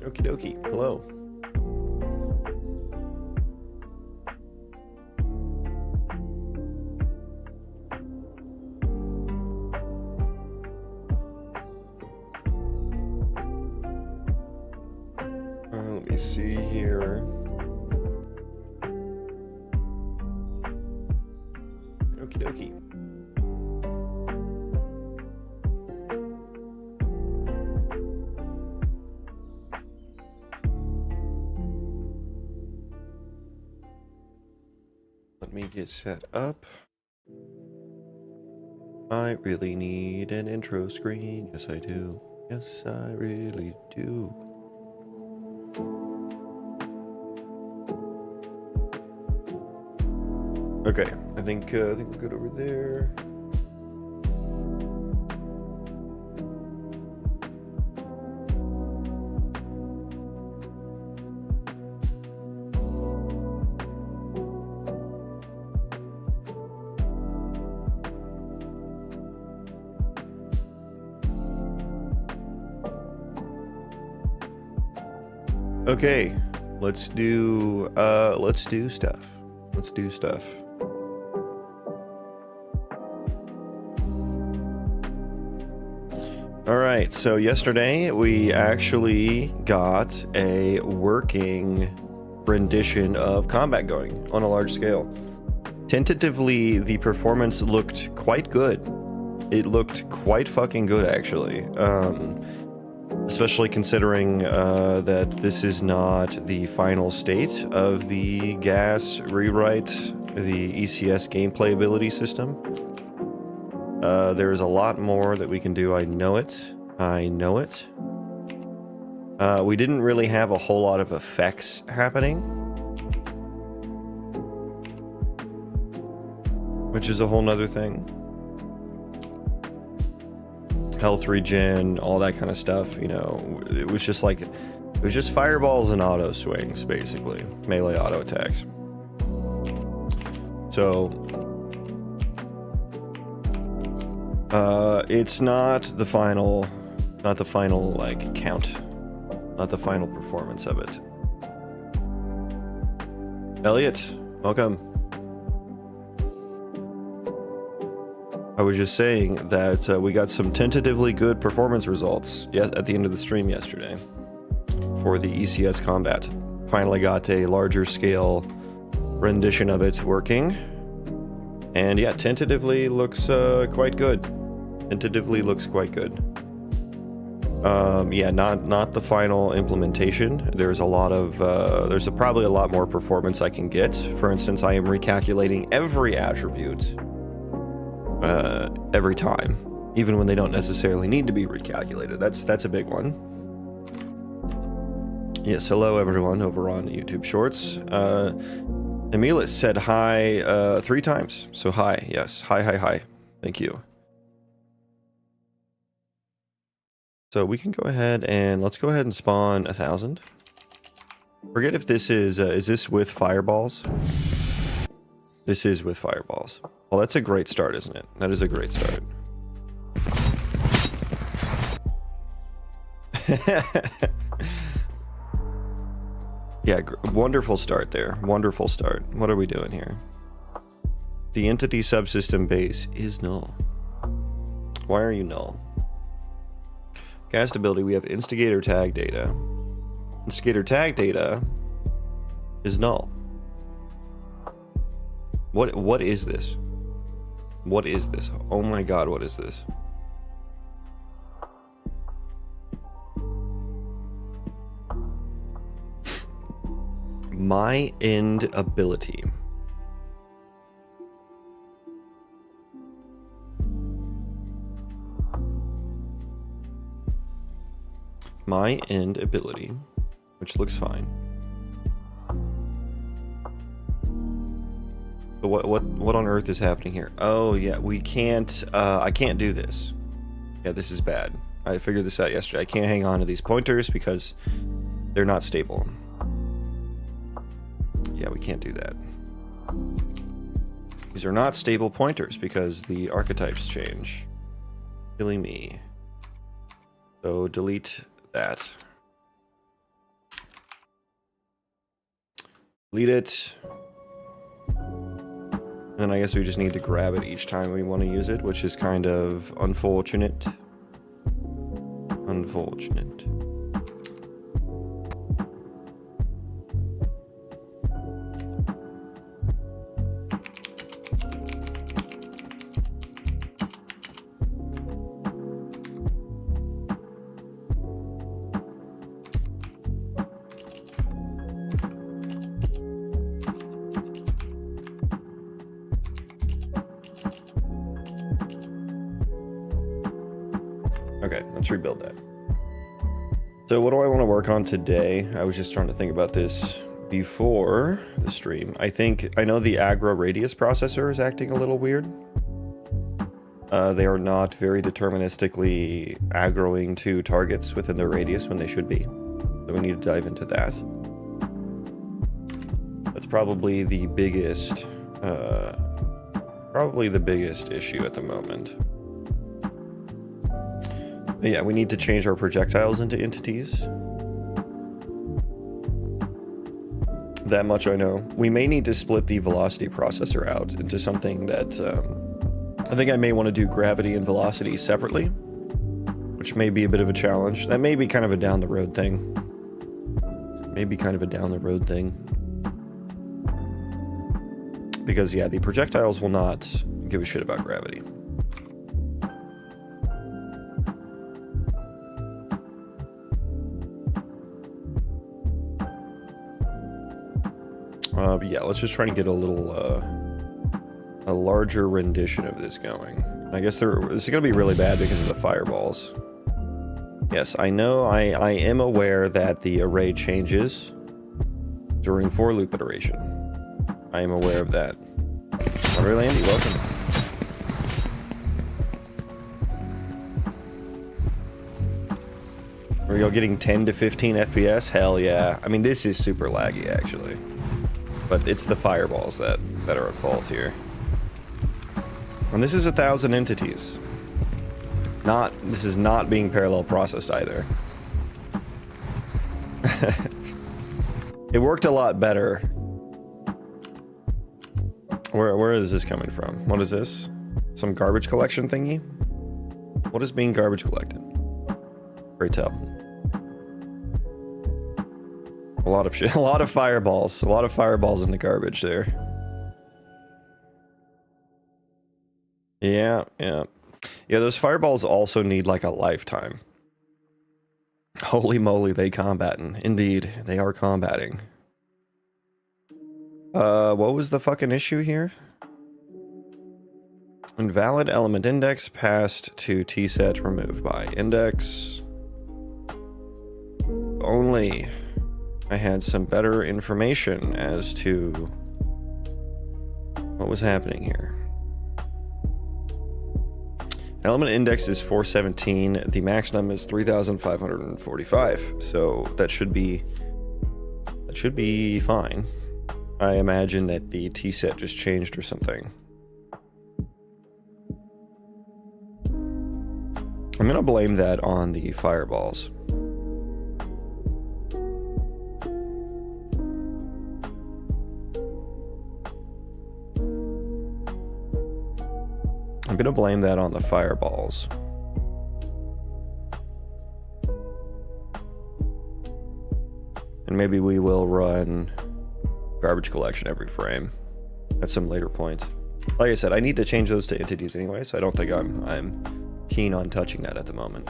Okie dokie. Hello. Let me see here. Okie dokie. Let me get set up. I really need an intro screen. Yes, I do. Yes, I really do. Okay, I think we're good over there. Okay, let's do stuff. Let's do stuff. All right, so yesterday we actually got a working rendition of combat going on a large scale. Tentatively, the performance looked quite good. It looked quite fucking good, actually. Especially considering that this is not the final state of the gas rewrite, the ECS gameplay ability system. There's a lot more that we can do. I know it. I know it. We didn't really have a whole lot of effects happening, which is a whole nother thing. Health regen, all that kind of stuff, you know. It was just fireballs and auto swings, basically. Melee auto attacks. So it's not the final like count, not the final performance of it. Elliot, welcome. I was just saying that we got some tentatively good performance results at the end of the stream yesterday for the ECS combat. Finally got a larger scale rendition of it working, and yeah, tentatively looks quite good. Tentatively looks quite good. Yeah, not the final implementation. There's probably a lot more performance I can get. For instance, I am recalculating every attribute every time, even when they don't necessarily need to be recalculated. That's a big one. Yes, hello everyone over on YouTube Shorts. Emilis said hi 3 times, so hi. Yes, hi. Thank you. So we can go ahead and let's go ahead and spawn 1,000. Forget if this is this with fireballs? This is with fireballs. Well, that's a great start, isn't it? That is a great start. Yeah, wonderful start there. Wonderful start. What are we doing here? The entity subsystem base is null. Why are you null? Cast ability, we have instigator tag data. Instigator tag data is null. What is this? What is this? Oh my god, what is this? My end ability. My end ability, which looks fine. But what on earth is happening here? Oh yeah, we can't. I can't do this. Yeah, this is bad. I figured this out yesterday. I can't hang on to these pointers because they're not stable. Yeah, we can't do that. These are not stable pointers because the archetypes change. Killing me. So delete that. delete it. And I guess we just need to grab it each time we want to use it, which is kind of unfortunate. Unfortunate. Okay, let's rebuild that. So what do I want to work on today? I was just trying to think about this before the stream. I know the Aggro radius processor is acting a little weird. They are not very deterministically aggroing to targets within their radius when they should be. So we need to dive into that. That's probably the biggest issue at the moment. But yeah, we need to change our projectiles into entities. That much I know. We may need to split the velocity processor out into something that I think I may want to do gravity and velocity separately, which may be a bit of a challenge. That may be kind of a down the road thing. Because yeah, the projectiles will not give a shit about gravity. But yeah, let's just try and get a little, a larger rendition of this going. I guess this is going to be really bad because of the fireballs. Yes, I know, I am aware that the array changes during for loop iteration. I am aware of that. Alright, Andy, welcome. Are we all getting 10 to 15 FPS? Hell yeah. I mean, this is super laggy, actually. But it's the fireballs that are at fault here. And this is 1,000 entities. This is not being parallel processed either. It worked a lot better. Where is this coming from? What is this? Some garbage collection thingy? What is being garbage collected? Pray tell. A lot of shit. A lot of fireballs. A lot of fireballs in the garbage there. Yeah. Yeah, those fireballs also need like a lifetime. Holy moly, they combating. Indeed, they are combating. What was the fucking issue here? Invalid element index passed to tset removed by index. Only I had some better information as to what was happening here. Element index is 417. The max num is 3,545. So that should be fine. I imagine that the tset just changed or something. I'm gonna blame that on the fireballs. I'm gonna blame that on the fireballs. And maybe we will run garbage collection every frame at some later point. Like I said, I need to change those to entities anyway, so I don't think I'm keen on touching that at the moment.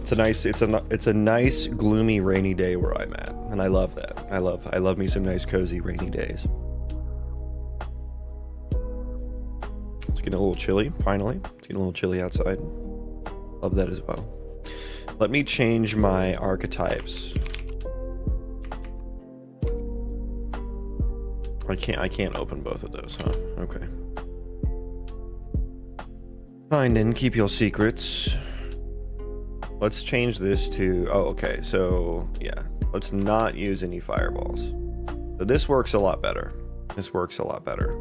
It's a nice gloomy rainy day where I'm at, and I love that. I love me some nice cozy rainy days. It's getting a little chilly, finally. It's getting a little chilly outside. Love that as well. Let me change my archetypes. I can't open both of those, huh? Okay. Fine then, keep your secrets. Let's change this to, oh, okay, so, yeah. Let's not use any fireballs. So this works a lot better. This works a lot better.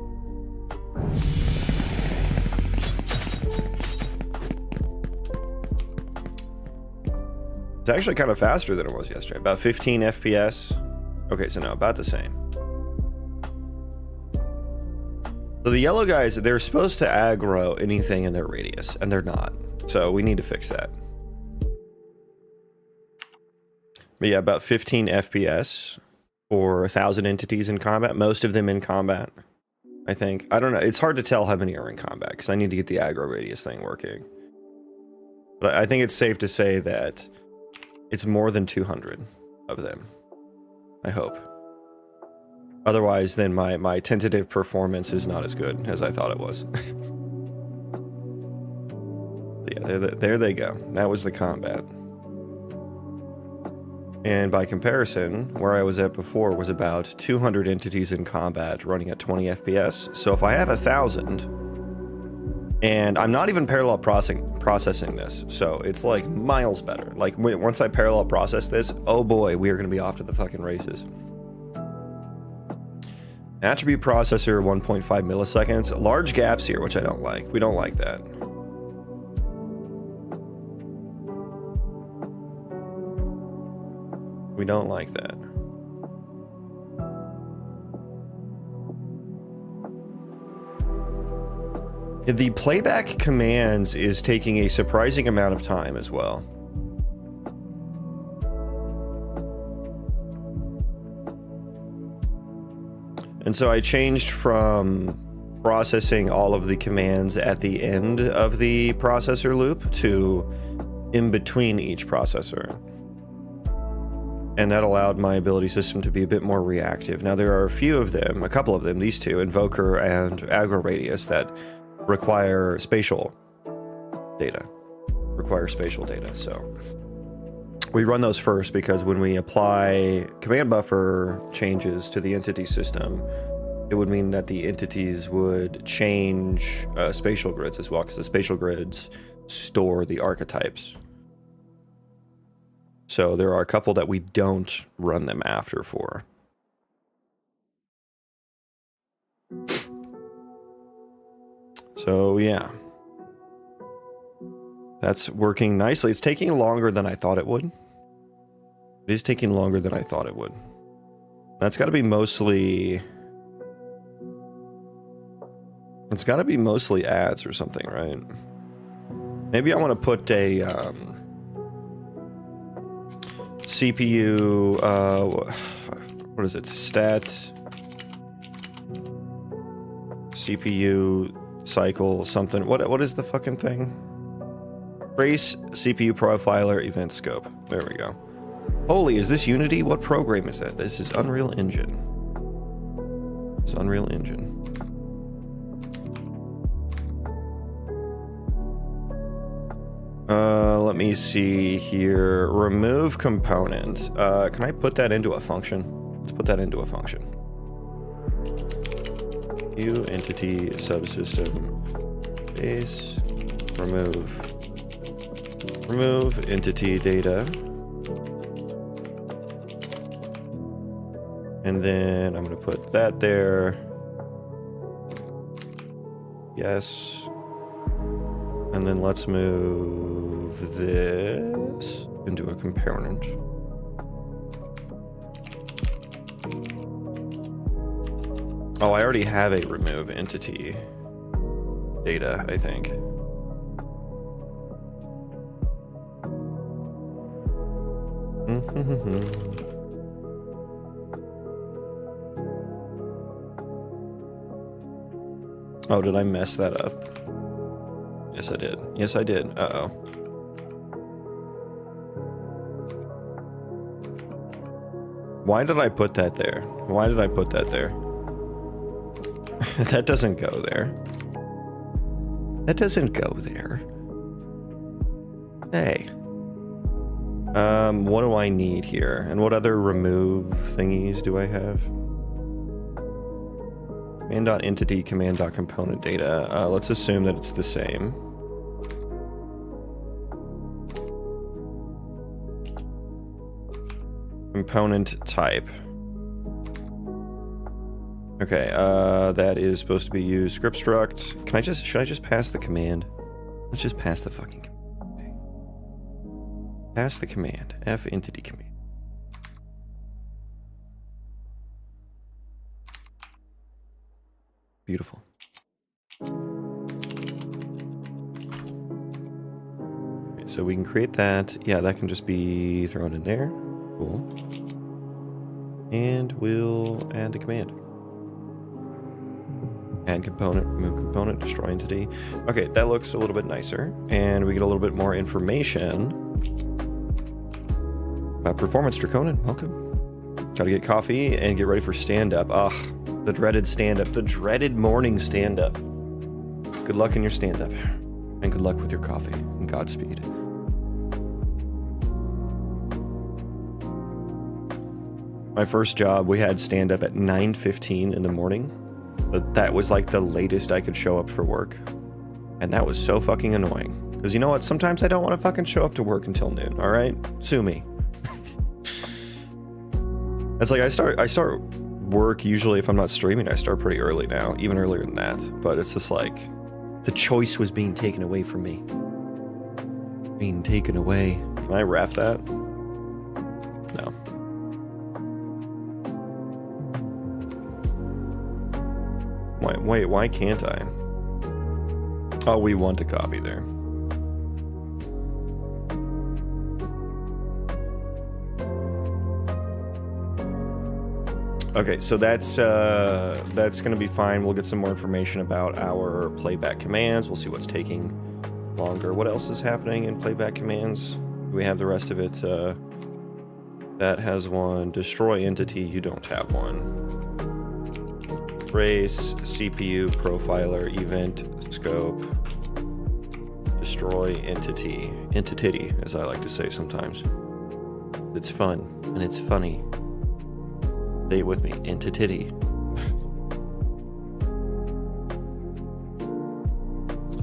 It's actually kind of faster than it was yesterday. About 15 FPS. Okay, so no, about the same. So the yellow guys, they're supposed to aggro anything in their radius, and they're not. So we need to fix that. But yeah, about 15 FPS for 1,000 entities in combat. Most of them in combat, I think. I don't know. It's hard to tell how many are in combat because I need to get the aggro radius thing working. But I think it's safe to say that it's more than 200 of them. I hope. Otherwise, then my tentative performance is not as good as I thought it was. Yeah, there they go. That was the combat. And by comparison, where I was at before was about 200 entities in combat running at 20 FPS. So if I have 1,000, and I'm not even parallel processing this, so it's like miles better. Like once I parallel process this, oh boy, we are going to be off to the fucking races. Attribute processor 1.5 milliseconds. Large gaps here, which I don't like. We don't like that. We don't like that. The playback commands is taking a surprising amount of time as well. And so I changed from processing all of the commands at the end of the processor loop to in between each processor. And that allowed my ability system to be a bit more reactive. Now there are a few of them, a couple of them, these two, Invoker and Aggro Radius, that require spatial data. So we run those first because when we apply command buffer changes to the entity system, it would mean that the entities would change spatial grids as well, because the spatial grids store the archetypes. So there are a couple that we don't run them after for. So yeah. That's working nicely. It's taking longer than I thought it would. It is taking longer than I thought it would. That's got to be mostly... It's got to be mostly ads or something, right? Maybe I want to put a CPU, what is it? Stat CPU cycle something. What is the fucking thing? Trace CPU profiler event scope. There we go. Holy, is this Unity? What program is that? This is Unreal Engine. It's Unreal Engine. Let me see here. Remove component. Can I put that into a function? Let's put that into a function. View entity subsystem base. Remove entity data. And then I'm going to put that there. Yes. And then let's move this into a component. Oh, I already have a remove entity data, I think. Oh, did I mess that up? Yes, I did. Yes, I did. Uh-oh. Why did I put that there? Why did I put that there? That doesn't go there. That doesn't go there. Hey. What do I need here? And what other remove thingies do I have? Command.entity, command.component data. Let's assume that it's the same. Component type. Okay, that is supposed to be used. Script struct. Can I just, should I just pass the command? Let's just pass the fucking command. Pass the command, F entity command. Beautiful. Okay, so we can create that. Yeah, that can just be thrown in there. Cool. And we'll add the command. Add component, remove component, destroy entity. Okay, that looks a little bit nicer. And we get a little bit more information about performance. Draconin, welcome. Gotta get coffee and get ready for stand-up. Ugh, the dreaded stand-up. The dreaded morning stand-up. Good luck in your stand-up. And good luck with your coffee. And Godspeed. My first job, we had stand-up at 9:15 in the morning. But that was like the latest I could show up for work. And that was so fucking annoying. Because you know what? Sometimes I don't want to fucking show up to work until noon, alright? Sue me. It's like I start work usually if I'm not streaming, I start pretty early now. Even earlier than that. But it's just like, the choice was being taken away from me. Being taken away. Can I ref that? No. Wait, why can't I? Oh, we want to copy there. Okay, so that's gonna be fine. We'll get some more information about our playback commands. We'll see what's taking longer. What else is happening in playback commands? Do we have the rest of it? That has one. Destroy entity, you don't have one. Trace, CPU, profiler, event, scope, destroy entity. Entity, as I like to say sometimes. It's fun, and it's funny. Say it with me, entity.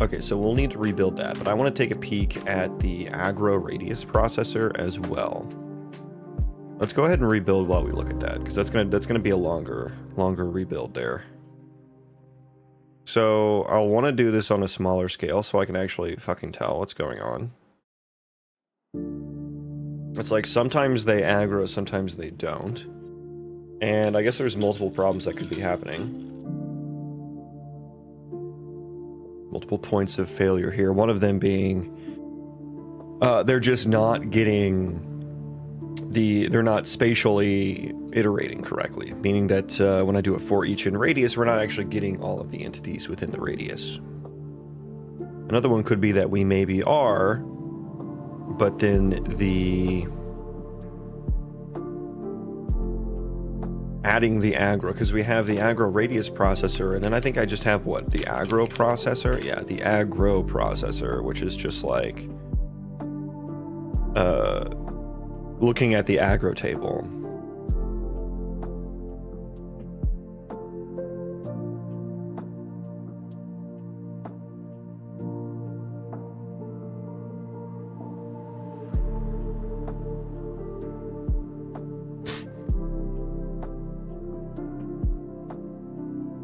Okay, so we'll need to rebuild that, but I want to take a peek at the Aggro radius processor as well. Let's go ahead and rebuild while we look at that, because that's gonna be a longer rebuild there. So I'll want to do this on a smaller scale so I can actually fucking tell what's going on. It's like sometimes they aggro, sometimes they don't. And I guess there's multiple problems that could be happening. Multiple points of failure here. One of them being they're just not getting they're not spatially iterating correctly, meaning that when I do a for each in radius, we're not actually getting all of the entities within the radius. Another one could be that we maybe are, but then adding the aggro, because we have the aggro radius processor, and then I think I just have what, the aggro processor? Yeah, the aggro processor, which is just like looking at the aggro table.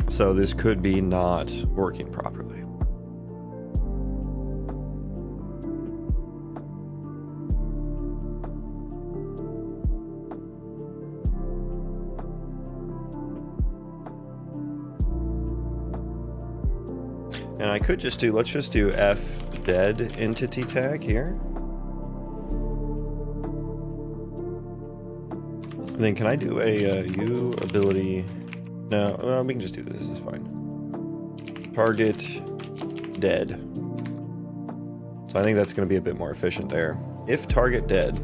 So this could be not working properly. And I could just do, let's just do f dead entity tag here. And then can I do a U ability? No, we can just do this. This is fine. Target dead. So I think that's going to be a bit more efficient there. If target dead.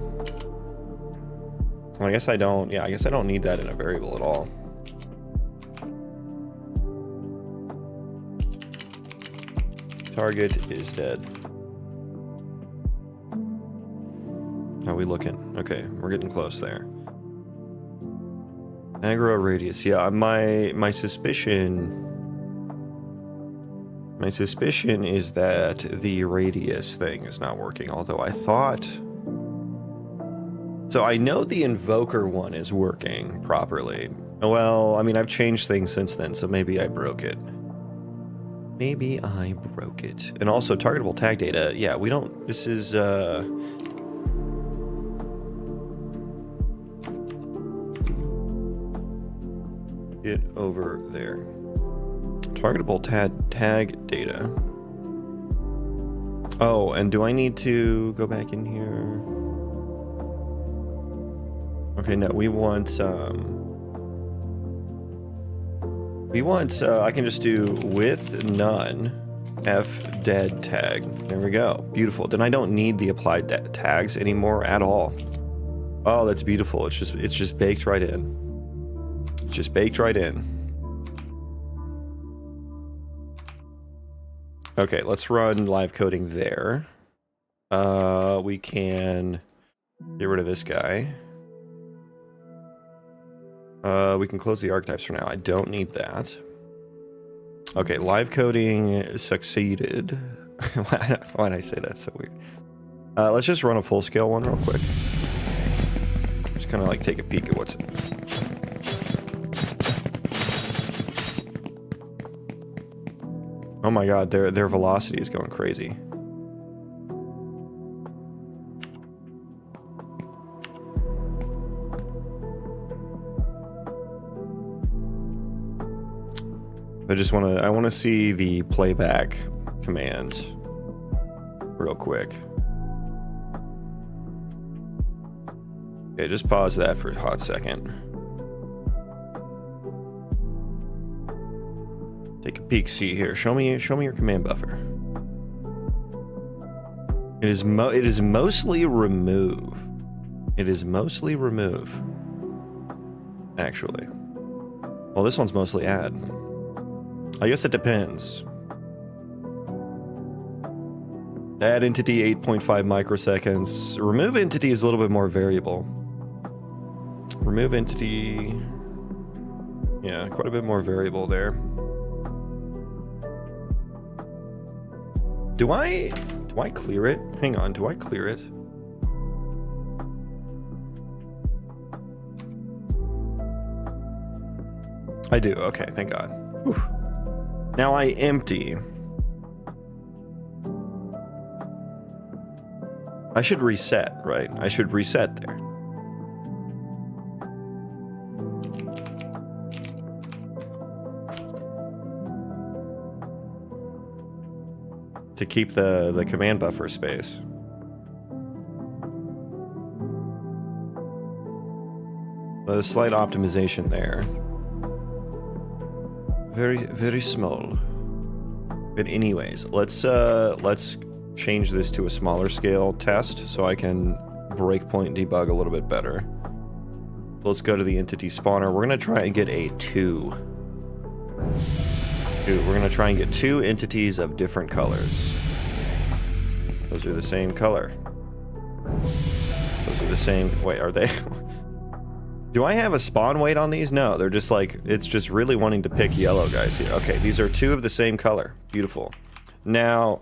Well, I guess I don't. Yeah, I guess I don't need that in a variable at all. Target is dead. How are we looking? Okay, we're getting close there. Aggro radius. Yeah, my suspicion is that the radius thing is not working, although I thought... So I know the invoker one is working properly. Well, I mean, I've changed things since then, so maybe I broke it. Maybe I broke it. And also targetable tag data. Yeah, we don't... This is... Get over there. Targetable tag data. Oh, and do I need to go back in here? Okay, no, we want, I can just do with none f dead tag. There we go. Beautiful. Then I don't need the applied tags anymore at all. Oh, that's beautiful. It's just baked right in. Just baked right in. Okay, let's run live coding there. We can get rid of this guy. We can close the archetypes for now. I don't need that. Okay, live coding succeeded. Why did I say that so weird? Let's just run a full scale one real quick. Just kind of like take a peek at what's... Oh my god, their velocity is going crazy. I want to see the playback command real quick. Okay, just pause that for a hot second. Take a peek, see here. Show me your command buffer. It is mostly remove. It is mostly remove. Actually. Well, this one's mostly add. I guess it depends. Add entity 8.5 microseconds. Remove entity is a little bit more variable. Remove entity. Yeah, quite a bit more variable there. Do I clear it? Hang on, do I clear it? I do, okay, thank God. Whew. Now I empty. I should reset, right? I should reset there. To keep the command buffer space. A slight optimization there. Very small. But anyways, let's change this to a smaller scale test so I can breakpoint debug a little bit better. Let's go to the entity spawner. We're gonna try and get a 2. We're gonna try and get 2 entities of different colors. Those are the same color. Those are the same. Wait, are they? Do I have a spawn weight on these? No, they're just like, it's just really wanting to pick yellow guys here. Okay, these are 2 of the same color. Beautiful. Now,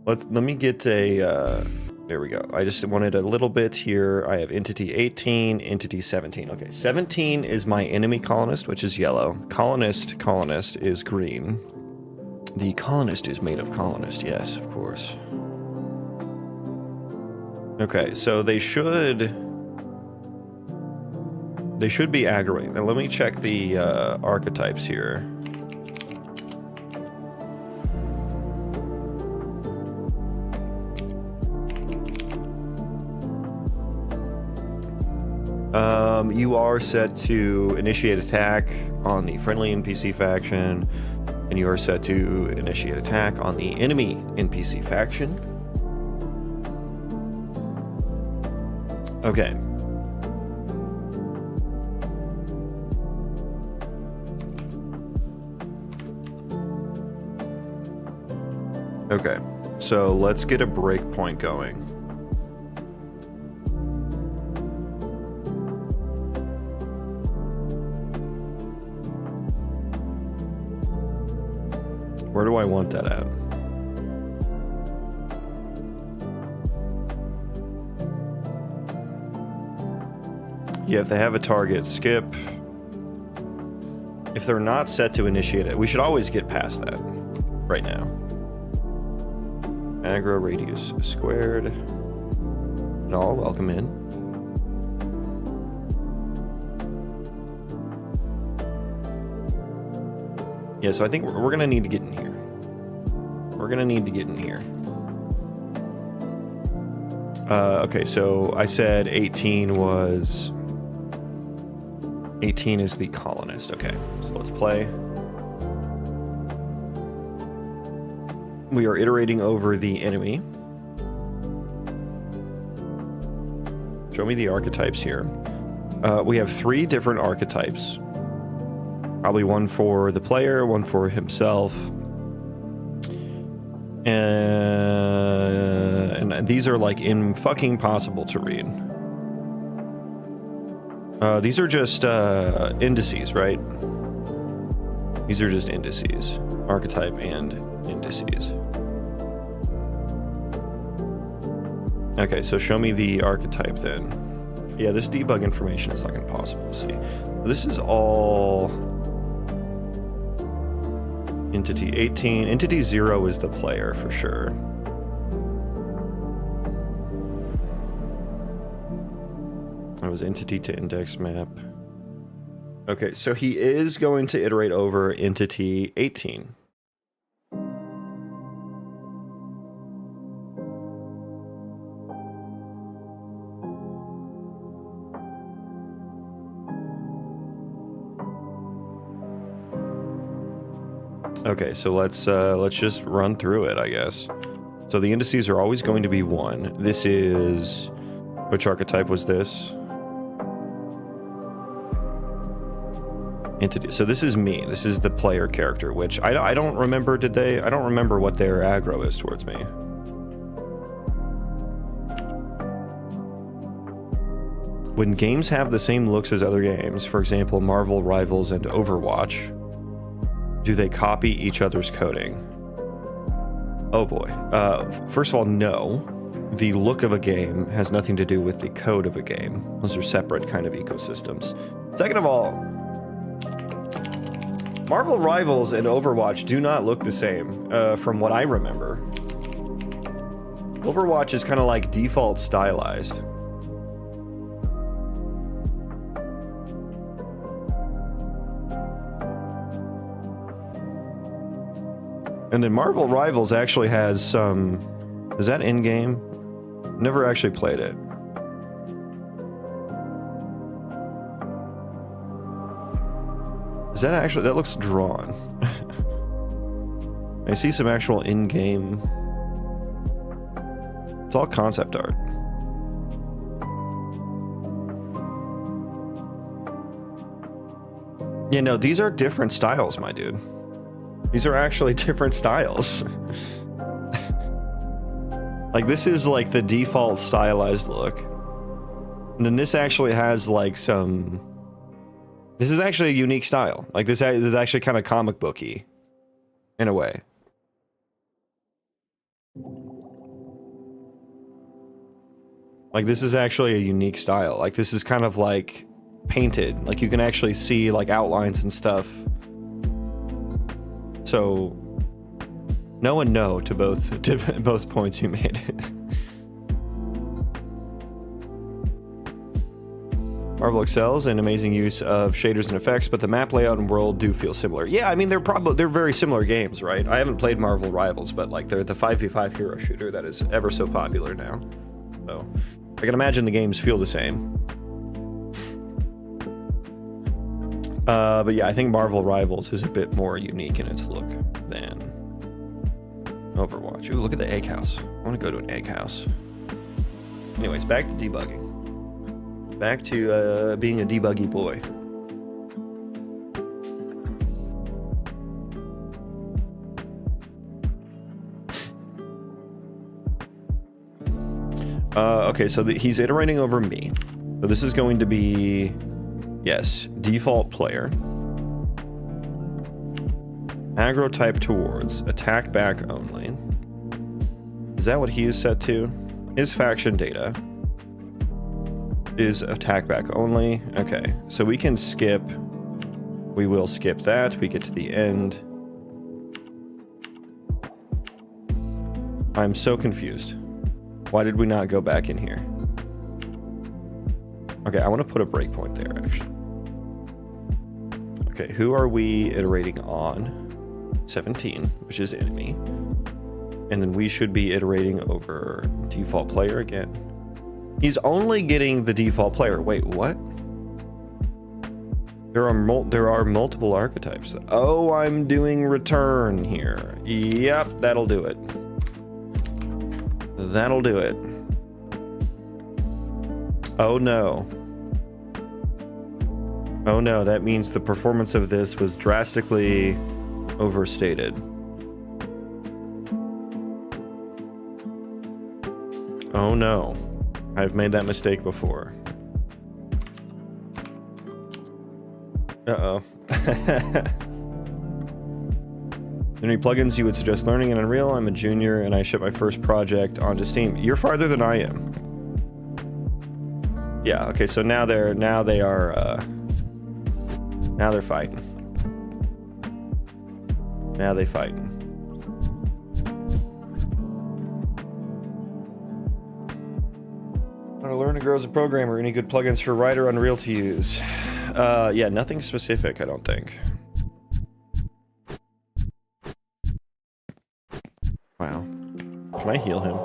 let me get a, there we go. I just wanted a little bit here. I have entity 18, entity 17. Okay, 17 is my enemy colonist, which is yellow. Colonist is green. The colonist is made of colonist, yes, of course. Okay, so they should be aggroing. Now let me check the archetypes here. You are set to initiate attack on the friendly NPC faction, and you are set to initiate attack on the enemy NPC faction. Okay. Okay, so let's get a breakpoint going. Where do I want that at? Yeah, if they have a target, skip. If they're not set to initiate it, we should always get past that right now. Aggro radius squared. And all welcome in. Yeah, so I think we're going to need to get in here. We're going to need to get in here. Okay, so I said 18 was... 18 is the colonist. Okay, so let's play. We are iterating over the enemy. Show me the archetypes here. We have 3 different archetypes. Probably one for the player, one for himself. And these are like fucking impossible to read. These are just indices, right? These are just indices. Archetype and indices. Okay, so show me the archetype then. Yeah, this debug information is like impossible to see. This is all entity 18. Entity 0 is the player for sure. That was entity to index map. Okay, so he is going to iterate over entity 18. Okay, so let's just run through it, I guess. So the indices are always going to be 1. This is... Which archetype was this? Entity. So this is me. This is the player character, which I don't remember, I don't remember what their aggro is towards me. When games have the same looks as other games, for example, Marvel Rivals and Overwatch, do they copy each other's coding? Oh boy. First of all, no. The look of a game has nothing to do with the code of a game. Those are separate kind of ecosystems. Second of all, Marvel Rivals and Overwatch do not look the same, from what I remember. Overwatch is kind of like default stylized. And then Marvel Rivals actually has some... Is that in-game? Never actually played it. Is that actually... That looks drawn. I see some actual in-game... It's all concept art. Yeah, no, these are different styles, my dude. These are actually different styles. Like, this is like the default stylized look. And then this actually has like some... This is actually a unique style. Like, this is actually kind of comic booky in a way. Like, this is actually a unique style. Like, this is kind of like painted. Like, you can actually see like outlines and stuff. So, no and no to both points you made. Marvel excels in amazing use of shaders and effects, but the map layout and world do feel similar. Yeah, I mean, they're very similar games, right? I haven't played Marvel Rivals, but like they're the 5v5 hero shooter that is ever so popular now. So, I can imagine the games feel the same. But yeah, I think Marvel Rivals is a bit more unique in its look than Overwatch. Ooh, look at the egg house. I want to go to an egg house. Anyways, back to debugging. Back to being a debuggy boy. Okay, so he's iterating over me. So this is going to be... Yes, default player. Aggro type towards, attack back only. Is that what he is set to? His faction data is attack back only. Okay, so we can skip. We will skip that. We get to the end. I'm so confused. Why did we not go back in here? Okay, I want to put a breakpoint there, actually. Okay, who are we iterating on? 17, which is enemy. And then we should be iterating over default player again. He's only getting the default player. Wait, what? There are multiple archetypes. Oh, I'm doing return here. Yep, that'll do it. That'll do it. Oh no. Oh no, that means the performance of this was drastically overstated. Oh no. I've made that mistake before. Uh-oh. Any plugins you would suggest learning in Unreal? I'm a junior and I ship my first project onto Steam. You're farther than I am. Yeah, okay, so now they're fighting. Now they fighting. I want to learn to grow as a programmer. Any good plugins for Writer Unreal to use? Yeah, nothing specific, I don't think. Wow. Can I heal him?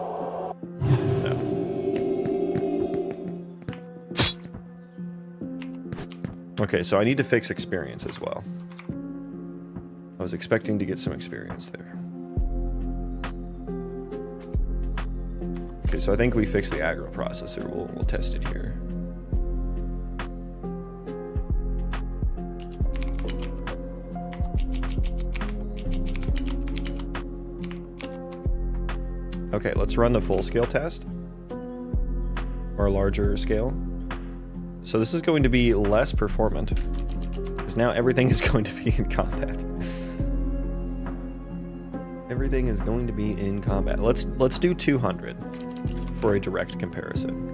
No. Okay, so I need to fix experience as well. I was expecting to get some experience there. Okay, so I think we fixed the aggro processor. We'll test it here. Okay, let's run the full scale test. Or a larger scale. So this is going to be less performant. Because now everything is going to be in combat. Everything is going to be in combat. Let's do 200 for a direct comparison.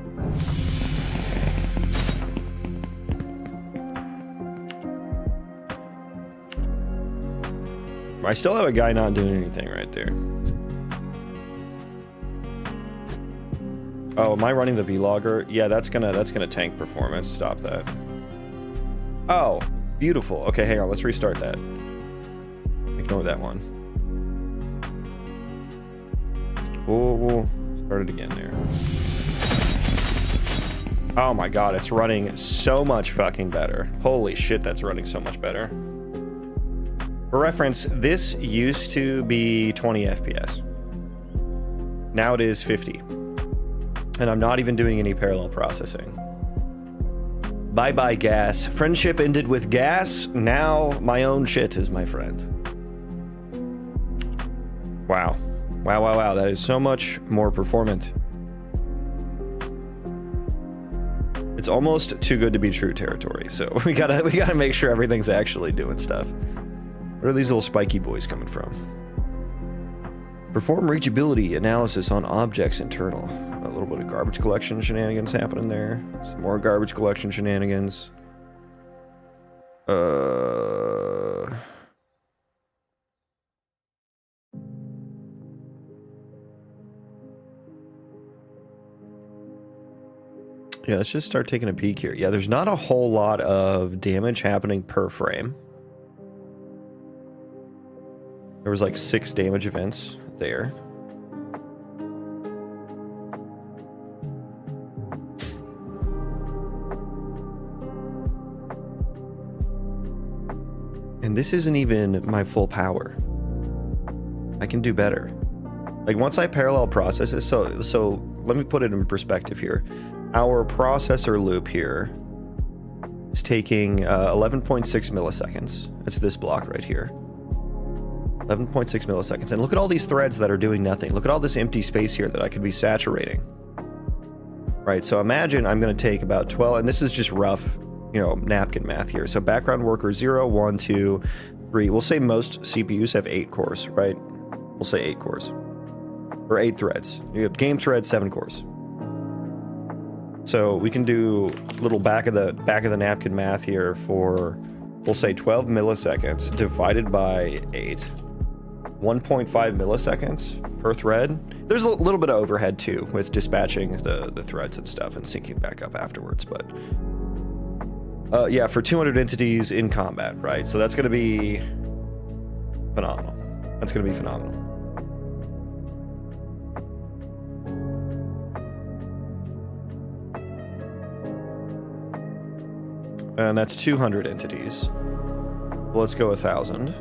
I still have a guy not doing anything right there. Oh, am I running the vlogger? Yeah, that's gonna tank performance. Stop that. Oh, beautiful. Okay, hang on. Let's restart that. Ignore that one. We'll start it again there. Oh my god, it's running so much fucking better. Holy shit, that's running so much better. For reference, this used to be 20 FPS. Now it is 50. And I'm not even doing any parallel processing. Bye-bye, gas. Friendship ended with gas. Now my own shit is my friend. Wow. Wow, wow, wow. That is so much more performant. It's almost too good to be true territory. So we gotta make sure everything's actually doing stuff. Where are these little spiky boys coming from? Perform reachability analysis on objects internal. A little bit of garbage collection shenanigans happening there. Some more garbage collection shenanigans. Yeah, let's just start taking a peek here. Yeah, there's not a whole lot of damage happening per frame. There was like 6 damage events there. And this isn't even my full power. I can do better. Like once I parallel process it, so let me put it in perspective here. Our processor loop here is taking 11.6 milliseconds. It's this block right here. 11.6 milliseconds. And look at all these threads that are doing nothing. Look at all this empty space here that I could be saturating. Right, so imagine I'm going to take about 12, and this is just rough, you know, napkin math here. So background worker 0, 1, 2, 3. We'll say most CPUs have 8 cores, right? We'll say 8 cores. Or 8 threads. You have game thread, 7 cores. So we can do little back of the napkin math here for, we'll say 12 milliseconds divided by 8. 1.5 milliseconds per thread. There's a little bit of overhead too with dispatching the threads and stuff and syncing back up afterwards, but yeah, for 200 entities in combat, right? So that's going to be Phenomenal. That's going to be phenomenal. And that's 200 entities. Let's go 1,000.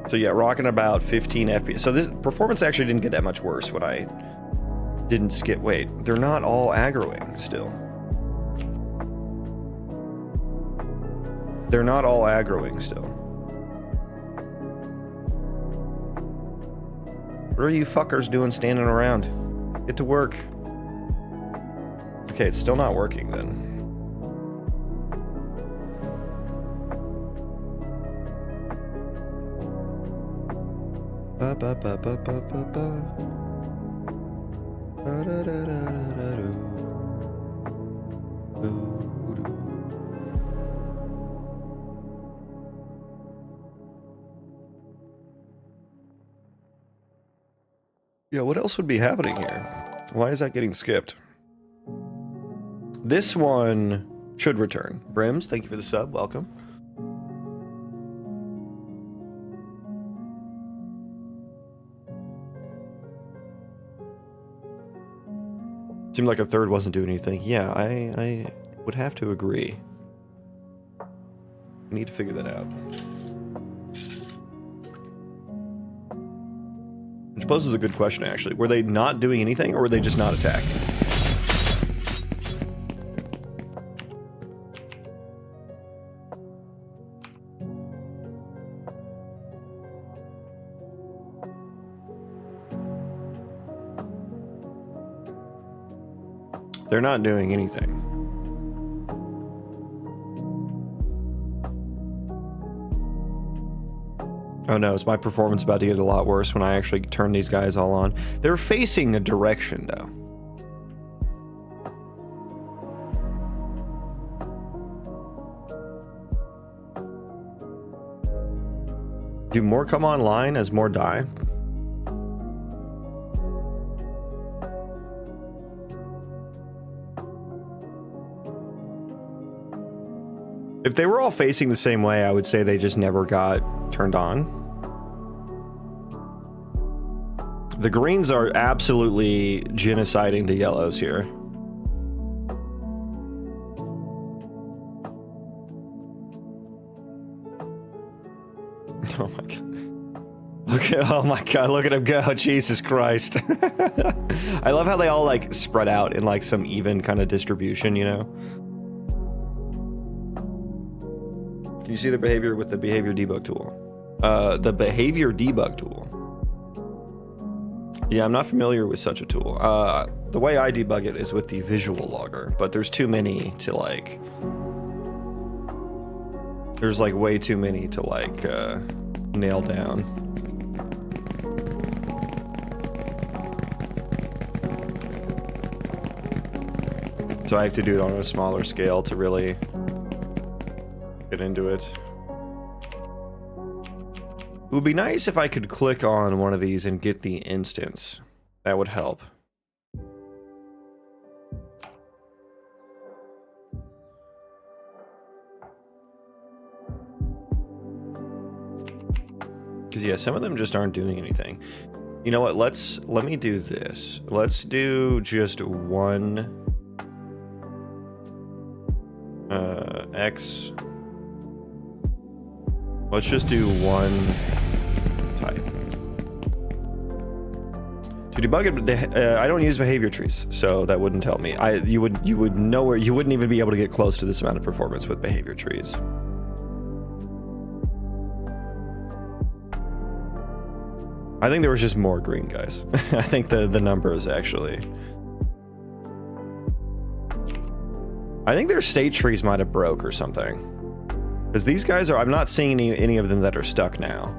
So yeah, rocking about 15 FPS. So this performance actually didn't get that much worse when I didn't skip. Wait, they're not all aggroing still. They're not all aggroing still. What are you fuckers doing standing around? Get to work. Okay, it's still not working then. Ba ba ba ba ba ba ba. Ba da da da da da do. Yeah, what else would be happening here? Why is that getting skipped? This one should return. Brims, thank you for the sub. Welcome. Seemed like a third wasn't doing anything. Yeah, I would have to agree. We need to figure that out. Which poses a good question, actually. Were they not doing anything, or were they just not attacking? They're not doing anything. Oh no, is my performance about to get a lot worse when I actually turn these guys all on? They're facing a direction, though. Do more come online as more die? If they were all facing the same way, I would say they just never got turned on. The greens are absolutely genociding the yellows here. Oh my god. Oh my god, look at him go. Jesus Christ. I love how they all like spread out in like some even kind of distribution, you know? Can you see the behavior with the behavior debug tool? The behavior debug tool. Yeah, I'm not familiar with such a tool. The way I debug it is with the visual logger, but there's too many to like... There's like way too many to like nail down. So I have to do it on a smaller scale to really get into it. It would be nice if I could click on one of these and get the instance. That would help. Because yeah, some of them just aren't doing anything. You know what, let me do this. Let's do just one X. Let's just do one type. To debug it, I don't use behavior trees, so that wouldn't tell me. You would know where you wouldn't even be able to get close to this amount of performance with behavior trees. I think there was just more green guys. I think the numbers actually. I think their state trees might have broke or something. Because these guys are, I'm not seeing any of them that are stuck now.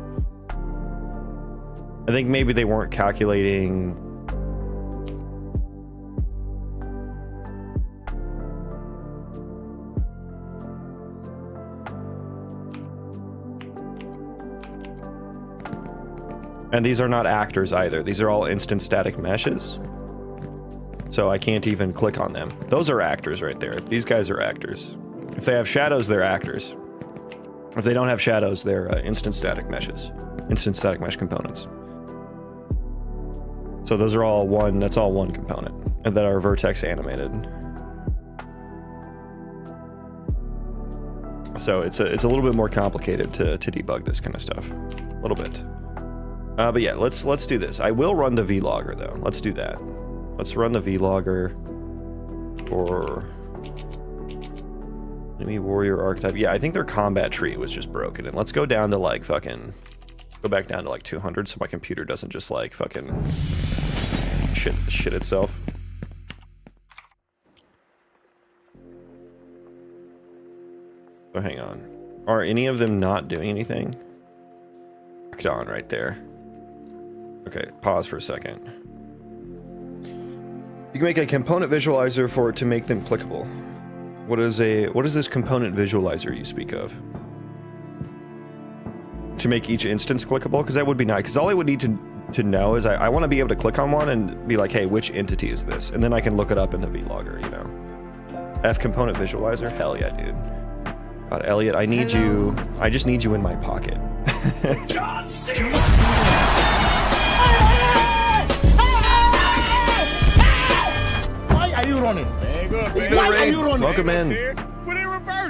I think maybe they weren't calculating. And these are not actors either. These are all instant static meshes. So I can't even click on them. Those are actors right there. These guys are actors. If they have shadows, they're actors. If they don't have shadows, they're instant static meshes. Instant static mesh components. So those are all one, that's all one component. And that are vertex animated. So it's a little bit more complicated to debug this kind of stuff. A little bit. But yeah, let's do this. I will run the vlogger though. Let's do that. Let's run the vlogger for enemy warrior archetype. Yeah, I think their combat tree was just broken. And let's go down to like fucking, go back down to like 200 so my computer doesn't just like fucking shit itself. So hang on. Are any of them not doing anything? Locked on right there. Okay, pause for a second. You can make a component visualizer for it to make them clickable. What is this component visualizer you speak of? To make each instance clickable? Because that would be nice. Because all I would need to know is I want to be able to click on one and be like, hey, which entity is this? And then I can look it up in the vlogger, you know? F component visualizer? Hell yeah, dude. God, Elliot, I need you. I just need you in my pocket. John Cena! Why are you running? Why are you running? Welcome in.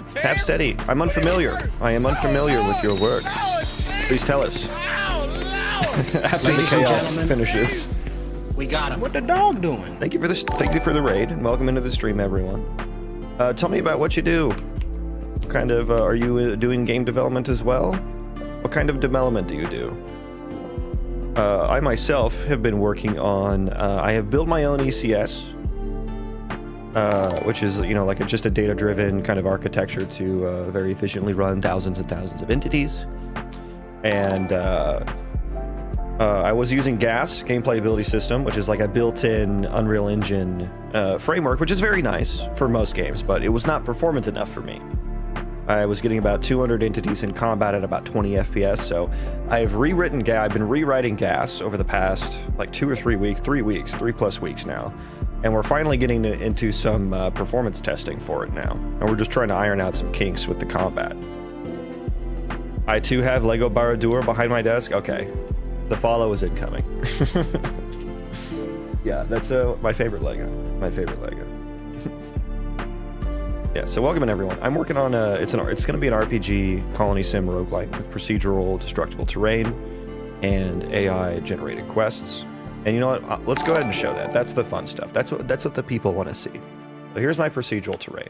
Tap steady. I'm unfamiliar. I am unfamiliar with your work. Please tell us. After the chaos finishes. We got him. What the dog doing? Thank you for this. Thank you for the raid, and welcome into the stream, everyone. Tell me about what you do. What kind of are you doing game development as well? What kind of development do you do? I myself have been working on. I have built my own ECS, which is, you know, like just a data-driven kind of architecture to very efficiently run thousands and thousands of entities. And I was using GAS, Game Playability System, which is like a built-in Unreal Engine framework, which is very nice for most games, but it was not performant enough for me. I was getting about 200 entities in combat at about 20 FPS, so I've rewritten GAS. I've been rewriting GAS over the past like 2 or 3 weeks, 3 plus weeks now, and we're finally getting into some performance testing for it now, and we're just trying to iron out some kinks with the combat. I too have Lego Baradur behind my desk. Okay, the follow is incoming. Yeah, that's my favorite Lego. My favorite Lego. Yeah, so welcome in everyone. I'm working on it's going to be an RPG Colony Sim Roguelite with procedural destructible terrain and AI generated quests. And you know what? Let's go ahead and show that. That's the fun stuff. That's what the people want to see. So here's my procedural terrain.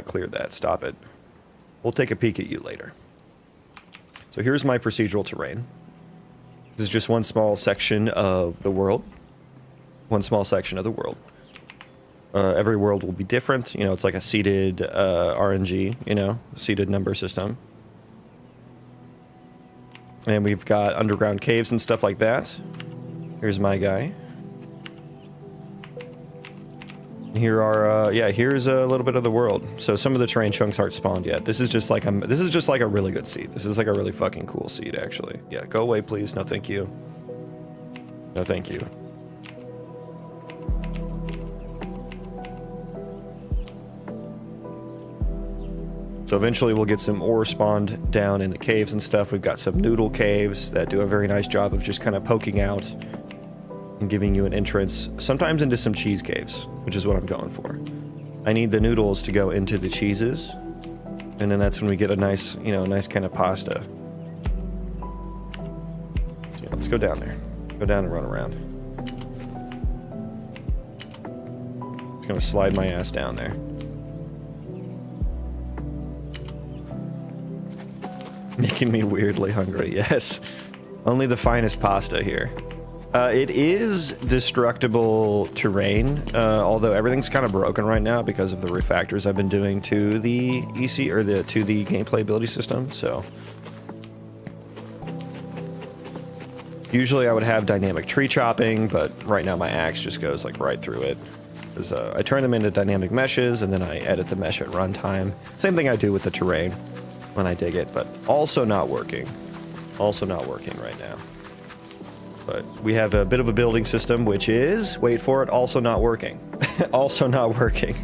Clear that. Stop it. We'll take a peek at you later. So here's my procedural terrain. This is just one small section of the world. One small section of the world. Every world will be different. You know, it's like a seeded RNG, you know, seeded number system. And we've got underground caves and stuff like that. Here's my guy. Here are, yeah, here's a little bit of the world. So some of the terrain chunks aren't spawned yet. This is just like a really good seed. This is like a really fucking cool seed, actually. Yeah, go away, please. No, thank you. No, thank you. So eventually we'll get some ore spawned down in the caves and stuff. We've got some noodle caves that do a very nice job of just kind of poking out and giving you an entrance, sometimes into some cheese caves, which is what I'm going for. I need the noodles to go into the cheeses, and then that's when we get a nice, you know, nice kind of pasta. So yeah, let's go down there. Go down and run around. Just gonna slide my ass down there. Making me weirdly hungry, yes. Only the finest pasta here. It is destructible terrain, although everything's kind of broken right now because of the refactors I've been doing to the EC, or to the game playability system, so. Usually I would have dynamic tree chopping, but right now my axe just goes like right through it. Because I turn them into dynamic meshes, and then I edit the mesh at runtime. Same thing I do with the terrain when I dig it, but also not working. Also not working right now. But we have a bit of a building system, which is, wait for it, also not working. Also not working.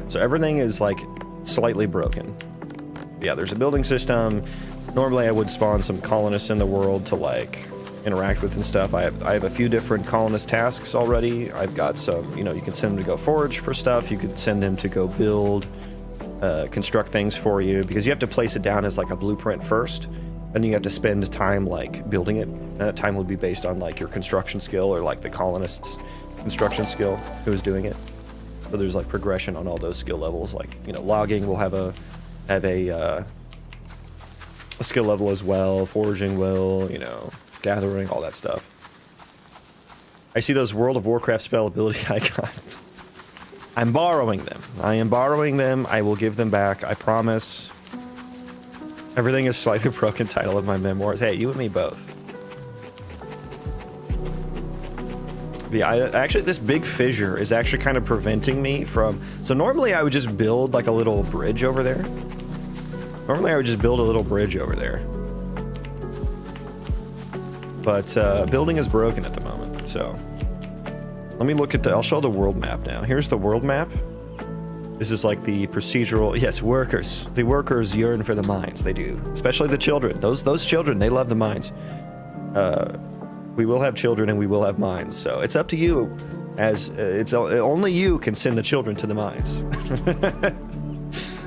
So everything is like slightly broken. Yeah, there's a building system. Normally I would spawn some colonists in the world to like interact with and stuff. I have a few different colonist tasks already. I've got some, you know, you can send them to go forage for stuff. You could send them to go build, construct things for you, because you have to place it down as like a blueprint first. And you have to spend time like building it. That time will be based on like your construction skill or like the colonist's construction skill who is doing it. So there's like progression on all those skill levels. Like, you know, logging will have a skill level as well. Foraging will, you know, gathering, all that stuff. I see those World of Warcraft spell ability icons. I'm borrowing them. I am borrowing them. I will give them back. I promise. Everything is slightly broken. Title of my memoirs. Hey, you and me both. Yeah, actually, this big fissure is actually kind of preventing me from... So normally I would just build like a little bridge over there. Normally I would just build a little bridge over there. But building is broken at the moment, so... Let me look at the... I'll show the world map now. Here's the world map. This is like the procedural... Yes, workers. The workers yearn for the mines. They do. Especially the children. Those children, they love the mines. We will have children and we will have mines. So it's up to you. As it's only you can send the children to the mines.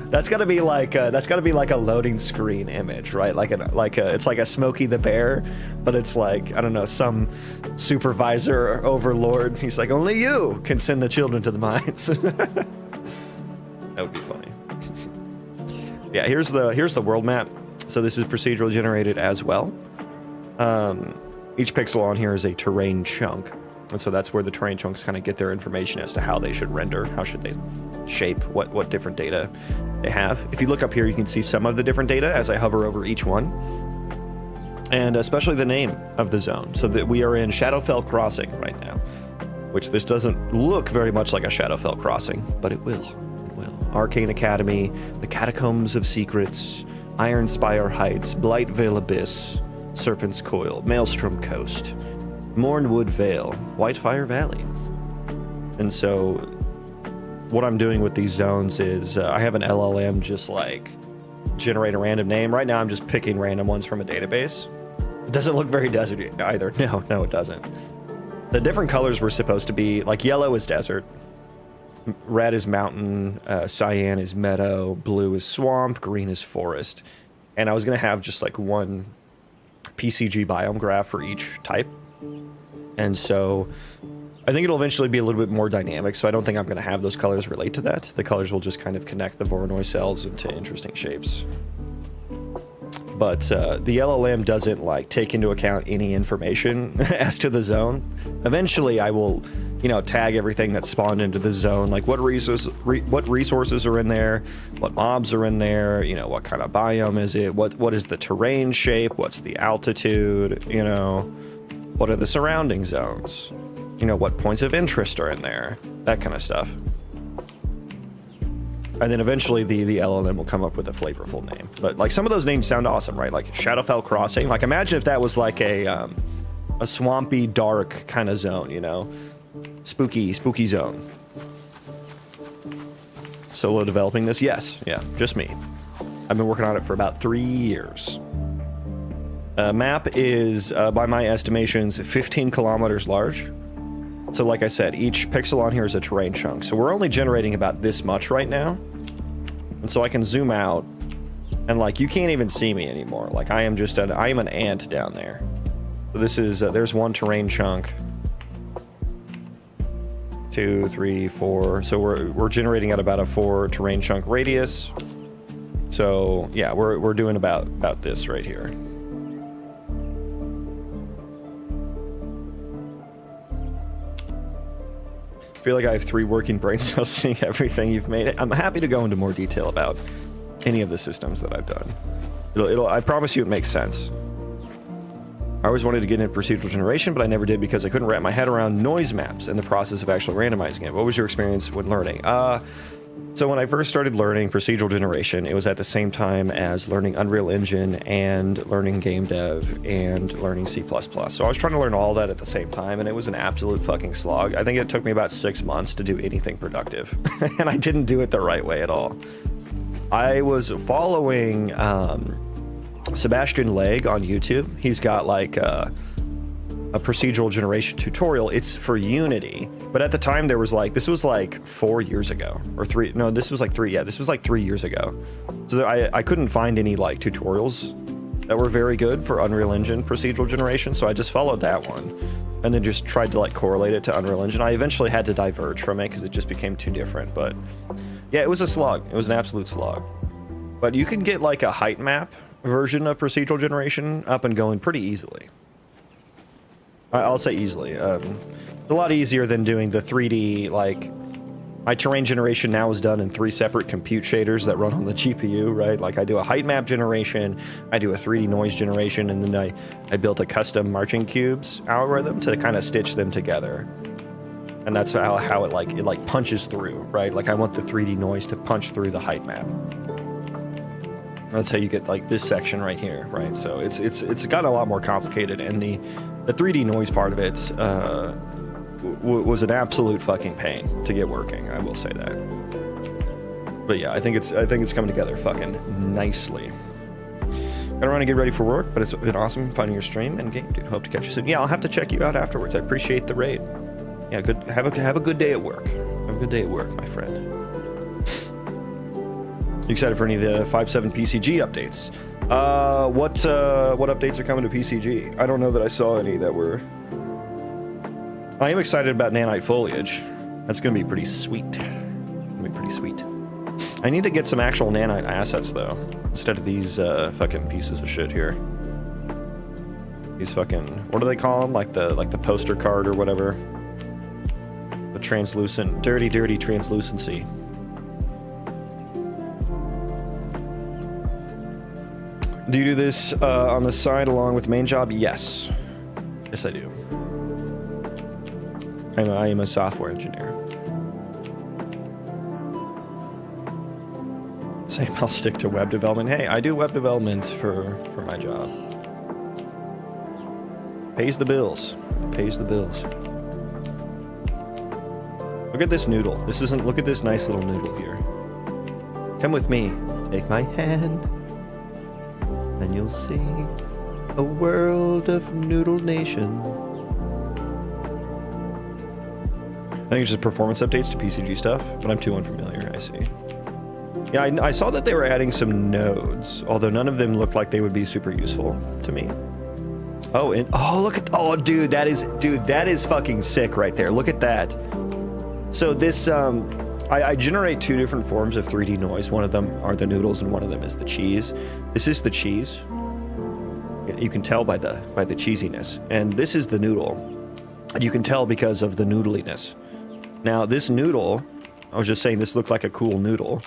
That's gotta be like a loading screen image, right? It's like a Smokey the Bear, but it's like, I don't know, some supervisor or overlord. He's like, only you can send the children to the mines. That would be funny. Yeah, here's the world map. So this is procedurally generated as well. Each pixel on here is a terrain chunk. And so that's where the terrain chunks kind of get their information as to how they should render, how should they shape, what different data they have. If you look up here, you can see some of the different data as I hover over each one. And especially the name of the zone. So that we are in Shadowfell Crossing right now, which this doesn't look very much like a Shadowfell Crossing, but it will. It will. Arcane Academy, the Catacombs of Secrets, Iron Spire Heights, Blightveil Abyss, Serpent's Coil, Maelstrom Coast, Mornwood Vale, Whitefire Valley. And so what I'm doing with these zones is I have an LLM just like generate a random name. Right now I'm just picking random ones from a database. It doesn't look very deserty either. No, it doesn't. The different colors were supposed to be like yellow is desert, red is mountain, cyan is meadow, blue is swamp, green is forest. And I was going to have just like one PCG biome graph for each type. And so I think it'll eventually be a little bit more dynamic, so I don't think I'm going to have those colors relate to that. The colors will just kind of connect the Voronoi cells into interesting shapes. But the LLM doesn't like take into account any information as to the zone. Eventually I will, you know, tag everything that's spawned into the zone, like what resources are in there, what mobs are in there, you know, what kind of biome is it, what is the terrain shape, what's the altitude, you know, what are the surrounding zones, you know, what points of interest are in there, that kind of stuff. And then eventually the LLM will come up with a flavorful name. But like some of those names sound awesome, right? Like Shadowfell Crossing. Like imagine if that was like a swampy, dark kind of zone, you know? Spooky zone. Solo developing this? Yes. Yeah, just me. I've been working on it for about 3 years. Map is, by my estimations, 15 kilometers large. So like I said, each pixel on here is a terrain chunk. So we're only generating about this much right now. And so I can zoom out and like, you can't even see me anymore. Like I am an ant down there. So this is, there's one terrain chunk. 2, 3, 4. So we're generating at about a 4 terrain chunk radius. So yeah, we're doing about this right here. I feel like I have 3 working brain cells seeing everything you've made. I'm happy to go into more detail about any of the systems that I've done. I promise you it makes sense. I always wanted to get into procedural generation, but I never did because I couldn't wrap my head around noise maps and the process of actually randomizing it. What was your experience when learning? So when I first started learning procedural generation, it was at the same time as learning Unreal Engine and learning game dev and learning C++. So I was trying to learn all that at the same time, and it was an absolute fucking slog. I think it took me about 6 months to do anything productive, and I didn't do it the right way at all. I was following Sebastian Legge on YouTube. He's got like a procedural generation tutorial. It's for Unity, but at the time there was like, this was like 4 years ago or three. No, this was like three. Yeah, this was like 3 years ago. So I couldn't find any like tutorials that were very good for Unreal Engine procedural generation. So I just followed that one and then just tried to like correlate it to Unreal Engine. I eventually had to diverge from it because it just became too different. But yeah, it was a slog. It was an absolute slog. But you can get like a height map version of procedural generation up and going pretty easily. I'll say easily. A lot easier than doing the 3D, like, my terrain generation now is done in 3 separate compute shaders that run on the GPU, right? Like, I do a height map generation, I do a 3D noise generation, and then I built a custom marching cubes algorithm to kind of stitch them together. And that's how it punches through, right? Like, I want the 3D noise to punch through the height map. That's how you get like this section right here, right? So it's gotten a lot more complicated, and the 3D noise part of it was an absolute fucking pain to get working. I will say that. But yeah, I think it's coming together fucking nicely. Gotta run and get ready for work, but it's been awesome finding your stream and game, dude. Hope to catch you soon. Yeah, I'll have to check you out afterwards. I appreciate the raid. Yeah, good. Have a good day at work. Have a good day at work, my friend. You excited for any of the 5.7 PCG updates? What updates are coming to PCG? I don't know that I saw any that were... I am excited about nanite foliage. That's gonna be pretty sweet. I need to get some actual nanite assets though, instead of these fucking pieces of shit here. These fucking, what do they call them? Like the poster card or whatever. The translucent, dirty translucency. Do you do this on the side along with main job? Yes. Yes, I do. I am a software engineer. Same, I'll stick to web development. Hey, I do web development for my job. Pays the bills. Pays the bills. Look at this noodle. Look at this nice little noodle here. Come with me. Take my hand. And you'll see a world of Noodle Nation. I think it's just performance updates to PCG stuff, but I'm too unfamiliar, I see. Yeah, I saw that they were adding some nodes, although none of them looked like they would be super useful to me. Oh, and look at, dude, that is fucking sick right there. Look at that. So this, I generate 2 different forms of 3D noise. One of them are the noodles, and one of them is the cheese. This is the cheese. You can tell by the cheesiness. And this is the noodle. And you can tell because of the noodliness. Now, this noodle, I was just saying this looked like a cool noodle.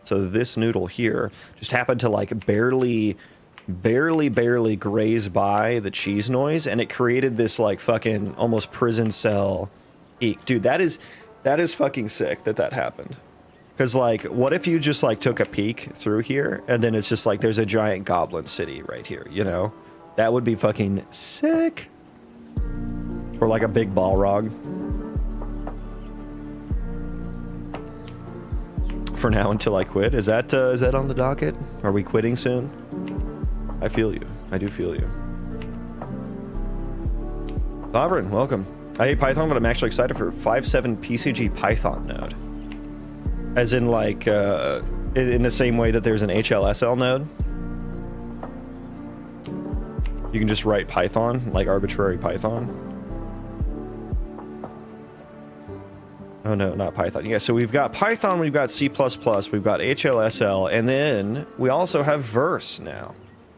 So this noodle here just happened to like barely graze by the cheese noise, and it created this like fucking almost prison cell eek. Dude, that is fucking sick that happened. Because, like, what if you just, like, took a peek through here, and then it's just, like, there's a giant goblin city right here, you know? That would be fucking sick. Or, like, a big Balrog. For now, until I quit. Is that on the docket? Are we quitting soon? I feel you. I do feel you. Sovereign, welcome. I hate Python, but I'm actually excited for 5.7 PCG Python node. As in, like, in the same way that there's an HLSL node. You can just write Python, like arbitrary Python. Oh no, not Python. Yeah, so we've got Python, we've got C++, we've got HLSL, and then we also have Verse now.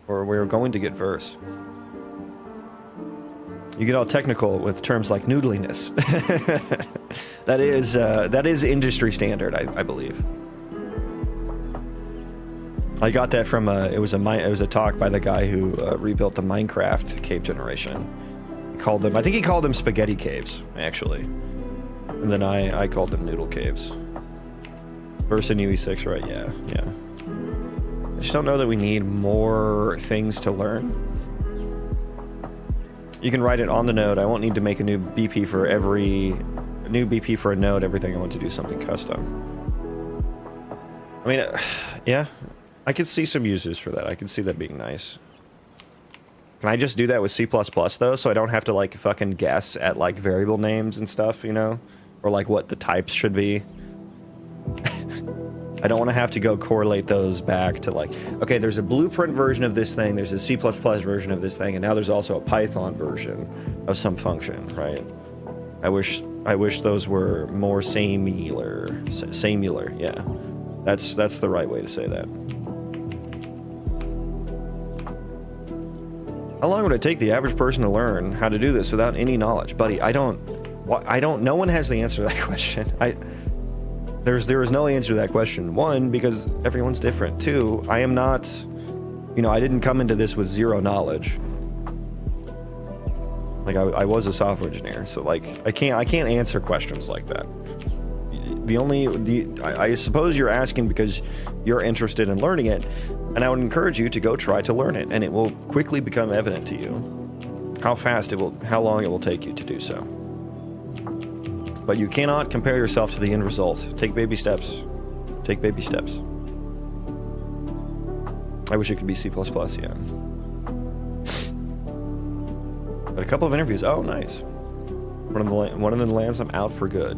Or we're going to get Verse. You get all technical with terms like noodliness. that is industry standard, I believe. I got that from it was a talk by the guy who rebuilt the Minecraft cave generation. I think he called them spaghetti caves, actually. And then I called them noodle caves. Versus in UE6, right? Yeah, yeah. I just don't know that we need more things to learn. You can write it on the node. I won't need to make a new BP for every new BP for a node. Everything I want to do something custom. I mean, yeah, I could see some uses for that. I could see that being nice. Can I just do that with C++ though, so I don't have to like fucking guess at like variable names and stuff, you know, or like what the types should be? I don't want to have to go correlate those back to like, okay, there's a blueprint version of this thing, there's a C++ version of this thing, and now there's also a Python version of some function, right? I wish those were more samular, yeah. That's the right way to say that. How long would it take the average person to learn how to do this without any knowledge? Buddy, no one has the answer to that question. There is no answer to that question. One, because everyone's different. Two, I am not, you know, I didn't come into this with zero knowledge. Like I was a software engineer, so like I can't answer questions like that. I suppose you're asking because you're interested in learning it, and I would encourage you to go try to learn it, and it will quickly become evident to you how long it will take you to do so. But you cannot compare yourself to the end result. Take baby steps. Take baby steps. I wish it could be C++, yeah. But a couple of interviews. Oh, nice. One of them lands. I'm out for good.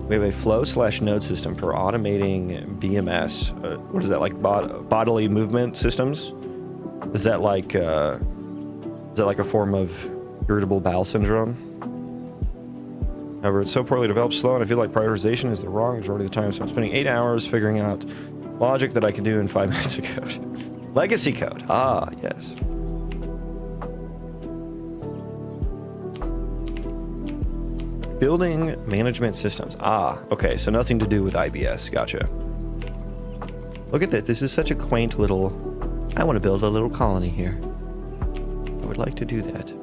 We have a flow/node system for automating BMS. What is that, like bodily movement systems? Is that like a form of irritable bowel syndrome? However, it's so poorly developed, slow, and I feel like prioritization is the wrong majority of the time, so I'm spending 8 hours figuring out logic that I could do in 5 minutes of code. Legacy code. Ah, yes. Building management systems. Ah, okay, so nothing to do with IBS. Gotcha. Look at this. This is such a quaint little... I want to build a little colony here. I would like to do that.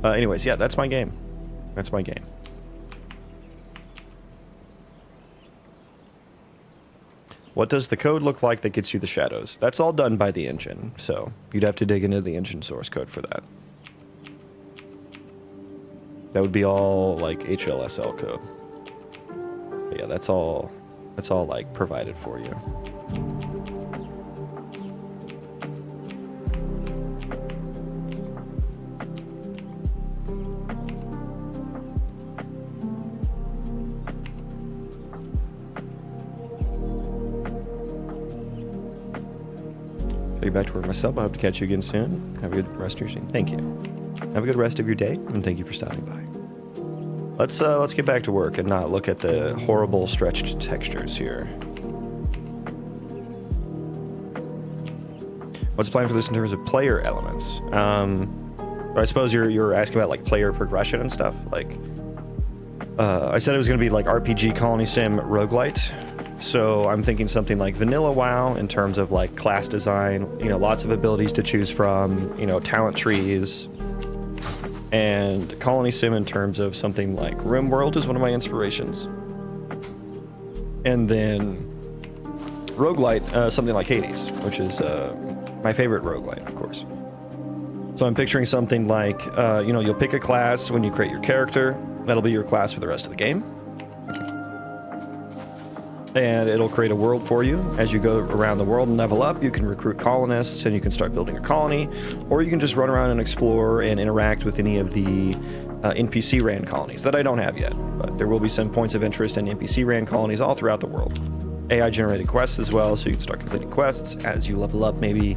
Anyways, yeah, that's my game. That's my game. What does the code look like that gets you the shadows? That's all done by the engine, so you'd have to dig into the engine source code for that. That would be all like HLSL code. But yeah, that's all like provided for you. Getting back to work myself. I hope to catch you again soon. Have a good rest of your stream. Thank you. Have a good rest of your day, and thank you for stopping by. Let's get back to work and not look at the horrible stretched textures here. What's the plan for this in terms of player elements? I suppose you're asking about like player progression and stuff. Like, I said it was going to be like RPG Colony Sim Roguelite. So I'm thinking something like Vanilla WoW in terms of like class design, you know, lots of abilities to choose from, you know, talent trees. And Colony Sim in terms of something like RimWorld is one of my inspirations. And then Roguelite, something like Hades, which is my favorite roguelite, of course. So I'm picturing something like, you know, you'll pick a class when you create your character. That'll be your class for the rest of the game. And it'll create a world for you. As you go around the world and level up, you can recruit colonists and you can start building a colony, or you can just run around and explore and interact with any of the NPC ran colonies that I don't have yet, but there will be some points of interest in NPC ran colonies all throughout the world. AI generated quests as well, so you can start completing quests as you level up. Maybe,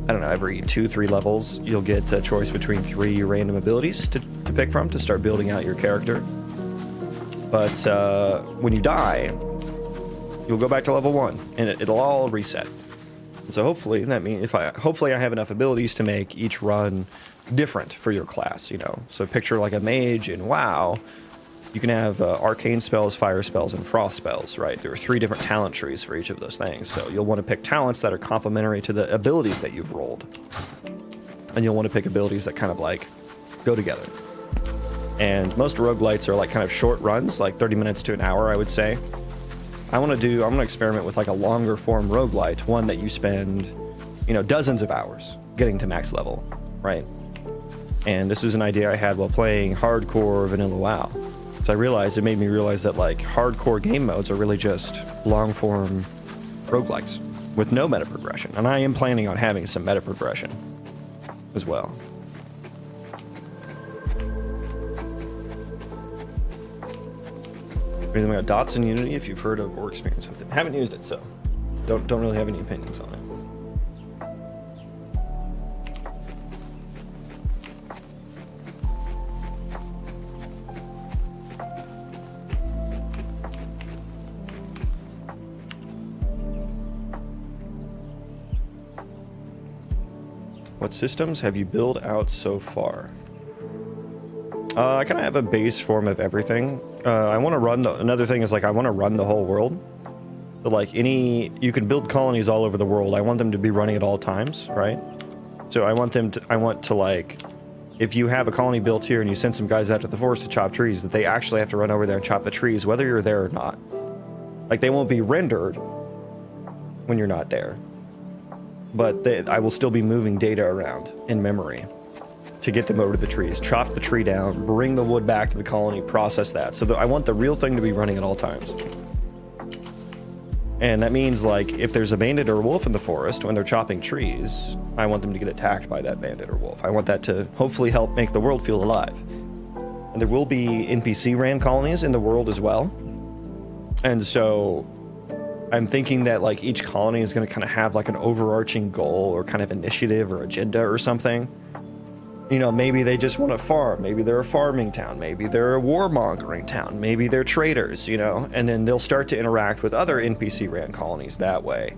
I don't know, every 2-3 levels you'll get a choice between 3 random abilities to pick from to start building out your character. But when you die, you'll go back to level 1, and it'll all reset. So hopefully that means hopefully I have enough abilities to make each run different for your class, you know. So picture like a mage in WoW, you can have arcane spells, fire spells, and frost spells, right? There are 3 different talent trees for each of those things. So you'll want to pick talents that are complementary to the abilities that you've rolled. And you'll want to pick abilities that kind of like go together. And most roguelites are like kind of short runs, like 30 minutes to an hour, I would say. I'm going to experiment with like a longer form roguelite, one that you spend, you know, dozens of hours getting to max level, right? And this is an idea I had while playing hardcore vanilla WoW. So it made me realize that like hardcore game modes are really just long form roguelikes with no meta progression. And I am planning on having some meta progression as well. We got dots in Unity if you've heard of or experienced with it. Haven't used it, so don't really have any opinions on it. What systems have you built out so far? I kind of have a base form of everything. I want to run another thing is like I want to run the whole world. So like you can build colonies all over the world. I want them to be running at all times, right? So I want to like, if you have a colony built here and you send some guys out to the forest to chop trees, that they actually have to run over there and chop the trees, whether you're there or not. Like they won't be rendered when you're not there, but I will still be moving data around in memory to get them over to the trees, chop the tree down, bring the wood back to the colony, process that. So I want the real thing to be running at all times. And that means like if there's a bandit or a wolf in the forest when they're chopping trees, I want them to get attacked by that bandit or wolf. I want that to hopefully help make the world feel alive. And there will be NPC ran colonies in the world as well. And so I'm thinking that like each colony is going to kind of have like an overarching goal or kind of initiative or agenda or something. You know, maybe they just want to farm. Maybe they're a farming town. Maybe they're a warmongering town. Maybe they're traders, you know, and then they'll start to interact with other NPC ran colonies that way.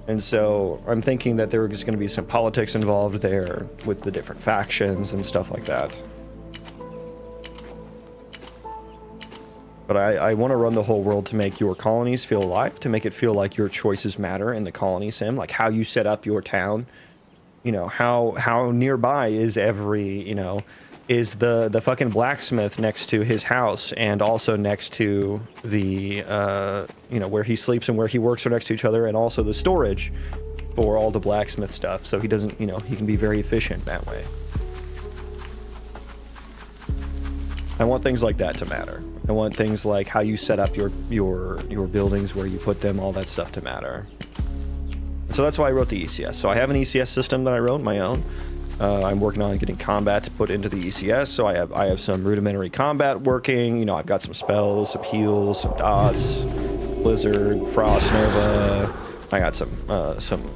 And so I'm thinking that there is going to be some politics involved there with the different factions and stuff like that. But I want to run the whole world to make your colonies feel alive, to make it feel like your choices matter in the colony sim, like how you set up your town. You know, how nearby is every, you know, is the fucking blacksmith next to his house and also next to the, you know, where he sleeps and where he works are next to each other, and also the storage for all the blacksmith stuff. So he doesn't, you know, he can be very efficient that way. I want things like that to matter. I want things like how you set up your buildings, where you put them, all that stuff to matter. So that's why I wrote the ECS. So I have an ECS system that I wrote, my own. I'm working on getting combat to put into the ECS. So I have some rudimentary combat working. You know, I've got some spells, some heals, some dots, blizzard, frost nova. I got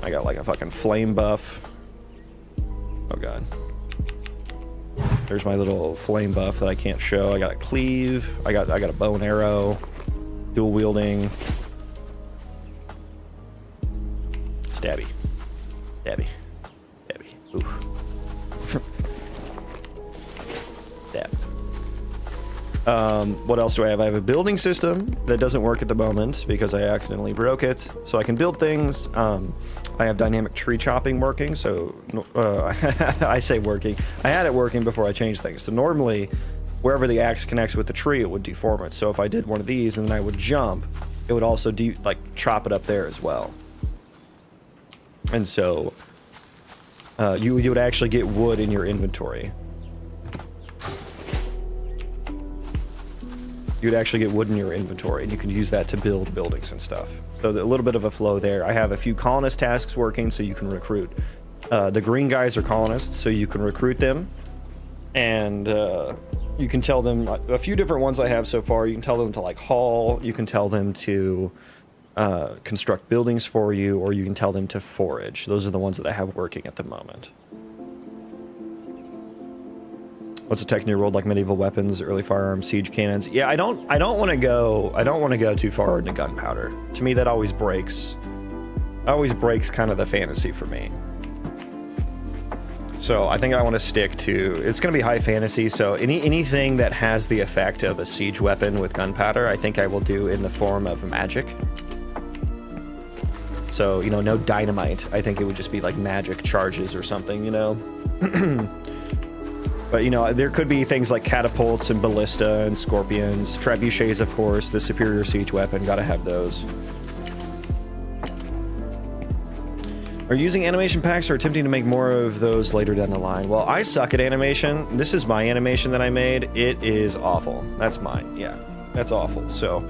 I got like a fucking flame buff. Oh god. There's my little flame buff that I can't show. I got a cleave. I got a bow and arrow, dual wielding. Stabby. Stabby. Stabby. Ooh. Stab. What else do I have? I have a building system that doesn't work at the moment because I accidentally broke it. So I can build things. I have dynamic tree chopping working. So I say working. I had it working before I changed things. So normally, wherever the axe connects with the tree, it would deform it. So if I did one of these and then I would jump, it would also like chop it up there as well. And so you would actually get wood in your inventory. You'd actually get wood in your inventory, and you can use that to build buildings and stuff. So a little bit of a flow there. I have a few colonist tasks working, so you can recruit. The green guys are colonists, so you can recruit them. And you can tell them a few different ones I have so far. You can tell them to like haul. You can tell them to construct buildings for you, or you can tell them to forage. Those are the ones that I have working at the moment. What's a tech in your world, like medieval weapons, early firearms, siege cannons? Yeah, I don't want to go too far into gunpowder. To me, that always breaks. always breaks kind of the fantasy for me. So I think I want to stick to, it's going to be high fantasy, so anything that has the effect of a siege weapon with gunpowder, I think I will do in the form of magic. So, you know, no dynamite. I think it would just be like magic charges or something, you know? But, you know, there could be things like catapults and ballista and scorpions. Trebuchets, of course, the superior siege weapon, gotta have those. Are you using animation packs or attempting to make more of those later down the line? Well, I suck at animation. This is my animation that I made. It is awful. That's mine. Yeah, that's awful. So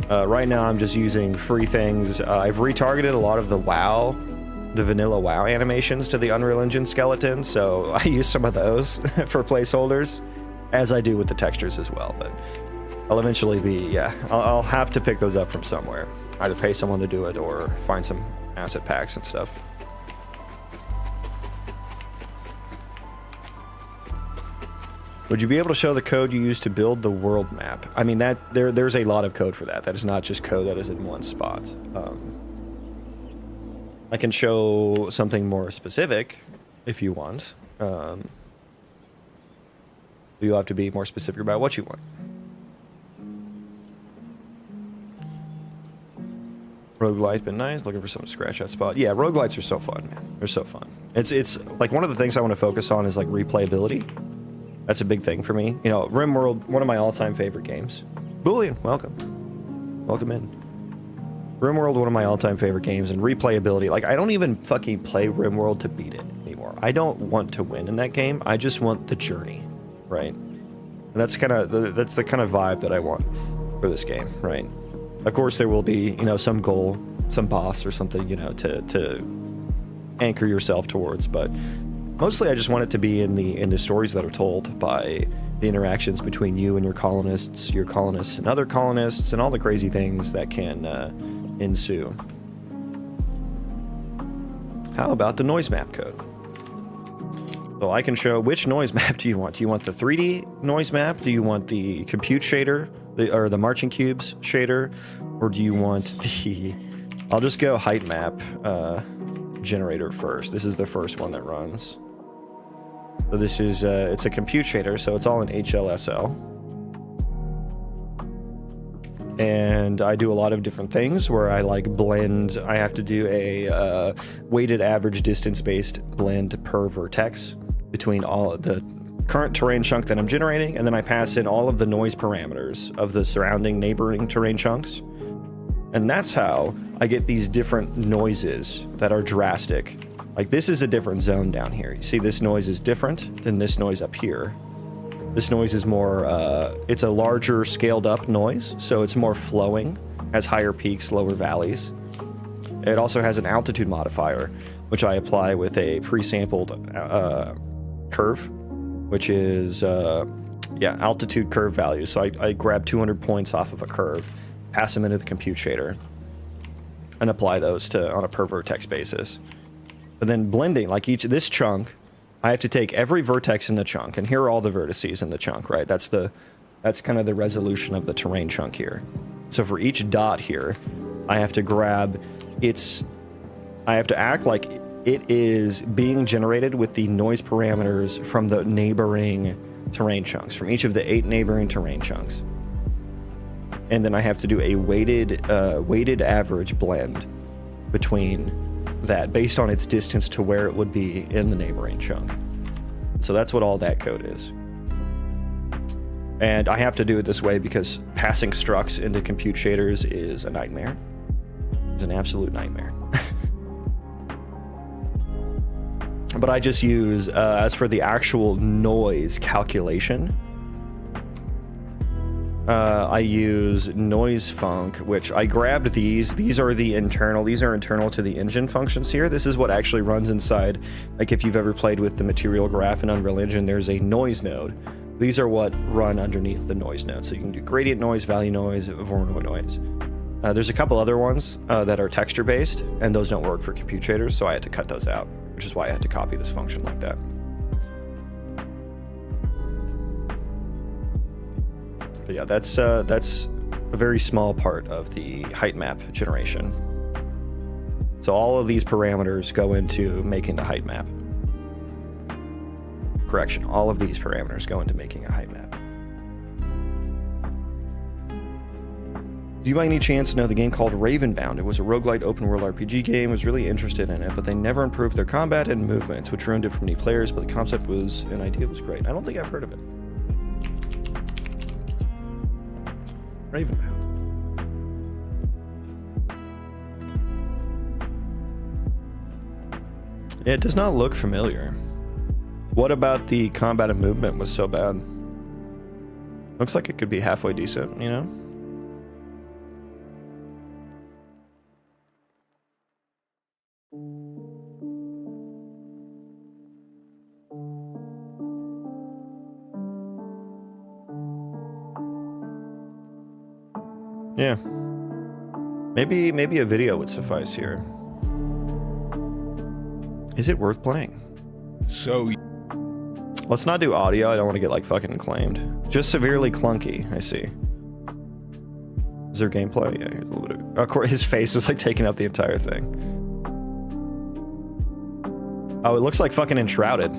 right now I'm just using free things. I've retargeted a lot of the the vanilla WoW animations to the Unreal Engine skeleton. So I use some of those for placeholders, as I do with the textures as well. But I'll eventually be, yeah, I'll have to pick those up from somewhere. Either pay someone to do it or find some asset packs and stuff. Would you be able to show the code you used to build the world map? I mean, that there's a lot of code for that. That is not just code that is in one spot. I can show something more specific if you want. You'll have to be more specific about what you want. Roguelite been nice. Looking for something to scratch that spot. Yeah, roguelites are so fun, man. They're so fun. It's like one of the things I want to focus on is like replayability. That's a big thing for me. You know, RimWorld, one of my all-time favorite games. Boolean, welcome. Welcome in. RimWorld, one of my all-time favorite games, and replayability. Like, I don't even fucking play RimWorld to beat it anymore. I don't want to win in that game. I just want the journey, right? And that's kind of that's the kind of vibe that I want for this game, right? Of course, there will be, you know, some goal, some boss or something, you know, to anchor yourself towards, but mostly I just want it to be in the stories that are told by the interactions between you and your colonists and other colonists, and all the crazy things that can ensue. How about the noise map code? So I can show, which noise map do you want? Do you want the 3D noise map? Do you want the compute shader, or the marching cubes shader? Or do you want the, I'll just go height map generator first. This is the first one that runs. So this is, it's a compute shader, so it's all in HLSL. And I do a lot of different things where I like blend, I have to do a weighted average distance-based blend per vertex between all the current terrain chunk that I'm generating, and then I pass in all of the noise parameters of the surrounding neighboring terrain chunks. And that's how I get these different noises that are drastic. Like, this is a different zone down here. You see this noise is different than this noise up here. This noise is more, it's a larger scaled up noise, so it's more flowing, has higher peaks, lower valleys. It also has an altitude modifier, which I apply with a pre-sampled curve, which is, yeah, altitude curve value. So I grab 200 points off of a curve, pass them into the compute shader, and apply those to on a per vertex basis. But then blending, like this chunk, I have to take every vertex in the chunk, and here are all the vertices in the chunk, right? That's kind of the resolution of the terrain chunk here. So for each dot here, I have to grab I have to act like it is being generated with the noise parameters from the neighboring terrain chunks, from each of the 8 neighboring terrain chunks. And then I have to do a weighted average blend between that based on its distance to where it would be in the neighboring chunk. So that's what all that code is. And I have to do it this way because passing structs into compute shaders is a nightmare. It's an absolute nightmare. But I just use, as for the actual noise calculation, I use noise func, which I grabbed these. These are internal to the engine functions here. This is what actually runs inside. Like, if you've ever played with the material graph in Unreal Engine, there's a noise node. These are what run underneath the noise node. So you can do gradient noise, value noise, Voronoi noise. There's a couple other ones that are texture based, and those don't work for compute shaders, so I had to cut those out, which is why I had to copy this function like that. But yeah, that's a very small part of the height map generation. So all of these parameters go into making the height map. Correction, all of these parameters go into making a height map. Do you by any chance know the game called Ravenbound? It was a roguelite open world RPG game. I was really interested in it, but they never improved their combat and movements, which ruined it for many players, but the concept was, an idea was great. I don't think I've heard of it. Ravenbound. It does not look familiar. What about the combat and movement was so bad? Looks like it could be halfway decent, you know? Yeah. Maybe a video would suffice here. Is it worth playing? So let's not do audio. I don't want to get like fucking claimed. Just severely clunky. I see. Is there gameplay? Yeah, here's a little bit of. Of course, his face was like taking up the entire thing. Oh, it looks like fucking Enshrouded.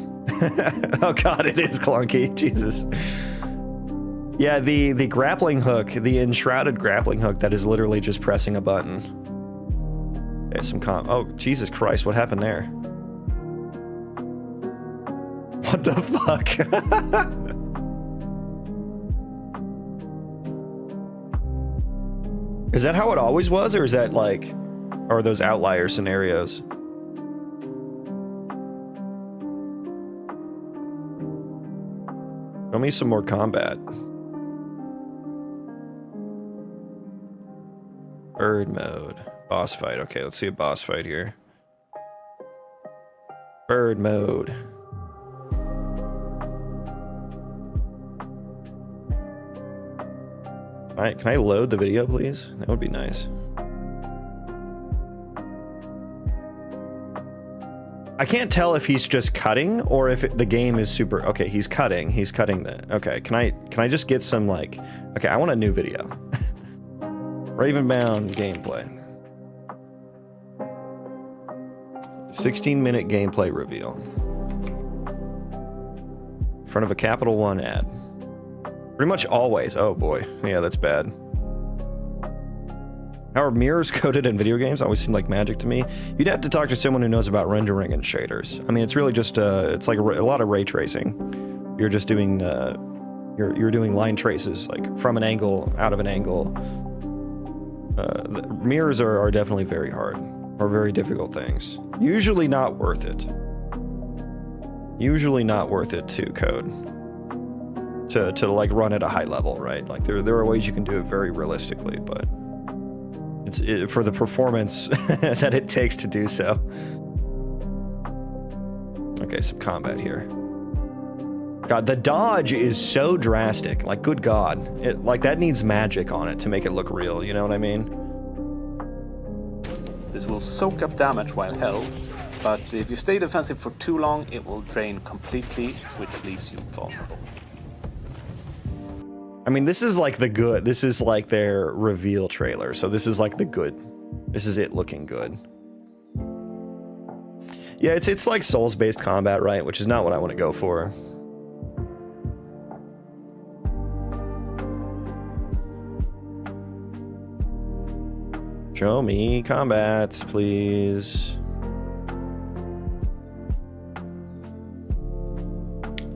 Oh god, it is clunky. Jesus. Yeah, the grappling hook, the Enshrouded grappling hook that is literally just pressing a button. There's some oh, Jesus Christ, what happened there? What the fuck? Is that how it always was, or is that like, or are those outlier scenarios? Show me some more combat. Bird mode. Boss fight. Okay, let's see a boss fight here. Bird mode. Alright, can I load the video, please? That would be nice. I can't tell if he's just cutting or if the game is super. Okay, he's cutting. He's cutting the. Okay, can I just get some like? Okay, I want a new video. Ravenbound gameplay. 16-minute gameplay reveal. In front of a Capital One ad. Pretty much always. Oh boy. Yeah, that's bad. How are mirrors coded in video games? Always seem like magic to me. You'd have to talk to someone who knows about rendering and shaders. I mean, it's really just it's like a lot of ray tracing. You're just doing you're doing line traces like from an angle, out of an angle. Mirrors are definitely very hard or very difficult things. Usually not worth it. Usually not worth it to code. To like run at a high level, right? Like there are ways you can do it very realistically, but it's for the performance that it takes to do so. Okay, some combat here. God, the dodge is so drastic. Like, good God, like that needs magic on it to make it look real. You know what I mean? This will soak up damage while held, but if you stay defensive for too long, it will drain completely, which leaves you vulnerable. I mean, this is like the good. This is like their reveal trailer. So this is like the good. This is it looking good. Yeah, it's like Souls-based combat, right? Which is not what I want to go for. Show me combat, please.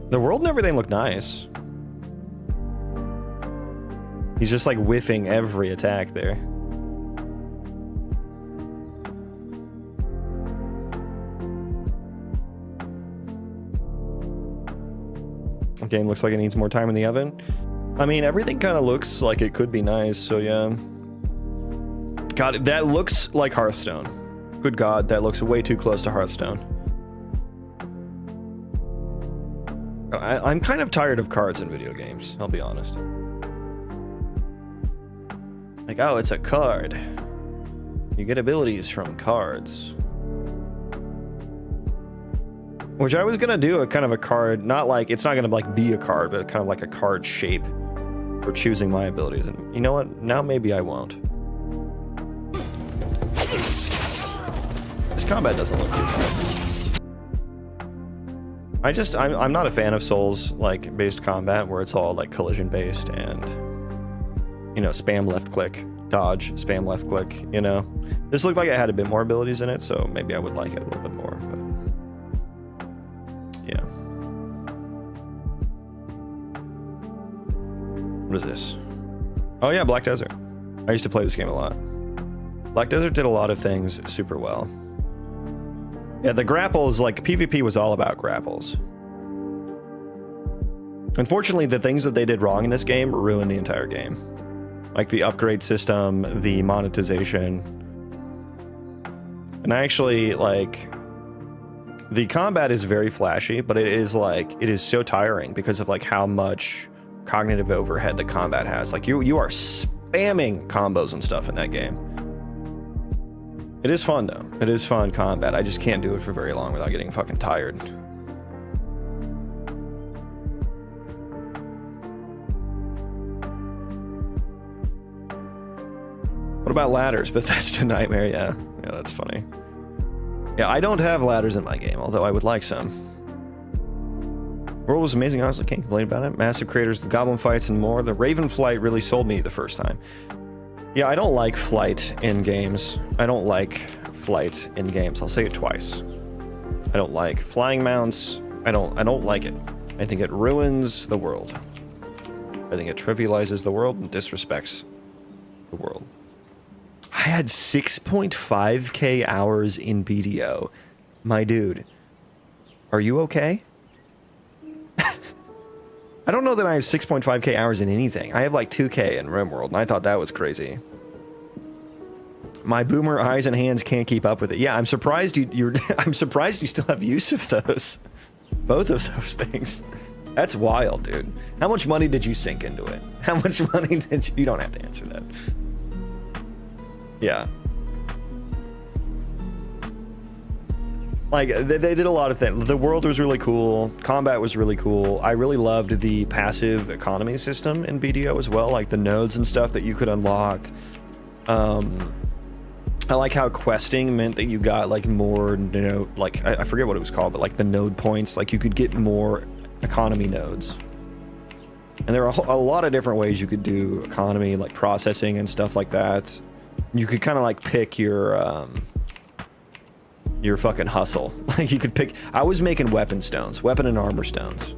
The world and everything look nice. He's just like whiffing every attack there. The game looks like it needs more time in the oven. I mean, everything kind of looks like it could be nice, so yeah. God, that looks like Hearthstone. Good God, that looks way too close to Hearthstone. I'm kind of tired of cards in video games, I'll be honest. Like, oh, it's a card. You get abilities from cards. Which I was gonna do a kind of a card, not like, it's not gonna like be a card, but kind of like a card shape for choosing my abilities. And you know what? Now maybe I won't. This combat doesn't look too bad. I'm not a fan of Souls like based combat where it's all like collision based and, you know, spam left click, dodge, spam left click, you know. This looked like it had a bit more abilities in it, so maybe I would like it a little bit more, but yeah. What is this? Oh yeah, Black Desert. I used to play this game a lot. Black Desert did a lot of things super well. Yeah, the grapples, like PvP was all about grapples. Unfortunately, the things that they did wrong in this game ruined the entire game. Like the upgrade system, the monetization. And actually, like, the combat is very flashy, but it is so tiring because of like how much cognitive overhead the combat has. Like you are spamming combos and stuff in that game. It is fun though. It is fun combat. I just can't do it for very long without getting fucking tired. What about ladders? Bethesda Nightmare, yeah. Yeah, that's funny. Yeah, I don't have ladders in my game, although I would like some. World was amazing, honestly, can't complain about it. Massive craters, the goblin fights, and more. The Raven flight really sold me the first time. Yeah, I don't like flight in games. I don't like flight in games. I'll say it twice. I don't like flying mounts. I don't like it. I think it ruins the world. I think it trivializes the world and disrespects the world. I had 6.5k hours in BDO. My dude, are you okay? I don't know that I have 6.5k hours in anything. I have like 2k in RimWorld, and I thought that was crazy. My boomer eyes and hands can't keep up with it. Yeah, I'm surprised I'm surprised you still have use of those. Both of those things. That's wild, dude. How much money did you sink into it? How much money did you don't have to answer that. Yeah. Like, they did a lot of things. The world was really cool. Combat was really cool. I really loved the passive economy system in BDO as well, like the nodes and stuff that you could unlock. I like how questing meant that you got, like, more, you know, like, I forget what it was called, but, like, the node points. Like, you could get more economy nodes. And there are a lot of different ways you could do economy, like processing and stuff like that. You could kind of, like, pick your fucking hustle. Like, you could pick... I was making weapon stones. Weapon and armor stones.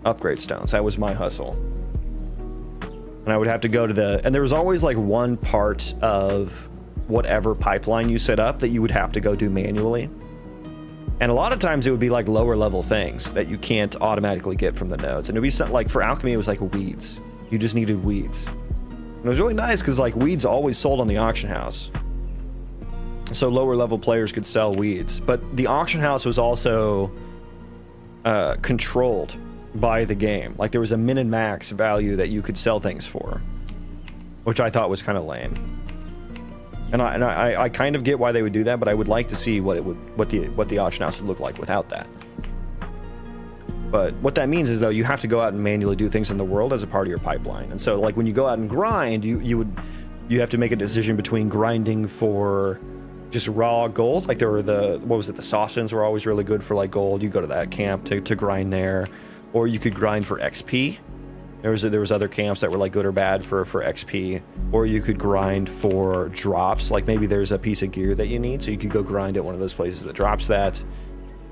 Upgrade stones. That was my hustle. And I would have to go to the... And there was always, like, one part of whatever pipeline you set up that you would have to go do manually. And a lot of times it would be, like, lower level things that you can't automatically get from the nodes. And it would be something... Like, for alchemy, it was, like, weeds. You just needed weeds. And it was really nice because, like, weeds always sold on the auction house. So lower level players could sell weeds, but the auction house was also controlled by the game. Like, there was a min and max value that you could sell things for, which I thought was kind of lame. And I kind of get why they would do that, but I would like to see what the auction house would look like without that. But what that means is, though, you have to go out and manually do things in the world as a part of your pipeline. And so, like, when you go out and grind, you have to make a decision between grinding for just raw gold. Like, there were the Sausins were always really good for, like, gold. You go to that camp to grind there, or you could grind for XP. There was other camps that were, like, good or bad for XP, or you could grind for drops. Like, maybe there's a piece of gear that you need, so you could go grind at one of those places that drops that.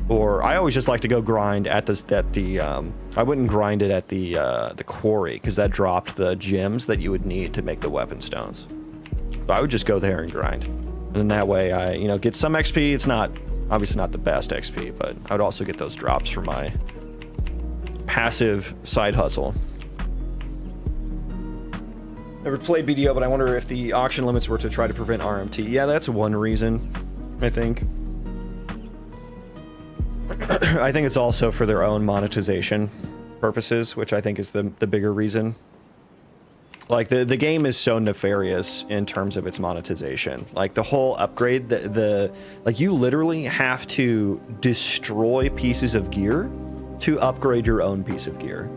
Or I always just like to go grind at I wouldn't grind it at the quarry, because that dropped the gems that you would need to make the weapon stones. So I would just go there and grind. And that way I, you know, get some XP. It's not, obviously not the best XP, but I would also get those drops for my passive side hustle. Never played BDO, but I wonder if the auction limits were to try to prevent RMT. Yeah, that's one reason, I think. I think it's also for their own monetization purposes, which I think is the bigger reason. Like, the game is so nefarious in terms of its monetization. Like, the whole upgrade, like, you literally have to destroy pieces of gear to upgrade your own piece of gear.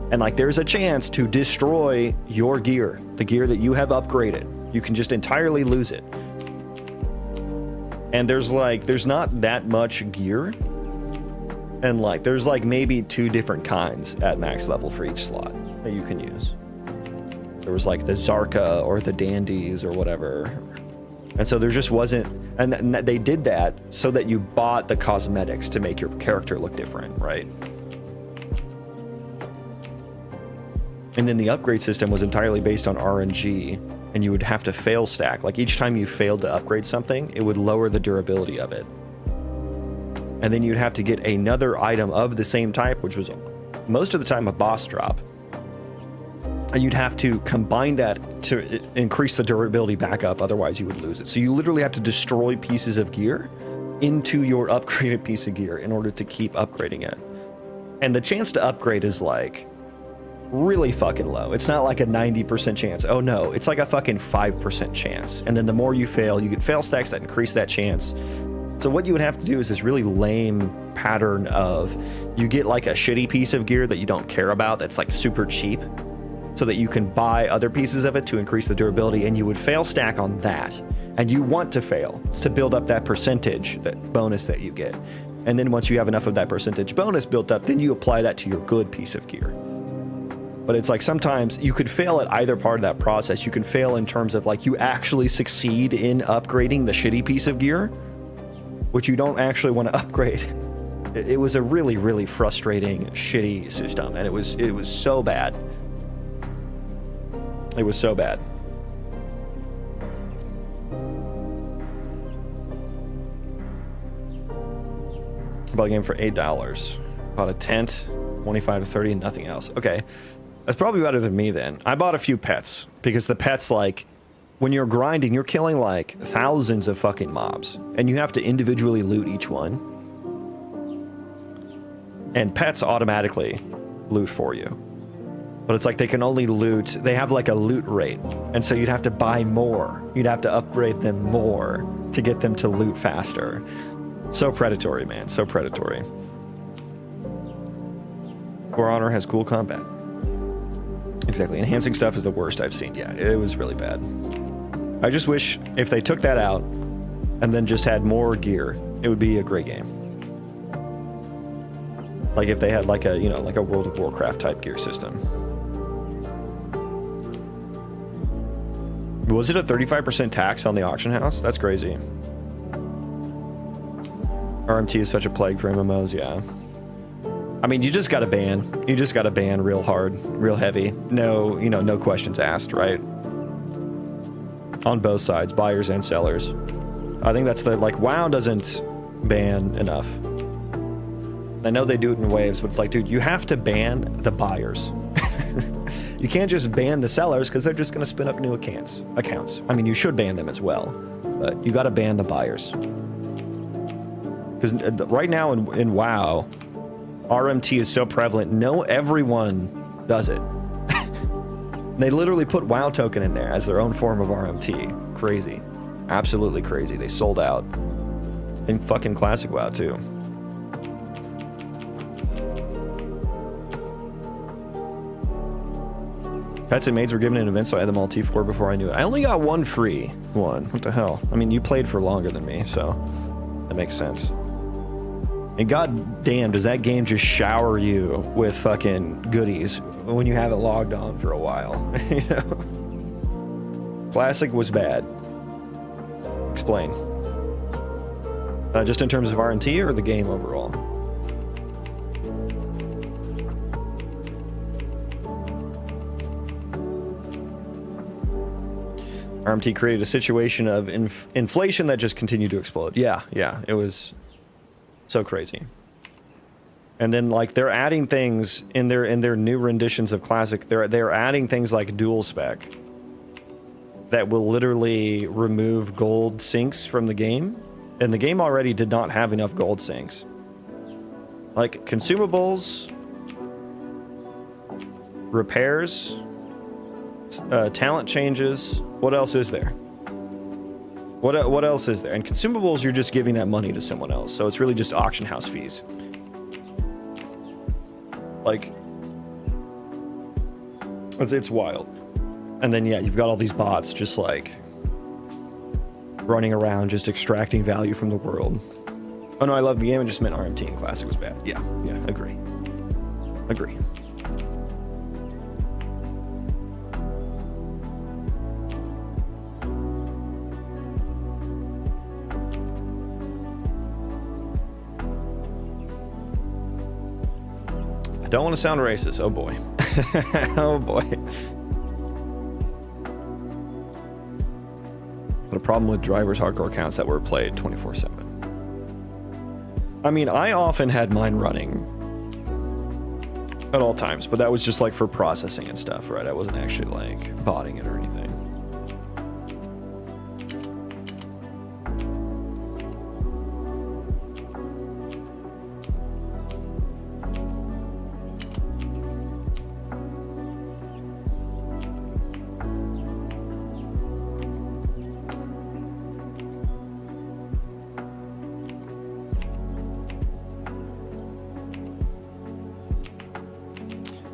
And, like, there's a chance to destroy your gear, the gear that you have upgraded. You can just entirely lose it. And there's not that much gear. And like, there's like maybe 2 different kinds at max level for each slot that you can use. There was like the Zarka or the Dandies or whatever. And so there just wasn't, and they did that so that you bought the cosmetics to make your character look different, right? And then the upgrade system was entirely based on RNG, and you would have to fail stack. Like each time you failed to upgrade something, it would lower the durability of it. And then you'd have to get another item of the same type, which was most of the time a boss drop. And you'd have to combine that to increase the durability back up, otherwise you would lose it. So you literally have to destroy pieces of gear into your upgraded piece of gear in order to keep upgrading it. And the chance to upgrade is like really fucking low. It's not like a 90% chance. Oh no, it's like a fucking 5% chance. And then the more you fail, you get fail stacks that increase that chance. So what you would have to do is this really lame pattern of you get like a shitty piece of gear that you don't care about that's like super cheap so that you can buy other pieces of it to increase the durability, and you would fail stack on that. And you want to fail to build up that percentage, that bonus that you get. And then once you have enough of that percentage bonus built up, then you apply that to your good piece of gear. But it's like sometimes you could fail at either part of that process. You can fail in terms of like you actually succeed in upgrading the shitty piece of gear, which you don't actually want to upgrade. It was a really, really frustrating, shitty system, and it was so bad. It was so bad. Bought a game for $8. Bought a tent, 25 to 30, and nothing else. Okay, that's probably better than me then. I bought a few pets because the pets, like, when you're grinding, you're killing like thousands of fucking mobs, and you have to individually loot each one. And pets automatically loot for you. But it's like they can only loot, they have like a loot rate. And so you'd have to buy more. You'd have to upgrade them more to get them to loot faster. So predatory, man, so predatory. For Honor has cool combat. Exactly, enhancing stuff is the worst I've seen. Yeah, it was really bad. I just wish if they took that out and then just had more gear, it would be a great game. Like if they had like a, you know, like a World of Warcraft type gear system. Was it a 35% tax on the auction house? That's crazy. RMT is such a plague for MMOs, yeah. I mean, you just gotta ban. You just gotta ban real hard, real heavy. No, you know, no questions asked, right? On both sides, buyers and sellers. I think that's the, like, WoW doesn't ban enough. I know they do it in waves, but it's like, dude, you have to ban the buyers. You can't just ban the sellers because they're just going to spin up new accounts. I mean, you should ban them as well, but you got to ban the buyers. Because right now in WoW, RMT is so prevalent. No, everyone does it. They literally put WoW token in there as their own form of RMT. Crazy. Absolutely crazy. They sold out. In fucking classic WoW too. Pets and maids were given an event, so I had them all T4 before I knew it. I only got one free one. What the hell? I mean, you played for longer than me, so that makes sense. And god damn, does that game just shower you with fucking goodies when you haven't logged on for a while? You know? Classic was bad. Explain. Just in terms of RNT or the game overall? RMT created a situation of inflation that just continued to explode. Yeah, it was so crazy. And then like they're adding things in their new renditions of Classic. They're adding things like dual spec that will literally remove gold sinks from the game. And the game already did not have enough gold sinks. Like consumables, repairs, talent changes. What else is there? What else is there? And consumables, you're just giving that money to someone else. So it's really just auction house fees. Like, it's wild. And then, yeah, you've got all these bots just like running around just extracting value from the world. Oh no, I love the game, it just meant RMT and Classic was bad. Yeah, agree. Agree. I don't want to sound racist. Oh boy. Oh boy. But a problem with drivers' hardcore accounts that were played 24/7. I mean, I often had mine running at all times, but that was just like for processing and stuff, right? I wasn't actually like botting it or anything.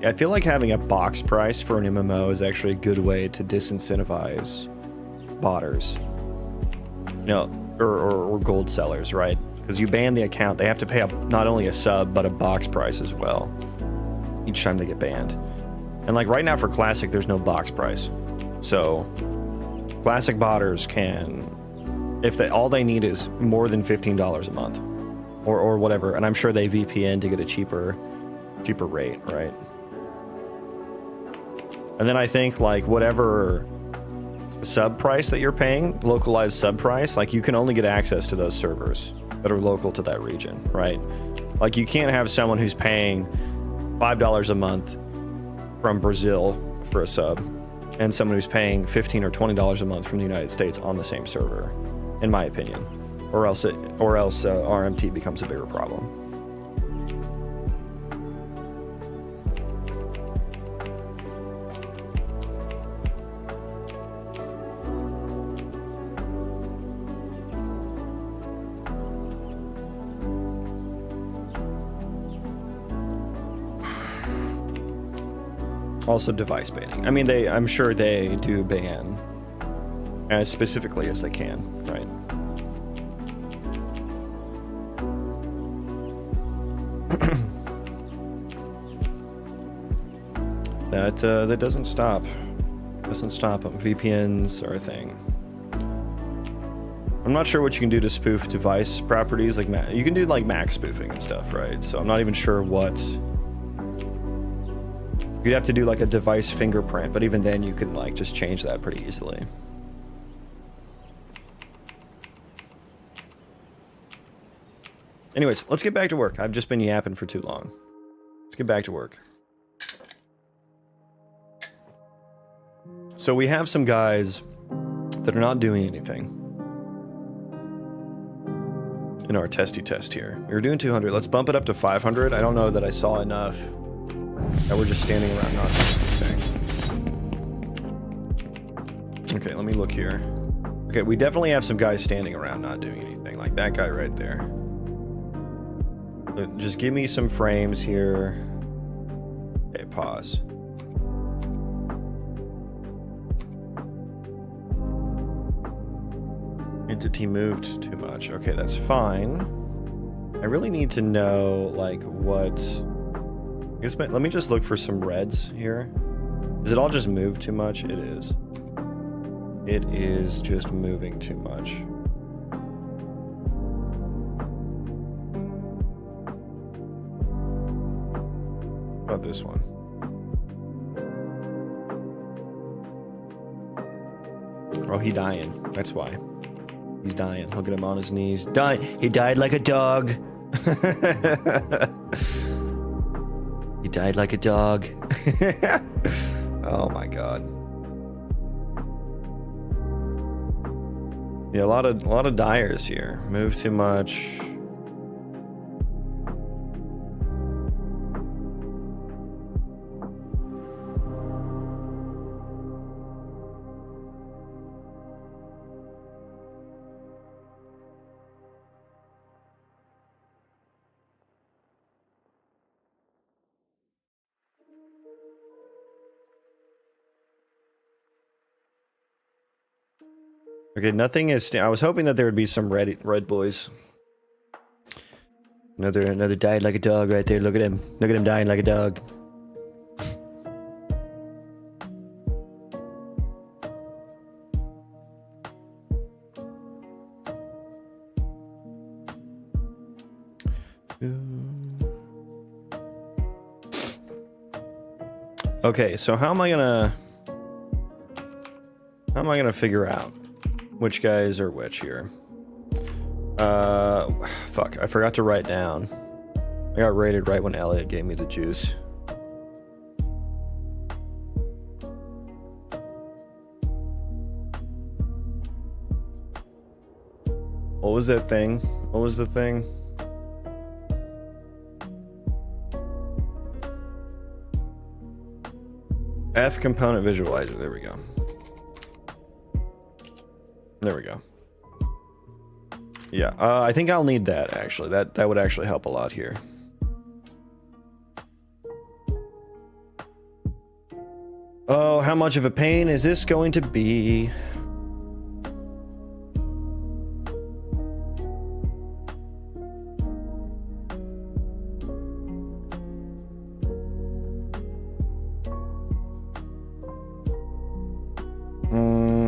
I feel like having a box price for an MMO is actually a good way to disincentivize botters, you know, or gold sellers, right? Because you ban the account, they have to pay not only a sub, but a box price as well each time they get banned. And like right now for Classic, there's no box price. So Classic botters can, if all they need is more than $15 a month or whatever, and I'm sure they VPN to get a cheaper rate, right? And then I think like whatever sub price that you're paying, localized sub price, like you can only get access to those servers that are local to that region, right? Like you can't have someone who's paying $5 a month from Brazil for a sub and someone who's paying $15 or $20 a month from the United States on the same server, in my opinion, or else RMT becomes a bigger problem. Also device banning. I mean, I'm sure they do ban as specifically as they can, right? That doesn't stop. Doesn't stop them. VPNs are a thing. I'm not sure what you can do to spoof device properties. Like you can do like Mac spoofing and stuff, right? So I'm not even sure what. You'd have to do like a device fingerprint, but even then you can like just change that pretty easily. Anyways, let's get back to work. I've just been yapping for too long. Let's get back to work. So we have some guys that are not doing anything in our testy test here. We were doing 200. Let's bump it up to 500. I don't know that I saw enough. That we're just standing around not doing anything. Okay, let me look here. Okay, we definitely have some guys standing around not doing anything, like that guy right there. But just give me some frames here. Okay, pause. Entity moved too much. Okay, that's fine. I really need to know, like, what... I guess, let me just look for some reds here. Does it all just move too much? It is. It is just moving too much. How about this one? Oh, he dying. That's why. He's dying. Look at him on his knees. He died like a dog. He died like a dog. Oh my god. Yeah, a lot of dyers here. Move too much. Okay, nothing is. I was hoping that there would be some red boys. Another died like a dog right there. Look at him. Look at him dying like a dog. Okay, so how am I gonna figure out which guys are which here? Fuck, I forgot to write down. I got raided right when Elliot gave me the juice. What was that thing? What was the thing? F component visualizer. There we go. There we go. Yeah, I think I'll need that actually. That would actually help a lot here. Oh, how much of a pain is this going to be?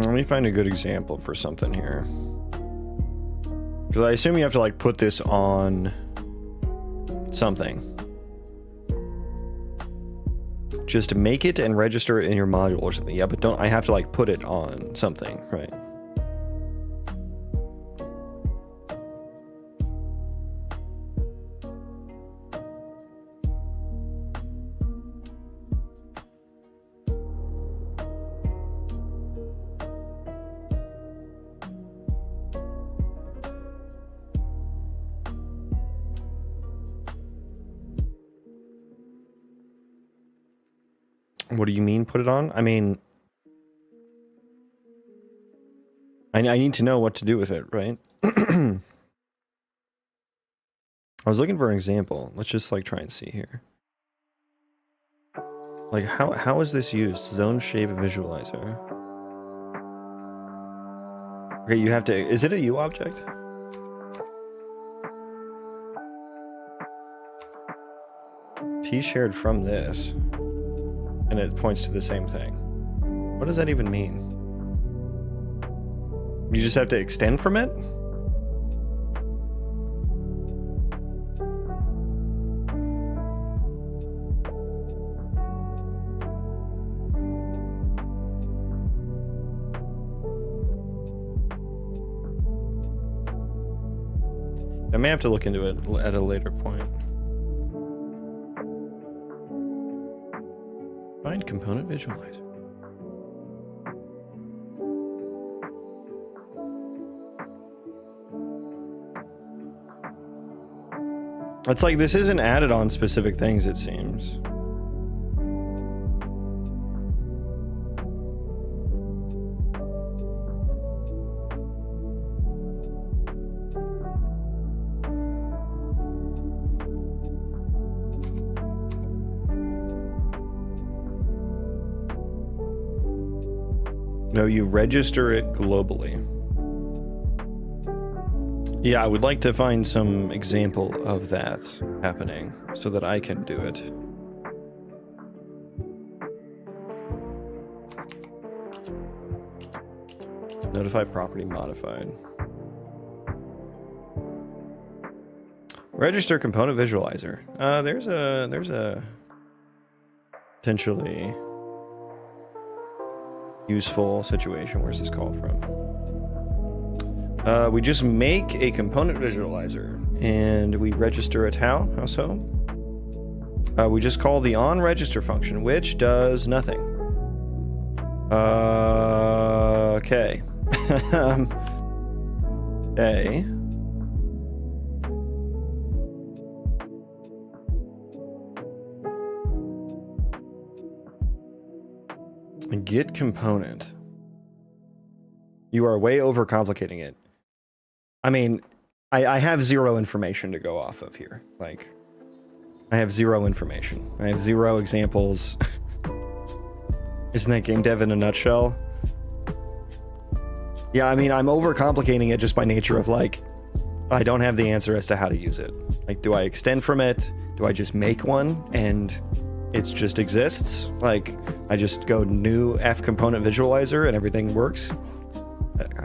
Let me find a good example for something here. Because I assume you have to like put this on something. Just to make it and register it in your module or something. Yeah, but don't I have to like put it on something, right? What do you mean put it on? I mean, I need to know what to do with it, right? I was looking for an example. Let's just like try and see here. Like how is this used? Zone shape visualizer. Okay, you have to, is it a U object? T shared from this. And it points to the same thing. What does that even mean? You just have to extend from it? I may have to look into it at a later point. Find component visualizer. It's like this isn't added on specific things, it seems. No, you register it globally. Yeah, I would like to find some example of that happening so that I can do it. Notify property modified. Register component visualizer. There's a potentially useful situation. Where's this call from? We just make a component visualizer and we register it how? How so? We just call the onRegister function, which does nothing. Okay. Okay. Get component. You are way overcomplicating it. I mean, I have zero information to go off of here. Like, I have zero information. I have zero examples. Isn't that game dev in a nutshell? Yeah, I mean, I'm overcomplicating it just by nature of like, I don't have the answer as to how to use it. Like, do I extend from it? Do I just make one and it just exists? Like, I just go new F component visualizer and everything works?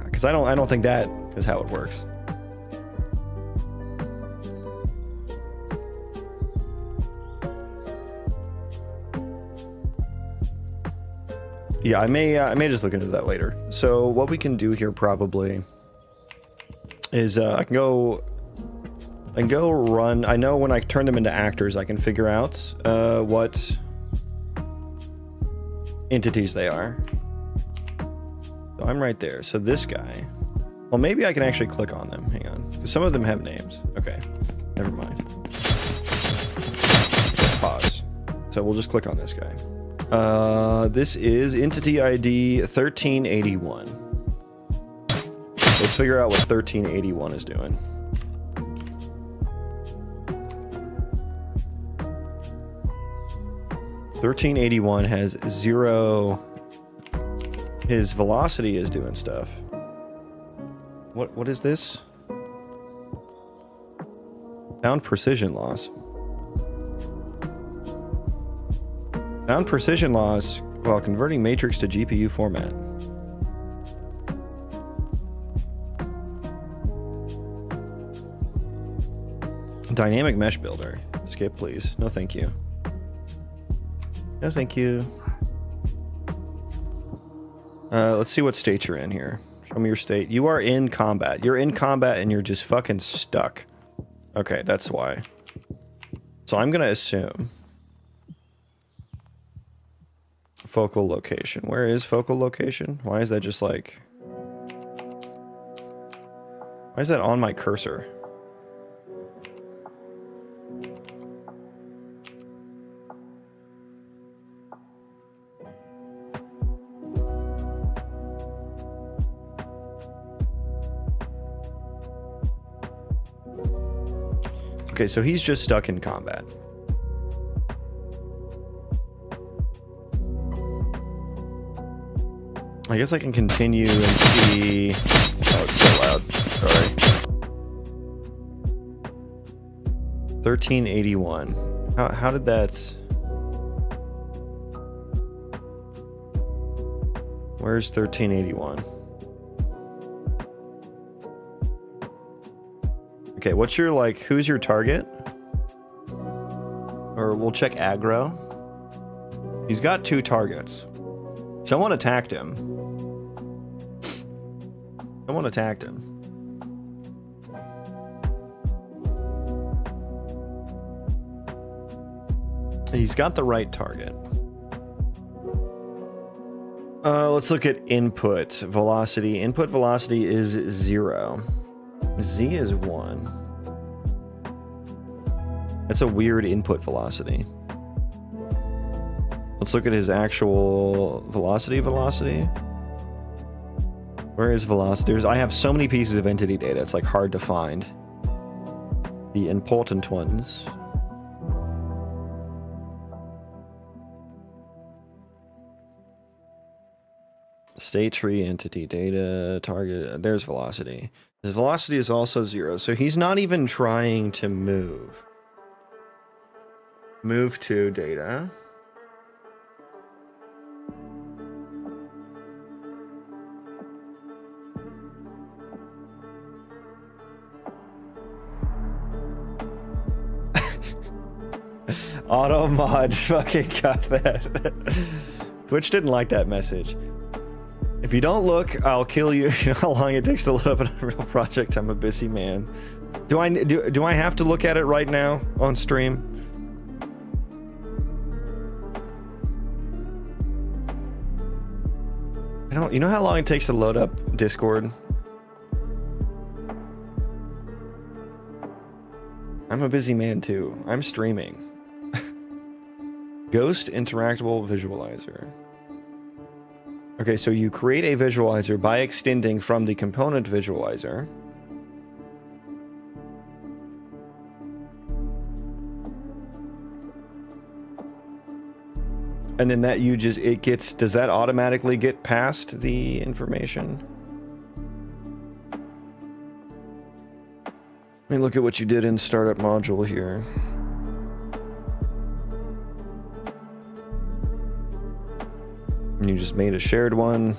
Because I don't think that is how it works. Yeah, I may just look into that later. So what we can do here probably is I can go run. I know when I turn them into actors, I can figure out what entities they are. So I'm right there. So this guy. Well, maybe I can actually click on them. Hang on, because some of them have names. Okay, never mind. Pause. So we'll just click on this guy. This is entity ID 1381. Let's figure out what 1381 is doing. (1381) has 0. His velocity is doing stuff. What is this? Found precision loss. Found precision loss while converting matrix to GPU format. Dynamic mesh builder. Skip, please. No, thank you. No, thank you. Let's see what state you're in here. Show me your state. You are in combat. You're in combat and you're just fucking stuck. Okay, that's why. So I'm gonna assume focal location. Where is focal location? Why is that just like... Why is that on my cursor? Okay, so he's just stuck in combat. I guess I can continue and see... Oh, it's so loud. Sorry. 1381. How did that... Where's 1381? Okay, what's your, like, who's your target? Or we'll check aggro. He's got 2 targets. Someone attacked him. Someone attacked him. He's got the right target. Let's look at input velocity. Input velocity is 0. Z is 1. That's a weird input velocity. Let's look at his actual velocity. Where is velocity? I have so many pieces of entity data, it's like hard to find the important ones. State tree, entity data, target, there's velocity. His velocity is also 0, so he's not even trying to move. Move to data. Auto mod fucking got that. Twitch didn't like that message. If you don't look, I'll kill you. You know how long it takes to load up a real project? I'm a busy man. Do I have to look at it right now on stream? I don't. You know how long it takes to load up Discord? I'm a busy man too. I'm streaming. Ghost interactable visualizer. Okay, so you create a visualizer by extending from the component visualizer. And then that does that automatically get past the information? Let me look at what you did in startup module here. You just made a shared one.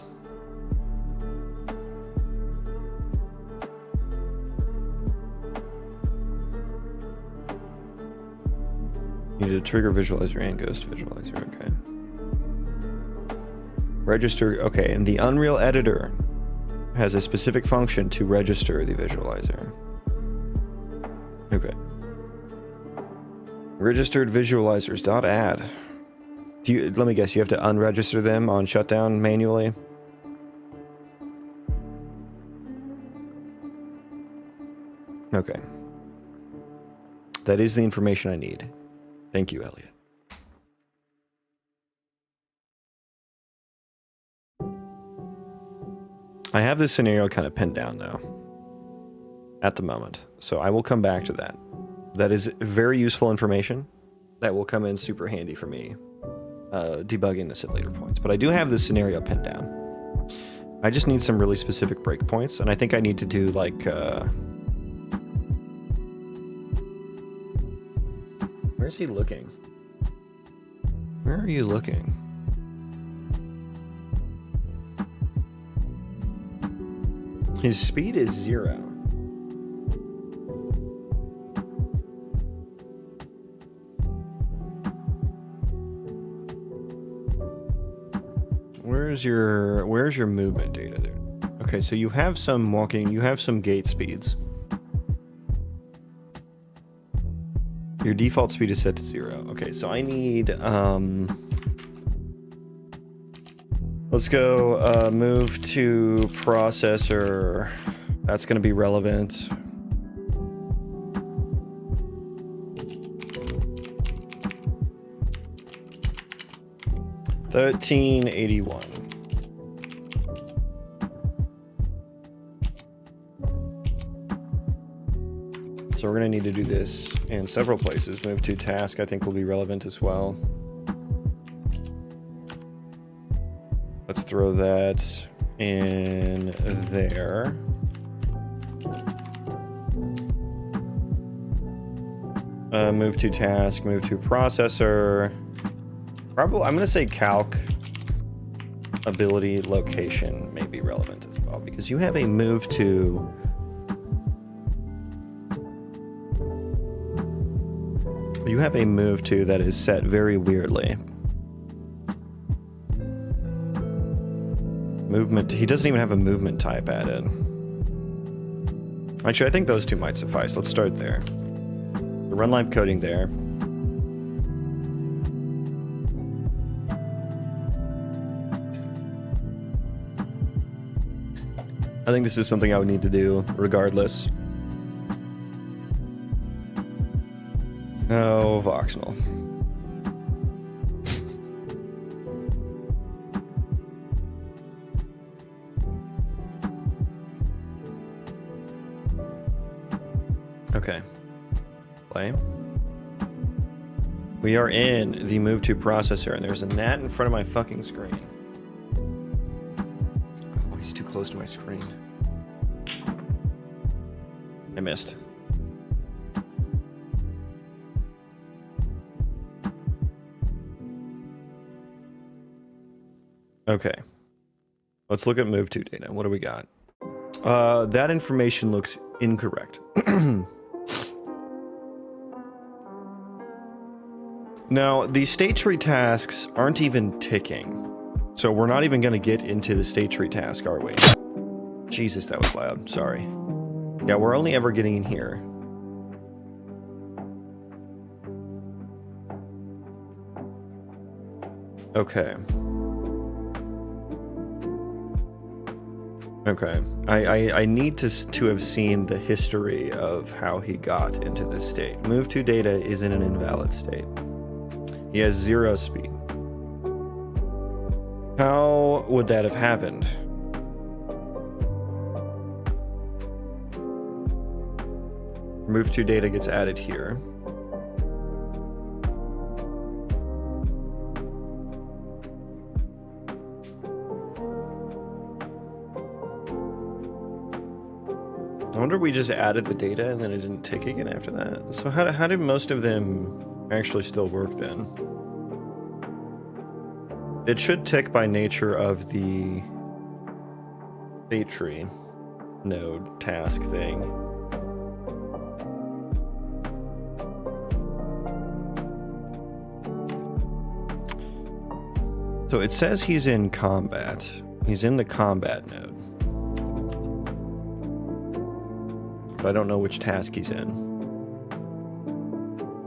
You did a trigger visualizer and ghost visualizer, okay. Register, okay, and the Unreal Editor has a specific function to register the visualizer. Okay. Registered visualizers.add. Do you, let me guess, you have to unregister them on shutdown manually? Okay. That is the information I need. Thank you, Elliot. I have this scenario kind of pinned down, though, at the moment. So I will come back to that. That is very useful information that will come in super handy for me debugging this at later points. But I do have this scenario pinned down. I just need some really specific breakpoints, and I think I need to do, like... Where's he looking? Where are you looking? His speed is 0. Where's your movement data there? Okay, so you have some walking, you have some gait speeds. Your default speed is set to 0. Okay, so I need, let's go move to processor. That's going to be relevant. $1381. So we're going to need to do this in several places. Move to task, I think, will be relevant as well. Let's throw that in there. Move to task, move to processor. Probably, I'm going to say calc ability location may be relevant as well, because you have a move to... You have a move to that is set very weirdly. Movement, he doesn't even have a movement type added. Actually, I think those two might suffice. Let's start there. Run live coding there. I think this is something I would need to do regardless. Oh, voxel. Okay. Play. We are in the move to processor, and there's a gnat in front of my fucking screen. Oh, he's too close to my screen. I missed. Okay. Let's look at move to data. What do we got? That information looks incorrect. Now, the state tree tasks aren't even ticking. So we're not even going to get into the state tree task, are we? Jesus, that was loud. Sorry. Yeah, we're only ever getting in here. Okay. Okay. I need to have seen the history of how he got into this state. Move to data is in an invalid state. He has 0 speed. How would that have happened? Move to data gets added here. wonder if we just added the data and then it didn't tick again after that. So how do most of them actually still work then? It should tick by nature of the state tree node task thing. So it says he's in combat. He's in the combat node. But I don't know which task he's in.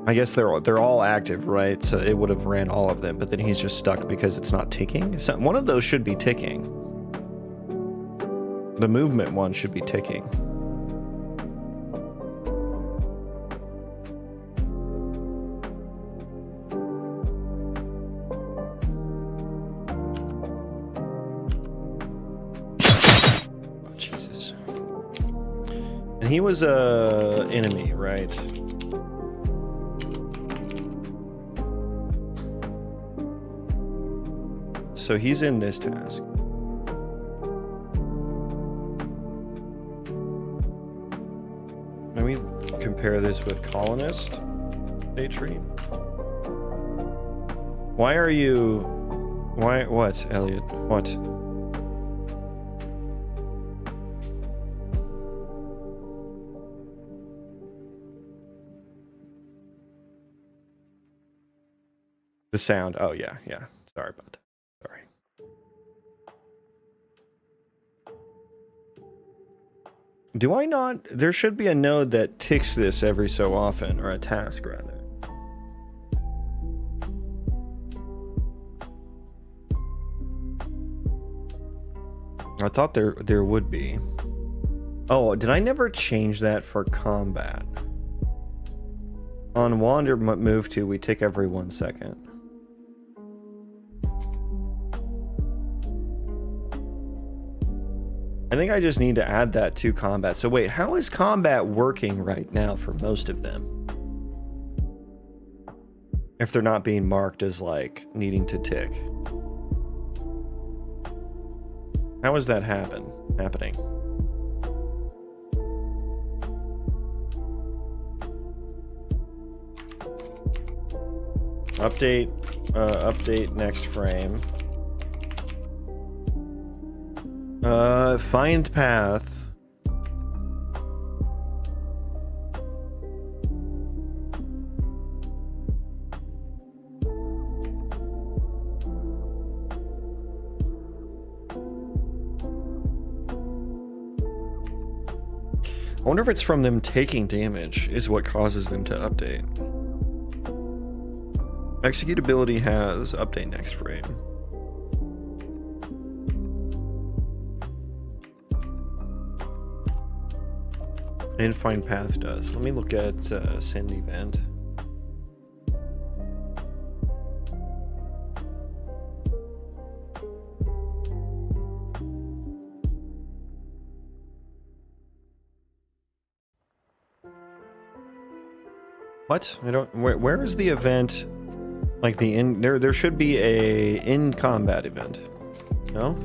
I guess they're all active, right? So it would have ran all of them, but then he's just stuck because it's not ticking. So one of those should be ticking. The movement one should be ticking. Oh, Jesus. And he was a enemy, right? So he's in this task. Let me compare this with colonist state tree. Why are you... Why... What, Elliot? What? The sound. Oh, yeah, yeah. Sorry about that. Sorry. Do I not? There should be a node that ticks this every so often, or a task rather. I thought there would be. Oh, did I never change that for combat? On wander move to, we tick every 1 second. I think I just need to add that to combat. So wait, how is combat working right now for most of them? If they're not being marked as like needing to tick. How is that happening? Update next frame. Find path. I wonder if it's from them taking damage is what causes them to update. Executability has update next frame. And find path does. Let me look at send event. What? I don't. Where is the event? Like the in there should be a in combat event. No?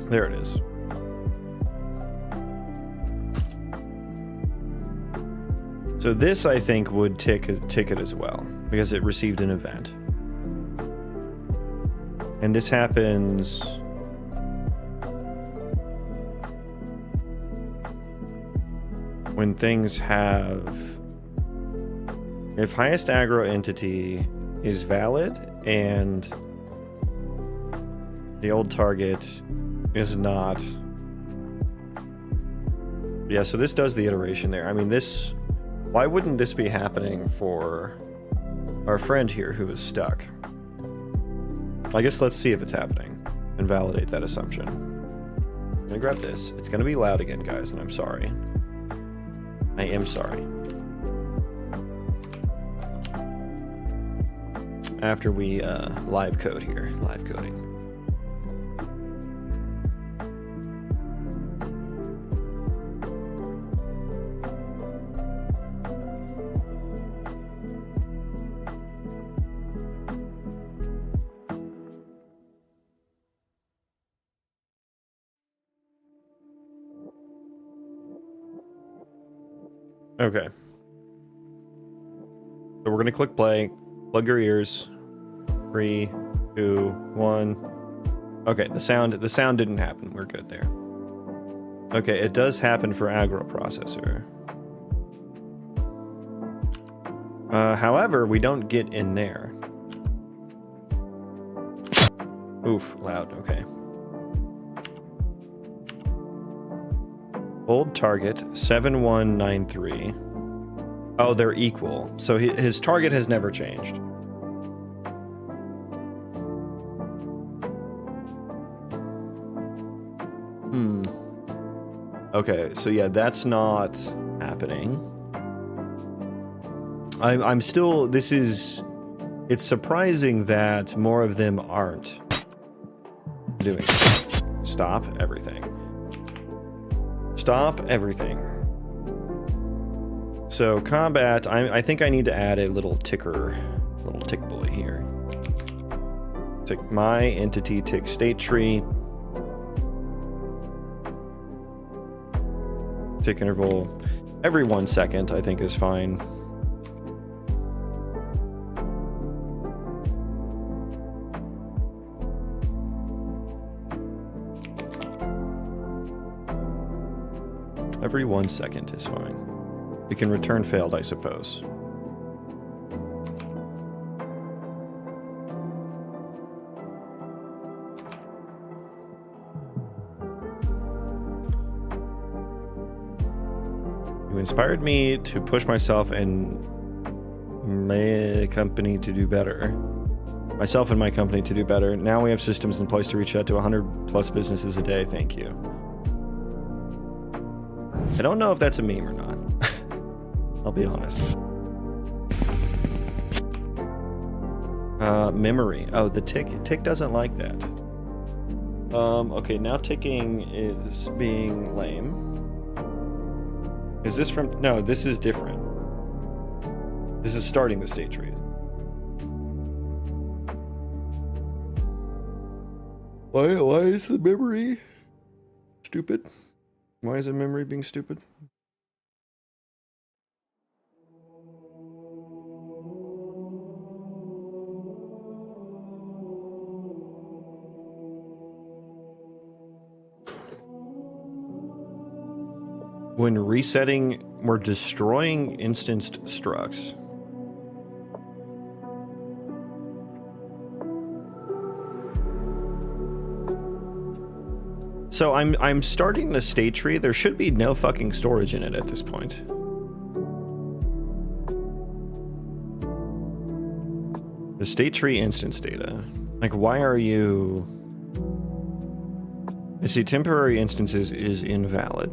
There it is. So this, I think, would tick it as well, because it received an event. And this happens... when things have... if highest aggro entity is valid and the old target is not. Yeah, so this does the iteration there. I mean, this... why wouldn't this be happening for our friend here who is stuck? I guess let's see if it's happening and validate that assumption. I'm gonna grab this. It's gonna be loud again, guys, and I'm sorry. I am sorry. after we live code here, live coding. Okay. So we're gonna click play, plug your ears. 3, 2, 1. Okay, the sound didn't happen. We're good there. Okay, it does happen for Aggro processor. However, we don't get in there. Oof, loud, okay. Old target, 7193. Oh, they're equal. So his target has never changed. Okay, so yeah, that's not happening. I'm still, it's surprising that more of them aren't doing it. Stop everything. Stop everything. So combat, I think I need to add a little tick bully here. Tick my entity, tick state tree. Tick interval every 1 second, I think is fine. Every 1 second is fine. We can return failed, I suppose. You inspired me to push myself and my company to do better. Myself and my company to do better. Now we have systems in place to reach out to 100 plus businesses a day. Thank you. I don't know if that's a meme or not. I'll be honest. Memory. Oh, the tick doesn't like that. Okay, now ticking is being lame. Is this from... No, this is different. This is starting the state trees. Why is the memory stupid? Why is the memory being stupid? When resetting, we're destroying instanced structs. So I'm starting the state tree. There should be no fucking storage in it at this point. The state tree instance data. Like, why are you... I see temporary instances is invalid.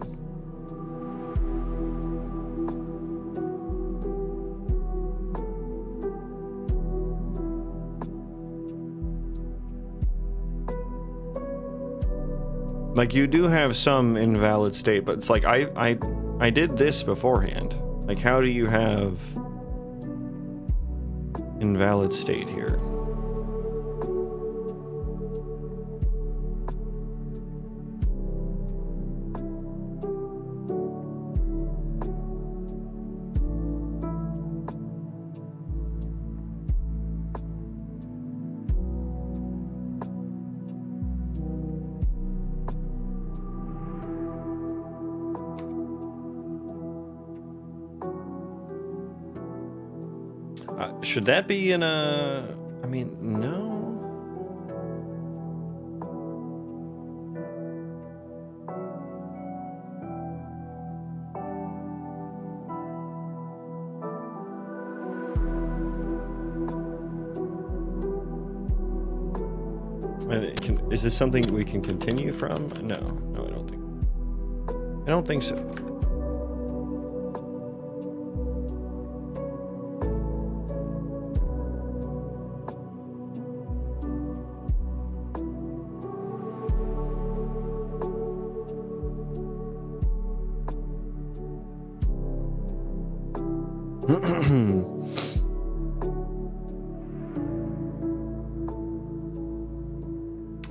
Like, you do have some invalid state, but it's like, I did this beforehand. Like, how do you have invalid state here? Should that be in a... I mean, no. Is this something we can continue from? No, I don't think. I don't think so.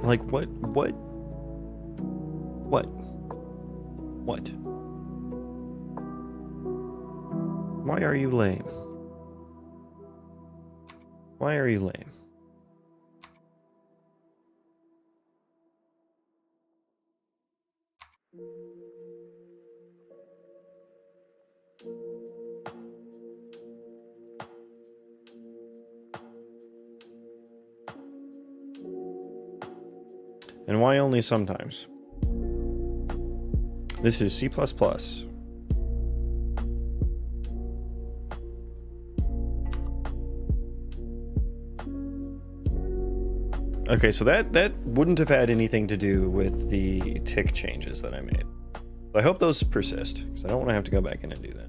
Like, what? Why are you lame? Why are you lame? And why only sometimes? This is C++. Okay, so that wouldn't have had anything to do with the tick changes that I made. I hope those persist, because I don't want to have to go back in and do that.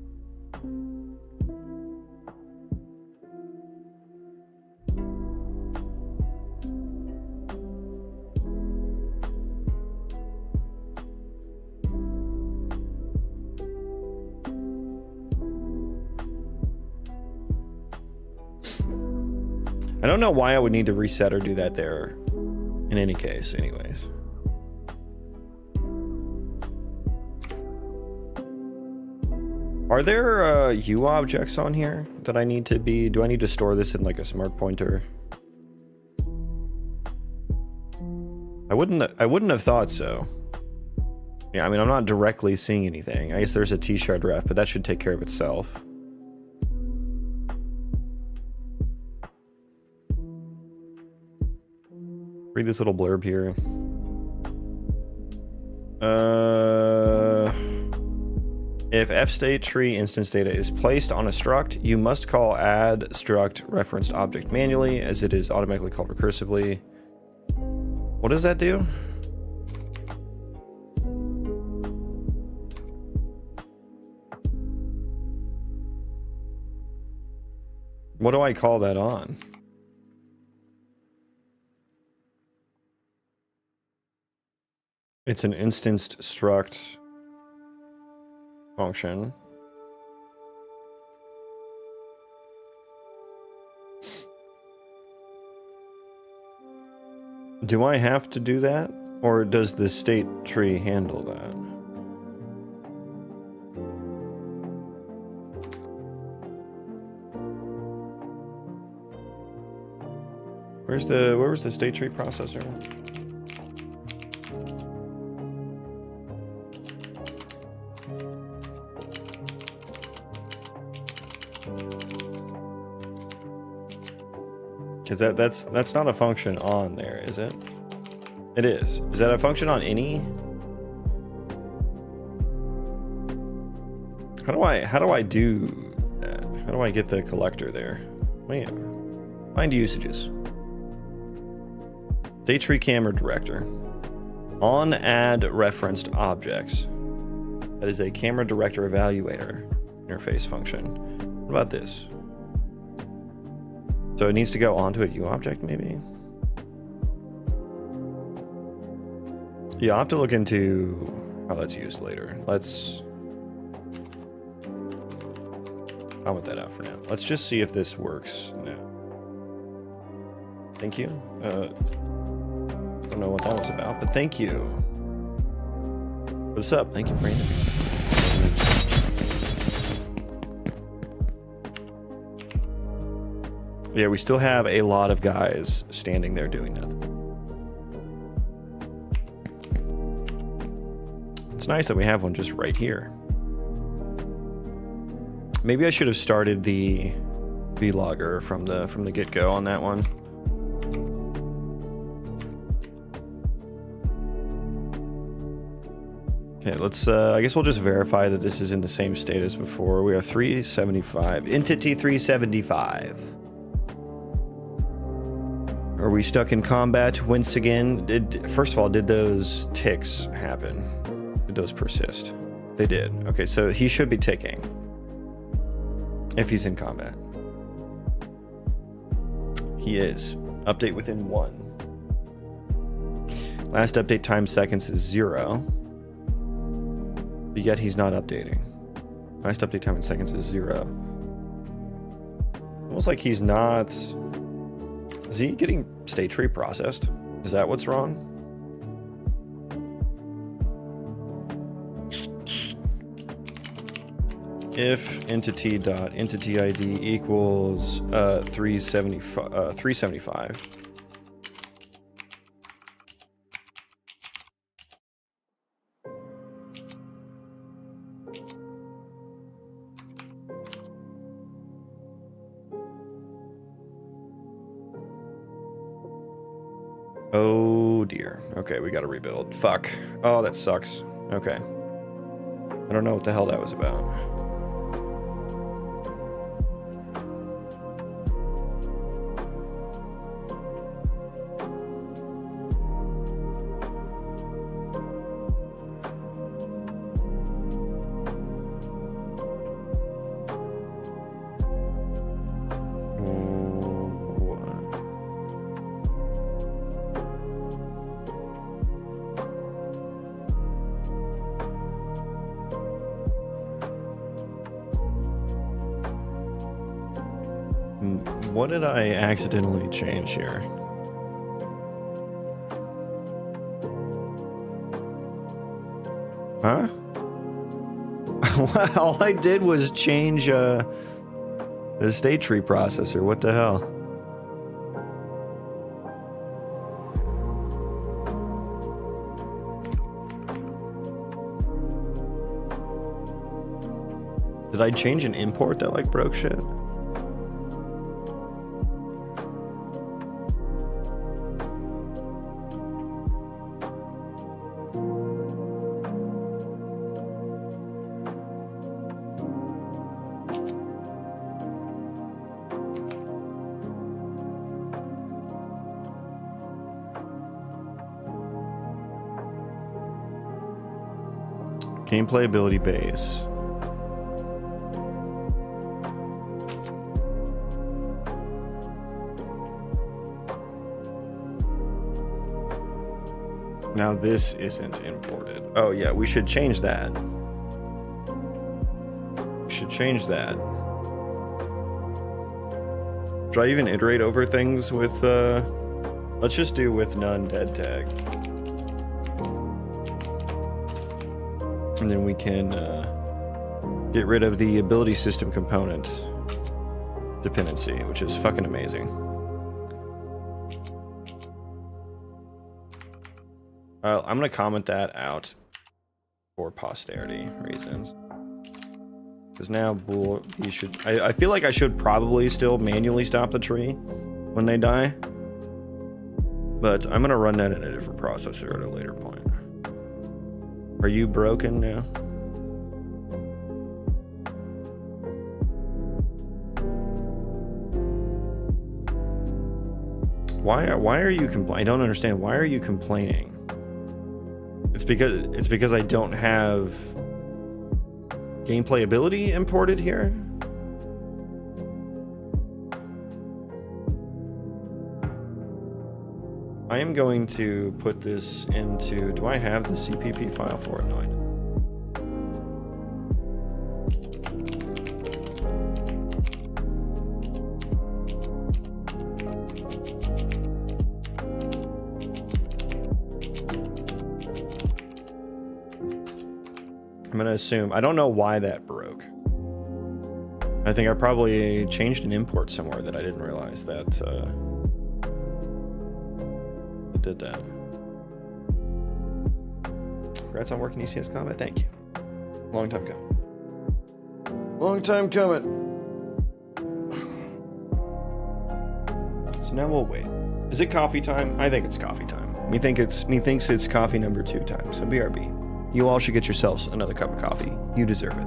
I don't know why I would need to reset or do that there in any case, anyways. Are there U objects on here that I need to be... Do I need to store this in like a smart pointer? I wouldn't have thought so. Yeah, I mean, I'm not directly seeing anything. I guess there's a T-shard ref, but that should take care of itself. Read this little blurb here. If fstate tree instance data is placed on a struct, you must call add struct referenced object manually, as it is automatically called recursively. What does that do? What do I call that on? It's an instanced struct function. Do I have to do that? Or does the state tree handle that? Where was the state tree processor? Because that's not a function on there, is it? It is. Is that a function on any? How do I do that? How do I get the collector there? Wait, find usages. State tree camera director. On add referenced objects. That is a camera director evaluator interface function. What about this? So it needs to go onto a U object, maybe? Yeah, I'll have to look into how that's used later. Let's comment that out for now. Let's just see if this works now. Thank you. Don't know what that was about, but thank you. What's up? Thank you, Brandon. Yeah, we still have a lot of guys standing there doing nothing. It's nice that we have one just right here. Maybe I should have started the vlogger from the get-go on that one. Okay, let's I guess we'll just verify that this is in the same state as before. We are 375. Entity 375. Are we stuck in combat once again? First of all, did those ticks happen? Did those persist? They did. Okay, so he should be ticking if he's in combat. He is. Update within 1. Last update time seconds is 0. But yet he's not updating. Last update time in seconds is 0. Almost like he's not... Is he getting state tree processed? Is that what's wrong? If entity ID equals 375. Oh dear. Okay, we gotta rebuild. Fuck. Oh, that sucks. Okay. I don't know what the hell that was about. What did I accidentally change here? Huh? All I did was change the state tree processor. What the hell? Did I change an import that like broke shit? Gameplay ability base. Now this isn't imported. Oh yeah, we should change that. We should change that. Should I even iterate over things with, let's just do with none dead tag. And then we can get rid of the ability system component dependency, which is fucking amazing. I'm gonna comment that out for posterity reasons. Because now he should. I feel like I should probably still manually stop the tree when they die. But I'm gonna run that in a different processor at a later point. Are you broken now? Why are you complaining? I don't understand. Why are you complaining? It's because I don't have gameplay ability imported here. I am going to put this into... Do I have the CPP file for it? No, I don't. I'm gonna assume... I don't know why that broke. I think I probably changed an import somewhere that I didn't realize that... did that. Congrats on working ECS combat. Thank you. Long time coming. Long time coming. So now we'll wait. Is it coffee time? I think it's coffee time. Me thinks it's coffee number 2 time. So BRB. You all should get yourselves another cup of coffee. You deserve it.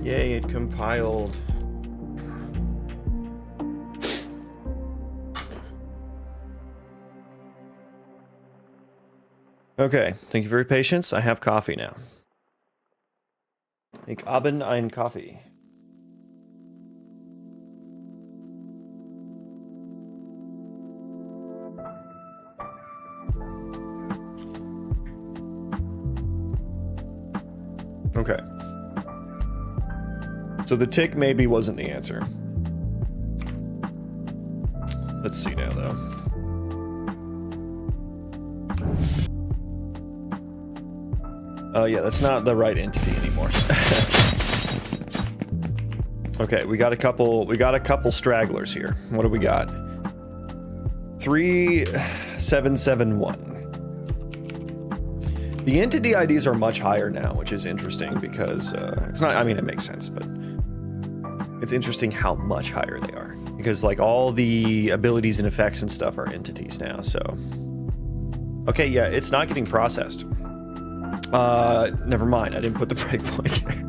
Yay, it compiled. Okay, thank you for your patience. I have coffee now. Ich habe einen Kaffee. Okay. So the tick maybe wasn't the answer. Let's see now, though. Oh yeah, that's not the right entity anymore. Okay, we got a couple stragglers here. What do we got? 3771. The entity IDs are much higher now, which is interesting because it's not, I mean, it makes sense, but it's interesting how much higher they are because like all the abilities and effects and stuff are entities now. So, okay, yeah, it's not getting processed. Never mind. I didn't put the breakpoint there.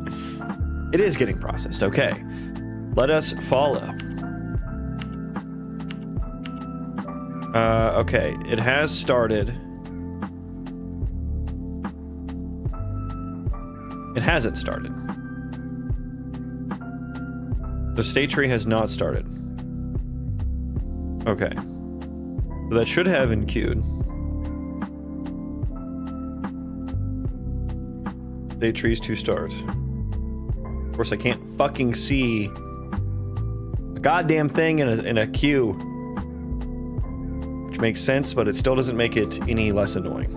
It is getting processed. Okay. Let us follow. Okay. It has started. It hasn't started. The state tree has not started. Okay. So that should have enqueued. State trees 2 stars. Of course, I can't fucking see a goddamn thing in a queue. Which makes sense, but it still doesn't make it any less annoying.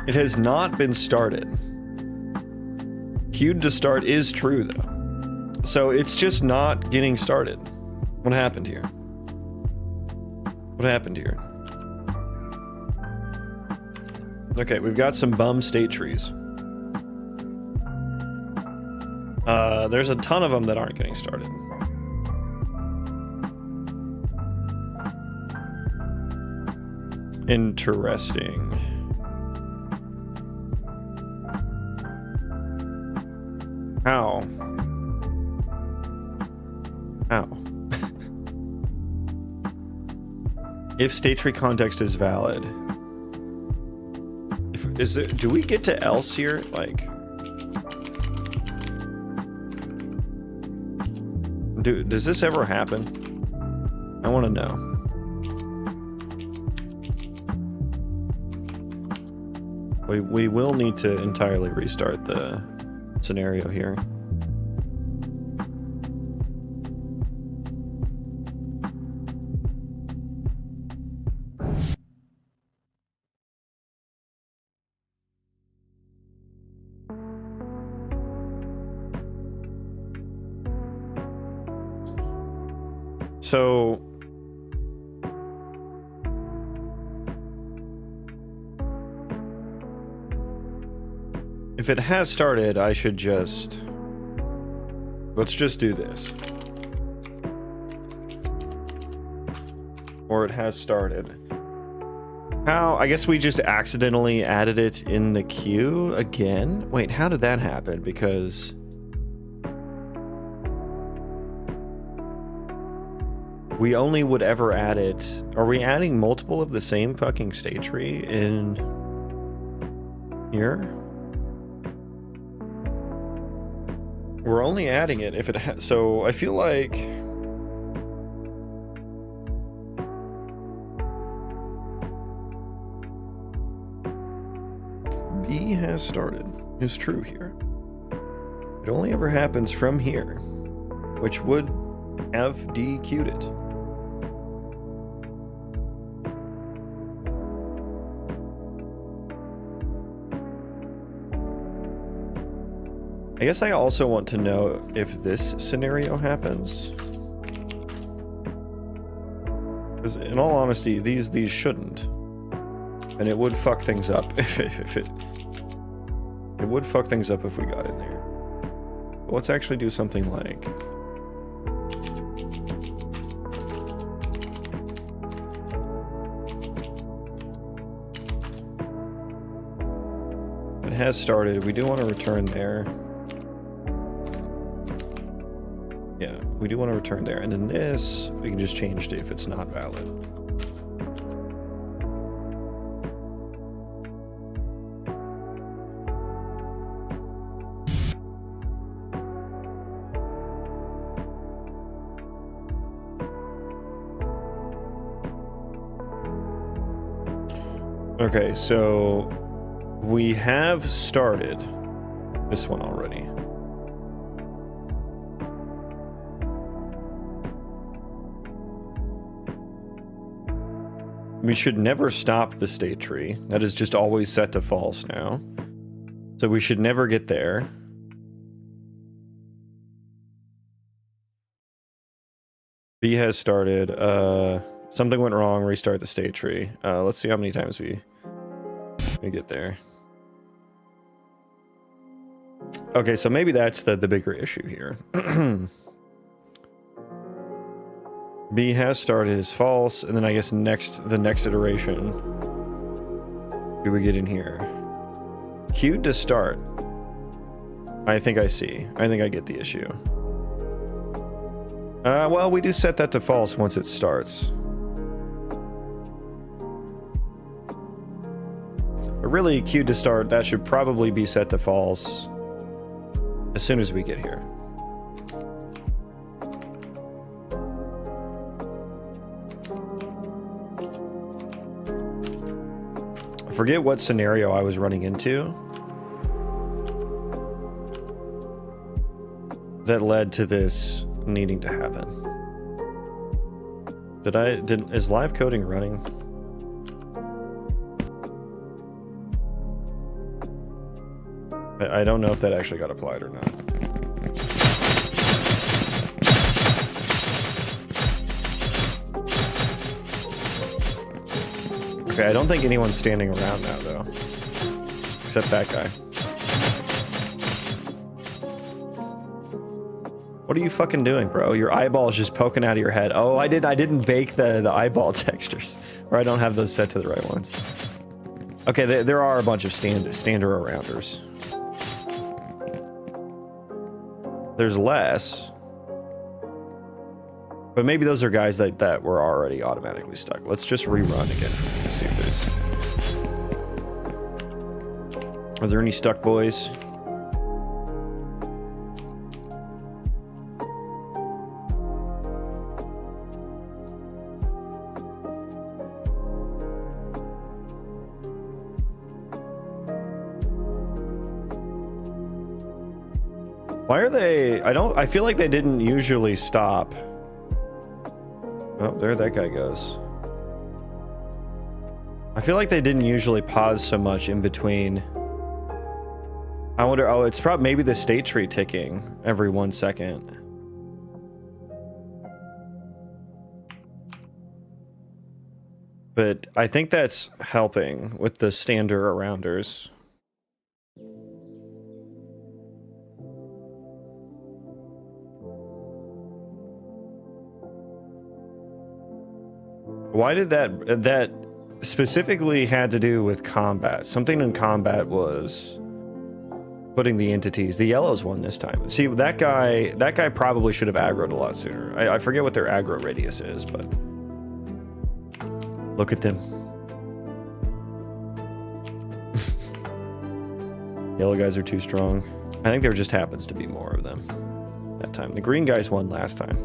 It has not been started. Queued to start is true, though. So it's just not getting started. What happened here? What happened here? Okay, we've got some bum state trees. There's a ton of them that aren't getting started. Interesting. How? How? If state tree context is valid. Do we get to else here? Like, does this ever happen? I want to know. We will need to entirely restart the scenario here. So if it has started, I should just... Let's just do this. Or it has started. How? I guess we just accidentally added it in the queue again? Wait, how did that happen? Because... we only would ever add it... Are we adding multiple of the same fucking state tree in... here? We're only adding it if it has... So, I feel like... B has started is true here. It only ever happens from here, which would have D-queued it. I guess I also want to know if this scenario happens. Because in all honesty, these shouldn't. And it would fuck things up if it would fuck things up if we got in there. But let's actually do something like... It has started. We do want to return there. Yeah, we do want to return there. And then this, we can just change to if it's not valid. Okay, so we have started this one already. We should never stop the state tree. That is just always set to false now. So we should never get there. B has started. Something went wrong. Restart the state tree. Let's see how many times we get there. Okay, so maybe that's the bigger issue here. B has started is false, and then I guess the next iteration we would get in here. Queued to start. I think I see. I think I get the issue. Well, we do set that to false once it starts. But really, queued to start, that should probably be set to false as soon as we get here. I forget what scenario I was running into that led to this needing to happen. Is live coding running? I don't know if that actually got applied or not. Okay, I don't think anyone's standing around now, though. Except that guy. What are you fucking doing, bro? Your eyeball is just poking out of your head. Oh, I didn't bake the eyeball textures. Or I don't have those set to the right ones. Okay, there are a bunch of stander arounders. There's less. But maybe those are guys that were already automatically stuck. Let's just rerun again to see if there's... Are there any stuck boys? Why are they... I feel like they didn't usually stop. Oh, there that guy goes. I feel like they didn't usually pause so much in between. I wonder... Oh, it's probably maybe the state tree ticking every 1 second. But I think that's helping with the stander arounders. Why did that specifically had to do with combat? Something in combat was putting the entities. The yellows won this time. See, that guy probably should have aggroed a lot sooner. I forget what their aggro radius is, but look at them. Yellow guys are too strong. I think there just happens to be more of them that time. The green guys won last time.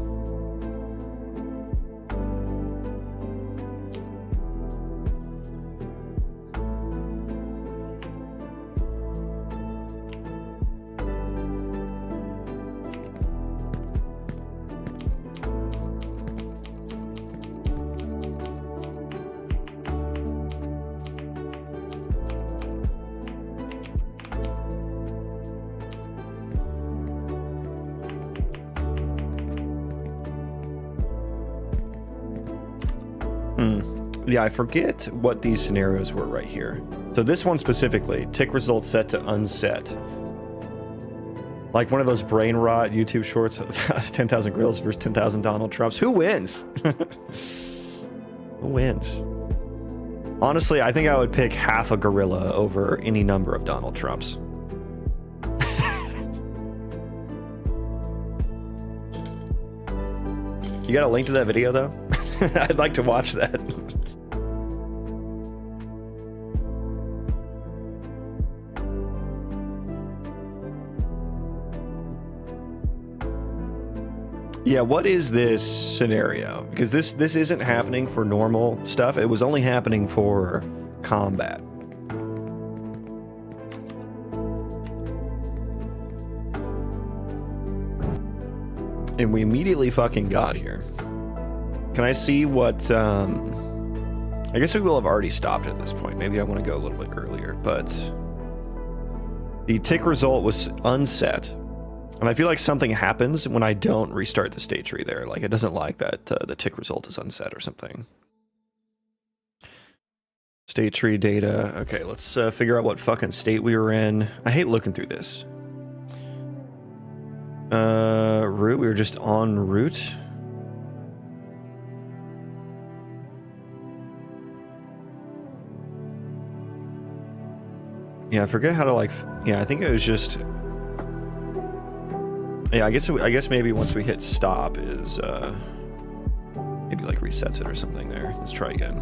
Yeah, I forget what these scenarios were right here. So this one specifically, tick results set to unset. Like one of those brain rot YouTube shorts, 10,000 grills versus 10,000 Donald Trumps. Who wins? Who wins? Honestly, I think I would pick half a gorilla over any number of Donald Trumps. You got a link to that video, though? I'd like to watch that. Yeah, what is this scenario? Because this isn't happening for normal stuff. It was only happening for combat. And we immediately fucking got here. Can I see what... I guess we will have already stopped at this point. Maybe I want to go a little bit earlier, but... The tick result was unset. And I feel like something happens when I don't restart the state tree there. Like, it doesn't like that the tick result is unset or something. State tree data. Okay, let's figure out what fucking state we were in. I hate looking through this. Route. We were just en route. Yeah, I forget how to like... Yeah, I think it was just... Yeah, I guess maybe once we hit stop is maybe like resets it or something there. Let's try again.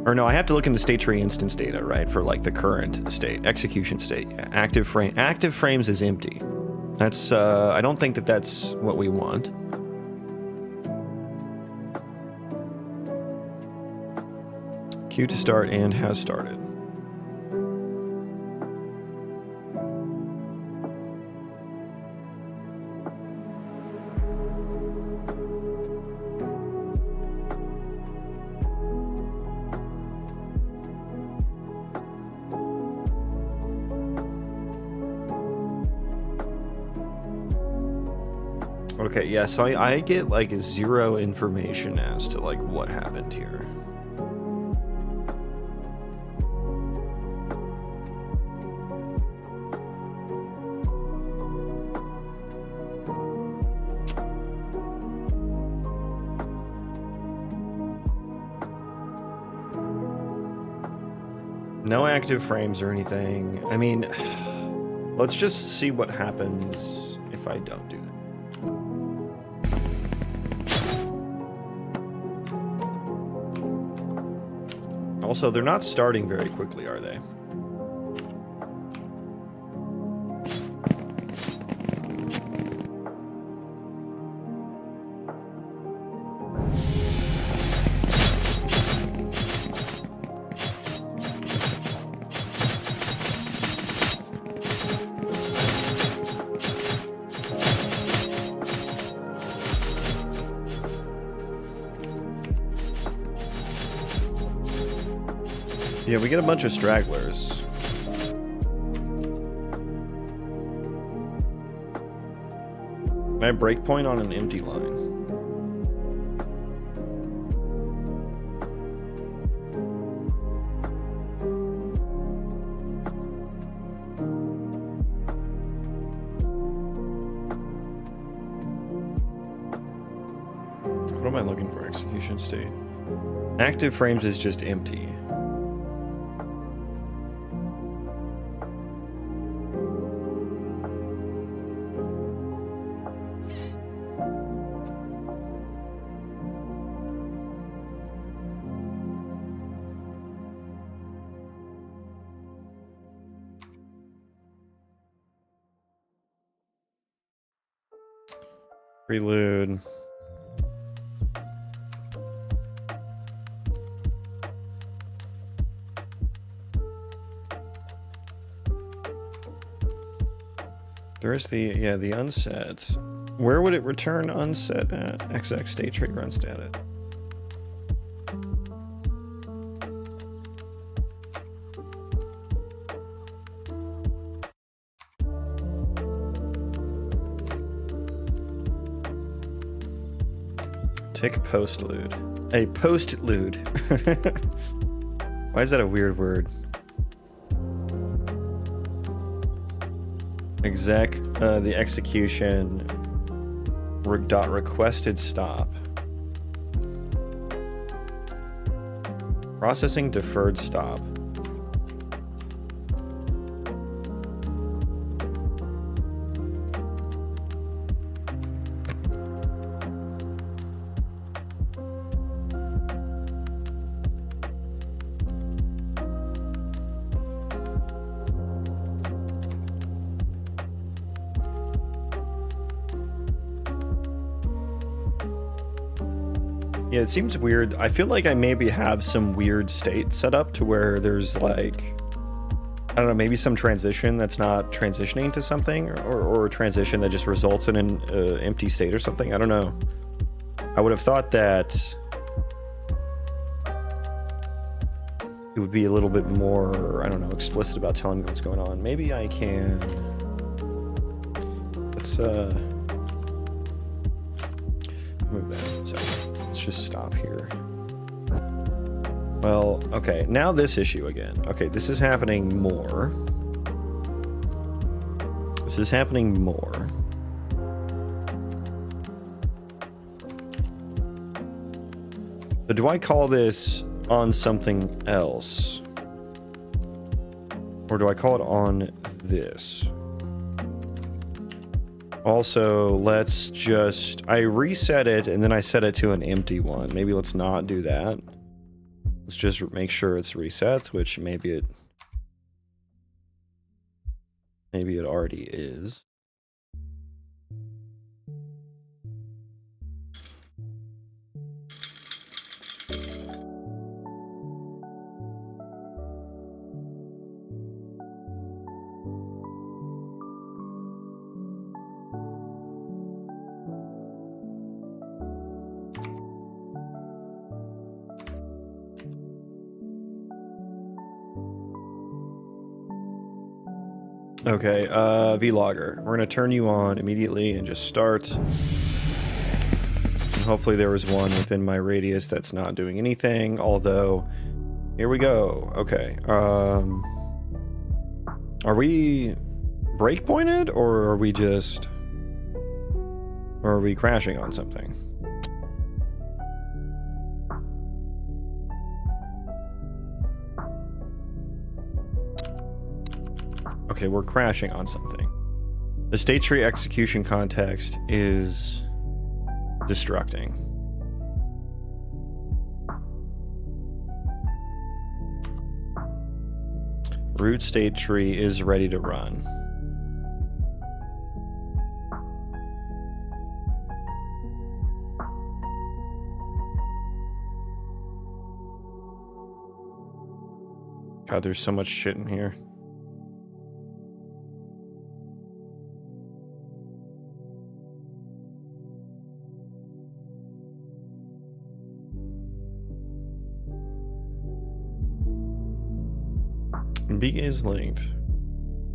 Or no, I have to look in the state tree instance data, right? For like the current state, execution state, active frames is empty. That's I don't think that that's what we want. Queue to start and has started. Okay, yeah, so I get like zero information as to like what happened here. No active frames or anything. I mean, let's just see what happens if I don't do that. Also, they're not starting very quickly, are they? Yeah, we get a bunch of stragglers. Can I breakpoint on an empty line? What am I looking for? Execution state. Active frames is just empty. Prelude. There's the unset. Where would it return unset at? XX state tree run status. Tick postlude. A postlude. Why is that a weird word? Exec, the execution dot requested stop. Processing deferred stop. Yeah, it seems weird. I feel like I maybe have some weird state set up to where there's like, I don't know, maybe some transition that's not transitioning to something, or a transition that just results in an empty state or something. I don't know. I would have thought that it would be a little bit more, I don't know, explicit about telling me what's going on. Maybe I can... Let's move that. So let's just stop here. Well, okay, now this issue again. Okay, this is happening more. This is happening more. So do I call this on something else? Or do I call it on this? Also, let's just... I reset it, and then I set it to an empty one. Maybe let's not do that. Let's just make sure it's reset, which maybe it already is. Okay, vlogger. We're gonna turn you on immediately and just start. And hopefully there was one within my radius that's not doing anything, although here we go. Okay. Are we breakpointed, or are we just... or are we crashing on something? Okay, we're crashing on something. The state tree execution context is destructing. Root state tree is ready to run. God, there's so much shit in here. B is linked.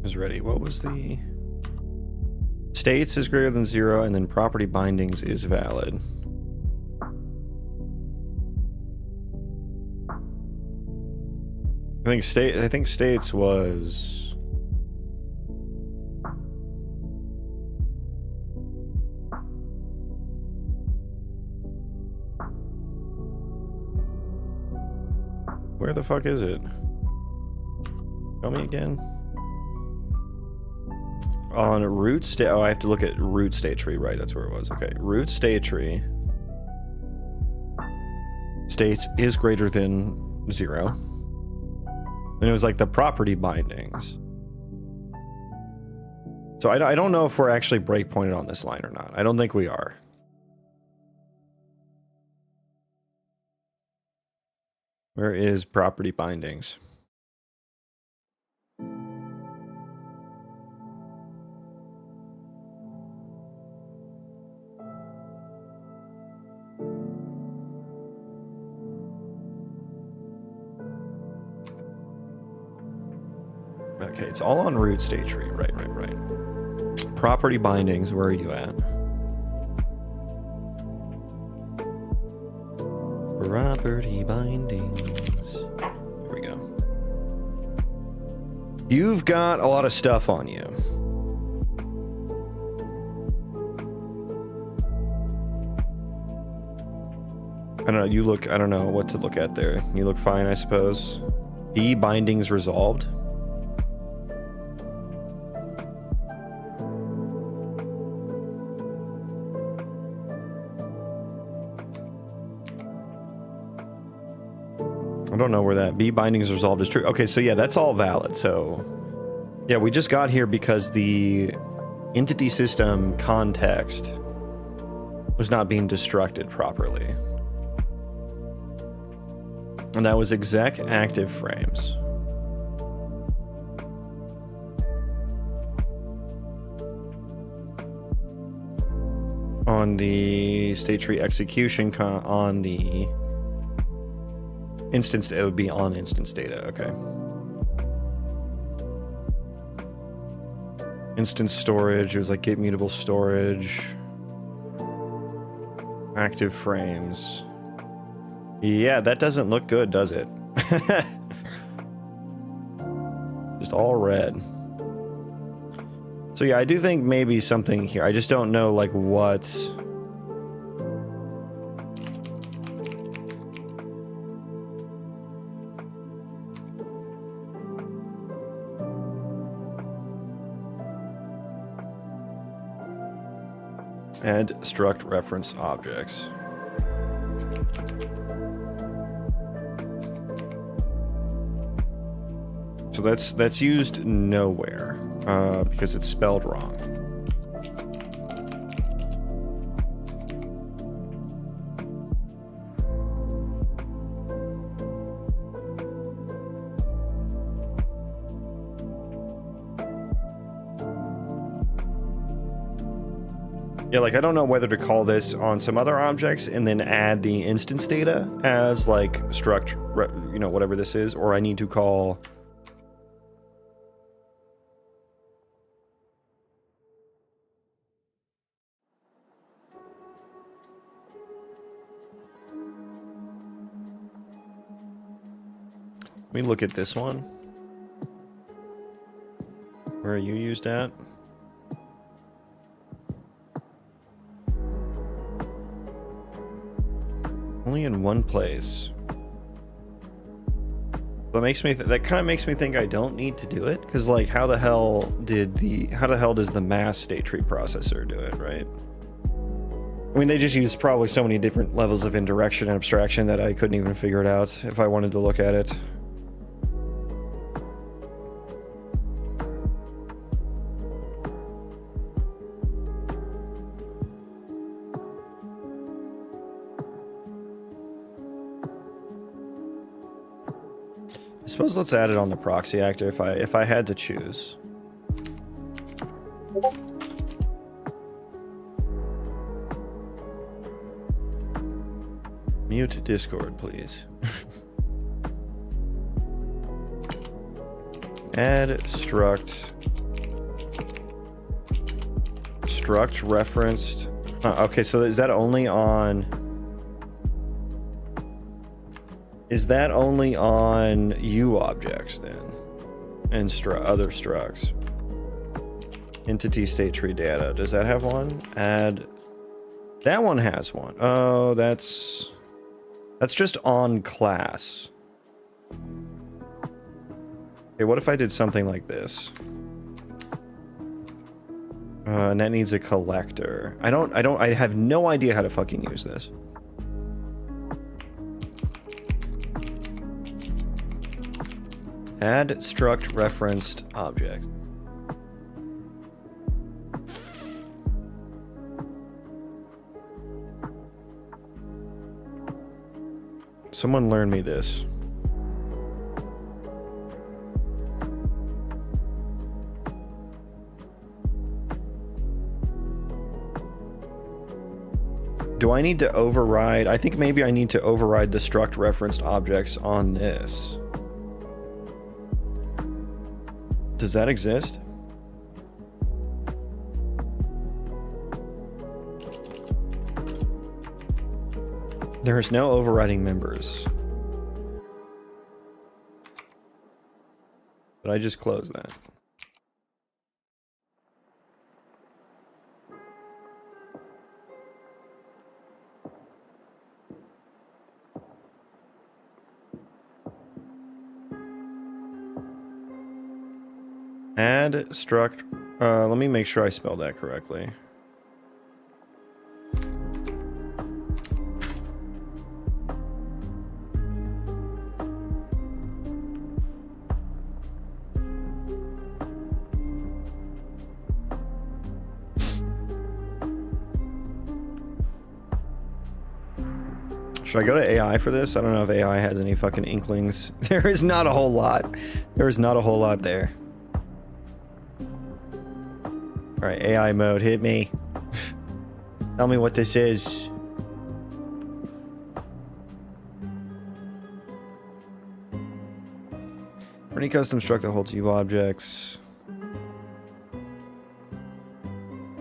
Is ready. What was the... States is greater than 0, and then property bindings is valid. I think states was... Where the fuck is it? Tell me again. On root state... Oh, I have to look at root state tree. Right, that's where it was. Okay, root state tree. States is greater than 0. And it was like the property bindings. So I don't know if we're actually breakpointed on this line or not. I don't think we are. Where is property bindings? Okay, it's all on root state tree. Right. Property bindings, where are you at? Property bindings. Here we go. You've got a lot of stuff on you. I don't know, you look, I don't know what to look at there. You look fine, I suppose. B bindings resolved. I don't know where that B bindings resolved is true. Okay, so yeah, that's all valid. So yeah, we just got here because the entity system context was not being destructed properly. And that was exec active frames. On the state tree execution on the instance, it would be on instance data. Okay. Instance storage, it was like gate mutable storage. Active frames. Yeah, that doesn't look good, does it? Just all red. So yeah, I do think maybe something here. I just don't know like what. Add struct reference objects. So that's used nowhere because it's spelled wrong. Yeah, like I don't know whether to call this on some other objects and then add the instance data as like struct, you know, whatever this is, or I need to call. Let me look at this one. Where are you used at? Only in one place. That makes me that kind of makes me think I don't need to do it, because like how the hell does the mass state tree processor do it, right? I mean, they just use probably so many different levels of indirection and abstraction that I couldn't even figure it out if I wanted to look at it. I suppose let's add it on the proxy actor if I had to choose. Mute Discord, please. Add struct referenced. Okay, so is that only on? Is that only on U objects then? And other structs? Entity state tree data. Does that have one? Add. That one has one. Oh, that's just on class. Okay, what if I did something like this? And that needs a collector. I have no idea how to fucking use this. Add struct referenced object. Someone learn me this. Do I need to override? I think maybe I need to override the struct referenced objects on this. Does that exist? There's no overriding members. But I just closed that. Add struct. Let me make sure I spelled that correctly. Should I go to AI for this? I don't know if AI has any fucking inklings. There is not a whole lot. There is not a whole lot there. Alright, AI mode, hit me. Tell me what this is. For any custom struct that holds U objects.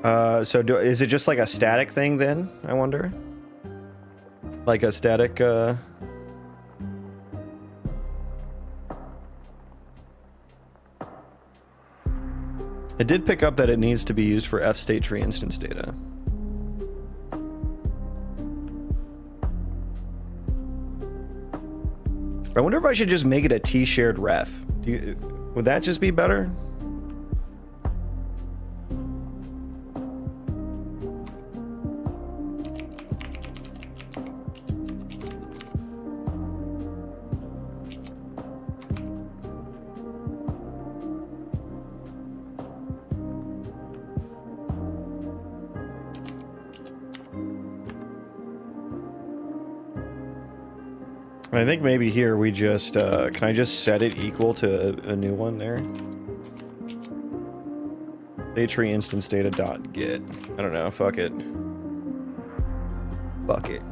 Is it just like a static thing then, I wonder? Like a static, It did pick up that it needs to be used for F state tree instance data. I wonder if I should just make it a T shared ref. Would that just be better? I think maybe here we just, can I just set it equal to a new one there? Tree instance data dot get. I don't know, fuck it. Fuck it.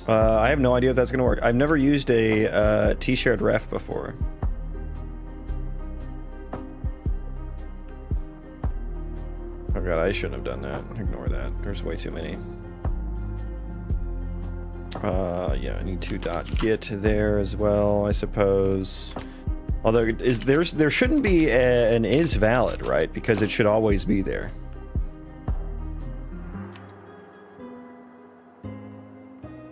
I have no idea if that's gonna work. I've never used a T-shared ref before. Oh god, I shouldn't have done that. Ignore that. There's way too many. Yeah, I need to .get there as well, I suppose. Although there shouldn't be an is valid, right? Because it should always be there.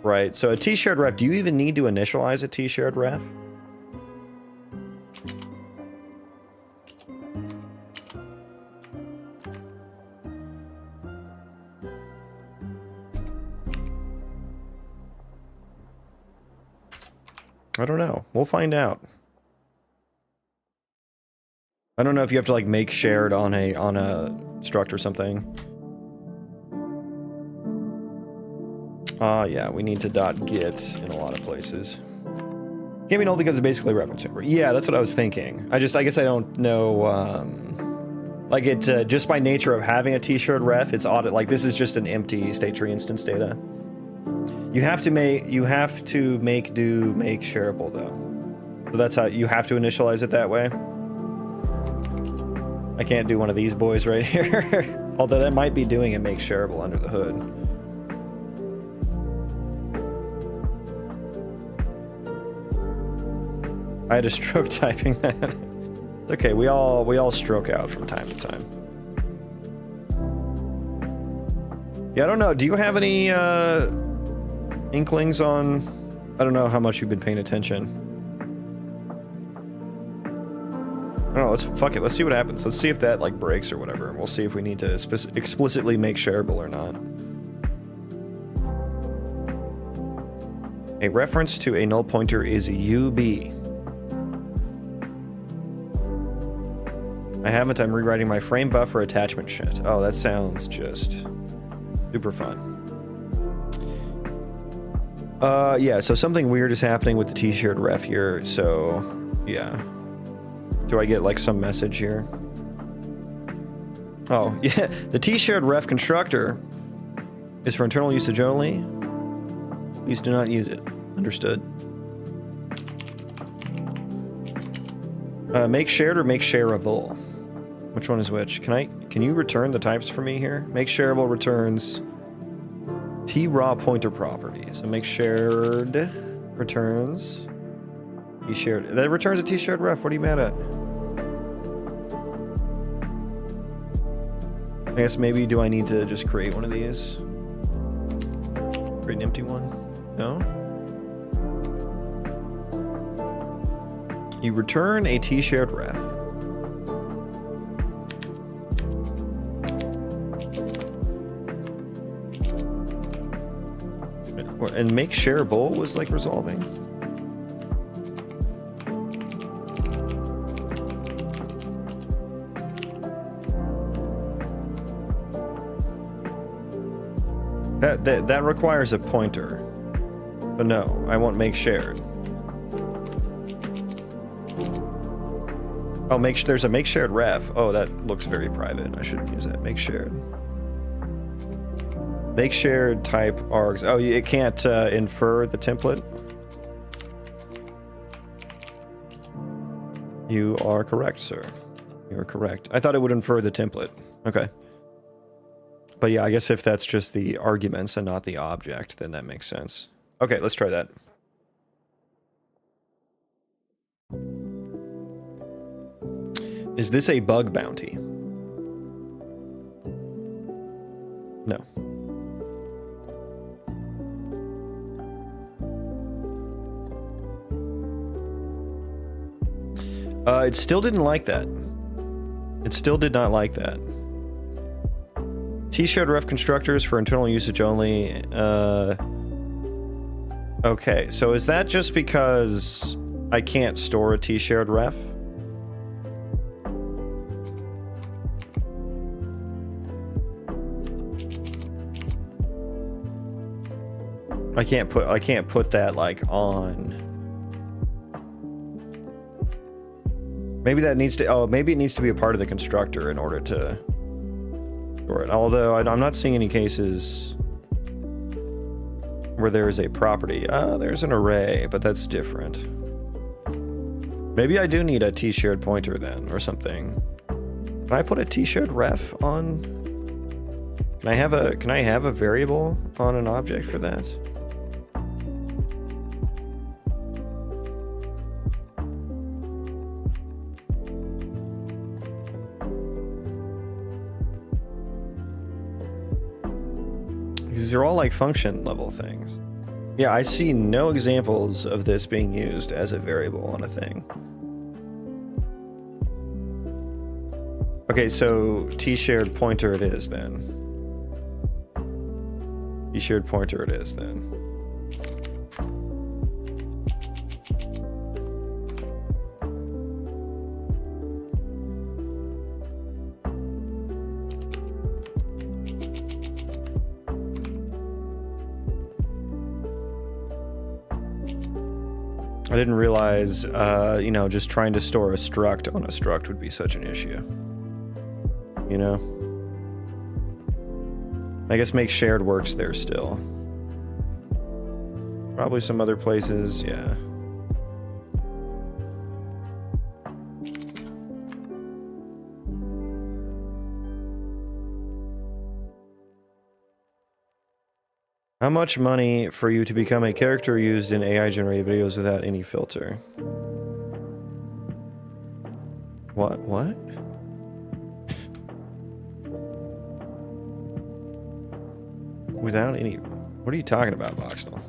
Right. So a T-shared ref. Do you even need to initialize a T-shared ref? I don't know. We'll find out. I don't know if you have to like make shared on a struct or something. Yeah, we need to .get in a lot of places. Can't be null because it's basically reference over. Yeah, that's what I was thinking. I guess I don't know. Like it just by nature of having a T-shared ref, it's audit. Like this is just an empty state tree instance data. You have to make do make shareable though. So that's how you have to initialize it that way. I can't do one of these boys right here. Although that might be doing a make shareable under the hood. I had a stroke typing that. It's okay, we all stroke out from time to time. Yeah, I don't know. Do you have any inklings on? I don't know how much you've been paying attention. I don't know, let's fuck it. Let's see what happens. Let's see if that like breaks or whatever. And we'll see if we need to explicitly make shareable or not. A reference to a null pointer is UB. I haven't. I'm rewriting my frame buffer attachment shit. Oh, that sounds just super fun. Yeah, so something weird is happening with the T-shared ref here, so yeah. Do I get like some message here? Oh, yeah, the T-shared ref constructor is for internal usage only. Please do not use it. Understood. Make shared or make shareable? Which one is which? Can Can you return the types for me here? Make shareable returns T raw pointer property. So make shared returns T shared. That returns a T shared ref. What are you mad at? I guess maybe do I need to just create one of these? Create an empty one? No? You return a T shared ref. And make shareable was like resolving. That requires a pointer. But no, I won't make shared. Oh, there's a make shared ref. Oh, that looks very private. I shouldn't use that. Make shared. Make shared type args. Oh, it can't infer the template. You are correct, sir. You are correct. I thought it would infer the template. Okay. But yeah, I guess if that's just the arguments and not the object, then that makes sense. Okay, let's try that. Is this a bug bounty? No. It still didn't like that. It still did not like that. T-shared ref constructors for internal usage only. Okay, so is that just because I can't store a T-shared ref? I can't put that like on. Maybe that needs to, oh, maybe it needs to be a part of the constructor in order to store it. Although I'm not seeing any cases where there is a property. There's an array, but that's different. Maybe I do need a T-shared pointer then, or something. Can I put a T-shared ref on? Can I have a variable on an object for that? These are all like function level things. Yeah, I see no examples of this being used as a variable on a thing. Okay, so T-shared pointer it is then. T-shared pointer it is then. I didn't realize, you know, just trying to store a struct on a struct would be such an issue. You know? I guess make shared works there still. Probably some other places, yeah. How much money for you to become a character used in AI-generated videos without any filter? What? Without any... What are you talking about, Voxel?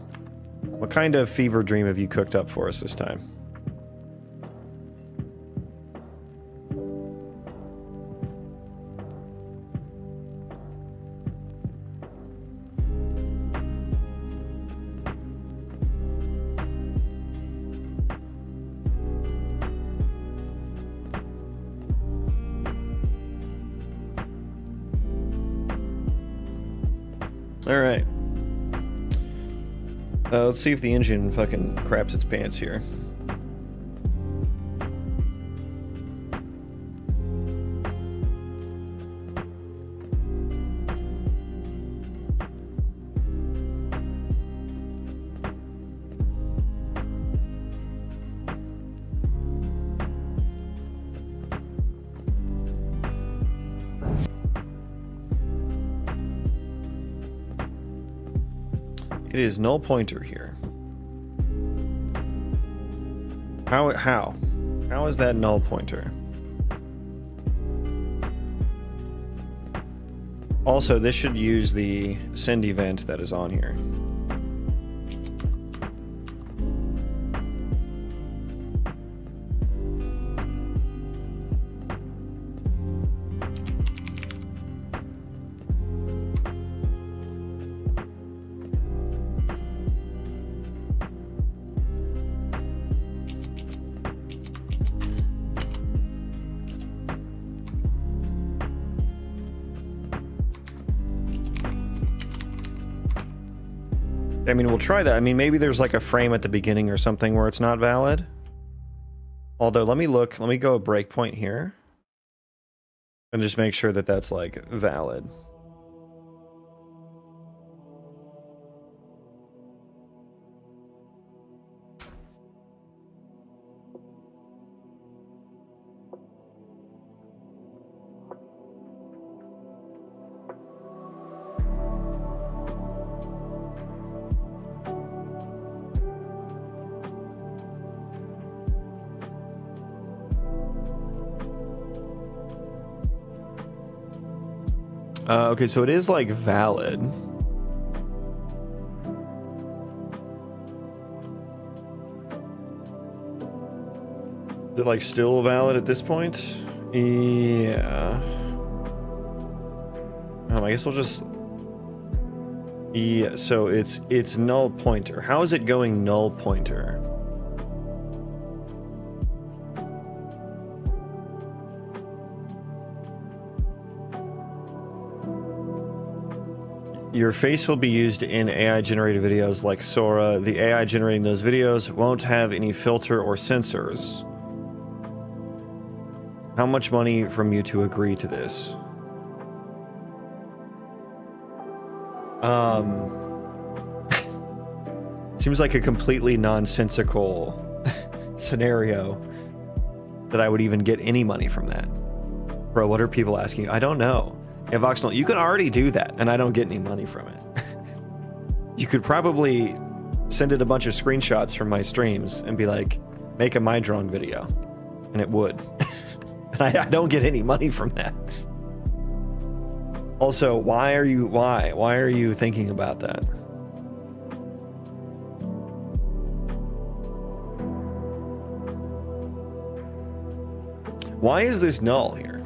What kind of fever dream have you cooked up for us this time? Alright. Let's see if the engine fucking craps its pants here. It is null pointer here. How is that null pointer? Also, this should use the send event that is on here. I mean, we'll try that. I mean, maybe there's like a frame at the beginning or something where it's not valid. Although, let me look. Let me go a breakpoint here. And just make sure that that's like valid. Okay, so it is like valid. Is it like still valid at this point? Yeah. I guess we'll just... Yeah, so it's null pointer. How is it going null pointer? Your face will be used in AI-generated videos like Sora. The AI generating those videos won't have any filter or sensors. How much money from you to agree to this? Seems like a completely nonsensical scenario that I would even get any money from that. Bro, what are people asking? I don't know. Yeah, Voxnell, you can already do that, and I don't get any money from it. You could probably send it a bunch of screenshots from my streams and be like, make a my drone video, and it would. And I don't get any money from that. Also, why are you thinking about that? Why is this null here?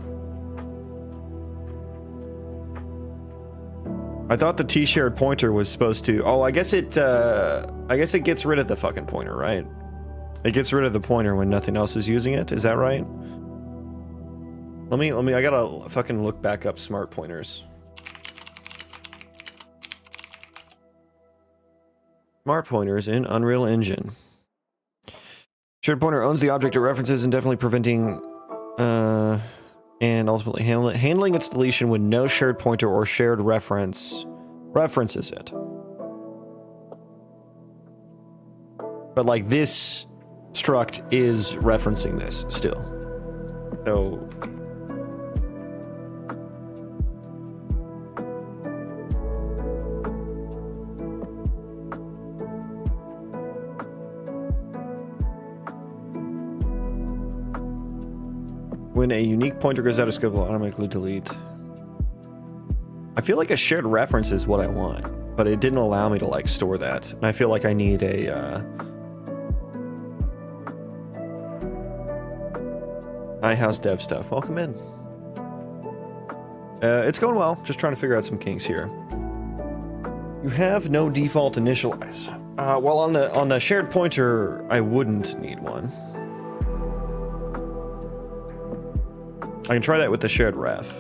I thought the T-shared pointer was supposed to... Oh, I guess it gets rid of the fucking pointer, right? It gets rid of the pointer when nothing else is using it. Is that right? Let me, I gotta fucking look back up smart pointers. Smart pointers in Unreal Engine. Shared pointer owns the object it references, indefinitely preventing, and ultimately handling its deletion when no shared pointer or shared references it. But like this struct is referencing this still. So when a unique pointer goes out of scope, it will automatically delete. I feel like a shared reference is what I want, but it didn't allow me to like store that. And I feel like I need a iHouse dev stuff. Welcome in. It's going well. Just trying to figure out some kinks here. You have no default initialize. Well, on the shared pointer, I wouldn't need one. I can try that with the shared ref.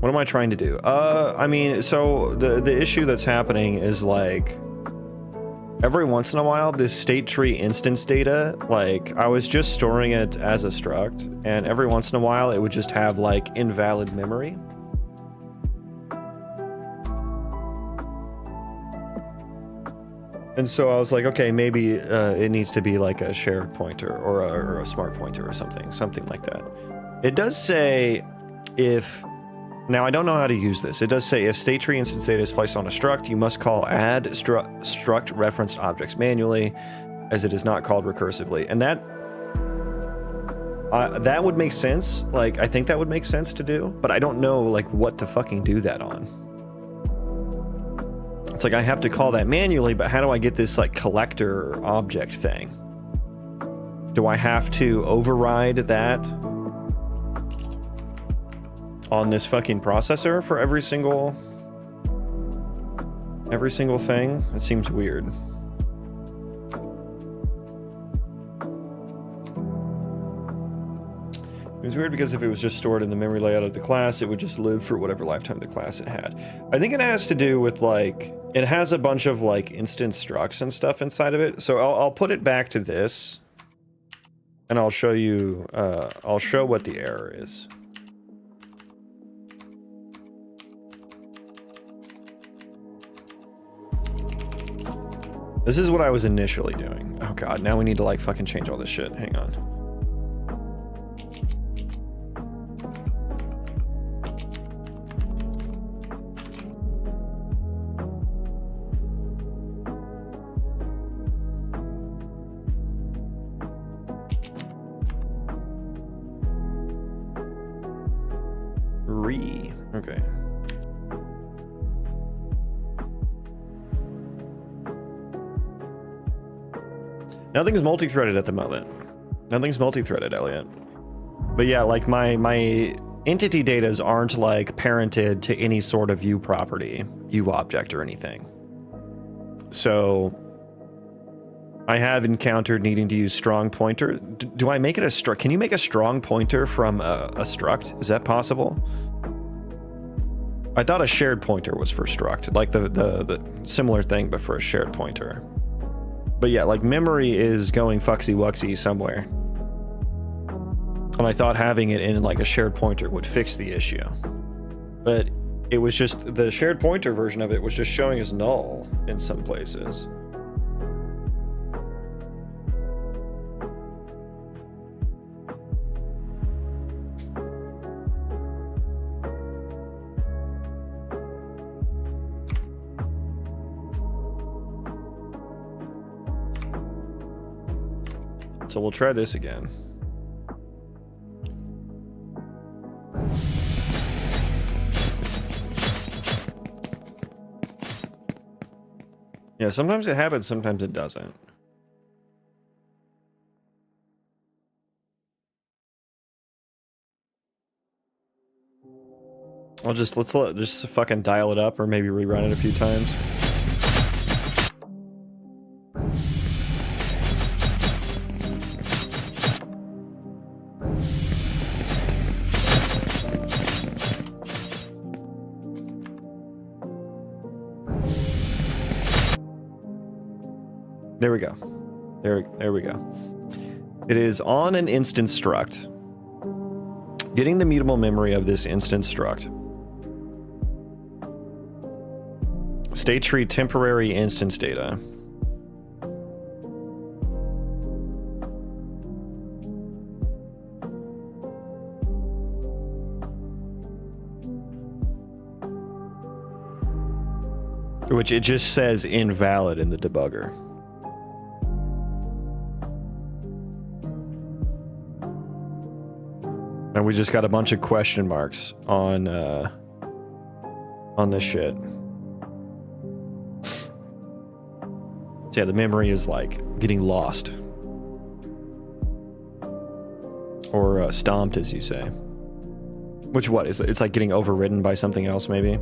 What am I trying to do? I mean, so the issue that's happening is like every once in a while, this state tree instance data, like I was just storing it as a struct, and every once in a while it would just have like invalid memory. And so I was like, okay, maybe it needs to be like a shared pointer or a smart pointer or something like that. It does say if Now, I don't know how to use this. It does say if state tree instance data is placed on a struct, you must call add struct referenced objects manually, as it is not called recursively. And that would make sense. Like, I think that would make sense to do, but I don't know, like, what to fucking do that on. It's like I have to call that manually, but how do I get this, like, collector object thing? Do I have to override that on this fucking processor for every single thing? It seems weird. It was weird because if it was just stored in the memory layout of the class, it would just live for whatever lifetime the class it had. I think it has to do with, like, it has a bunch of, like, instance structs and stuff inside of it. So I'll put it back to this, and I'll show you, I'll show what the error is. This is what I was initially doing. Oh god, now we need to, like, fucking change all this shit. Hang on. Okay. Nothing's multi-threaded at the moment. Nothing's multi-threaded, Elliot. But yeah, like my entity datas aren't like parented to any sort of view property, view object or anything. So I have encountered needing to use strong pointer. Do I make it a struct? Can you make a strong pointer from a struct? Is that possible? I thought a shared pointer was for struct, like the similar thing, but for a shared pointer. But yeah, like memory is going fucksy wucksy somewhere. And I thought having it in like a shared pointer would fix the issue. But it was just, the shared pointer version of it was just showing as null in some places. So we'll try this again. Yeah, sometimes it happens, sometimes it doesn't. Let's just fucking dial it up or maybe rerun it a few times. There we go. There we go. It is on an instance struct. Getting the mutable memory of this instance struct. State tree temporary instance data. Which it just says invalid in the debugger. And we just got a bunch of question marks on this shit. So yeah, the memory is like getting lost. Or stomped, as you say. Which what? It's like getting overridden by something else, maybe?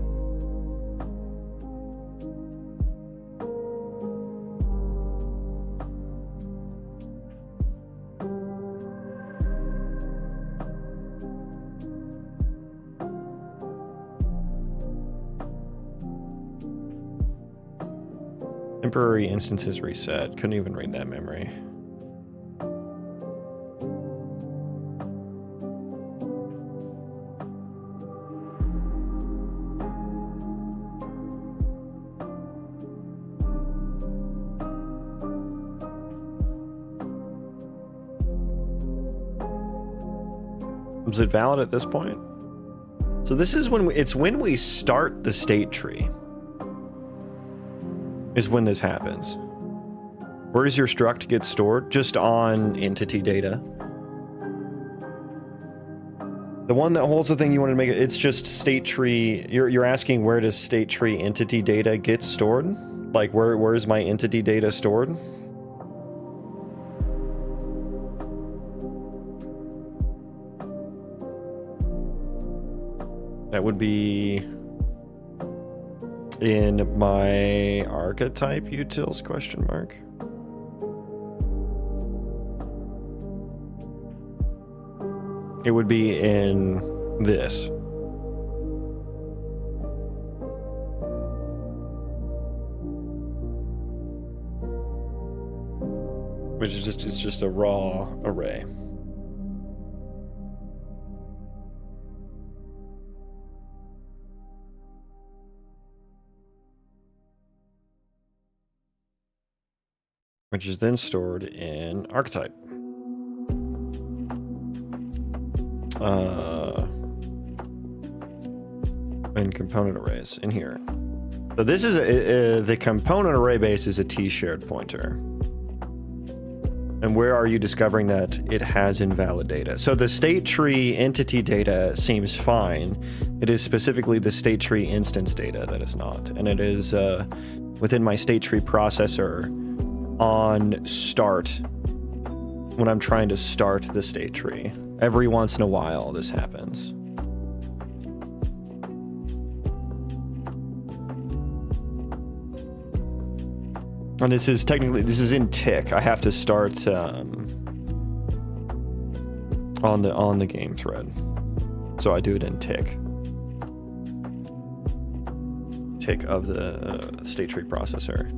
Temporary instances reset. Couldn't even read that memory. Is it valid at this point? So this is when it's when we start the state tree is when this happens. Where does your struct get stored? Just on entity data. The one that holds the thing you want to make it's just state tree. You're asking where does state tree entity data get stored? Like where is my entity data stored? That would be in my archetype utils question mark. It would be in this. Which is just, it's just a raw array. Which is then stored in archetype. And component arrays in here. So this is the component array base is a T-shared pointer. And where are you discovering that it has invalid data? So the state tree entity data seems fine. It is specifically the state tree instance data that is not. And it is within my state tree processor on start when I'm trying to start the state tree. Every once in a while this happens. And this is technically, this is in tick. I have to start on the game thread. So I do it in tick. Tick of the state tree processor.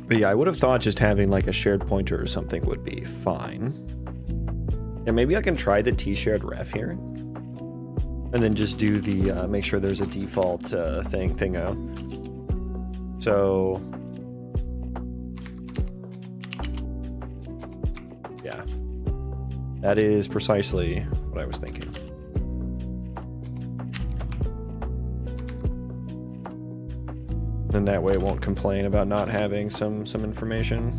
But yeah, I would have thought just having like a shared pointer or something would be fine. And maybe I can try the T-shared ref here. And then just do the, make sure there's a default thingo. So, yeah. That is precisely what I was thinking. And that way it won't complain about not having some information.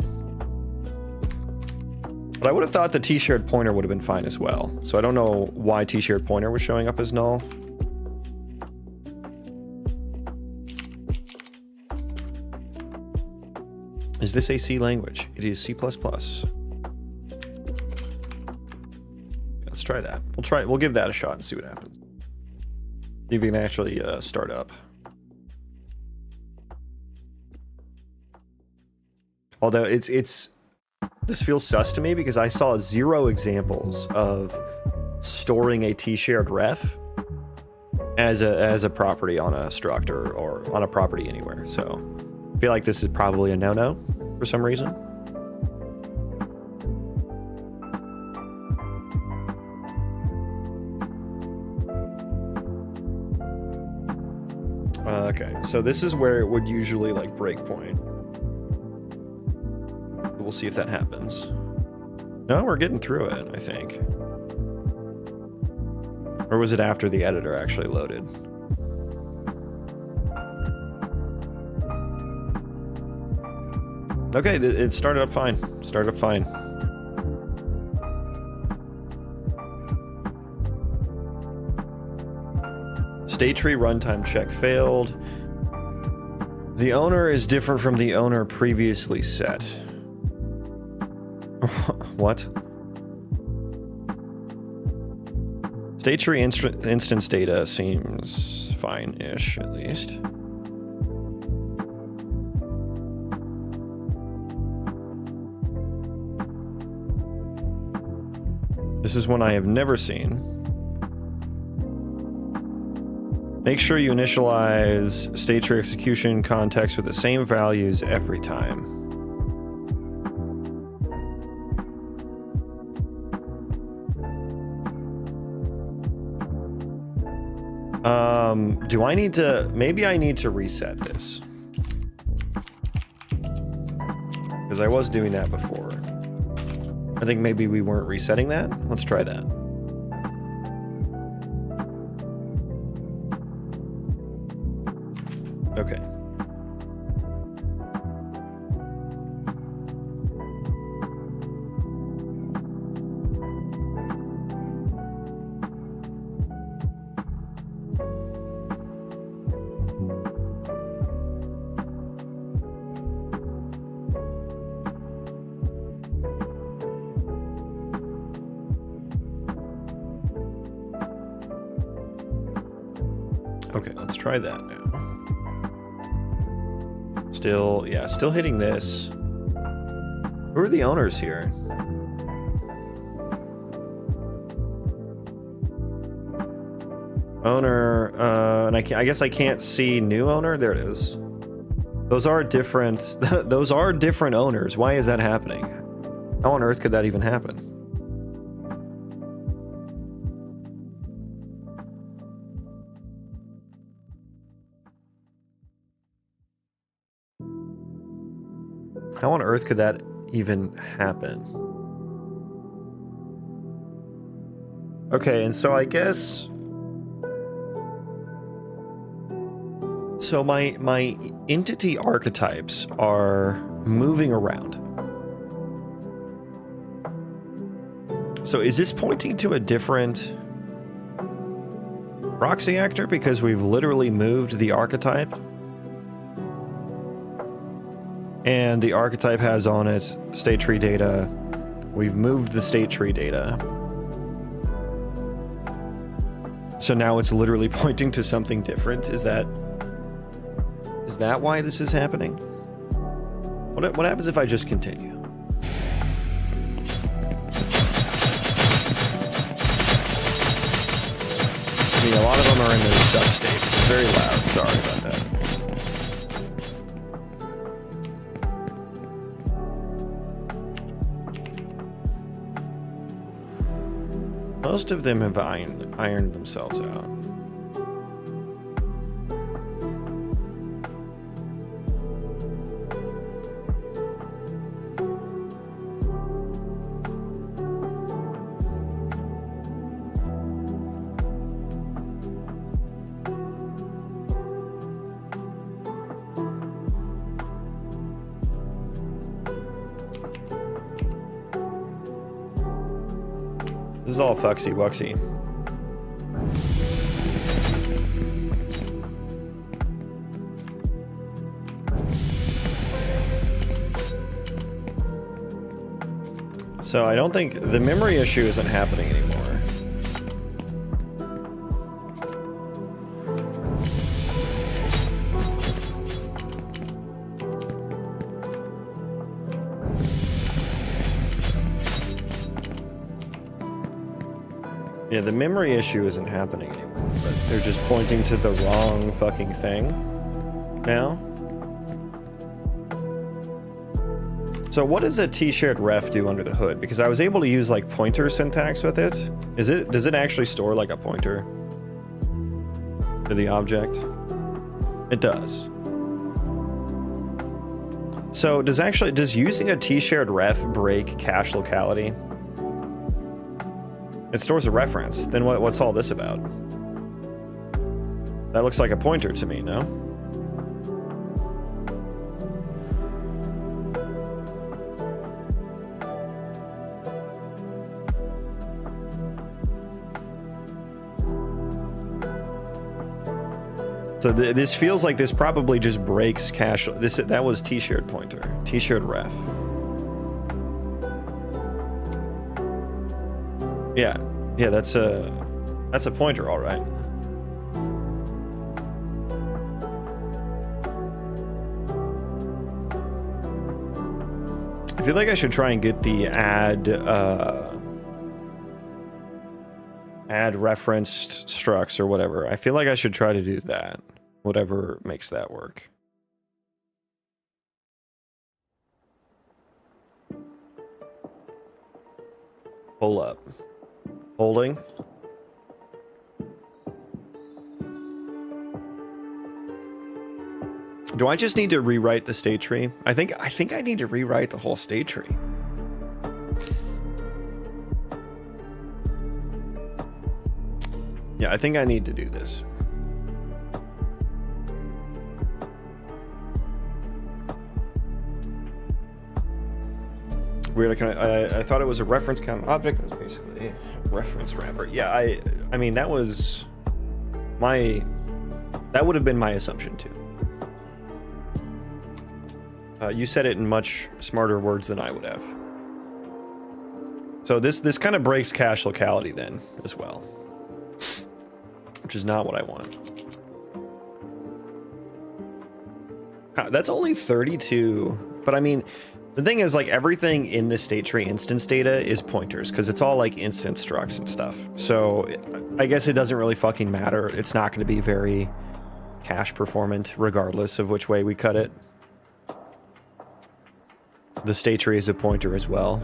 But I would have thought the T-shared pointer would have been fine as well. So I don't know why T-shared pointer was showing up as null. Is this a C language? It is C++. Let's try that. We'll give that a shot and see what happens. See if we can actually start up. Although this feels sus to me because I saw 0 examples of storing a T-shared ref as a property on a struct or on a property anywhere. So I feel like this is probably a no-no for some reason. Okay, so this is where it would usually like break point. We'll see if that happens. No, we're getting through it, I think. Or was it after the editor actually loaded? Okay, it started up fine. Started up fine. State tree runtime check failed. The owner is different from the owner previously set. What? State tree instance data seems fine-ish, at least. This is one I have never seen. Make sure you initialize state tree execution context with the same values every time. Do I need to... Maybe I need to reset this. Because I was doing that before. I think maybe we weren't resetting that. Let's try that. Okay. Okay, let's try that now. Still, yeah, still hitting this. Who are the owners here? Owner, and I guess I can't see new owner. There it is. Those are different. Those are different owners. Why is that happening? How on earth could that even happen? How on earth could that even happen? Okay, and so I guess... So my entity archetypes are moving around. So is this pointing to a different proxy actor because we've literally moved the archetype? And the archetype has on it state tree data. We've moved the state tree data. So now it's literally pointing to something different. Is that why this is happening? What happens if I just continue? I mean, a lot of them are in this stuck state. It's very loud. Sorry about that. Most of them have ironed themselves out. This is all fucksy wucksy. So I don't think the memory issue isn't happening anymore. Yeah, the memory issue isn't happening anymore, but they're just pointing to the wrong fucking thing now. So what does a t-shirt ref do under the hood? Because I was able to use like pointer syntax with it. Does it actually store like a pointer to the object? It does. So does using a t-shirt ref break cache locality? It stores a reference. Then what's all this about? That looks like a pointer to me, no? So this feels like this probably just breaks cache. That was t-shirt pointer, t-shirt ref. Yeah, that's a pointer, all right. I feel like I should try and get the add referenced structs or whatever. I feel like I should try to do that. Whatever makes that work. Pull up. Holding. Do I just need to rewrite the state tree? I think I need to rewrite the whole state tree. Yeah, I think I need to do this. Weird. I thought it was a reference count object. It was basically a reference wrapper. Yeah, I mean that was that would have been my assumption too. You said it in much smarter words than I would have. So this kind of breaks cache locality then as well, which is not what I want. That's only 32, but I mean, the thing is, like, everything in the state tree instance data is pointers because it's all like instance structs and stuff. So I guess it doesn't really fucking matter. It's not going to be very cache performant regardless of which way we cut it. The state tree is a pointer as well.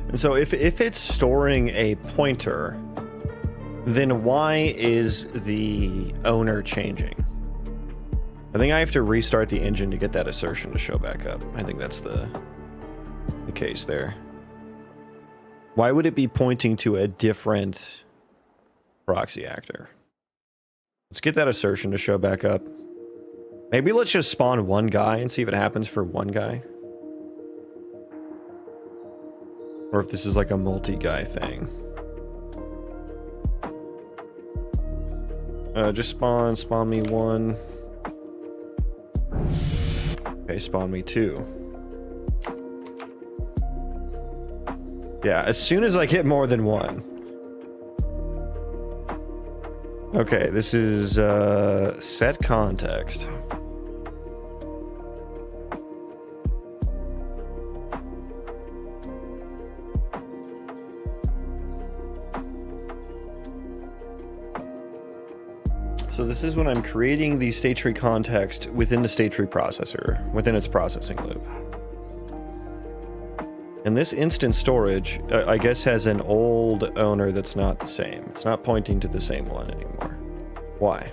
And so if it's storing a pointer, then why is the owner changing? I think I have to restart the engine to get that assertion to show back up. I think that's the case there. Why would it be pointing to a different proxy actor? Let's get that assertion to show back up. Maybe let's just spawn one guy and see if it happens for one guy. Or if this is like a multi-guy thing. Just spawn me one. Okay, spawn me two. Yeah, as soon as I get more than one. Okay, this is set context. So this is when I'm creating the state tree context within the state tree processor, within its processing loop. And this instance storage, I guess, has an old owner that's not the same. It's not pointing to the same one anymore. Why?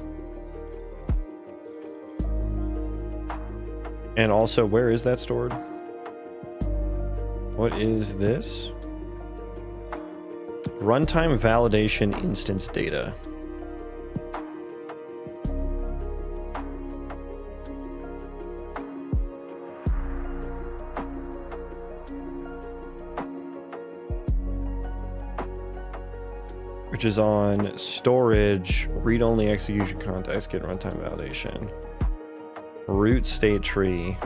And also, where is that stored? What is this? Runtime validation instance data. Which is on storage, read-only execution context, get runtime validation, root state tree.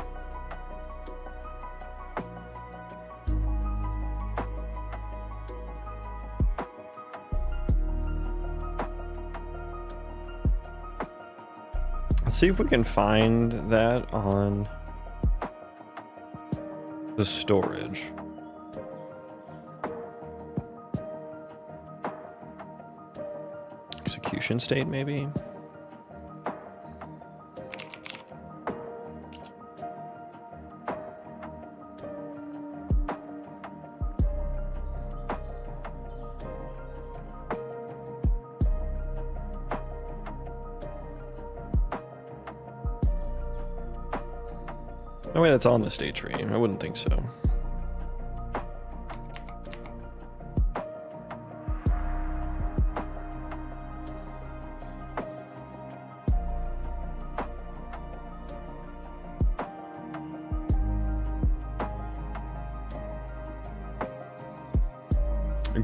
Let's see if we can find that on the storage. Execution state, maybe? No way that's on the state tree. I wouldn't think so.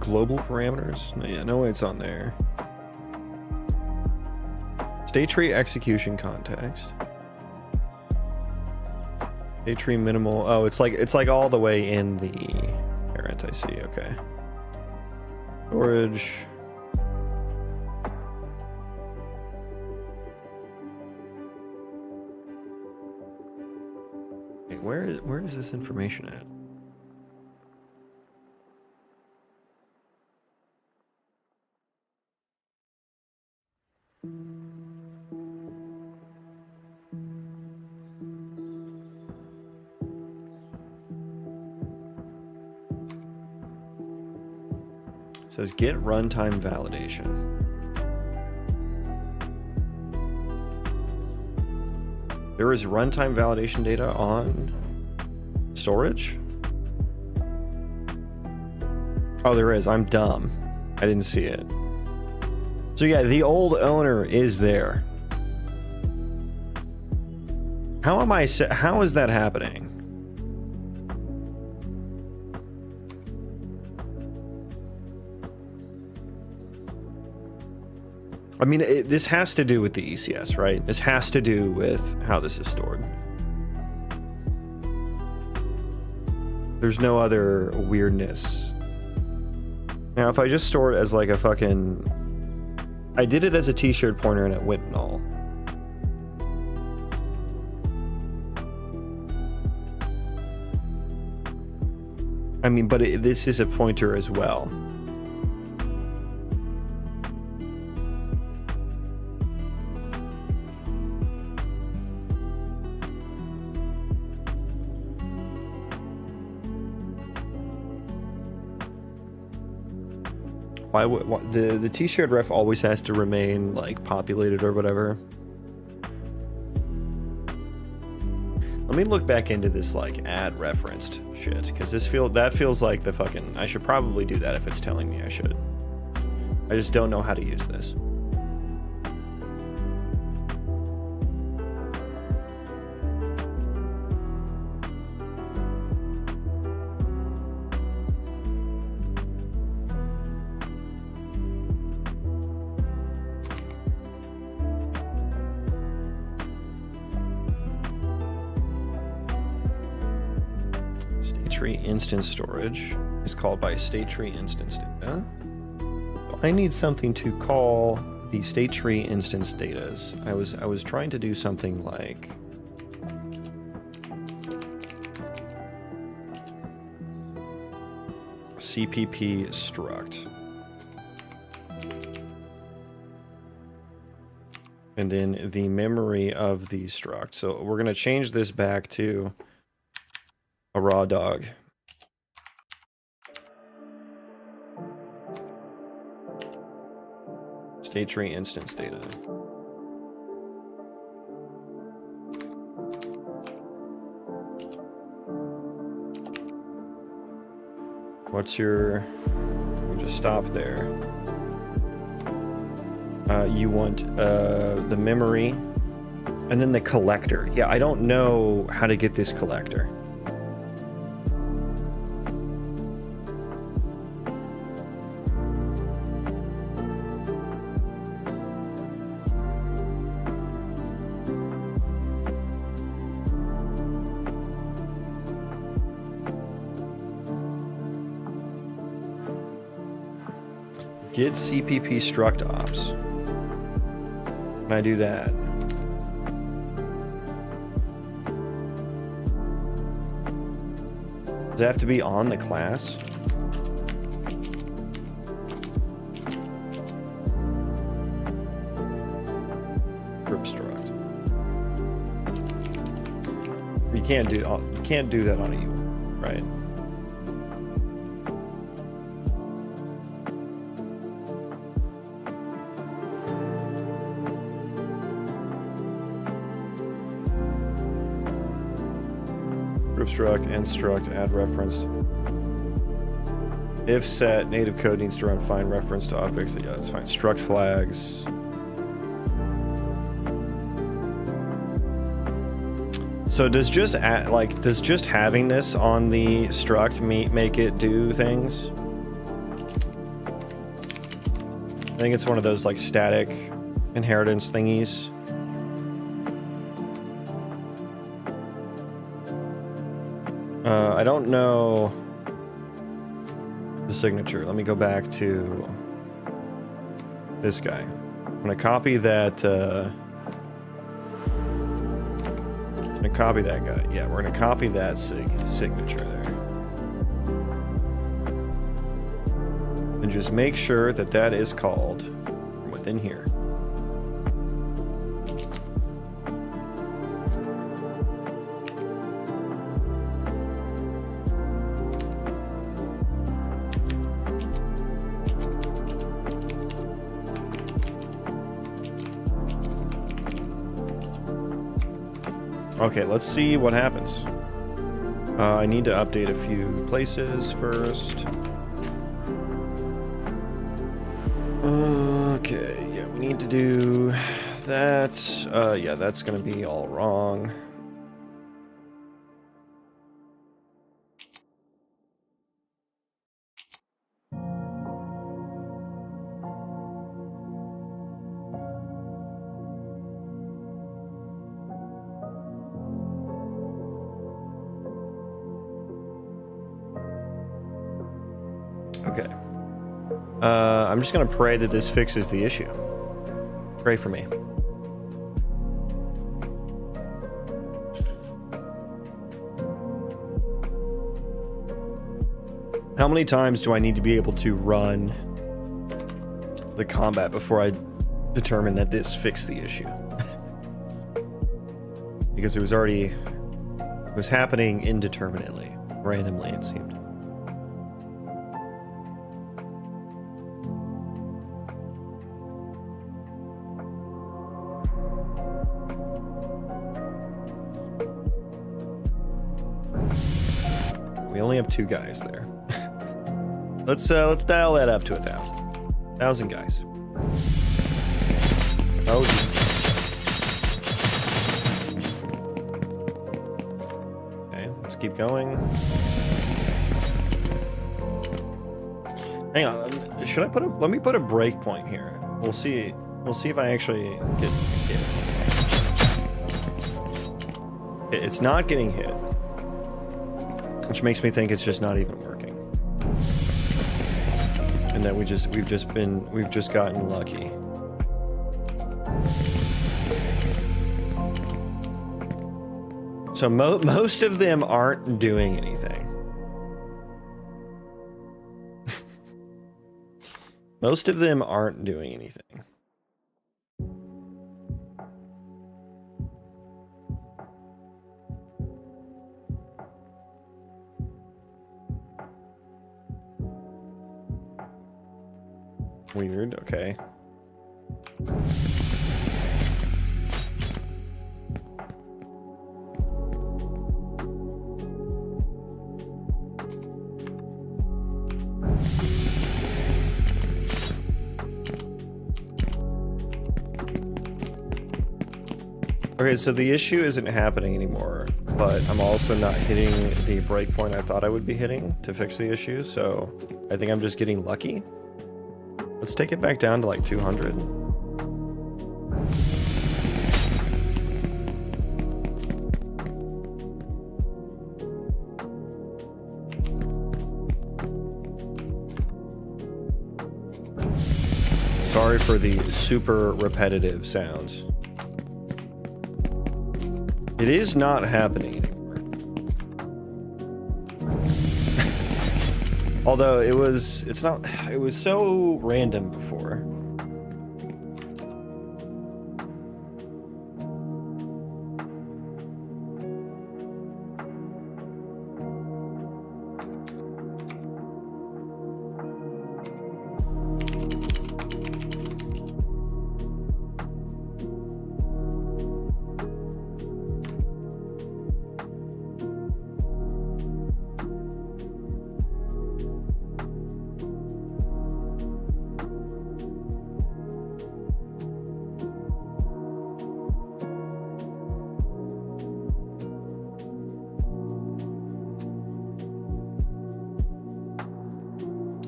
Global parameters? No, yeah, no way it's on there. State tree execution context. State tree minimal. Oh, it's like all the way in the parent. I see. Okay. Storage. Wait, where is this information at? says get runtime validation. There is runtime validation data on storage? Oh, there is. I'm dumb. I didn't see it. So yeah, the old owner is there. How is that happening? I mean, this has to do with the ECS, right? This has to do with how this is stored. There's no other weirdness. Now, if I just store it as like a fucking... I did it as a t-shirt pointer and it went null. I mean, but this is a pointer as well. Why the t-shirt ref always has to remain like populated or whatever? Let me look back into this like add referenced shit, because that feels like the fucking... I should probably do that if it's telling me I should. I just don't know how to use this. Instance storage is called by state tree instance data. So I need something to call the state tree instance datas. I was trying to do something like CPP struct, and then the memory of the struct. So we're going to change this back to a raw dog. State tree instance data. What's your... We'll just stop there. You want the memory and then the collector. Yeah, I don't know how to get this collector. Get CPP struct ops. Can I do that? Does it have to be on the class? Group struct. You can't do that on a UI, right? Struct, end struct, add referenced. If set, native code needs to run find reference to objects. Yeah, that's fine. Struct flags. So does just having this on the struct make it do things? I think it's one of those like static inheritance thingies. I don't know the signature. Let me go back to this guy. I'm gonna copy that. I'm gonna copy that guy. Yeah, we're gonna copy that signature there, and just make sure that that is called from within here. Okay, let's see what happens. I need to update a few places first. Okay, yeah, we need to do that. Yeah, that's gonna be all wrong. Okay. I'm just gonna pray that this fixes the issue. Pray for me. How many times do I need to be able to run the combat before I determine that this fixed the issue? Because it was happening indeterminately, randomly, it seemed. We only have 2 guys there. Let's dial that up to 1,000. 1,000 guys. Oh, okay, let's keep going. Hang on, should I put a? Let me put a breakpoint here. We'll see. We'll see if I actually get hit. It's not getting hit, which makes me think it's just not even working. And that we've just gotten lucky. So most of them aren't doing anything. Most of them aren't doing anything. Weird, okay. Okay, so the issue isn't happening anymore, but I'm also not hitting the breakpoint I thought I would be hitting to fix the issue, so I think I'm just getting lucky. Let's take it back down to like 200. Sorry for the super repetitive sounds. It is not happening anymore. Although it was so random before.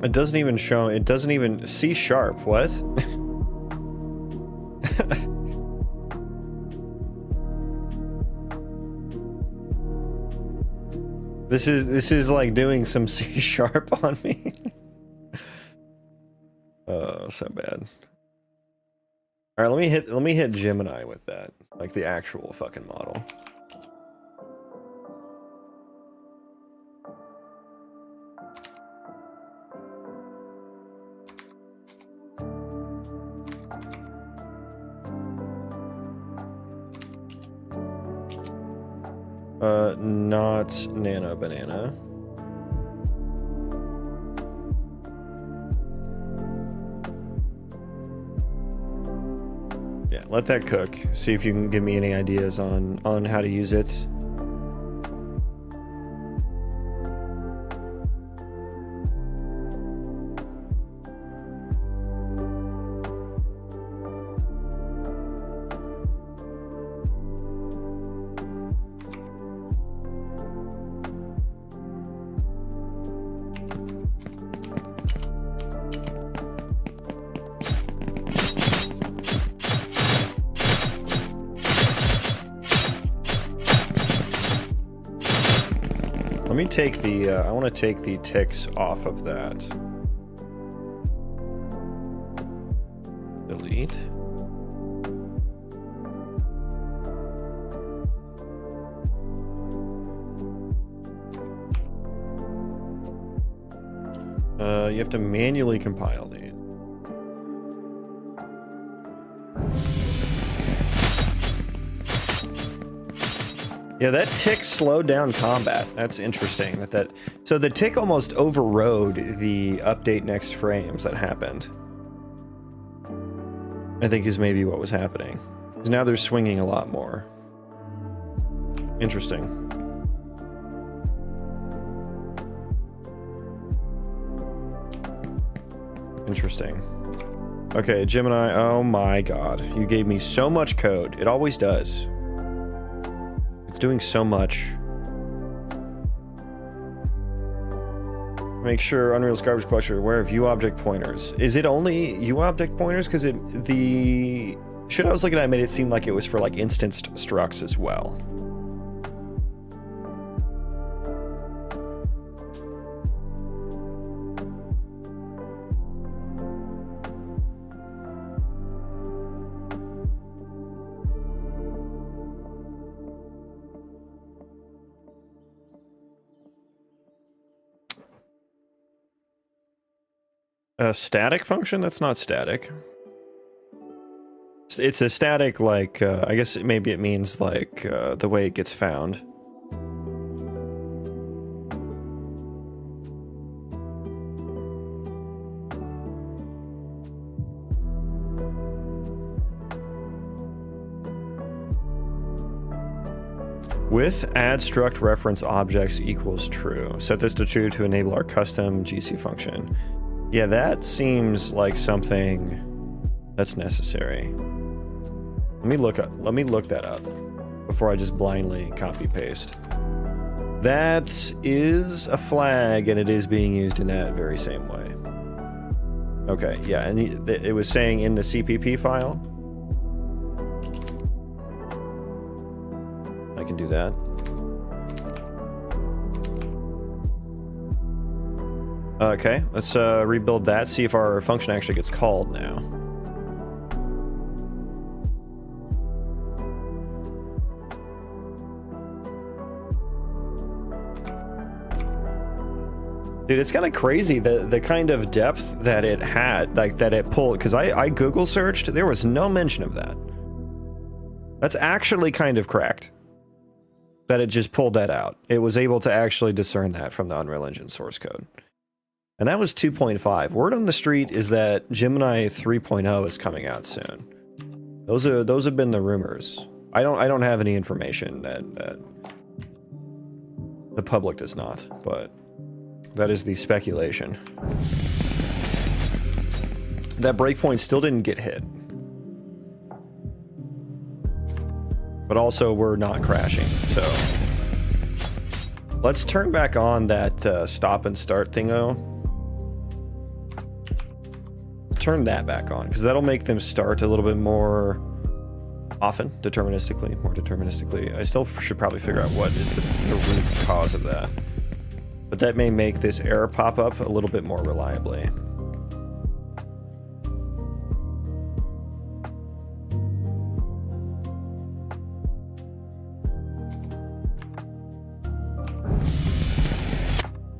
It doesn't even show, it doesn't even C#, what? This is like doing some C# on me. Oh, so bad. All right, let me hit Gemini with that, like the actual fucking model. Not Nano Banana. Yeah. let that cook. See if you can give me any ideas on how to use it. Let me take the, I want to take the ticks off of that. Delete. You have to manually compile these. Yeah, that tick slowed down combat. That's interesting. So the tick almost overrode the update next frames that happened. I think is maybe what was happening. Because now they're swinging a lot more. Interesting. Interesting. Okay, Gemini. Oh my god. You gave me so much code. It always does. It's doing so much. Make sure Unreal's garbage collector aware of UObject pointers. Is it only UObject pointers? Because the shit I was looking at made it seem like it was for like instanced structs as well. A static function? That's not static. It's a static, like, I guess maybe it means, like, the way it gets found. With add struct reference objects equals true. Set this to true to enable our custom GC function. Yeah, that seems like something that's necessary. Let me look that up before I just blindly copy paste. That is a flag, and it is being used in that very same way. Okay, yeah, and it was saying in the CPP file. I can do that. Okay, let's rebuild that, see if our function actually gets called now. Dude, it's kind of crazy the kind of depth that it had, like that it pulled, because I Google searched, there was no mention of that. That's actually kind of cracked. That it just pulled that out. It was able to actually discern that from the Unreal Engine source code. And that was 2.5. Word on the street is that Gemini 3.0 is coming out soon. Those have been the rumors. I don't have any information that the public does not, but that is the speculation. That breakpoint still didn't get hit. But also we're not crashing, so let's turn back on that stop and start thingo. Turn that back on, because that'll make them start a little bit more often, more deterministically. I still should probably figure out what is the root cause of that. But that may make this error pop up a little bit more reliably.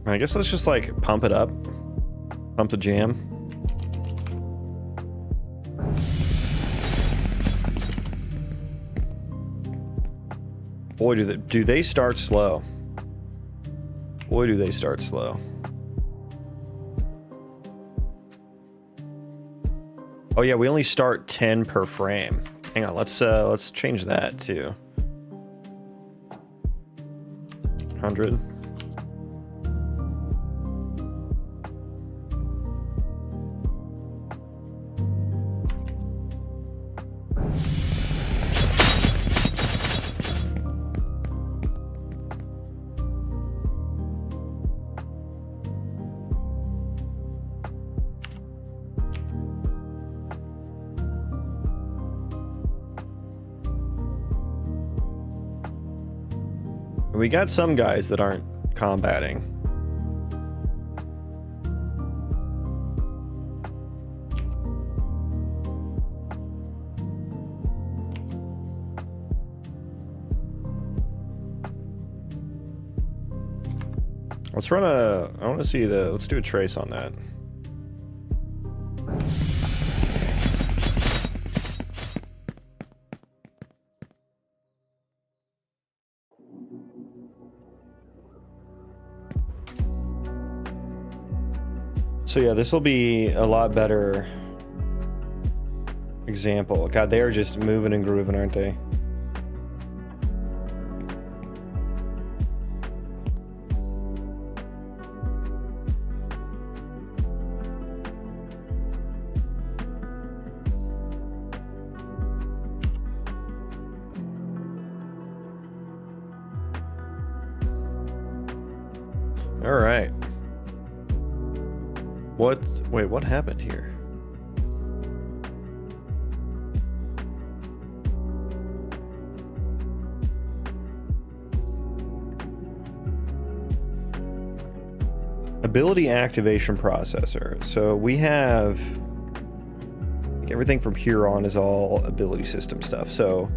I guess let's just like pump it up. Pump the jam. Boy, do they start slow. Boy, do they start slow. Oh yeah, we only start 10 per frame. Hang on, let's change that to 100. We got some guys that aren't combating. Let's run a, I want to see the, let's do a trace on that. So yeah, this will be a lot better example. God, they are just moving and grooving, aren't they? All right. Wait, what happened here? Ability activation processor. So we have like, everything from here on is all ability system stuff. So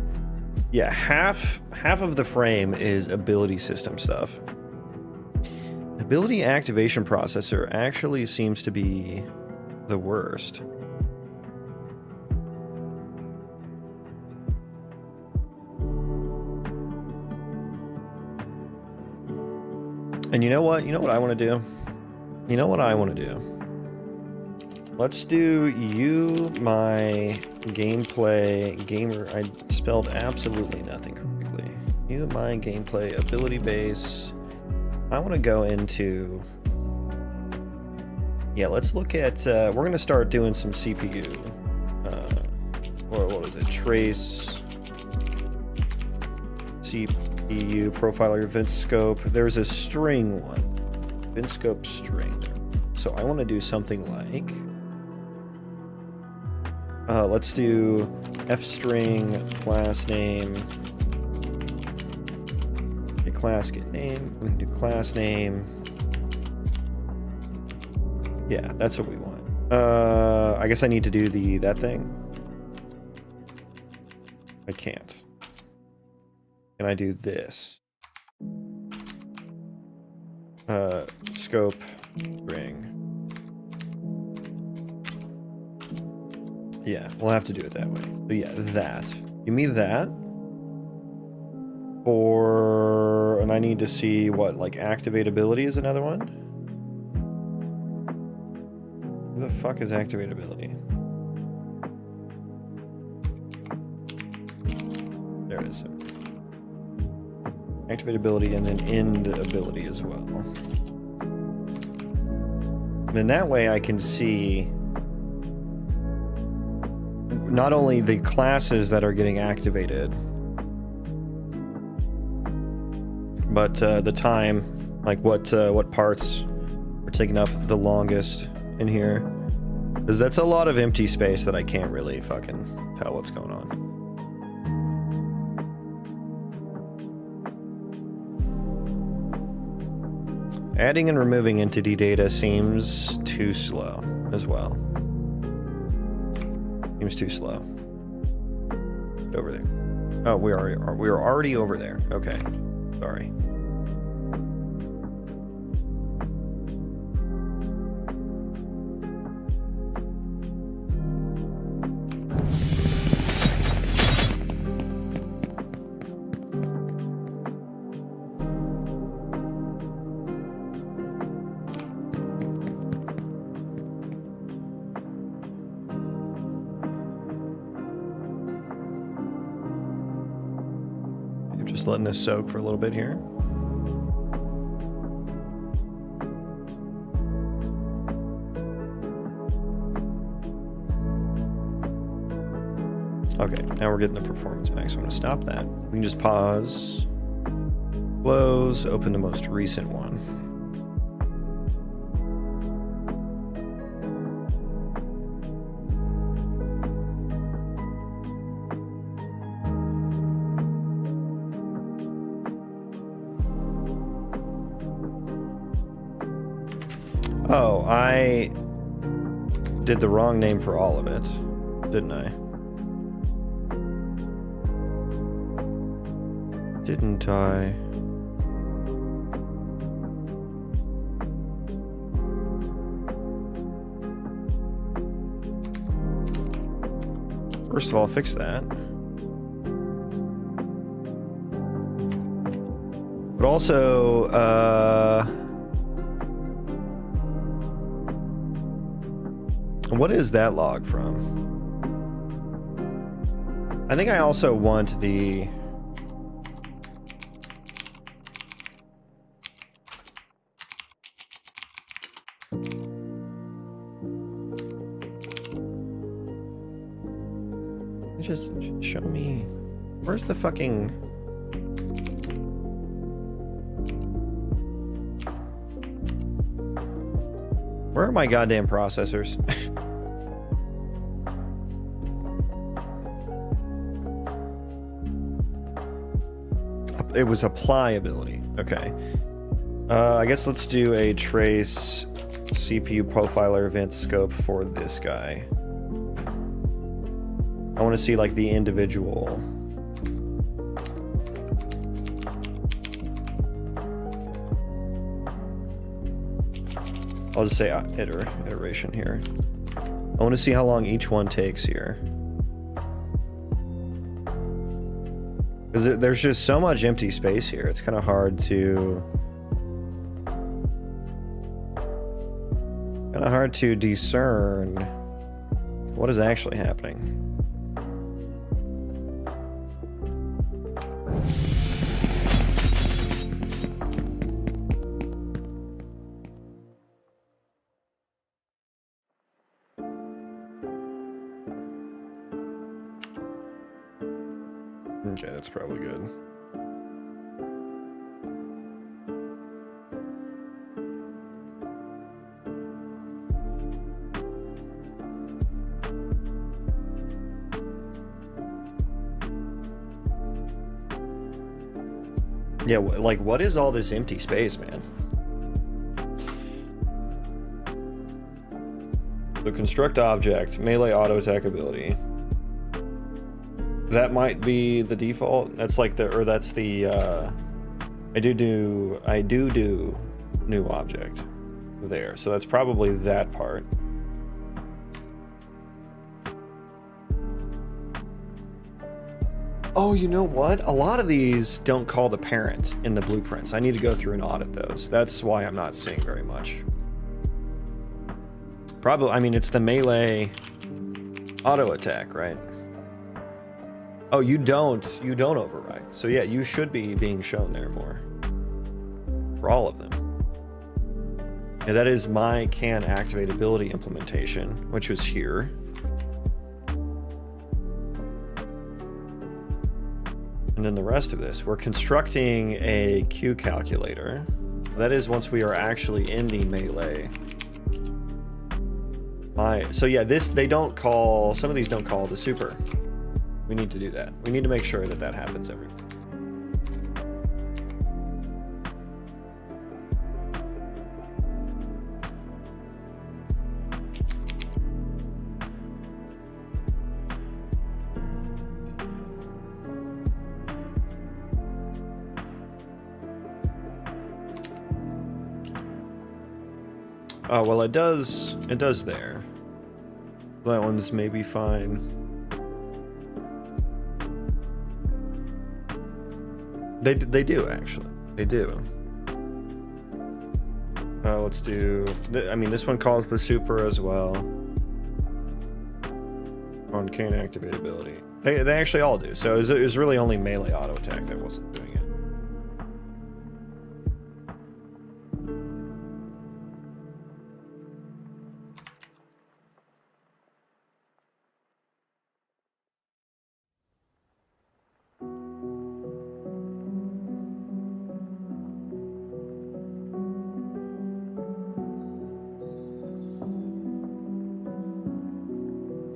yeah, half of the frame is ability system stuff. Ability activation processor actually seems to be the worst. And you know what? You know what I want to do? You know what I want to do? Let's do you, my gameplay, gamer. I spelled absolutely nothing correctly. You, my gameplay, ability base. I want to go into, yeah, let's look at, we're going to start doing some CPU, or what was it, trace, CPU, profiler, event scope. There's a string one, event scope string. So I want to do something like, let's do fstring class name. Class get name, we can do class name. Yeah, that's what we want. I guess I need to do that thing. I can't. Can I do this? Scope ring. Yeah, we'll have to do it that way. So yeah, that. Give me that. And I need to see what, like, activate ability is another one? Who the fuck is activate ability? There it is. Activate ability and then end ability as well. And then that way I can see not only the classes that are getting activated, but the time, like what parts are taking up the longest in here. Because that's a lot of empty space that I can't really fucking tell what's going on. Adding and removing entity data seems too slow as well. Seems too slow. Get over there. Oh, we are already over there. Okay. Sorry. Just letting this soak for a little bit here. Okay, now we're getting the performance back, so I'm going to stop that. We can just pause, close, open the most recent one. Oh, I did the wrong name for all of it, didn't I? Didn't I? First of all, fix that. But also, what is that log from? I think I also want the... Just show me. Where's the fucking... Where are my goddamn processors? It was applyability. Okay. I guess let's do a trace CPU profiler event scope for this guy. I want to see like the individual. I'll just say iteration here. I want to see how long each one takes here. Because there's just so much empty space here. It's kind of hard to... discern what is actually happening. Okay, that's probably good. Yeah, like, what is all this empty space, man? The construct object, melee auto attack ability. That might be the default. That's like the, or that's the, I do new object there. So that's probably that part. Oh, you know what? A lot of these don't call the parent in the blueprints. I need to go through and audit those. That's why I'm not seeing very much. Probably, I mean, it's the melee auto attack, right? Oh, you don't override. So yeah, you should be being shown there more. For all of them. Yeah, that is my can activate ability implementation, which was here. And then the rest of this, we're constructing a Q calculator. That is once we are actually in the melee. So yeah, they don't call, some of these don't call the super. We need to do that. We need to make sure that that happens every. Oh, well, it does there. That one's maybe fine. They do, actually. They do. Let's do... I mean, this one calls the super as well. On can activate ability. They actually all do. So it was really only melee auto attack that wasn't doing it.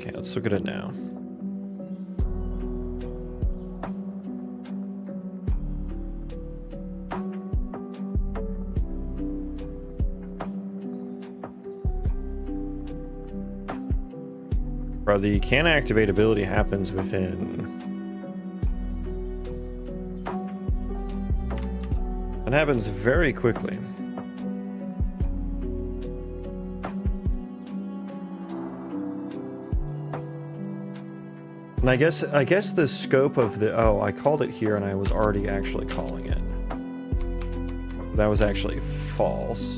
Okay, let's look at it now. Bro, the can activate ability happens within... It happens very quickly. And I guess the scope of the... Oh, I called it here and I was already actually calling it. That was actually false.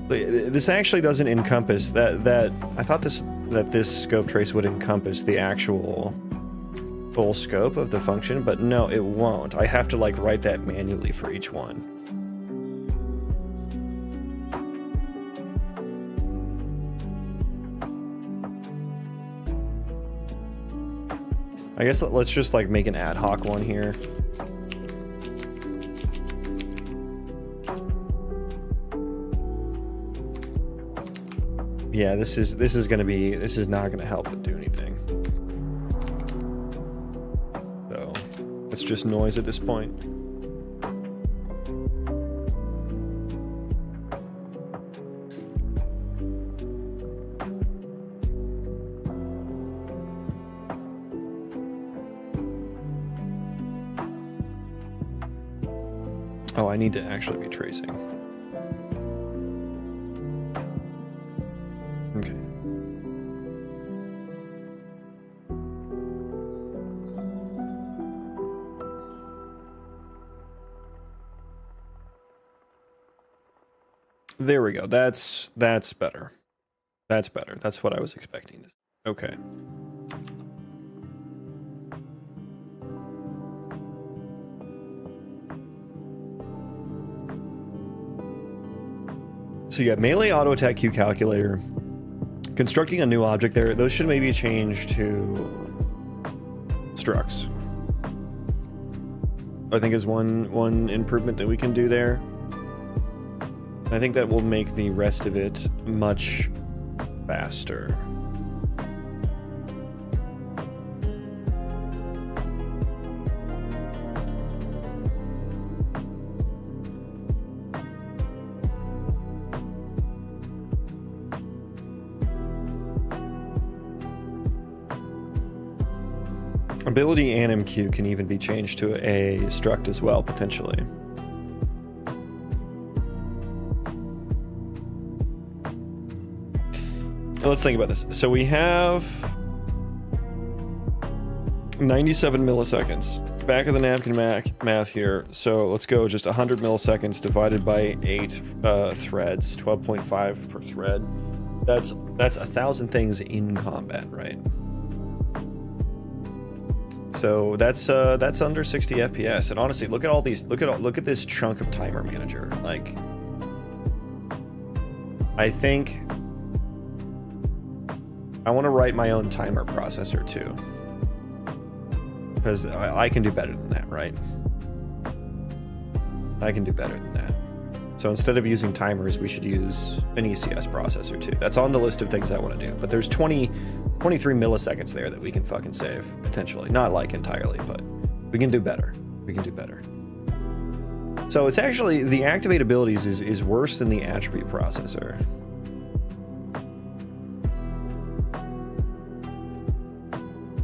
This actually doesn't encompass that I thought this scope trace would encompass the actual full scope of the function, but no, it won't. I have to like write that manually for each one. I guess let's just like make an ad hoc one here. Yeah, this is not gonna help it do anything. So it's just noise at this point. Oh, I need to actually be tracing. Okay. There we go. That's better. That's better. That's what I was expecting. Okay. So yeah, melee auto attack Q calculator. Constructing a new object there, those should maybe change to structs. I think is one improvement that we can do there. I think that will make the rest of it much faster. Ability and MQ can even be changed to a struct as well, potentially. Let's think about this. So we have 97 milliseconds. Back of the napkin math here. So let's go just 100 milliseconds divided by 8 threads, 12.5 per thread. That's 1,000 things in combat, right? So that's under 60 FPS. And honestly, look at all these. Look at this chunk of timer manager. Like, I think I want to write my own timer processor too, because I can do better than that, right? I can do better than that. So instead of using timers, we should use an ECS processor too. That's on the list of things I want to do. But there's 23 milliseconds there that we can fucking save, potentially. Not like entirely, but we can do better. We can do better. So it's actually, the activate abilities is worse than the attribute processor.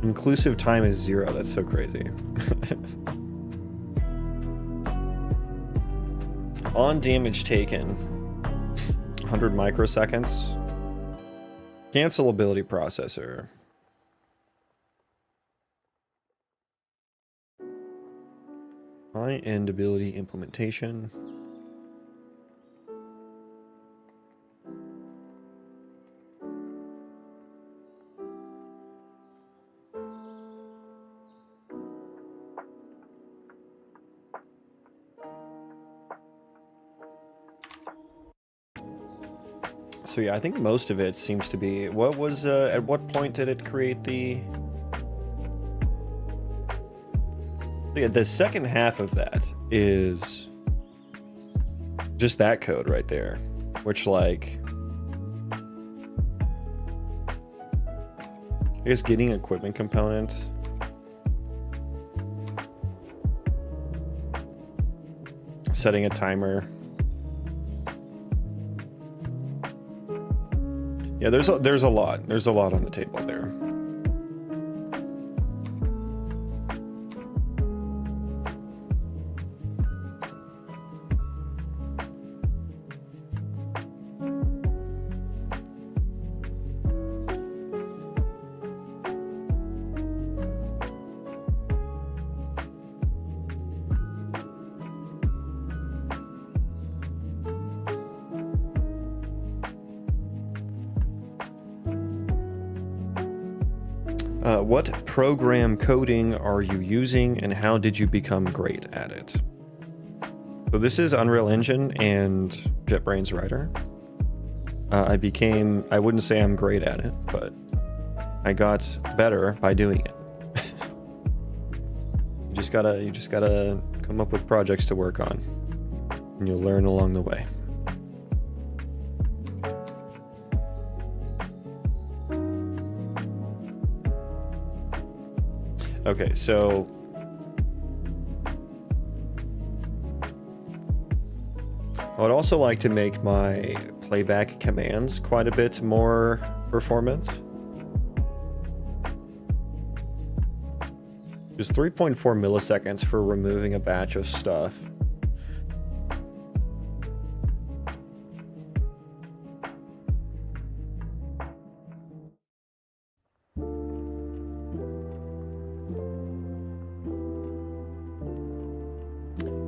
Inclusive time is 0. That's so crazy. On damage taken, 100 microseconds. Cancel ability processor. High end ability implementation. So yeah, I think most of it seems to be... What was... at what point did it create the... Yeah, the second half of that is just that code right there, which, like, I guess getting equipment component. Setting a timer. Yeah, there's a lot. There's a lot on the table there. What program coding are you using and how did you become great at it? So this is Unreal Engine and JetBrains Writer. I wouldn't say I'm great at it, but I got better by doing it. You just gotta come up with projects to work on, and you'll learn along the way. Okay, so I would also like to make my playback commands quite a bit more performant. Just 3.4 milliseconds for removing a batch of stuff.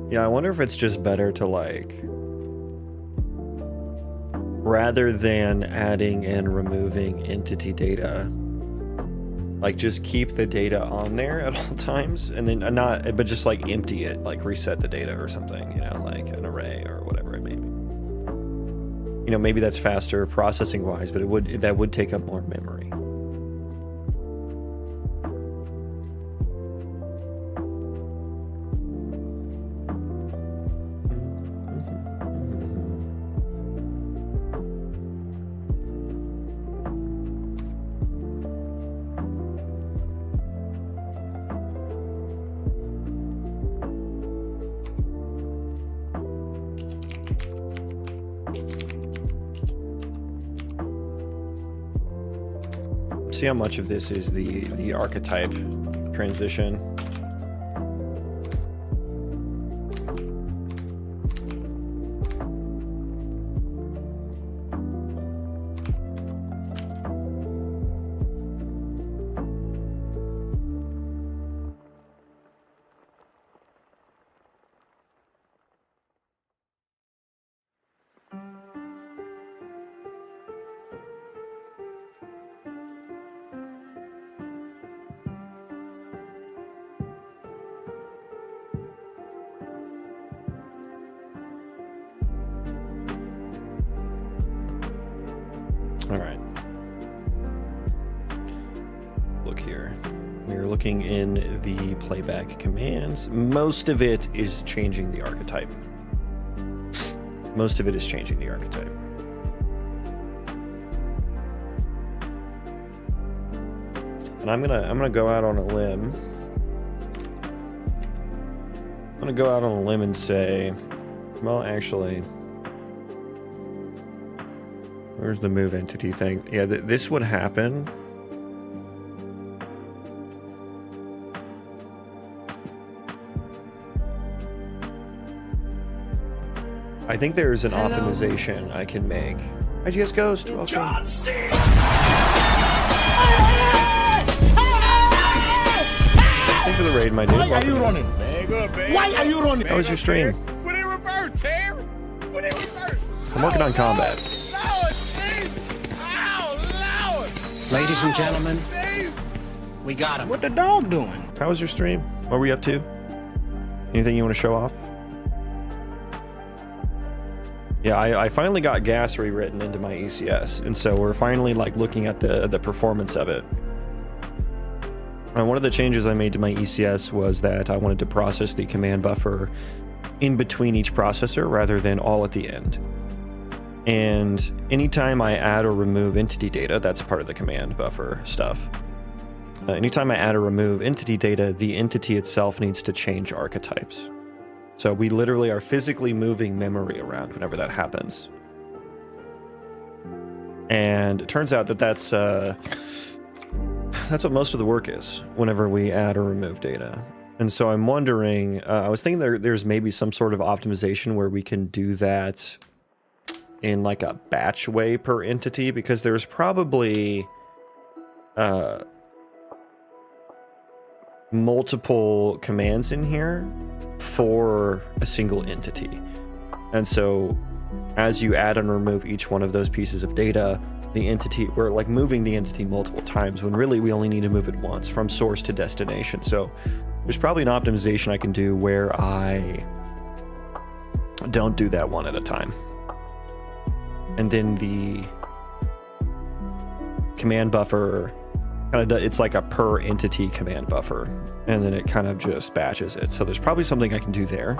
Yeah, I wonder if it's just better to, like, rather than adding and removing entity data, like, just keep the data on there at all times, and then but just, like, empty it, like, reset the data or something, you know, like an array or whatever it may be. You know, maybe that's faster processing-wise, but that would take up more memory. See how much of this is the archetype transition. All right. Look here. We're looking in the playback commands. Most of it is changing the archetype. Most of it is changing the archetype. And I'm gonna go out on a limb. I'm gonna go out on a limb and say, well, actually, where's the move entity thing? Yeah, this would happen. I think there's an optimization I can make. IGS Ghost, welcome. Thank you for the raid, my dude. Why are you running? Why are you running? How was your stream? Put it in reverse, Terry. Put it in reverse. I'm working on combat. Ladies and gentlemen, we got him. What the dog doing? How was your stream? What were you up to? Anything you want to show off? Yeah, I finally got gas rewritten into my ECS, and so we're finally, like, looking at the performance of it. And one of the changes I made to my ECS was that I wanted to process the command buffer in between each processor rather than all at the end. And anytime I add or remove entity data, that's part of the command buffer stuff. Anytime I add or remove entity data, the entity itself needs to change archetypes. So we literally are physically moving memory around whenever that happens. And it turns out that that's what most of the work is whenever we add or remove data. And so I'm wondering, I was thinking there's maybe some sort of optimization where we can do that in like a batch way per entity, because there's probably multiple commands in here for a single entity. And so as you add and remove each one of those pieces of data, the entity, we're like moving the entity multiple times when really we only need to move it once from source to destination. So there's probably an optimization I can do where I don't do that one at a time. And then the command buffer kind of, it's like a per entity command buffer, and then it kind of just batches it. So there's probably something I can do there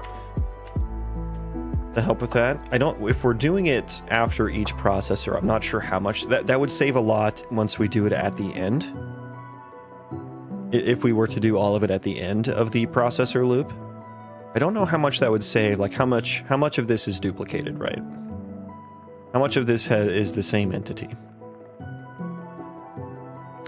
to help with that. I don't, if we're doing it after each processor, I'm not sure how much that would save a lot once we do it at the end. If we were to do all of it at the end of the processor loop, I don't know how much that would save. Like how much of this is duplicated, right? How much of this is the same entity?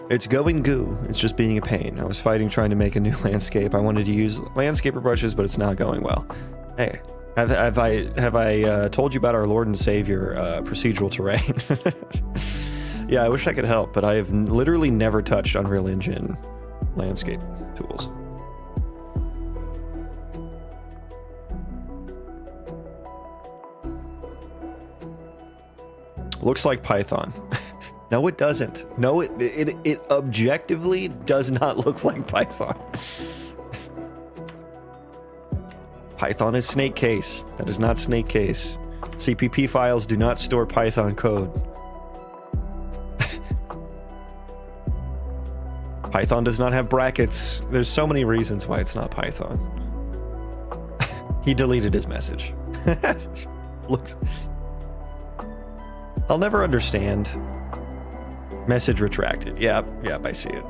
It's going goo. It's just being a pain. I was fighting trying to make a new landscape. I wanted to use landscaper brushes, but it's not going well. Hey, have I told you about our Lord and Savior procedural terrain? Yeah, I wish I could help, but I have literally never touched Unreal Engine landscape tools. Looks like Python. No, it doesn't. No, it objectively does not look like Python. Python is snake case. That is not snake case. CPP files do not store Python code. Python does not have brackets. There's so many reasons why it's not Python. He deleted his message. Looks... I'll never understand. Message retracted. Yep, I see it.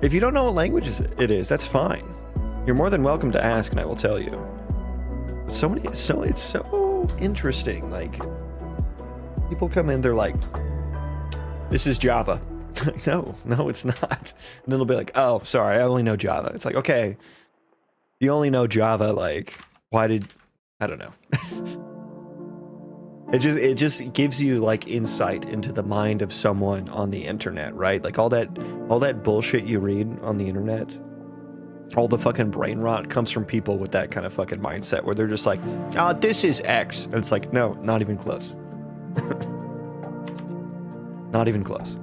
If you don't know what language it is, that's fine. You're more than welcome to ask, and I will tell you. It's so interesting. Like, people come in, they're like, "This is Java." No, it's not. And then they'll be like, "Oh, sorry, I only know Java." It's like, okay, you only know Java. Like, why did... I don't know. It just gives you like insight into the mind of someone on the internet, right? Like all that bullshit you read on the internet, all the fucking brain rot comes from people with that kind of fucking mindset where they're just like, "Oh, this is X," and it's like, no, not even close. Not even close.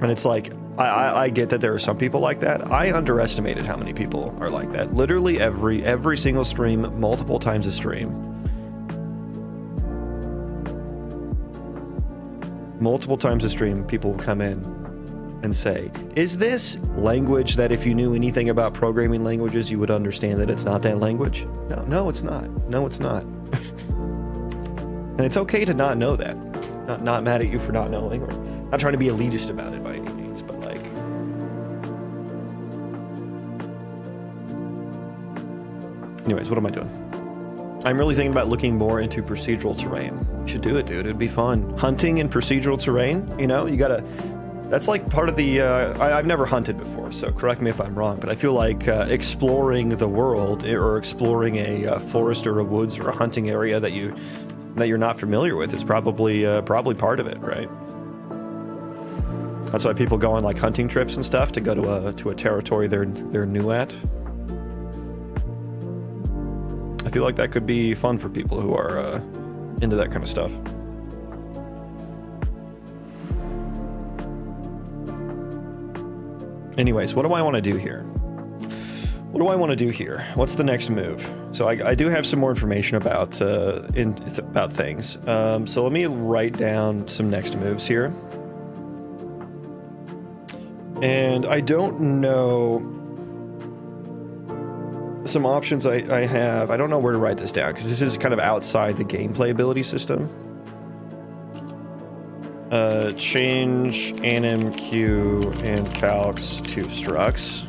And it's like, I get that there are some people like that. I underestimated how many people are like that. Literally every single stream, multiple times a stream. Multiple times a stream, people will come in and say, "Is this language that if you knew anything about programming languages, you would understand that it's not that language?" No, it's not. No, it's not. And it's okay to not know that. Not mad at you for not knowing, or not trying to be elitist about it by any means, but like... Anyways, what am I doing? I'm really thinking about looking more into procedural terrain. You should do it, dude. It'd be fun. Hunting in procedural terrain, you know, you gotta... That's like part of the... I've never hunted before, so correct me if I'm wrong, but I feel like exploring the world, or exploring a forest or a woods or a hunting area that you're not familiar with is probably part of it, right? That's why people go on like hunting trips and stuff to go to a territory they're new at. I feel like that could be fun for people who are into that kind of stuff. Anyways, what do I want to do here? What's the next move? So I do have some more information about things. So let me write down some next moves here. And I don't know some options I have. I don't know where to write this down because this is kind of outside the gameplay ability system. Change anim queue and calcs to structs.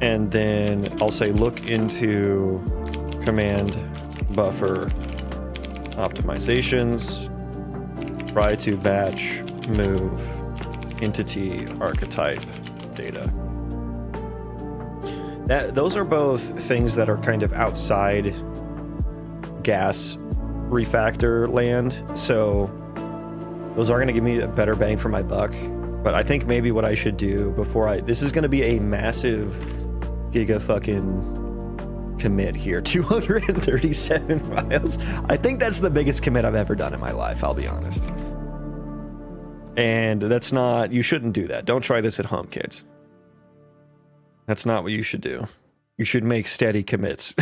And then I'll say look into command buffer optimizations. Try to batch move entity archetype data. Those are both things that are kind of outside gas refactor land, so those are going to give me a better bang for my buck. But I think maybe what I should do before this is going to be a massive giga fucking commit here, 237 miles. I think that's the biggest commit I've ever done in my life, I'll be honest. And that's not, you shouldn't do that. Don't try this at home, kids. That's not what you should do. You should make steady commits.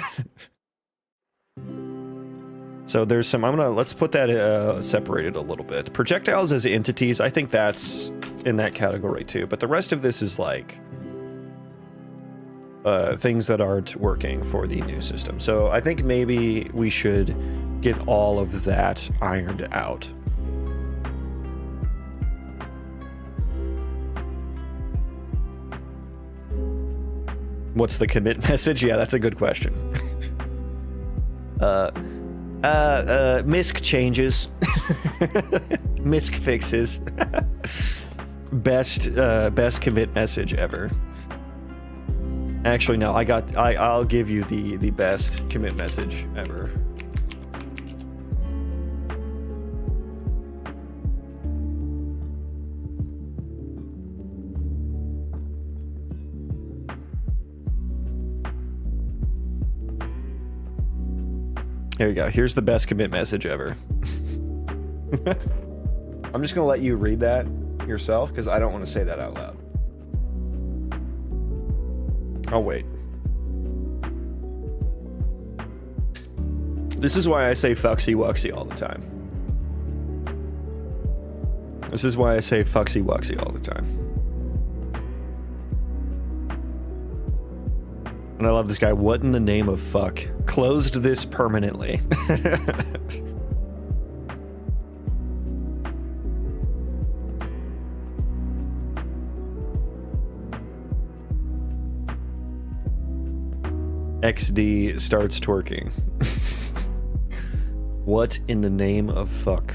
So there's some, let's put that separated a little bit. Projectiles as entities, I think that's in that category too. But the rest of this is like things that aren't working for the new system. So I think maybe we should get all of that ironed out. What's the commit message? Yeah, that's a good question. MISC changes. MISC fixes. Best commit message ever. Actually, no, I'll give you the best commit message ever. Here we go. Here's the best commit message ever. I'm just going to let you read that yourself because I don't want to say that out loud. I'll wait. This is why I say fucksy wucksy all the time. This is why I say fucksy wucksy all the time. And I love this guy. What in the name of fuck? Closed this permanently. XD starts twerking. What in the name of fuck?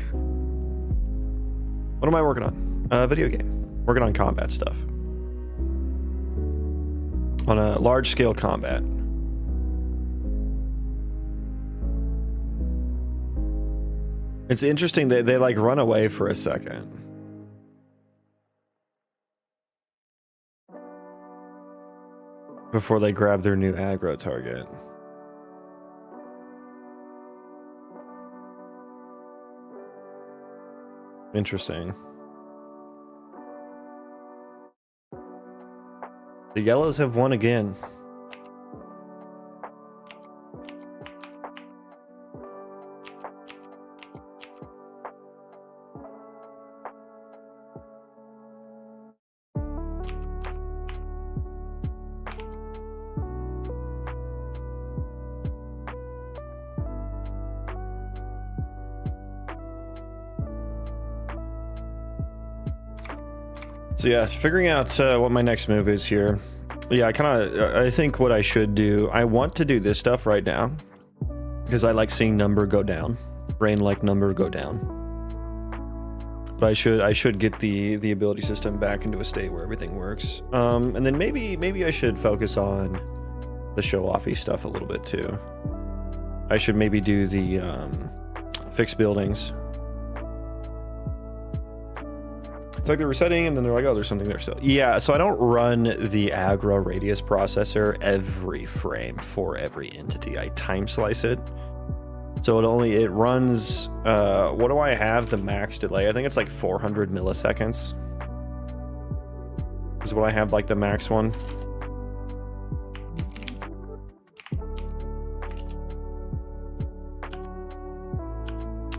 What am I working on? Video game. Working on combat stuff. On a large-scale combat. It's interesting that they like run away for a second. Before they grab their new aggro target. Interesting. The yellows have won again. So yeah, figuring out what my next move is here. Yeah, I think what I should do, I want to do this stuff right now because I like seeing number go down, brain like number go down. But I should get the ability system back into a state where everything works. And then maybe I should focus on the show offy stuff a little bit too. I should maybe do the fixed buildings. It's like they're resetting and then they're like, oh, there's something there still. Yeah, so I don't run the aggro radius processor every frame for every entity. I time slice it. So it runs, what do I have the max delay? I think it's like 400 milliseconds. Is what I have like the max one.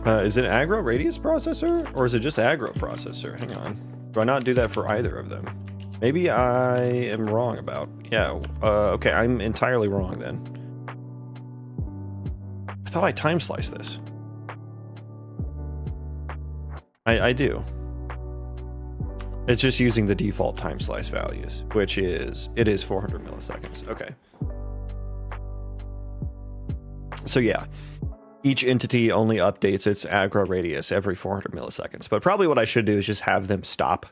Is it aggro radius processor or is it just aggro processor? Hang on. Do I not do that for either of them? Maybe I am wrong about... Yeah, okay, I'm entirely wrong then. I thought I time sliced this. I do. It's just using the default time slice values, which is... It is 400 milliseconds. Okay. So yeah. Each entity only updates its aggro radius every 400 milliseconds. But probably what I should do is just have them stop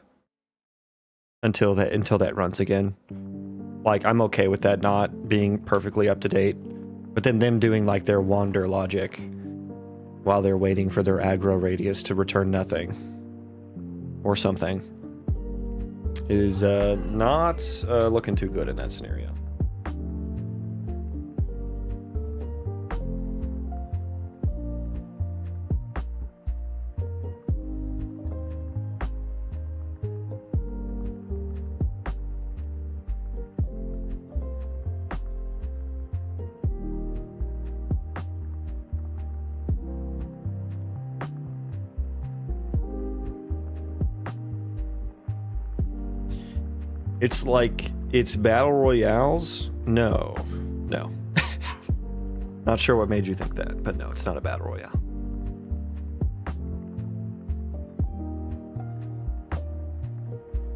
until that runs again. Like, I'm okay with that not being perfectly up to date, but then them doing like their wander logic while they're waiting for their aggro radius to return nothing or something is not looking too good in that scenario. It's like, it's battle royales? No. Not sure what made you think that, but no, it's not a battle royale.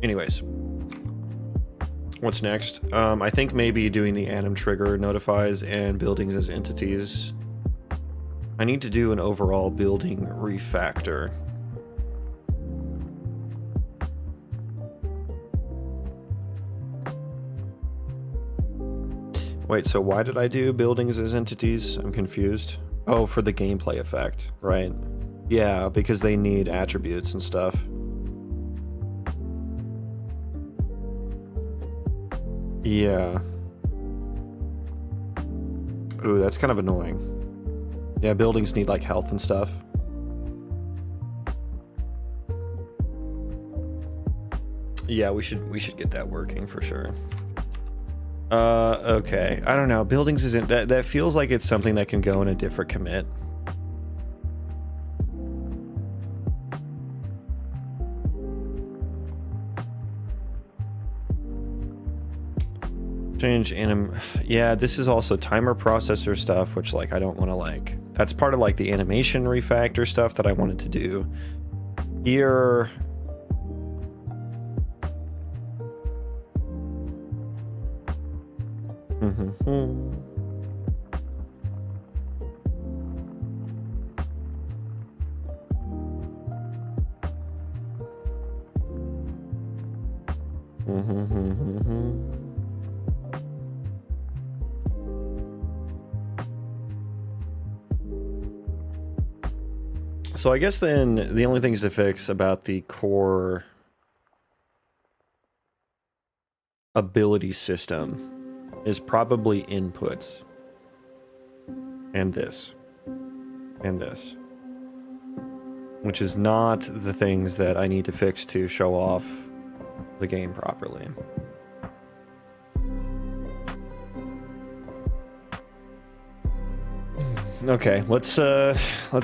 Anyways. What's next? I think maybe doing the anim trigger notifies and buildings as entities. I need to do an overall building refactor. Wait, so why did I do buildings as entities? I'm confused. Oh, for the gameplay effect, right? Yeah, because they need attributes and stuff. Yeah. Ooh, that's kind of annoying. Yeah, buildings need like health and stuff. Yeah, we should get that working for sure. Okay. I don't know. Buildings isn't... That feels like it's something that can go in a different commit. Change anim... Yeah, this is also timer processor stuff, which, like, I don't want to, like... That's part of, like, the animation refactor stuff that I wanted to do. Here... So I guess then the only things to fix about the core ability system is probably inputs and this, which is not the things that I need to fix to show off the game properly. Okay, let's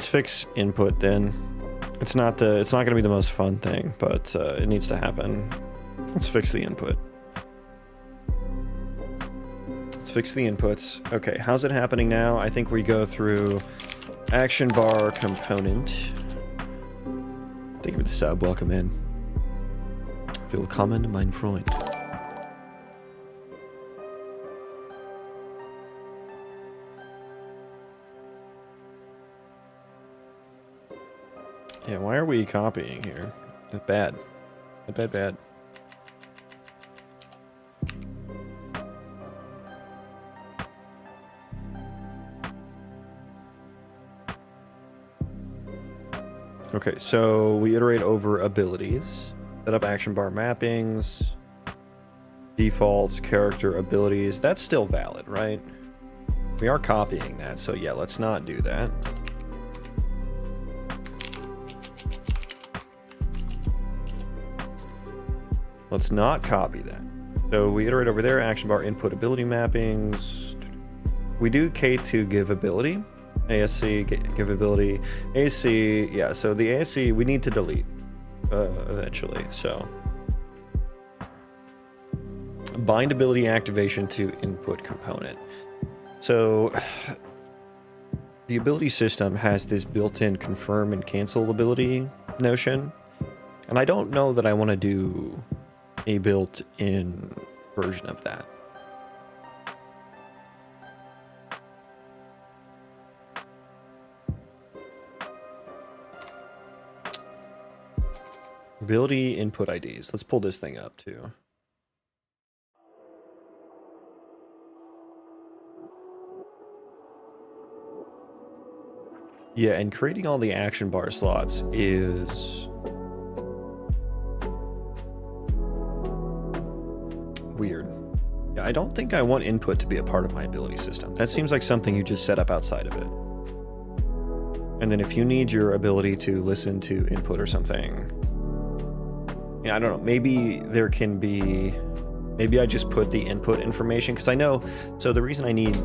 fix input then. It's not going to be the most fun thing, but it needs to happen. Let's fix the input. Let's fix the inputs. Okay, how's it happening now? I think we go through action bar component. Thank you for the sub. Welcome in. Willkommen, mein Freund. Yeah, why are we copying here? That's bad. Bad. Okay, so we iterate over abilities, set up action bar mappings, default character abilities. That's still valid, right? We are copying that, so yeah, let's not do that. Let's not copy that. So we iterate over there, action bar input ability mappings. We do K2 give ability. ASC, give ability. ASC, yeah, so the ASC we need to delete eventually, so. Bind ability activation to input component. So the ability system has this built-in confirm and cancel ability notion, and I don't know that I want to do a built-in version of that. Ability input IDs. Let's pull this thing up too. Yeah, and creating all the action bar slots is weird. Yeah, I don't think I want input to be a part of my ability system. That seems like something you just set up outside of it. And then if you need your ability to listen to input or something, yeah, I don't know, maybe there can be, maybe I just put the input information, because I know, so the reason I need,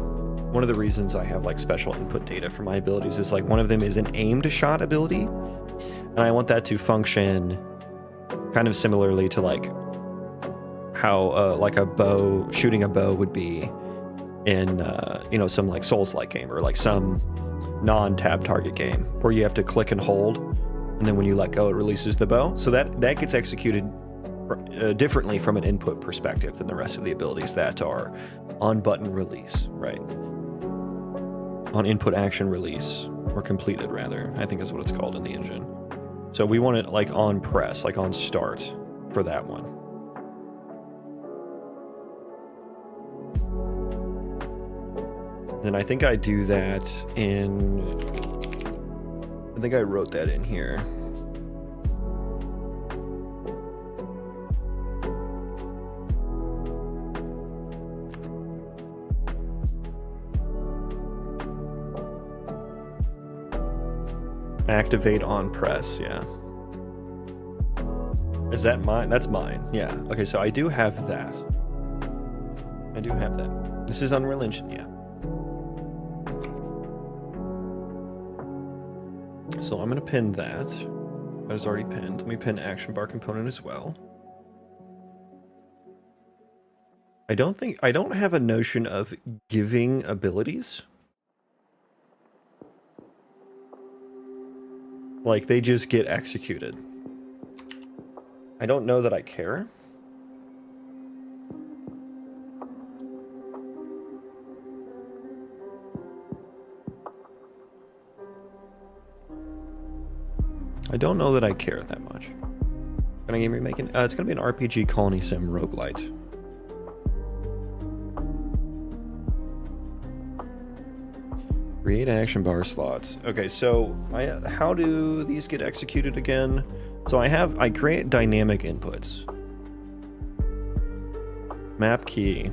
one of the reasons I have like special input data for my abilities is like one of them is an aimed shot ability, and I want that to function kind of similarly to like how like a bow, shooting a bow would be in you know, some like Souls-like game or like some non-tab target game where you have to click and hold, and then when you let go it releases the bow. So that gets executed differently from an input perspective than the rest of the abilities that are on button release, right? On input action release, or completed rather, I think is what it's called in the engine. So we want it like on press, like on start for that one. Then I think I do that in, I think I wrote that in here. Activate on press, yeah. Is that mine? That's mine, yeah. Okay, so I do have that. I do have that. This is Unreal Engine, yeah. So I'm gonna pin that. That is already pinned. Let me pin action bar component as well. I don't have a notion of giving abilities. Like, they just get executed. I don't know that I care. I don't know that I care that much. Can I game remaking? It's gonna be an RPG Colony Sim Roguelite. Create action bar slots. Okay, so how do these get executed again? So I create dynamic inputs. Map key.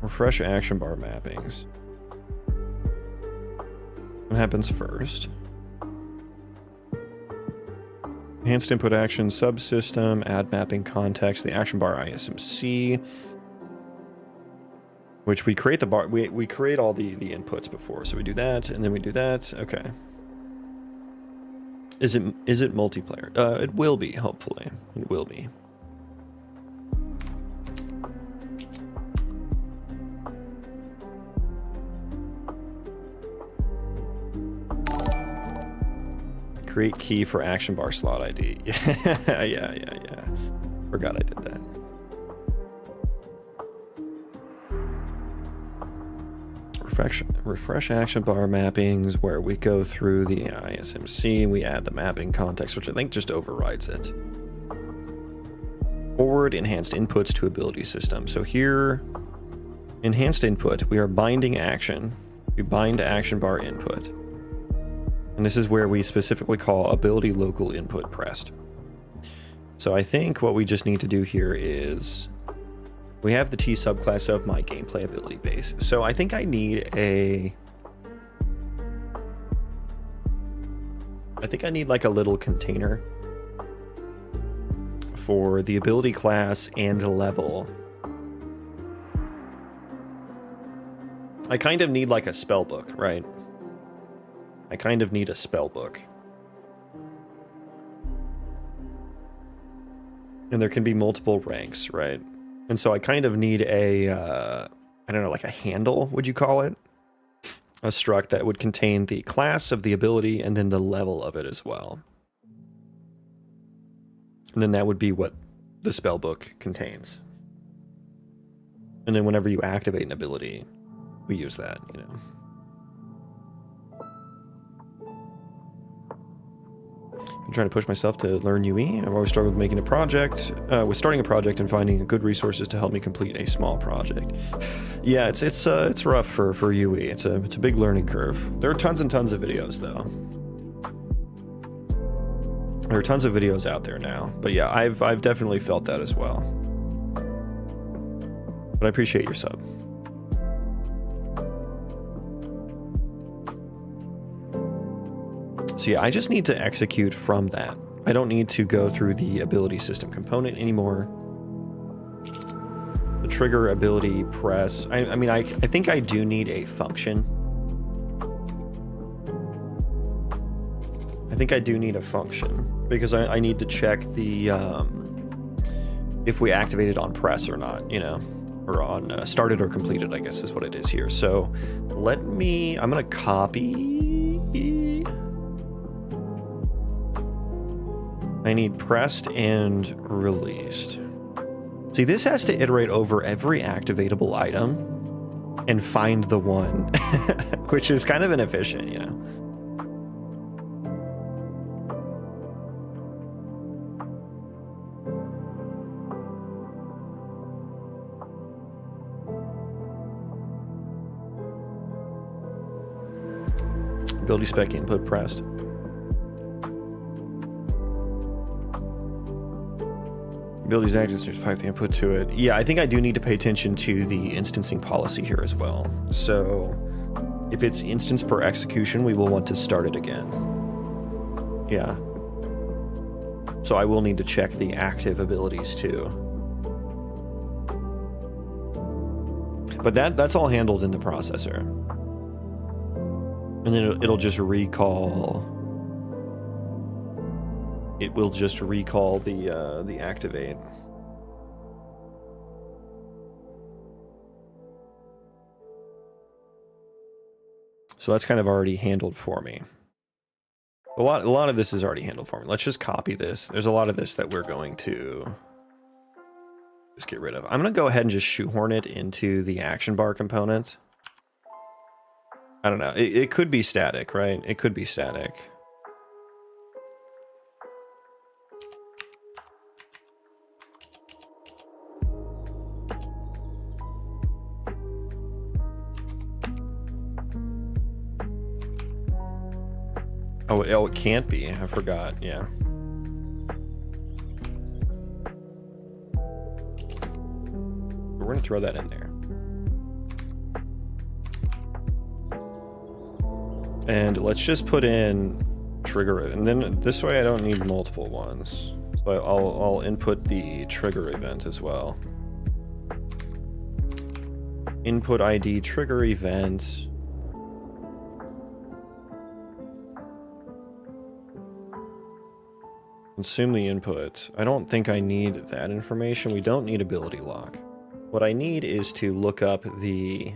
Refresh action bar mappings. What happens first? Enhanced input action subsystem, add mapping context, the action bar ISMC, which we create the bar, we create all the inputs before. So we do that, and then we do that. Okay. Is it multiplayer? It will be, hopefully. It will be. Create key for action bar slot ID. yeah. Forgot I did that. Refresh action bar mappings, where we go through the ISMC, we add the mapping context, which I think just overrides it. Forward enhanced inputs to ability system. So here, enhanced input, we are binding action. We bind action bar input. And this is where we specifically call ability local input pressed. So I think what we just need to do here is, we have the T subclass of my gameplay ability base. So I think I need like a little container for the ability class and level. I kind of need like a spell book, right? I kind of need a spell book. And there can be multiple ranks, right? And so I kind of need a, I don't know, like a handle, would you call it? A struct that would contain the class of the ability and then the level of it as well. And then that would be what the spellbook contains. And then whenever you activate an ability, we use that, you know. I'm trying to push myself to learn UE. I've always struggled with making a project, with starting a project and finding good resources to help me complete a small project. Yeah, it's rough for UE. It's a big learning curve. There are tons and tons of videos though. There are tons of videos out there now, but yeah, I've definitely felt that as well. But I appreciate your sub. So yeah, I just need to execute from that. I don't need to go through the ability system component anymore. The trigger ability press. I mean, I think I do need a function. I think I do need a function because I need to check the if we activate it on press or not, you know, or on started or completed, I guess is what it is here. So let me, I'm gonna copy. I need pressed and released. See, this has to iterate over every activatable item and find the one, which is kind of inefficient, you know. Ability spec input pressed. Abilities actions, there's pipe the input to it. Yeah, I think I do need to pay attention to the instancing policy here as well. So if it's instance per execution, we will want to start it again. Yeah. So I will need to check the active abilities too. But that's all handled in the processor. And then it'll just recall. It will just recall the activate. So that's kind of already handled for me. A lot of this is already handled for me. Let's just copy this. There's a lot of this that we're going to just get rid of. I'm going to go ahead and just shoehorn it into the action bar component. I don't know. It could be static, right? It could be static. Oh, it can't be. I forgot. Yeah. We're going to throw that in there. And let's just put in trigger it. And then this way I don't need multiple ones. So I'll input the trigger event as well. Input ID trigger event. Consume the input. I don't think I need that information. We don't need ability lock. What I need is to look up the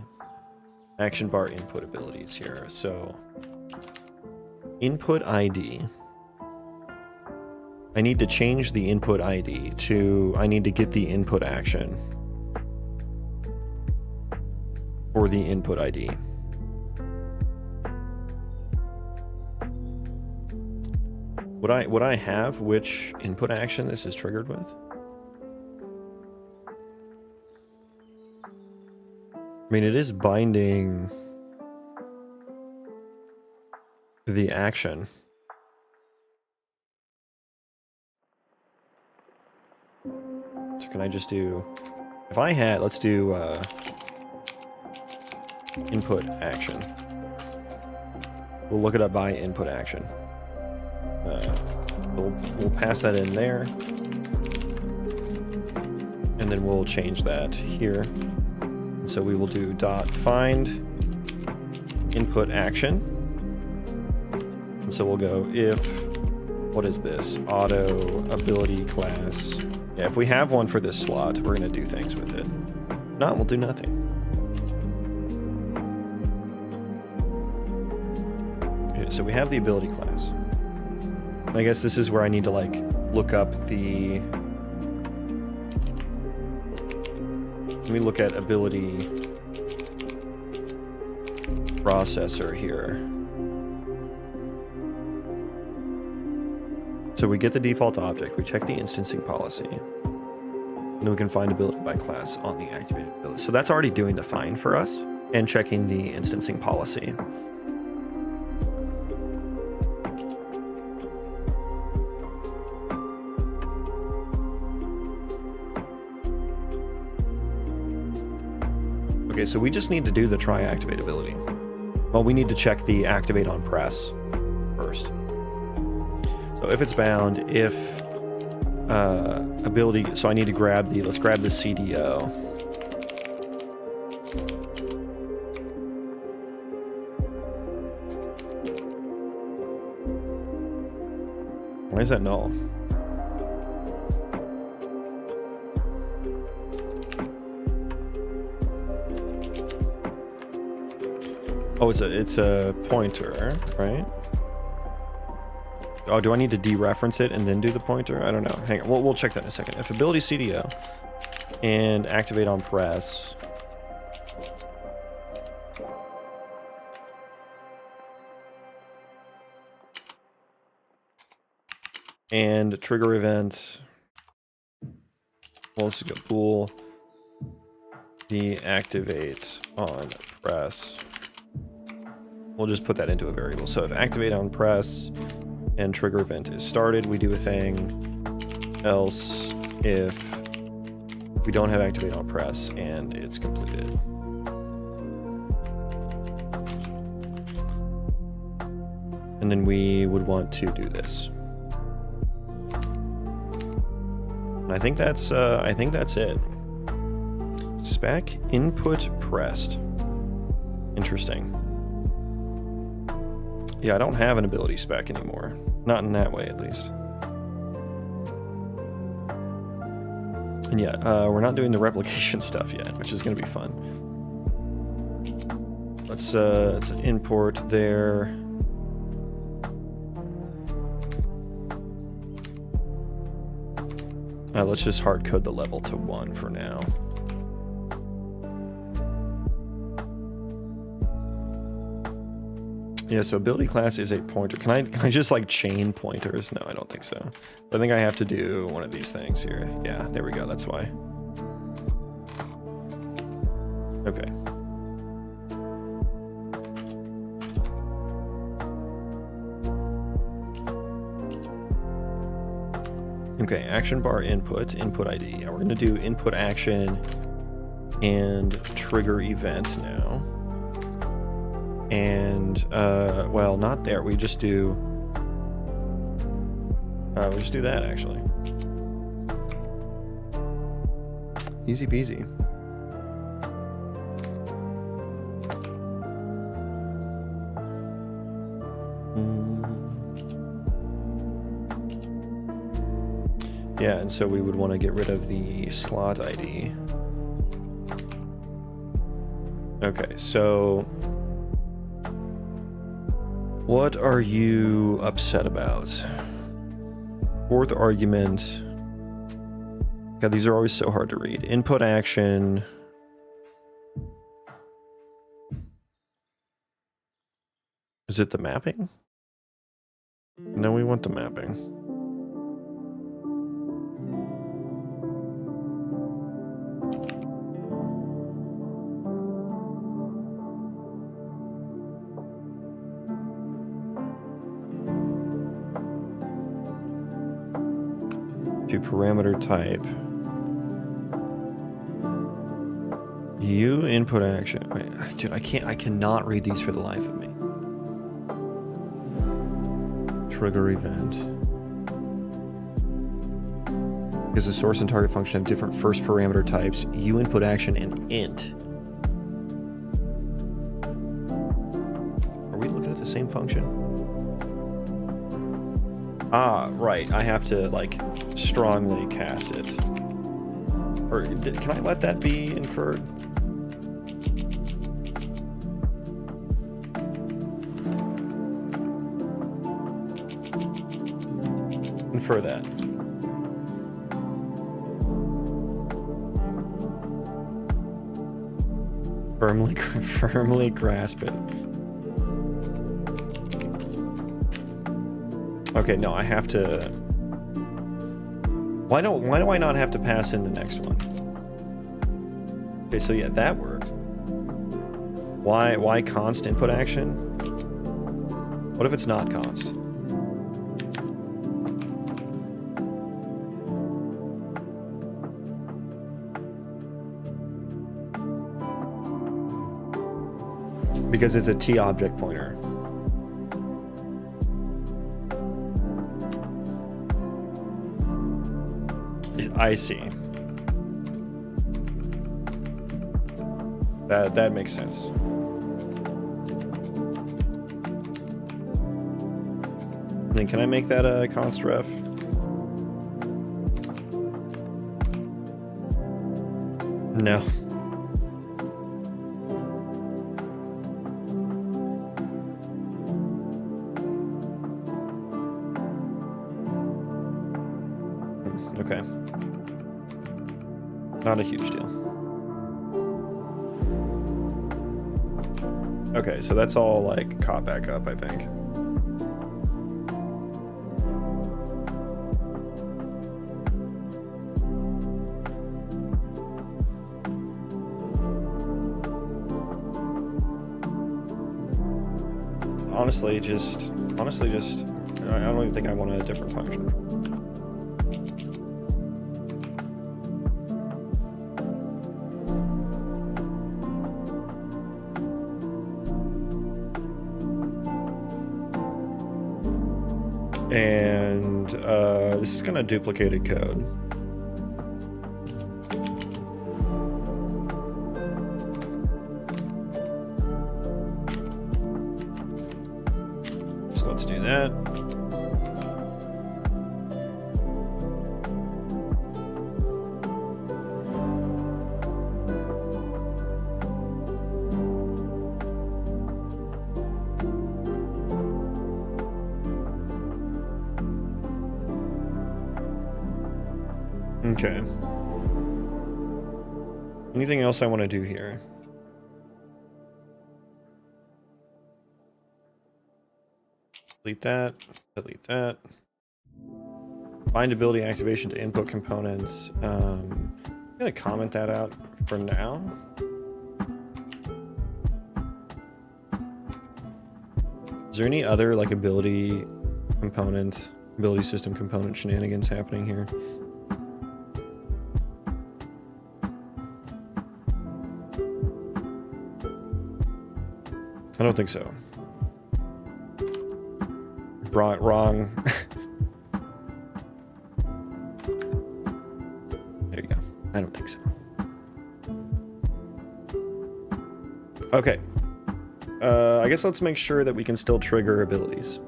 action bar input abilities here. So input ID. I need to change the input ID to, I need to get the input action for the input ID. Would I have which input action this is triggered with? I mean, it is binding the action. So can I just do, if I had, let's do input action. We'll look it up by input action. We'll pass that in there, and then we'll change that here. And so we will do dot find input action, and so we'll go if, what is this, auto ability class Yeah, if we have one for this slot, we're going to do things with it. If not, we'll do nothing. Okay, so we have the ability class. I guess this is where I need to, like, look up the... Let me look at ability processor here. So we get the default object, we check the instancing policy, and then we can find ability by class on the activated ability. So that's already doing the find for us and checking the instancing policy. Okay, so we just need to do the try activate ability. Well, we need to check the activate on press first. So if it's bound, if ability, so I need to grab the, let's grab the CDO. Why is that null? Oh, it's a pointer, right? Oh, do I need to dereference it and then do the pointer? I don't know. Hang on, we'll check that in a second. If ability CDO and activate on press. And trigger event. Well, let's go bool. Deactivate on press. We'll just put that into a variable. So if activate on press and trigger event is started, we do a thing. Else if we don't have activate on press and it's completed. And then we would want to do this. And I think that's it. Spec input pressed. Interesting. Yeah, I don't have an ability spec anymore. Not in that way, at least. And yeah, we're not doing the replication stuff yet, which is going to be fun. Let's import there. Let's just hard code the level to 1 for now. Yeah, so ability class is a pointer. Can I just like chain pointers? No, I don't think so. I think I have to do one of these things here. Yeah, there we go. That's why. Okay. Okay, action bar input ID. Yeah, we're gonna do input action and trigger event now. And well, not there. We just do that actually. Easy peasy. Yeah, and so we would want to get rid of the slot ID. Okay, so what are you upset about? Fourth argument. God, these are always so hard to read. Input action. Is it the mapping? No, we want the mapping. To parameter type. U input action. Wait, dude, I cannot read these for the life of me. Trigger event. Because the source and target function have different first parameter types, U input action and int. Are we looking at the same function? Ah, right. I have to, like, strongly cast it. Or can I let that be inferred? Infer that. Firmly grasp it. Okay, no, I have to. Why do I not have to pass in the next one? Okay, so yeah, that works. Why const input action? What if it's not const? Because it's a T object pointer. I see. That makes sense. Then can I make that a const ref? No. Okay. Not a huge deal. Okay, so that's all like caught back up, I think. Honestly, just I don't even think I want a different function. And this is kind of duplicated code. So let's do that. Okay. Anything else I want to do here? Delete that. Delete that. Bind ability activation to input components. I'm gonna comment that out for now. Is there any other like ability system component shenanigans happening here? I don't think so. Wrong. There you go. I don't think so. Okay. I guess let's make sure that we can still trigger abilities.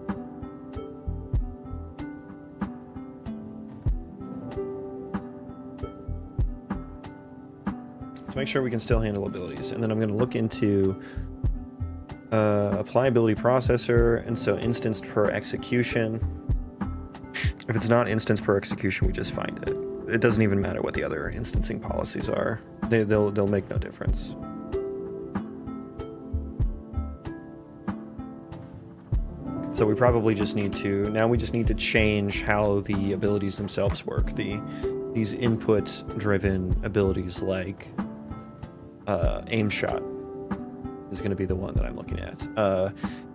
Let's make sure we can still handle abilities. And then I'm going to look into apply ability processor, and so instanced per execution. If it's not instanced per execution, we just find it. It doesn't even matter what the other instancing policies are. They'll make no difference. So we probably just need to, now we just need to change how the abilities themselves work. These input-driven abilities like aim shot is going to be the one that I'm looking at.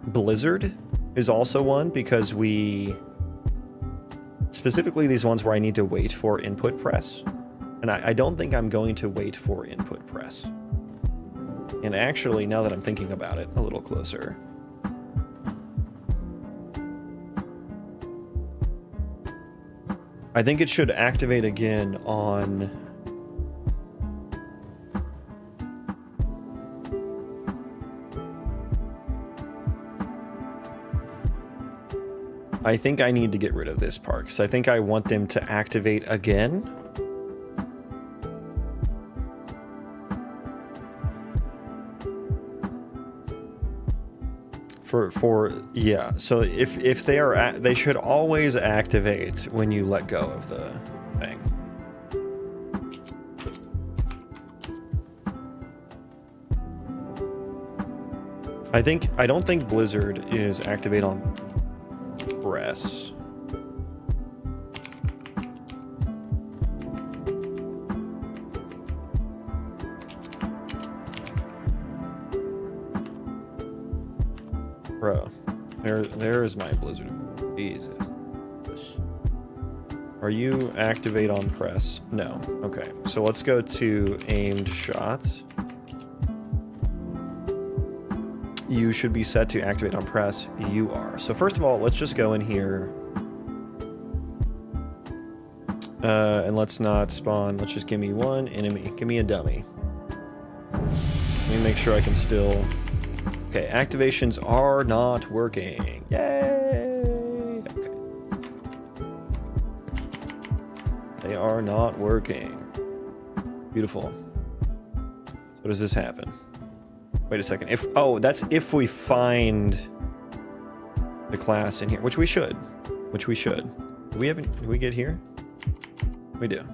Blizzard is also one because specifically these ones where I need to wait for input press. And I don't think I'm going to wait for input press. And actually, now that I'm thinking about it a little closer, I think it should activate again on I think I need to get rid of this part, because I think I want them to activate again. Yeah, so if they are, they should always activate when you let go of the thing. I don't think Blizzard is activate on press. Bro, there's my Blizzard. Jesus. Are you activate on press? No. Okay, so let's go to aimed shot. You should be set to activate on press. You are. So first of all, let's just go in here. And let's not spawn. Let's just give me one enemy. Give me a dummy. Let me make sure I can still... Okay, activations are not working. Yay! Okay. They are not working. Beautiful. So does this happen? Wait a second. That's if we find the class in here, which we should. Do we get here? We do.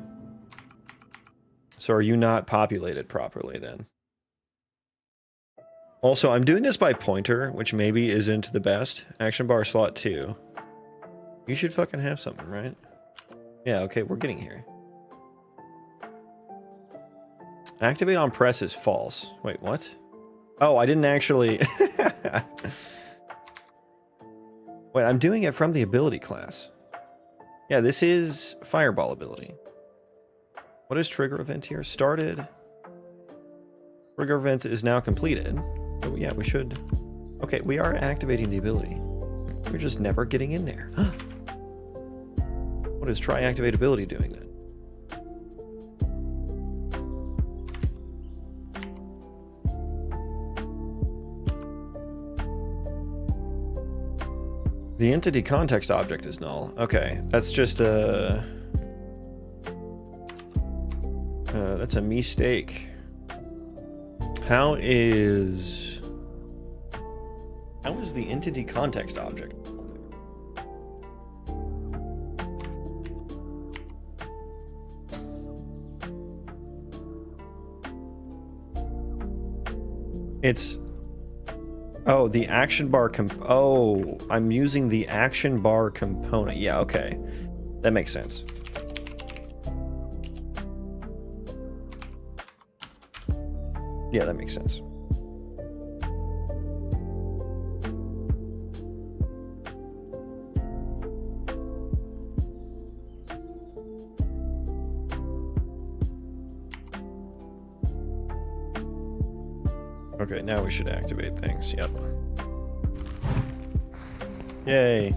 So are you not populated properly then? Also, I'm doing this by pointer, which maybe isn't the best. Action bar slot 2. You should fucking have something, right? Yeah, okay, we're getting here. Activate on press is false. Wait, what? Oh, I didn't actually... Wait, I'm doing it from the ability class. Yeah, this is fireball ability. What is trigger event here? Started. Trigger event is now completed. Oh, yeah, we should... Okay, we are activating the ability. We're just never getting in there. What is try activate ability doing then? The entity context object is null. Okay, that's just a... that's a mistake. How is the entity context object? It's... Oh, the action bar oh, I'm using the action bar component. Yeah, okay. That makes sense. Yeah, that makes sense. Okay, now we should activate things. Yep. Yay.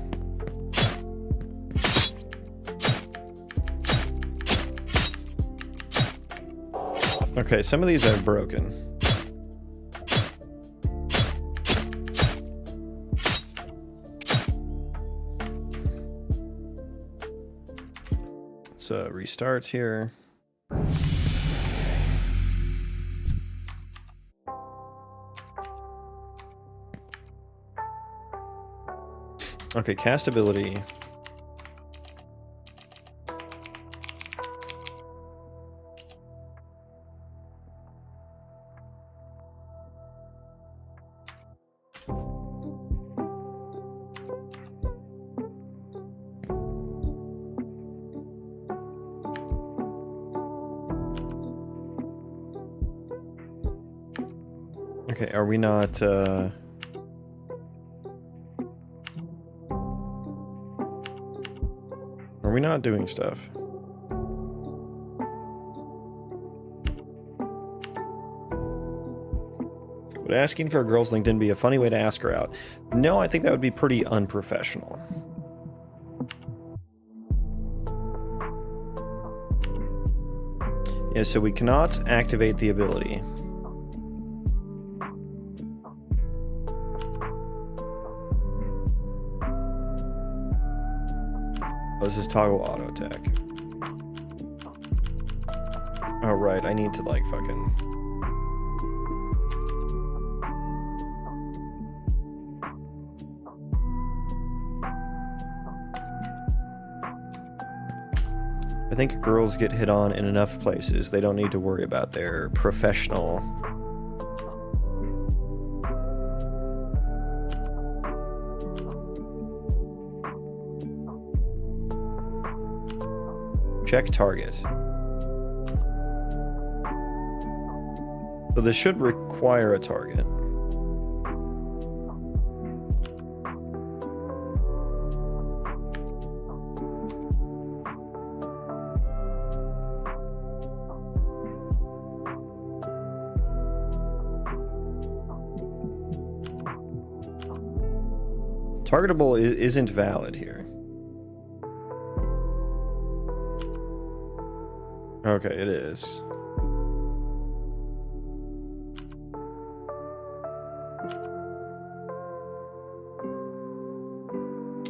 Okay, some of these are broken. So restart here. Okay, cast ability. Okay, are we not, are we not doing stuff? Would asking for a girl's LinkedIn be a funny way to ask her out? No, I think that would be pretty unprofessional. Yeah, so we cannot activate the ability. this is toggle auto attack. Oh, right. I need to, like, fucking... I think girls get hit on in enough places. They don't need to worry about their professional... Check target. So this should require a target. Targetable isn't valid here. Okay, it is.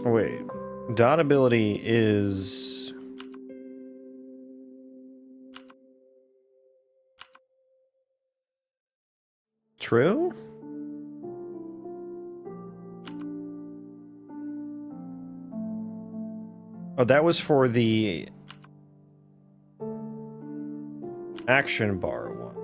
Wait, dot ability is... true? Oh, that was for the action bar one.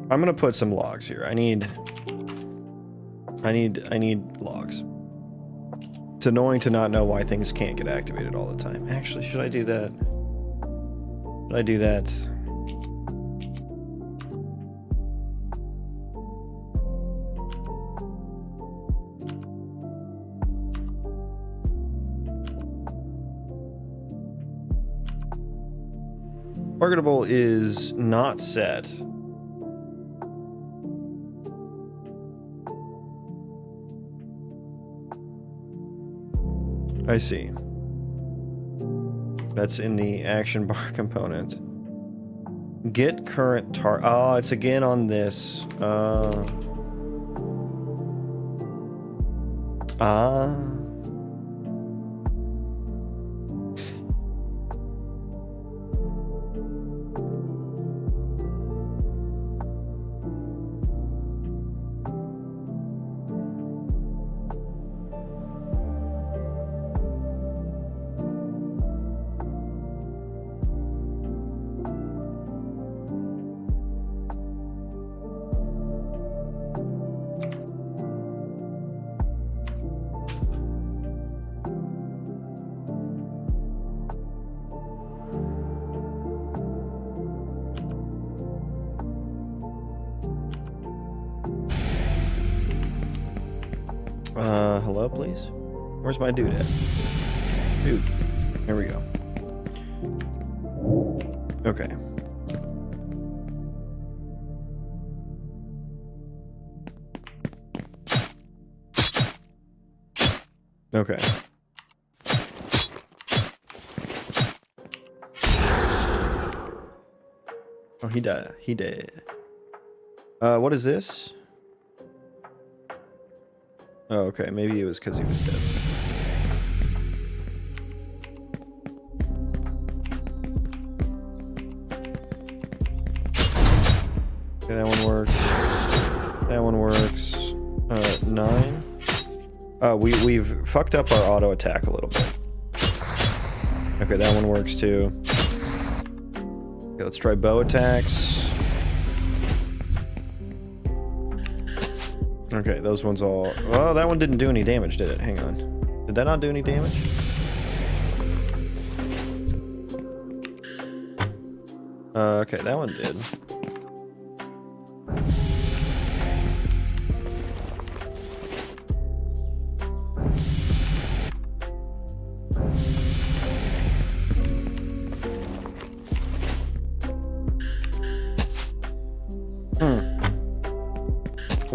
I'm gonna put some logs here. I need logs. It's annoying to not know why things can't get activated all the time. Actually, should I do that? Should I do that? Targetable is not set. I see. That's in the action bar component. Get current tar. Oh, it's again on this. Hello, please? Where's my dude at? Dude. Here we go. Okay. Okay. Oh, he died. He did. What is this? Oh, okay. Maybe it was because he was dead. Okay, that one works. That one works. 9. We've fucked up our auto attack a little bit. Okay, that one works too. Okay, let's try bow attacks. Okay, those ones all... Well, that one didn't do any damage, did it? Hang on. Did that not do any damage? Okay, that one did.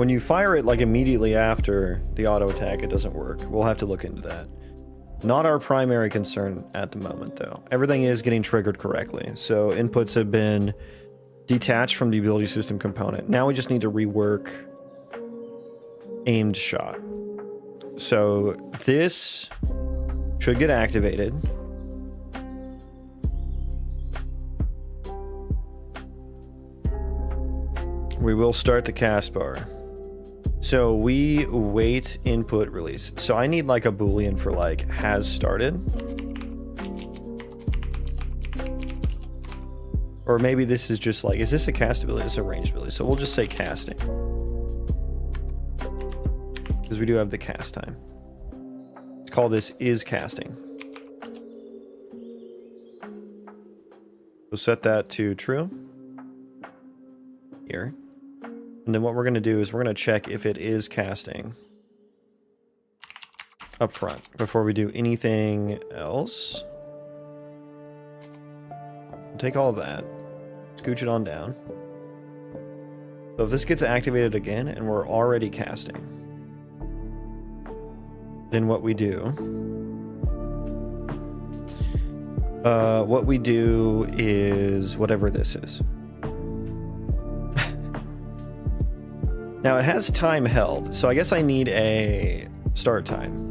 when you fire it like immediately after the auto attack, it doesn't work. We'll have to look into that. Not our primary concern at the moment, though. Everything is getting triggered correctly. So inputs have been detached from the ability system component. Now we just need to rework aimed shot. So this should get activated. We will start the cast bar. So we wait input release. So I need like a boolean for like has started. Or maybe this is just like, is this a cast ability? It's a ranged ability. So we'll just say casting. Because we do have the cast time. Let's call this is casting. We'll set that to true. Here. And then what we're going to do is we're going to check if it is casting up front before we do anything else. Take all of that, scooch it on down. So if this gets activated again and we're already casting, then what we do is whatever this is. Now it has time held, so I guess I need a start time.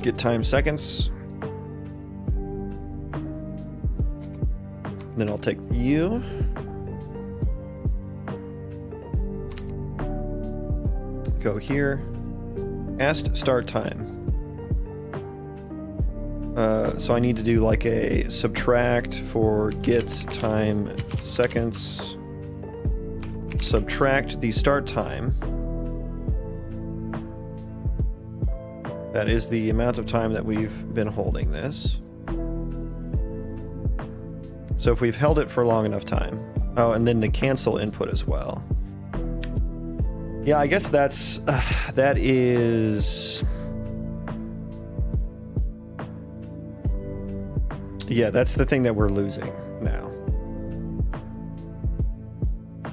Get time seconds. Then I'll take you. Go here. Cast start time. So I need to do like a subtract for get time seconds. Subtract the start time. That is the amount of time that we've been holding this. So if we've held it for long enough time. Oh, and then the cancel input as well. Yeah, I guess that's, that is... Yeah, that's the thing that we're losing now.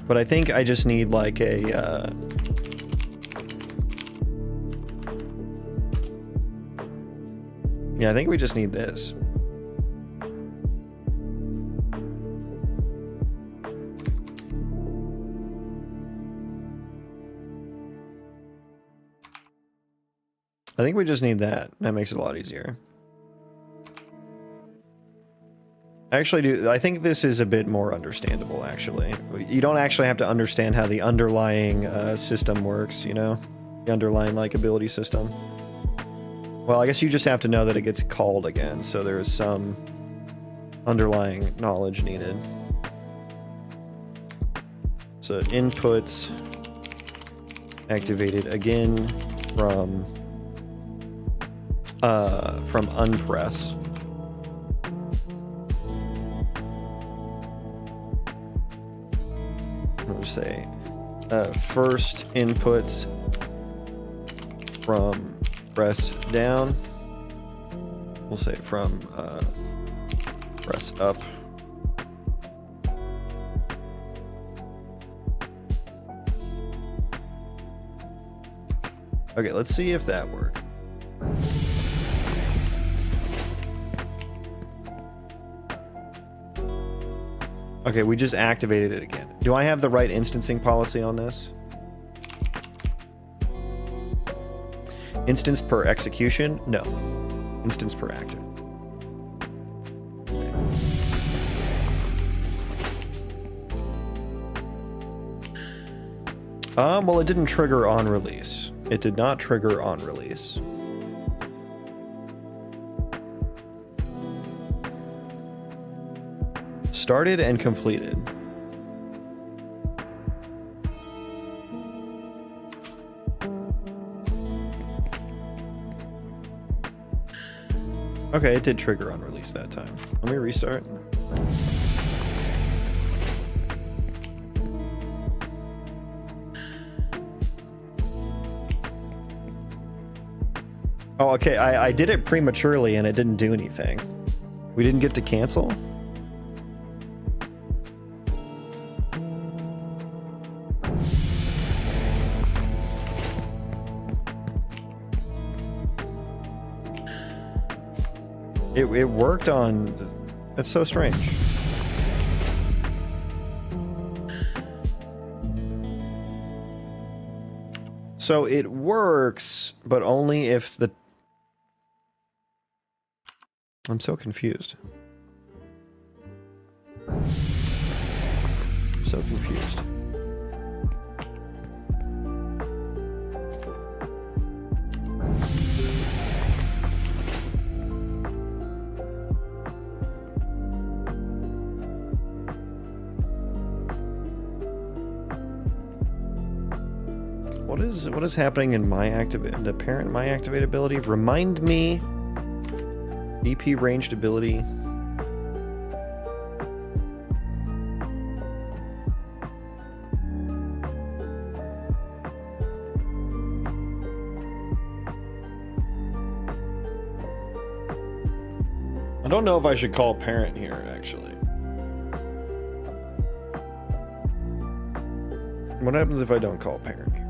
But I think I just need like a, yeah, I think we just need this. I think we just need that. That makes it a lot easier. Actually, I think this is a bit more understandable, actually. You don't actually have to understand how the underlying system works, you know? The underlying, like, ability system. Well, I guess you just have to know that it gets called again, so there is some underlying knowledge needed. So input activated again from unpress. We'll say first input from press down. We'll say from press up. Okay, let's see if that works. Okay, we just activated it again. Do I have the right instancing policy on this? Instance per execution? No. Instance per active. Okay. Well, it didn't trigger on release. It did not trigger on release. Started and completed. Okay, it did trigger on release that time. Let me restart. Oh, okay. I did it prematurely and it didn't do anything. We didn't get to cancel? It worked on... That's so strange. So it works, but only if the... I'm so confused. I'm so confused. What is happening in my the parent my activate ability? Remind me. EP ranged ability. I don't know if I should call parent here, actually. What happens if I don't call parent here?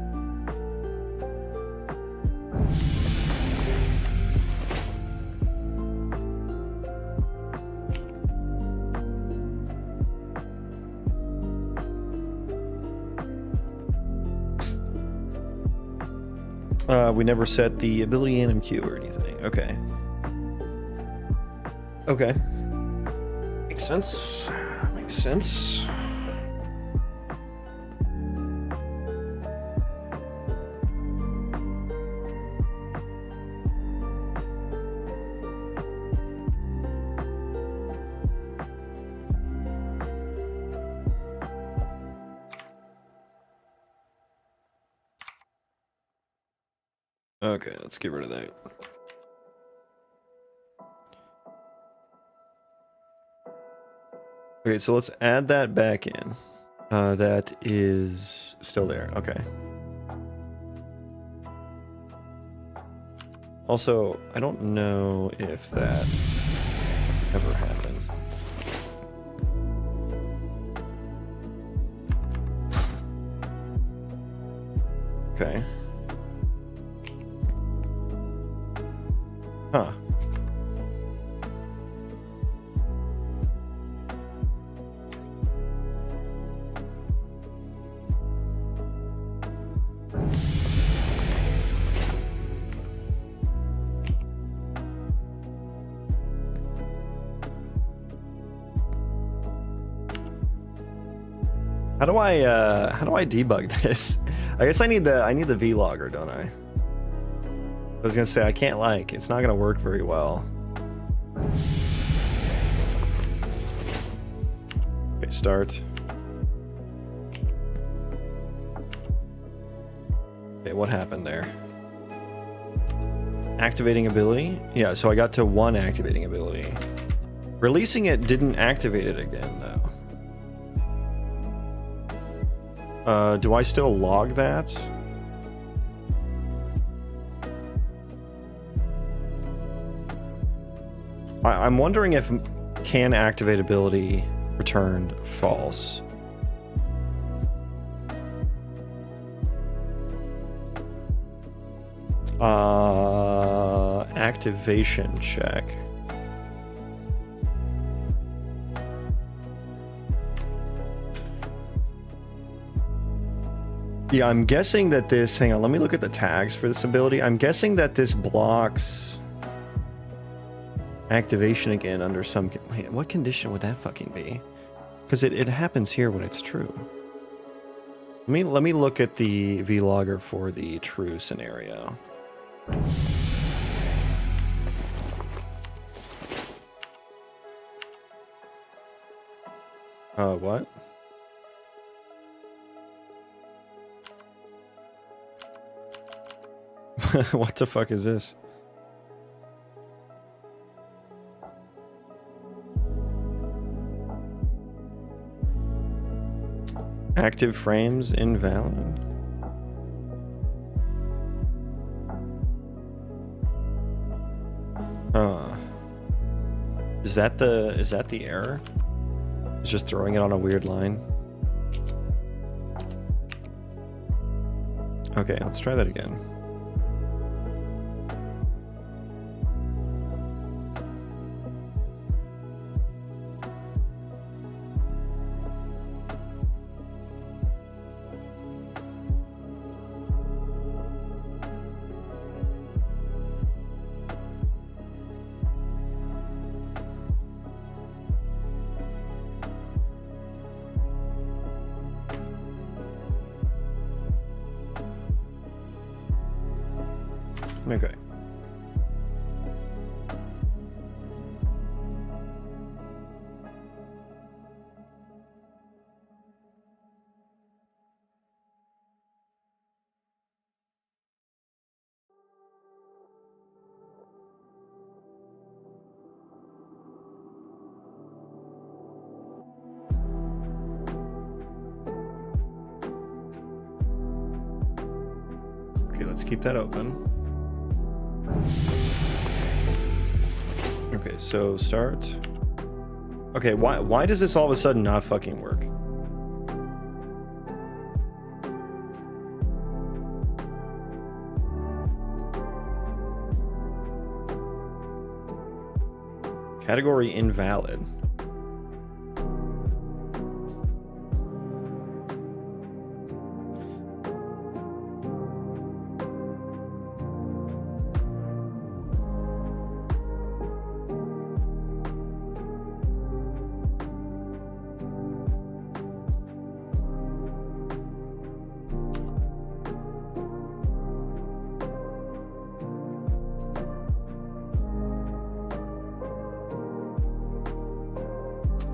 We never set the ability NMQ or anything. Okay. Okay. Makes sense. Makes sense. Okay, let's get rid of that. Okay, so let's add that back in. That is still there. Okay. Also, I don't know if that ever happened. Okay. Huh. How do I debug this? I guess I need the vlogger, don't I? I was gonna say I can't it's not gonna work very well. Okay, start. Okay, what happened there? Activating ability? Yeah, so I got to one activating ability. Releasing it didn't activate it again though. Do I still log that? I'm wondering if can activate ability returned false. Activation check. Yeah, I'm guessing that this, hang on, let me look at the tags for this ability. I'm guessing that this blocks activation again under some, wait, what condition would that fucking be? Because it happens here when it's true. Let me look at the vlogger for the true scenario. What? What the fuck is this? Active frames invalid. Is that the error? It's just throwing it on a weird line. Okay, let's try that again. Okay. Okay, let's keep that open. Okay, so start. Okay, why does this all of a sudden not fucking work? Category invalid.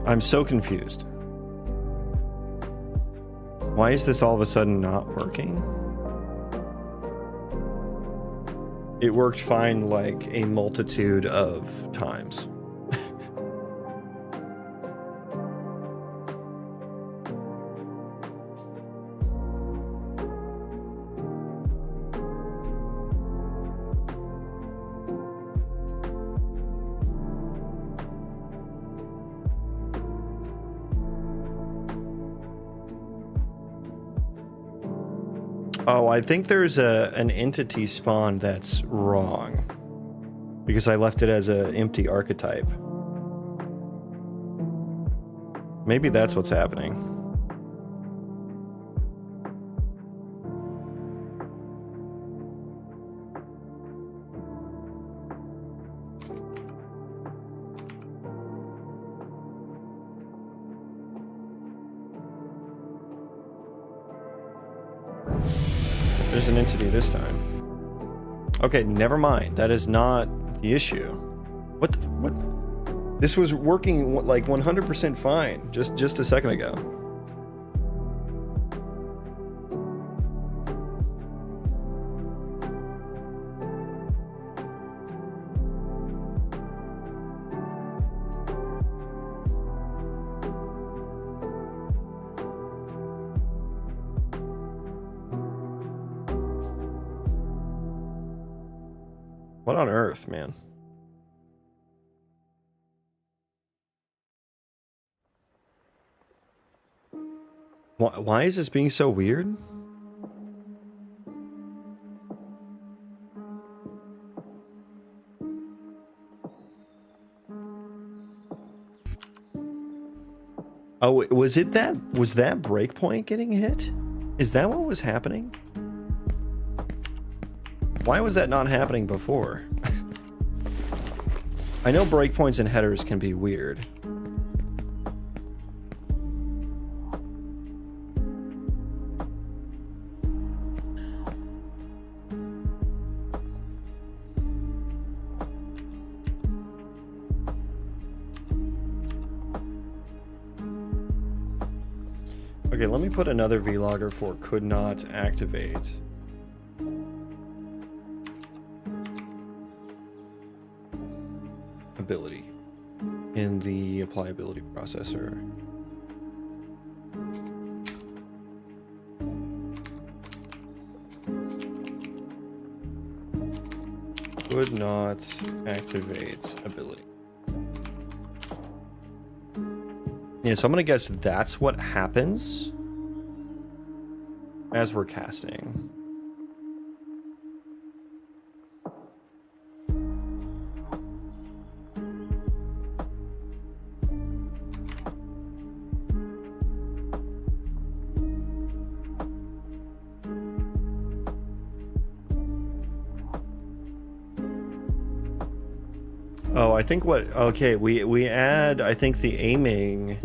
I'm so confused. Why is this all of a sudden not working? It worked fine like a multitude of times. Oh, I think there's an entity spawn that's wrong because I left it as an empty archetype. Maybe that's what's happening. There's an entity this time. Okay, never mind. That is not the issue. What? This was working like 100% fine just a second ago. What on earth, man? Why is this being so weird? Oh, was that breakpoint getting hit? Is that what was happening? Why was that not happening before? I know breakpoints and headers can be weird. Okay, let me put another vlogger for could not activate. Ability in the applyability processor. Could not activate ability. Yeah, so I'm gonna guess that's what happens as we're casting. Oh, I think what, okay, we add, I think the aiming.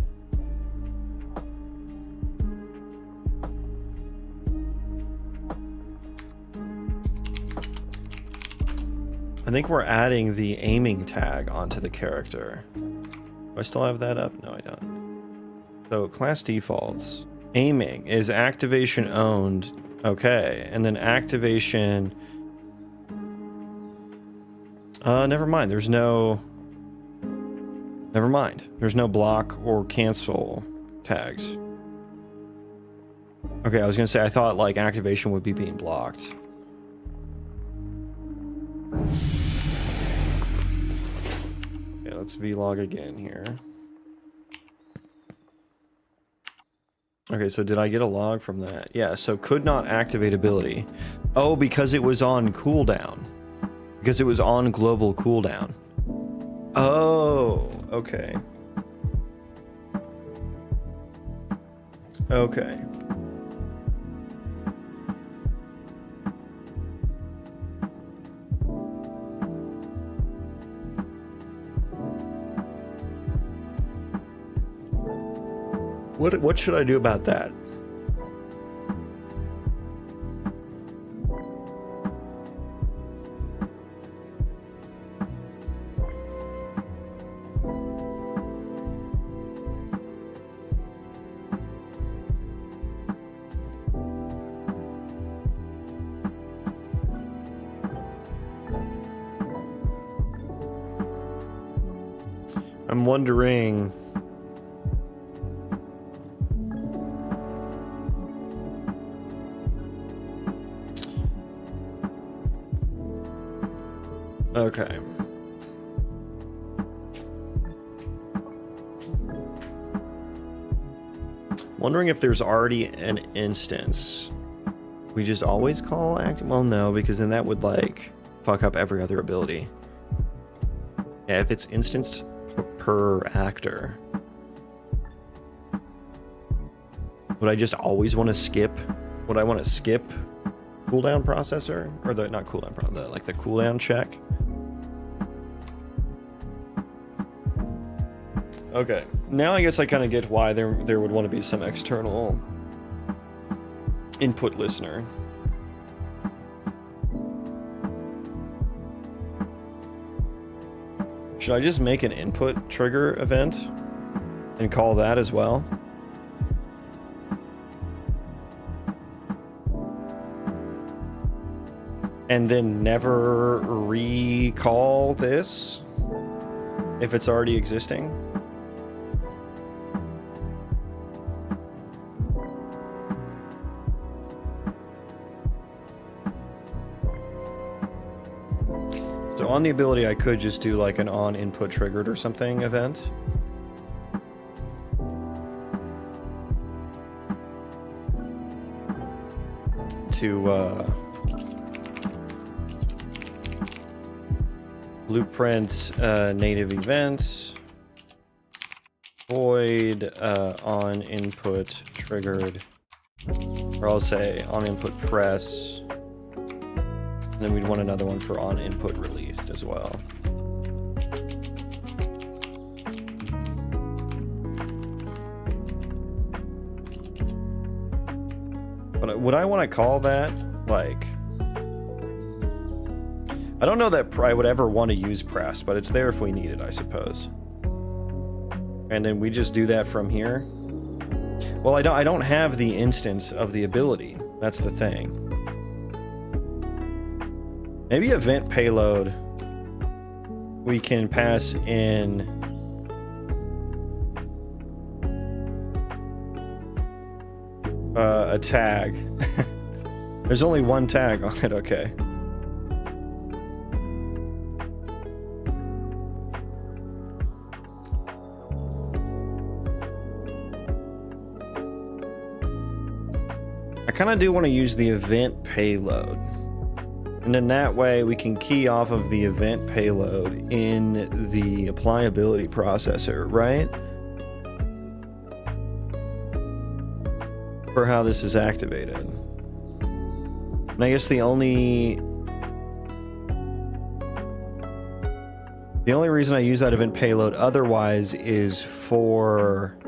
I think we're adding the aiming tag onto the character. Do I still have that up? No, I don't. So class defaults. Aiming is activation owned. Okay, and then activation. Never mind. There's no. Never mind. There's no block or cancel tags. Okay, I was gonna say I thought like activation would be being blocked. Okay, let's vlog again here. Okay, so did I get a log from that? Yeah, so could not activate ability. Oh, because it was on cooldown. Because it was on global cooldown. Oh, okay. Okay. What should I do about that? I'm wondering. Okay. Wondering if there's already an instance. We just always call active? Well, no, because then that would like fuck up every other ability. Yeah, if it's instanced per actor. Would I just always want to skip? Would I want to skip cooldown processor? Or the, not cooldown, like the cooldown check? Okay, now I guess I kind of get why there would want to be some external input listener. Should I just make an input trigger event and call that as well? And then never recall this if it's already existing? So on the ability, I could just do like an on input triggered or something event. To blueprint native event void on input triggered, or I'll say on input press. And then we'd want another one for on input released as well. But would I want to call that like? I don't know that I would ever want to use pressed, but it's there if we need it, I suppose. And then we just do that from here. Well, I don't have the instance of the ability. That's the thing. Maybe event payload, we can pass in a tag. There's only one tag on it, okay. I kind of do want to use the event payload. And then that way we can key off of the event payload in the applyability processor, right? For how this is activated. And I guess the only reason I use that event payload otherwise is for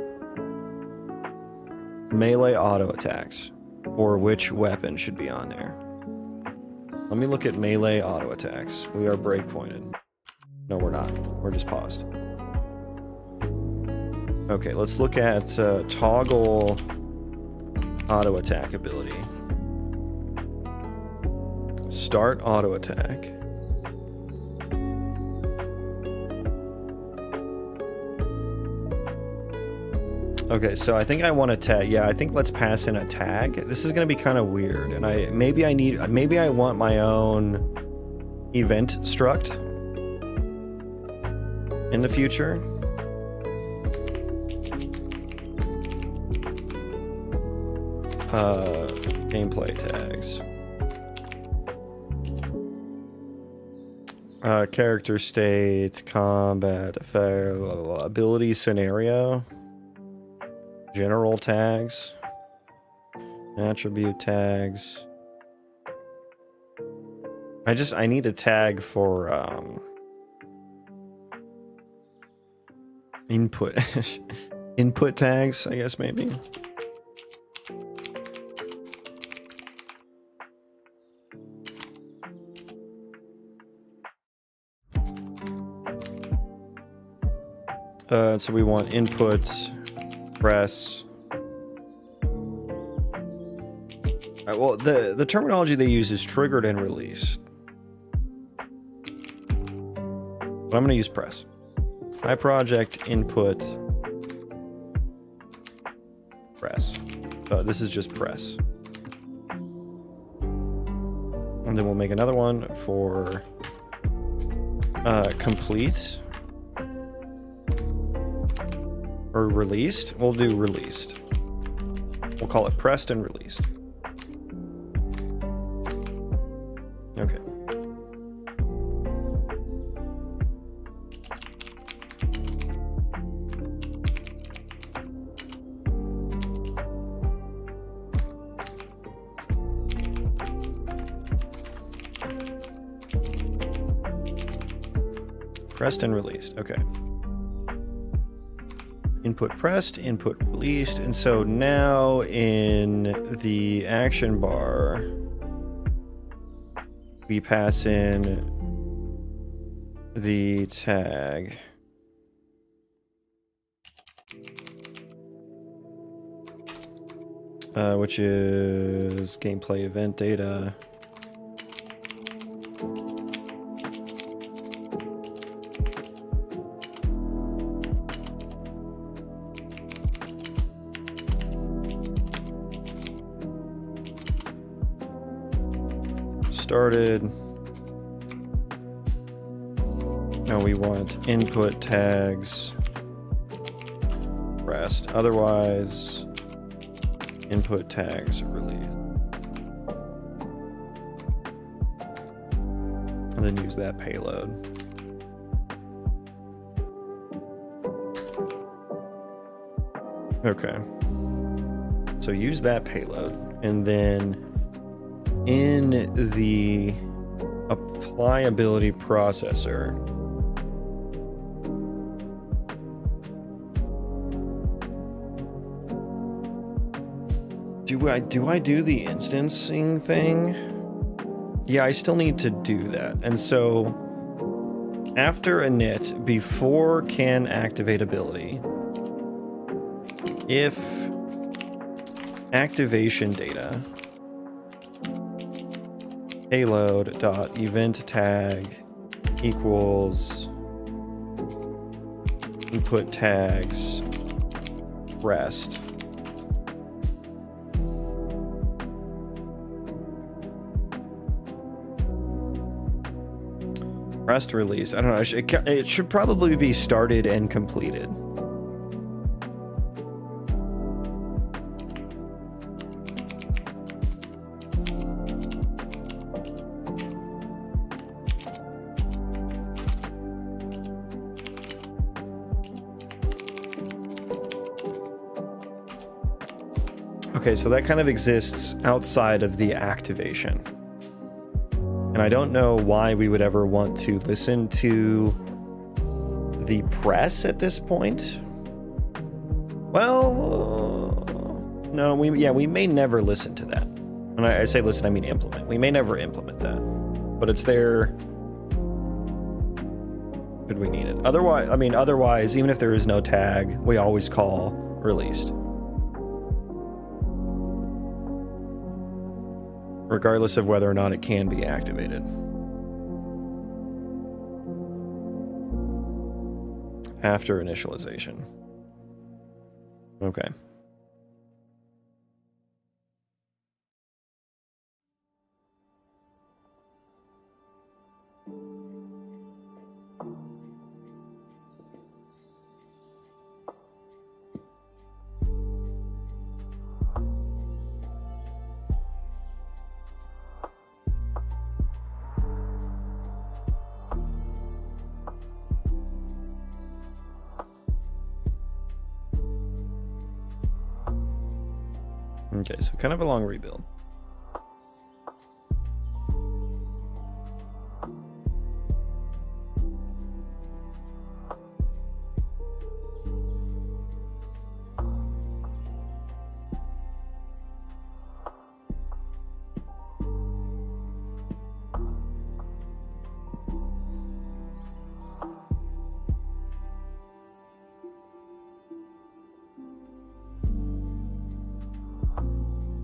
melee auto attacks, or which weapon should be on there. Let me look at melee auto attacks. We are breakpointed. No, we're not. We're just paused. Okay, let's look at toggle auto attack ability. Start auto attack. Okay, so I think I want to tag. Yeah, I think let's pass in a tag. This is going to be kind of weird, and maybe I want my own event struct in the future. Gameplay tags. Character state, combat effect, ability scenario. General tags, attribute tags. I need a tag for input input tags, I guess maybe. So we want input press. Well, the terminology they use is triggered and released. But I'm going to use press. My project input press. This is just press. And then we'll make another one for complete. Or released? We'll do released. We'll call it pressed and released. Okay. Pressed and released. Okay. Input pressed, input released, and so now in the action bar, we pass in the tag. Which is gameplay event data. Started. Now we want input tags pressed. Otherwise, input tags released. And then use that payload. Okay. So use that payload, and then in the applyability processor, do I do the instancing thing? Yeah, I still need to do that. And so after init, before can activate ability, if activation data payload dot event tag equals input tags rest. Rest release. I don't know. It should probably be started and completed. Okay, so that kind of exists outside of the activation. And I don't know why we would ever want to listen to the press at this point. Well, no, we may never listen to that. And I say listen, I mean implement. We may never implement that, but it's there should we need it. Otherwise, even if there is no tag, we always call released. Regardless of whether or not it can be activated. After initialization. Okay. Okay, so kind of a long rebuild.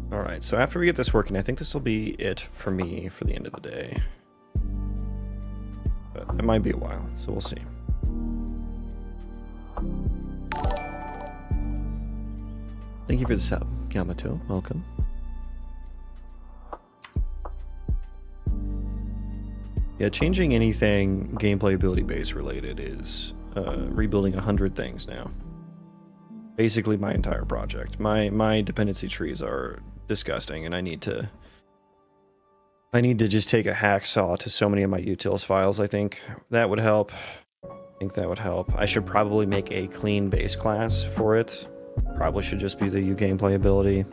Alright, so after we get this working, I think this will be it for me for the end of the day. But it might be a while, so we'll see. Thank you for the sub, Yamato. Welcome. Yeah, changing anything gameplay ability base related is rebuilding 100 things now. Basically my entire project. My dependency trees are disgusting, and I need to just take a hacksaw to so many of my utils files. I think that would help. I should probably make a clean base class for it. Probably should just be the U gameplay ability.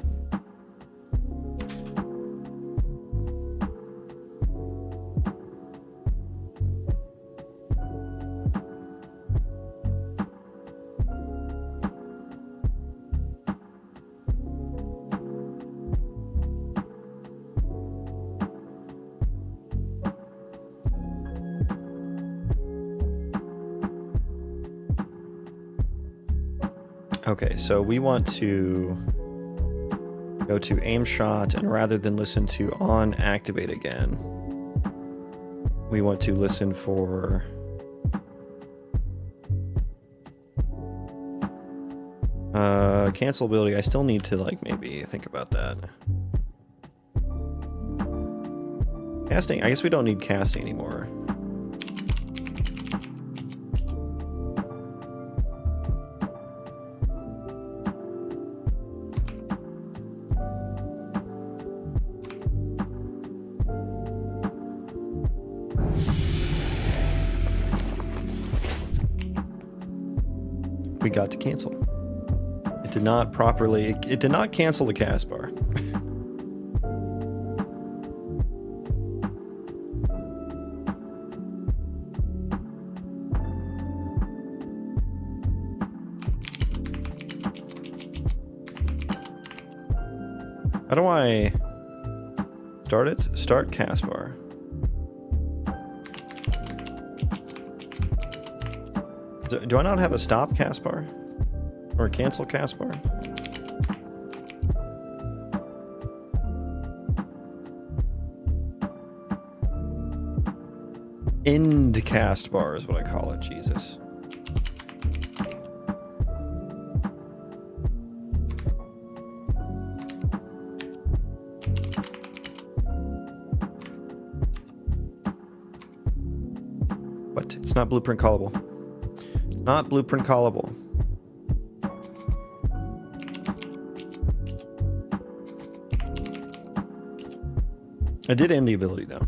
Okay, so we want to go to aim shot, and rather than listen to on activate again, we want to listen for cancel ability. I still need to maybe think about that. Casting, I guess we don't need casting anymore. We got to cancel. It did not properly, it did not cancel the cast bar. How do I start it? Start cast bar. Do I not have a stop cast bar? Or a cancel cast bar? End cast bar is what I call it, Jesus. What? It's not blueprint callable. Not blueprint callable. I did end the ability though.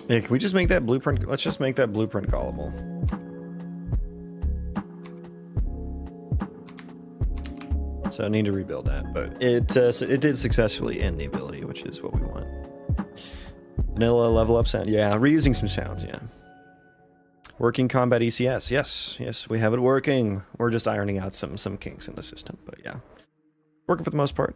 Yeah, can we just make that blueprint? Let's just make that blueprint callable. So I need to rebuild that, but it did successfully end the ability, which is what we want. Vanilla level up sound. Yeah, reusing some sounds, yeah. Working combat ECS. Yes, we have it working. We're just ironing out some kinks in the system, but yeah. Working for the most part.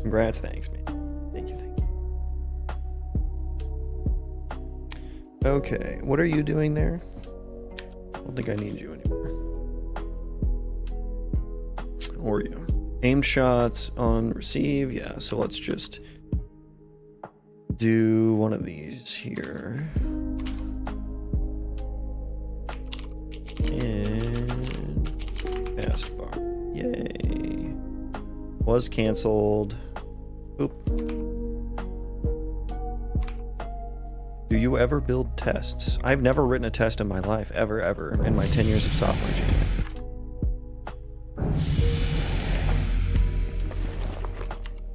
Congrats, thanks, man. Thank you. Okay, what are you doing there? I don't think I need you anymore. Or you. Aim shots on receive, yeah, so let's just do one of these here. And fast bar. Yay. Was canceled. Oop. Do you ever build tests? I've never written a test in my life, ever, in my 10 years of software engineering.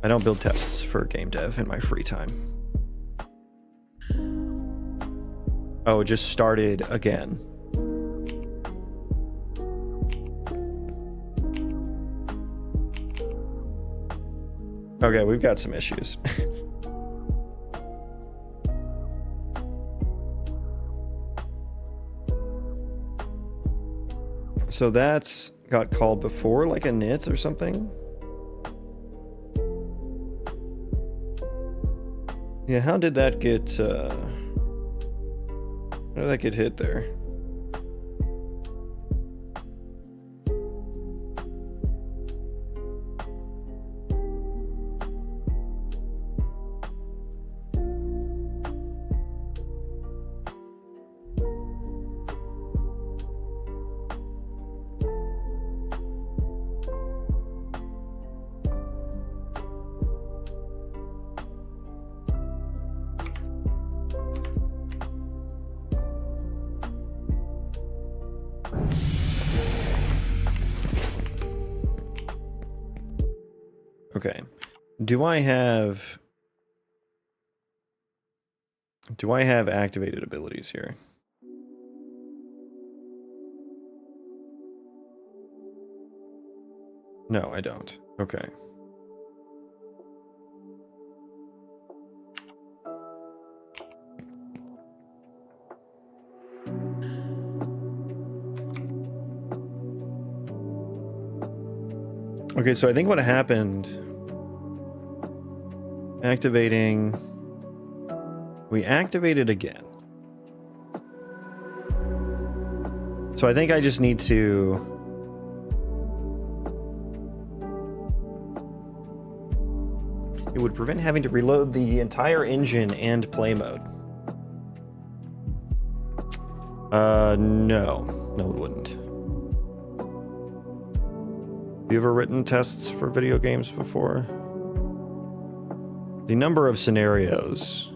I don't build tests for game dev in my free time. Oh, it just started again. Okay, we've got some issues. So that's got called before, like a knit or something? Yeah, how did that get, how did that get hit there? Okay. Do I have activated abilities here? No, I don't. Okay. Okay, so I think what happened, activating, we activated again. So I think I just need to, it would prevent having to reload the entire engine and play mode. No, it wouldn't. Have you ever written tests for video games before? The number of scenarios.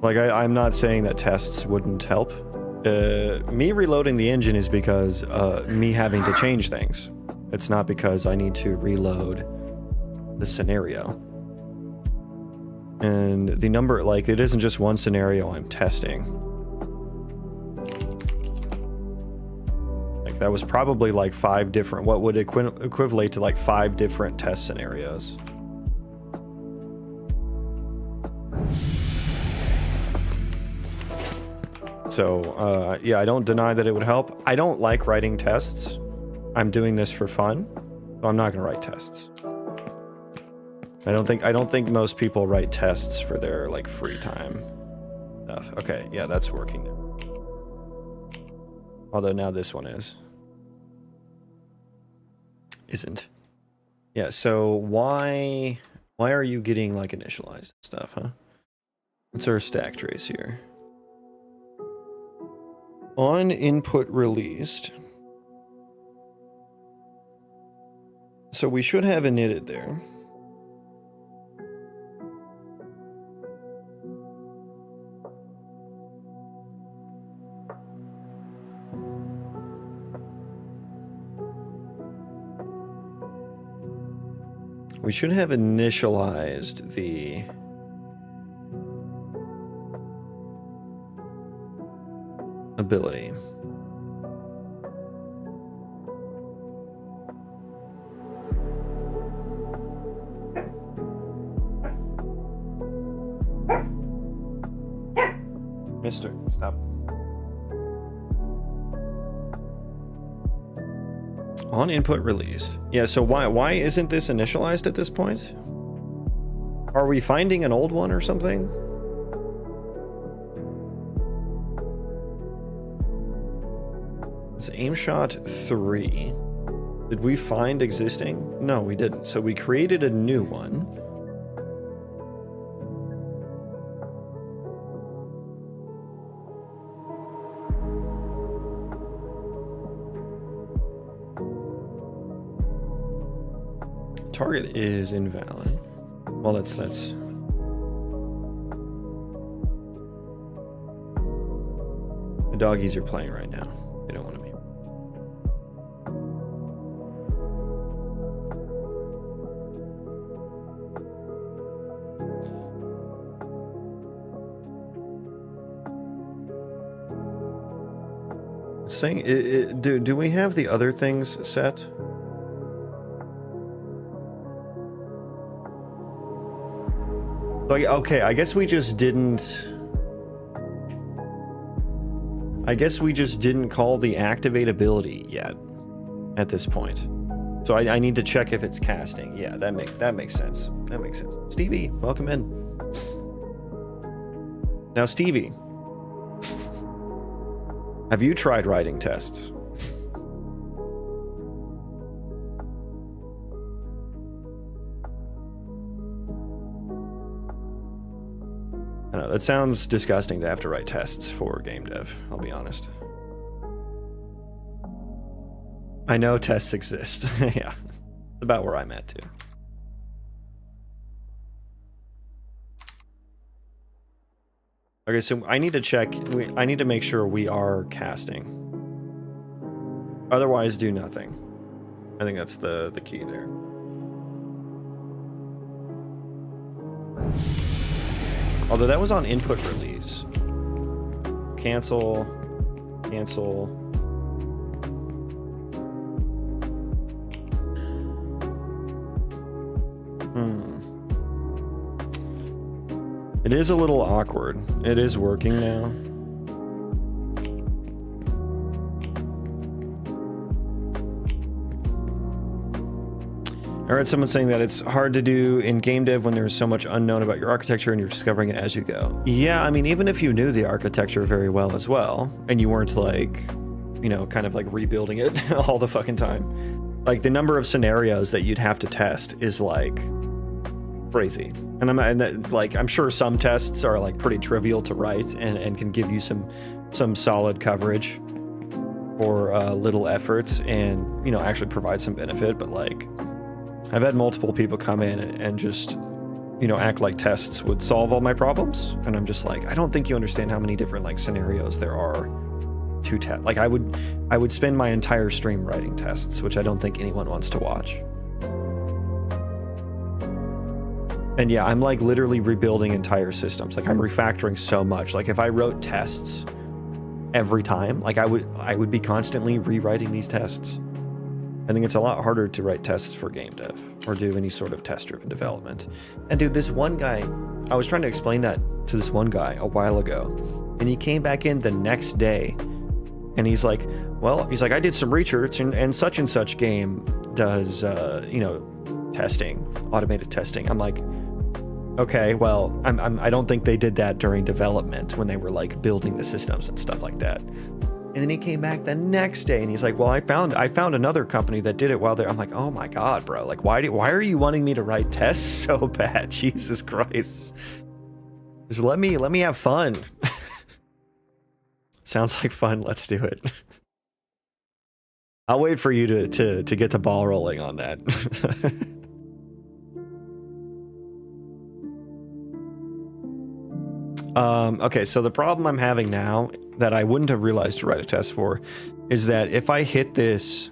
Like, I'm not saying that tests wouldn't help. Me reloading the engine is because me having to change things. It's not because I need to reload the scenario. And the number, like, it isn't just one scenario I'm testing. That was probably like 5 different, what would equivalent to like 5 different test scenarios. So, yeah, I don't deny that it would help. I don't like writing tests. I'm doing this for fun, so I'm not going to write tests. I don't think most people write tests for their like free time stuff. Okay, yeah, that's working now. Although now this one isn't. Yeah, so why are you getting like initialized stuff, huh? What's our stack trace here? On input released. So we should have initted there. We should have initialized the ability. Mister, stop. On input release. Yeah, so why isn't this initialized at this point? Are we finding an old one or something? It's aim shot 3. Did we find existing? No, we didn't. So we created a new one. Target is invalid. Well, that's the doggies are playing right now. They don't want to be. Saying, do we have the other things set? Like, okay, I guess we just didn't call the activate ability yet at this point. So I need to check if it's casting. Yeah, that makes sense. That makes sense. Stevie, welcome in. Now, Stevie, have you tried writing tests? I know, that sounds disgusting to have to write tests for game dev, I'll be honest. I know tests exist. Yeah, about where I'm at too. Okay, so I need to check, I need to make sure we are casting. Otherwise, do nothing. I think that's the key there. Although that was on input release. Cancel. It is a little awkward. It is working now. I read someone saying that it's hard to do in game dev when there's so much unknown about your architecture and you're discovering it as you go. Yeah, I mean, even if you knew the architecture very well as well, and you weren't like, you know, kind of like rebuilding it all the fucking time, like the number of scenarios that you'd have to test is like crazy. And I'm sure some tests are like pretty trivial to write and can give you some solid coverage for little effort and, you know, actually provide some benefit, but like I've had multiple people come in and just, you know, act like tests would solve all my problems. And I'm just like, I don't think you understand how many different like scenarios there are to test. Like I would spend my entire stream writing tests, which I don't think anyone wants to watch. And yeah, I'm like literally rebuilding entire systems. Like I'm refactoring so much. Like if I wrote tests every time, like I would be constantly rewriting these tests. I think it's a lot harder to write tests for game dev or do any sort of test-driven development. And dude, this one guy, I was trying to explain that to this one guy a while ago, and he came back in the next day and he's like, I did some research and such game does, you know, testing, automated testing. I'm like, okay, well, I don't think they did that during development when they were like building the systems and stuff like that. And then he came back the next day and he's like, well, I found another company that did it while they're. I'm like, oh my God, bro. Like, why are you wanting me to write tests so bad? Jesus Christ. Just let me have fun. Sounds like fun. Let's do it. I'll wait for you to get the ball rolling on that. Okay, so the problem I'm having now that I wouldn't have realized to write a test for is that if I hit this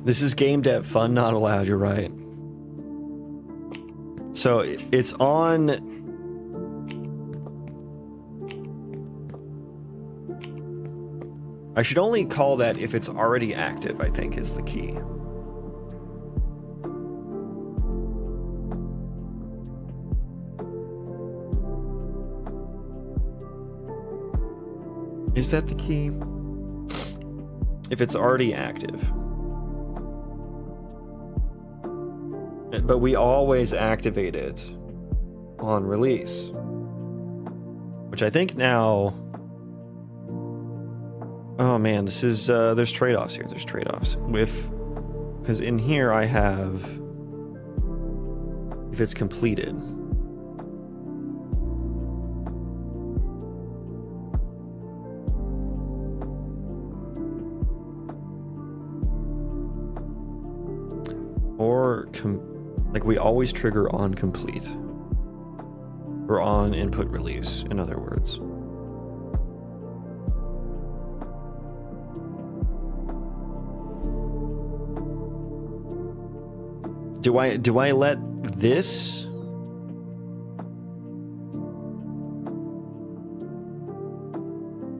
is game dev fun not allowed, you're right. So it's on. I should only call that if it's already active, I think is the key. Is that the key? If it's already active. But we always activate it on release. Which I think now... Oh man, this is... there's trade-offs here. There's trade-offs. Because in here I have... If it's completed. Or... Like, we always trigger on complete. Or on input release, in other words. Do I let this...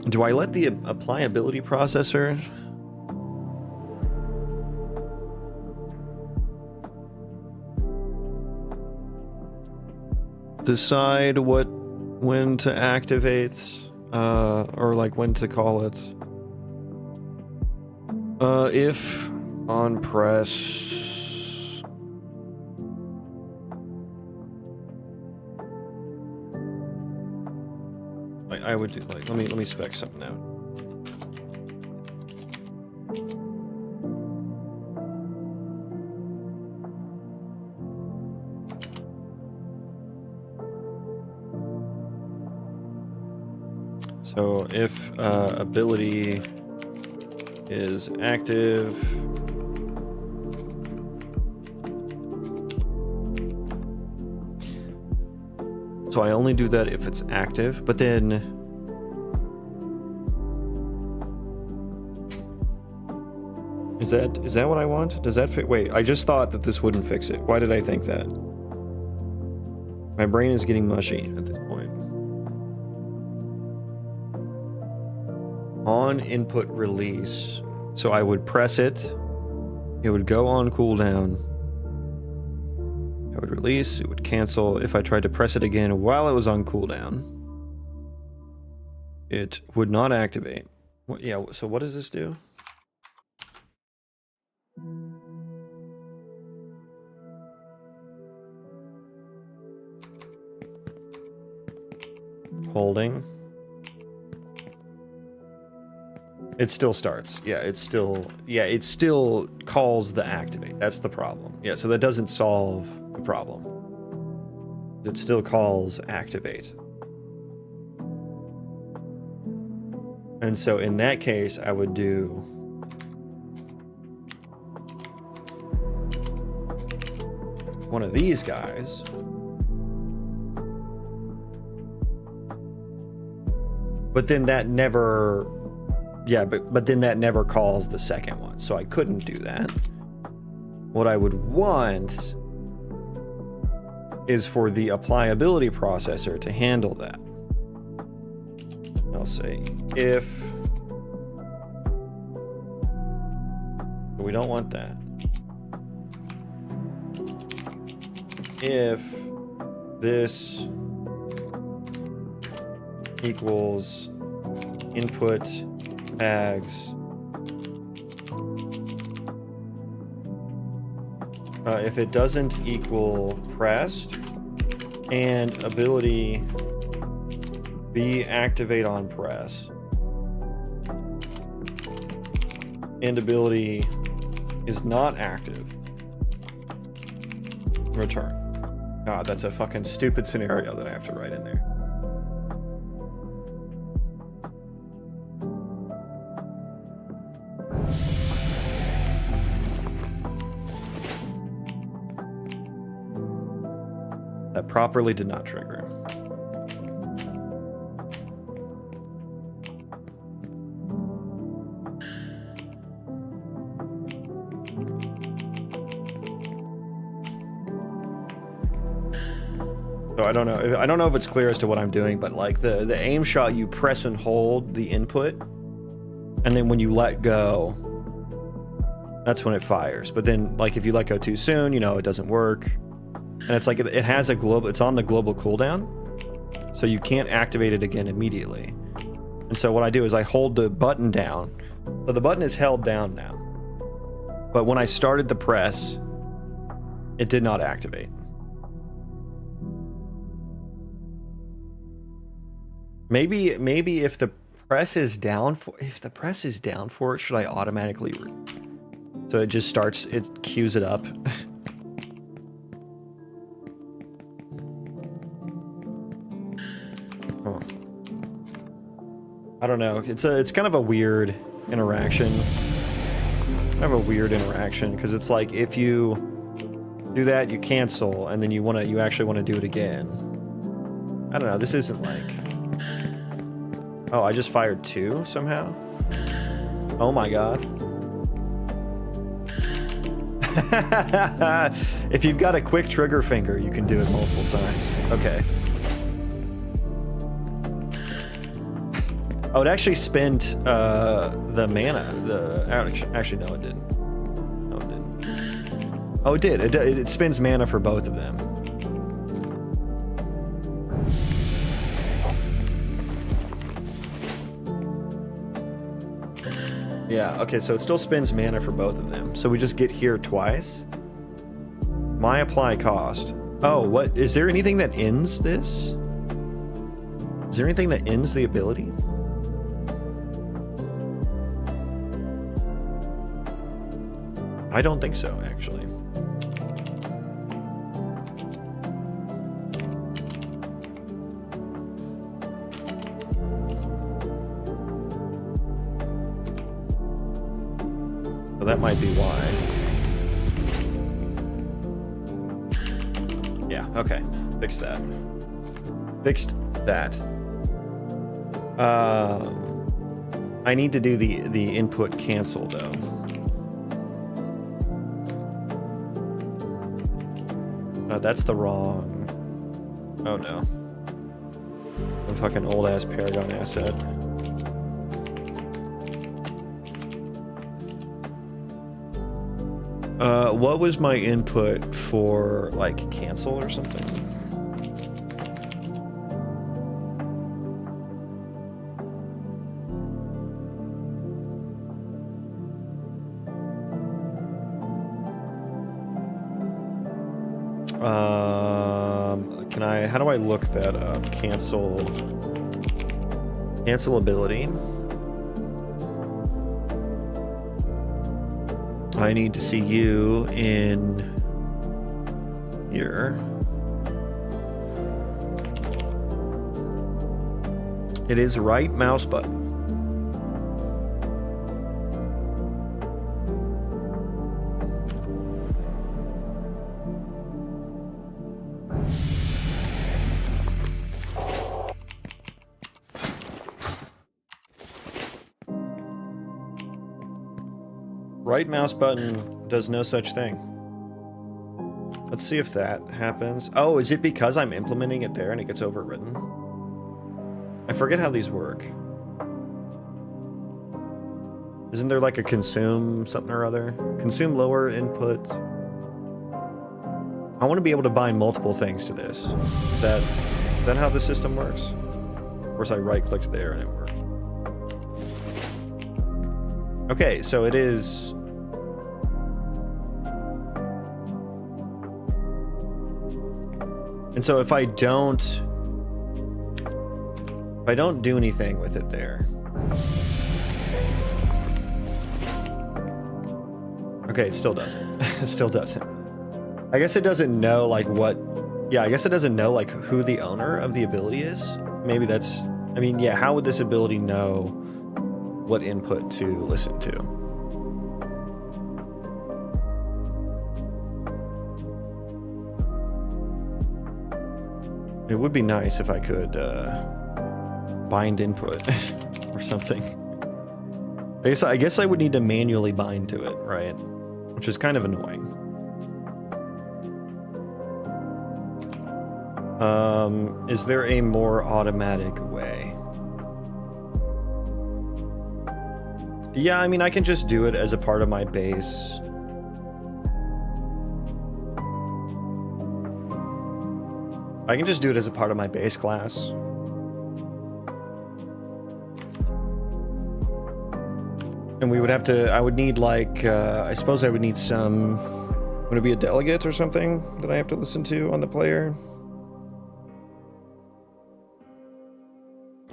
Do I let the applyability processor... decide when to activate, or like when to call it. If on press, I would do like let me spec something out. So if ability is active, so I only do that if it's active, but then is that what I want? Does that fit? Wait, I just thought that this wouldn't fix it. Why did I think that? My brain is getting mushy at this point. On input release, so I would press it, it would go on cooldown, I would release, it would cancel. If I tried to press it again while it was on cooldown, it would not activate. Yeah, so what does this do? Holding. It still starts. Yeah, it still calls the activate. That's the problem. Yeah, so that doesn't solve the problem. It still calls activate. And so in that case, I would do one of these guys. But then that never... Yeah, but then that never calls the second one, so I couldn't do that. What I would want is for the applyability processor to handle that. I'll say if... But we don't want that. If this equals input tags, if it doesn't equal pressed and ability be activate on press and ability is not active, return. God, that's a fucking stupid scenario that I have to write in there. That properly did not trigger. So I don't know. I don't know if it's clear as to what I'm doing, but like the aim shot, you press and hold the input, and then when you let go, that's when it fires. But then, like, if you let go too soon, you know, it doesn't work. And it's like it has a global. It's on the global cooldown, so you can't activate it again immediately. And so what I do is I hold the button down. So the button is held down now. But when I started the press, it did not activate. Maybe if the press is down for it, should I automatically so it just starts, it queues it up. Huh. I don't know. It's kind of a weird interaction. Kind of a weird interaction because it's like if you do that, you cancel, and then you actually want to do it again. I don't know. This isn't like. Oh, I just fired 2 somehow? Oh my god. If you've got a quick trigger finger, you can do it multiple times. Okay. Oh, it actually spent the mana. Actually, no, it didn't. No, it didn't. Oh, it did. It spends mana for both of them. Yeah, okay, so it still spends mana for both of them. So we just get here twice. My apply cost. Oh, what? Is there anything that ends this? Is there anything that ends the ability? I don't think so, actually. So that might be why. Yeah, okay. Fix that. Fixed that. I need to do the input cancel though. That's the wrong. Oh no. A fucking old ass Paragon asset. What was my input for, like, cancel or something? How do I look that up? Cancel ability. I need to see you in here. It is right mouse button. Right mouse button does no such thing. Let's see if that happens. Oh, is it because I'm implementing it there and it gets overridden? I forget how these work. Isn't there like a consume something or other? Consume lower input. I want to be able to bind multiple things to this. Is that how the system works? Of course, I right-clicked there and it worked. Okay, so it is. And so if I don't do anything with it there. Okay, it still doesn't. It still doesn't. I guess it doesn't know like what. Yeah, I guess it doesn't know like who the owner of the ability is. Maybe that's. I mean, yeah. How would this ability know what input to listen to? It would be nice if I could bind input or something. I guess I would need to manually bind to it, right? Which is kind of annoying. Is there a more automatic way? Yeah, I mean, I can just do it as a part of my base. I can just do it as a part of my base class. And we would have to, I would need like, I suppose I would need some, would it be a delegate or something that I have to listen to on the player?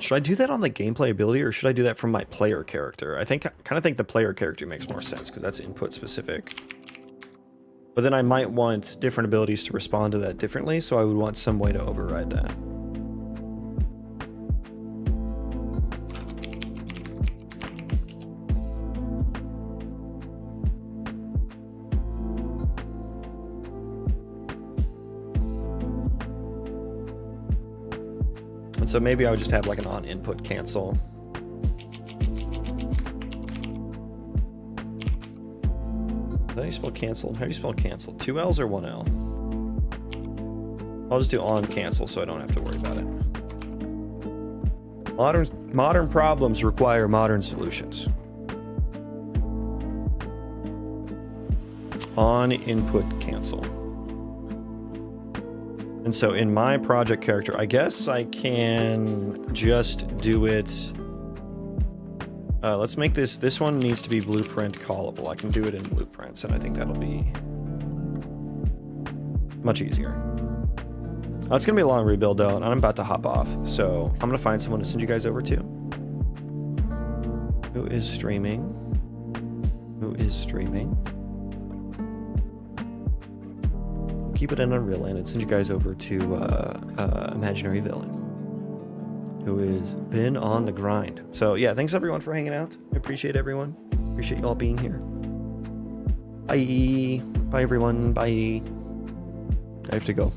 Should I do that on the gameplay ability, or should I do that from my player character? I kind of think the player character makes more sense because that's input specific. But then I might want different abilities to respond to that differently, so I would want some way to override that. And so maybe I would just have like an on-input cancel. How do you spell canceled? How do you spell canceled? 2 L's or 1 L? I'll just do on cancel so I don't have to worry about it. Modern problems require modern solutions. On input cancel. And so in my project character, I guess I can just do it. Let's make this one needs to be blueprint callable. I can do it in blueprints, and I think that'll be much easier. It's gonna be a long rebuild though, and I'm about to hop off. So I'm gonna find someone to send you guys over to. Who is streaming? Who is streaming? Keep it in Unreal and send you guys over to Imaginary Villain, who has been on the grind. So yeah, thanks everyone for hanging out. I appreciate everyone. Appreciate you all being here. Bye. Bye everyone. Bye. I have to go.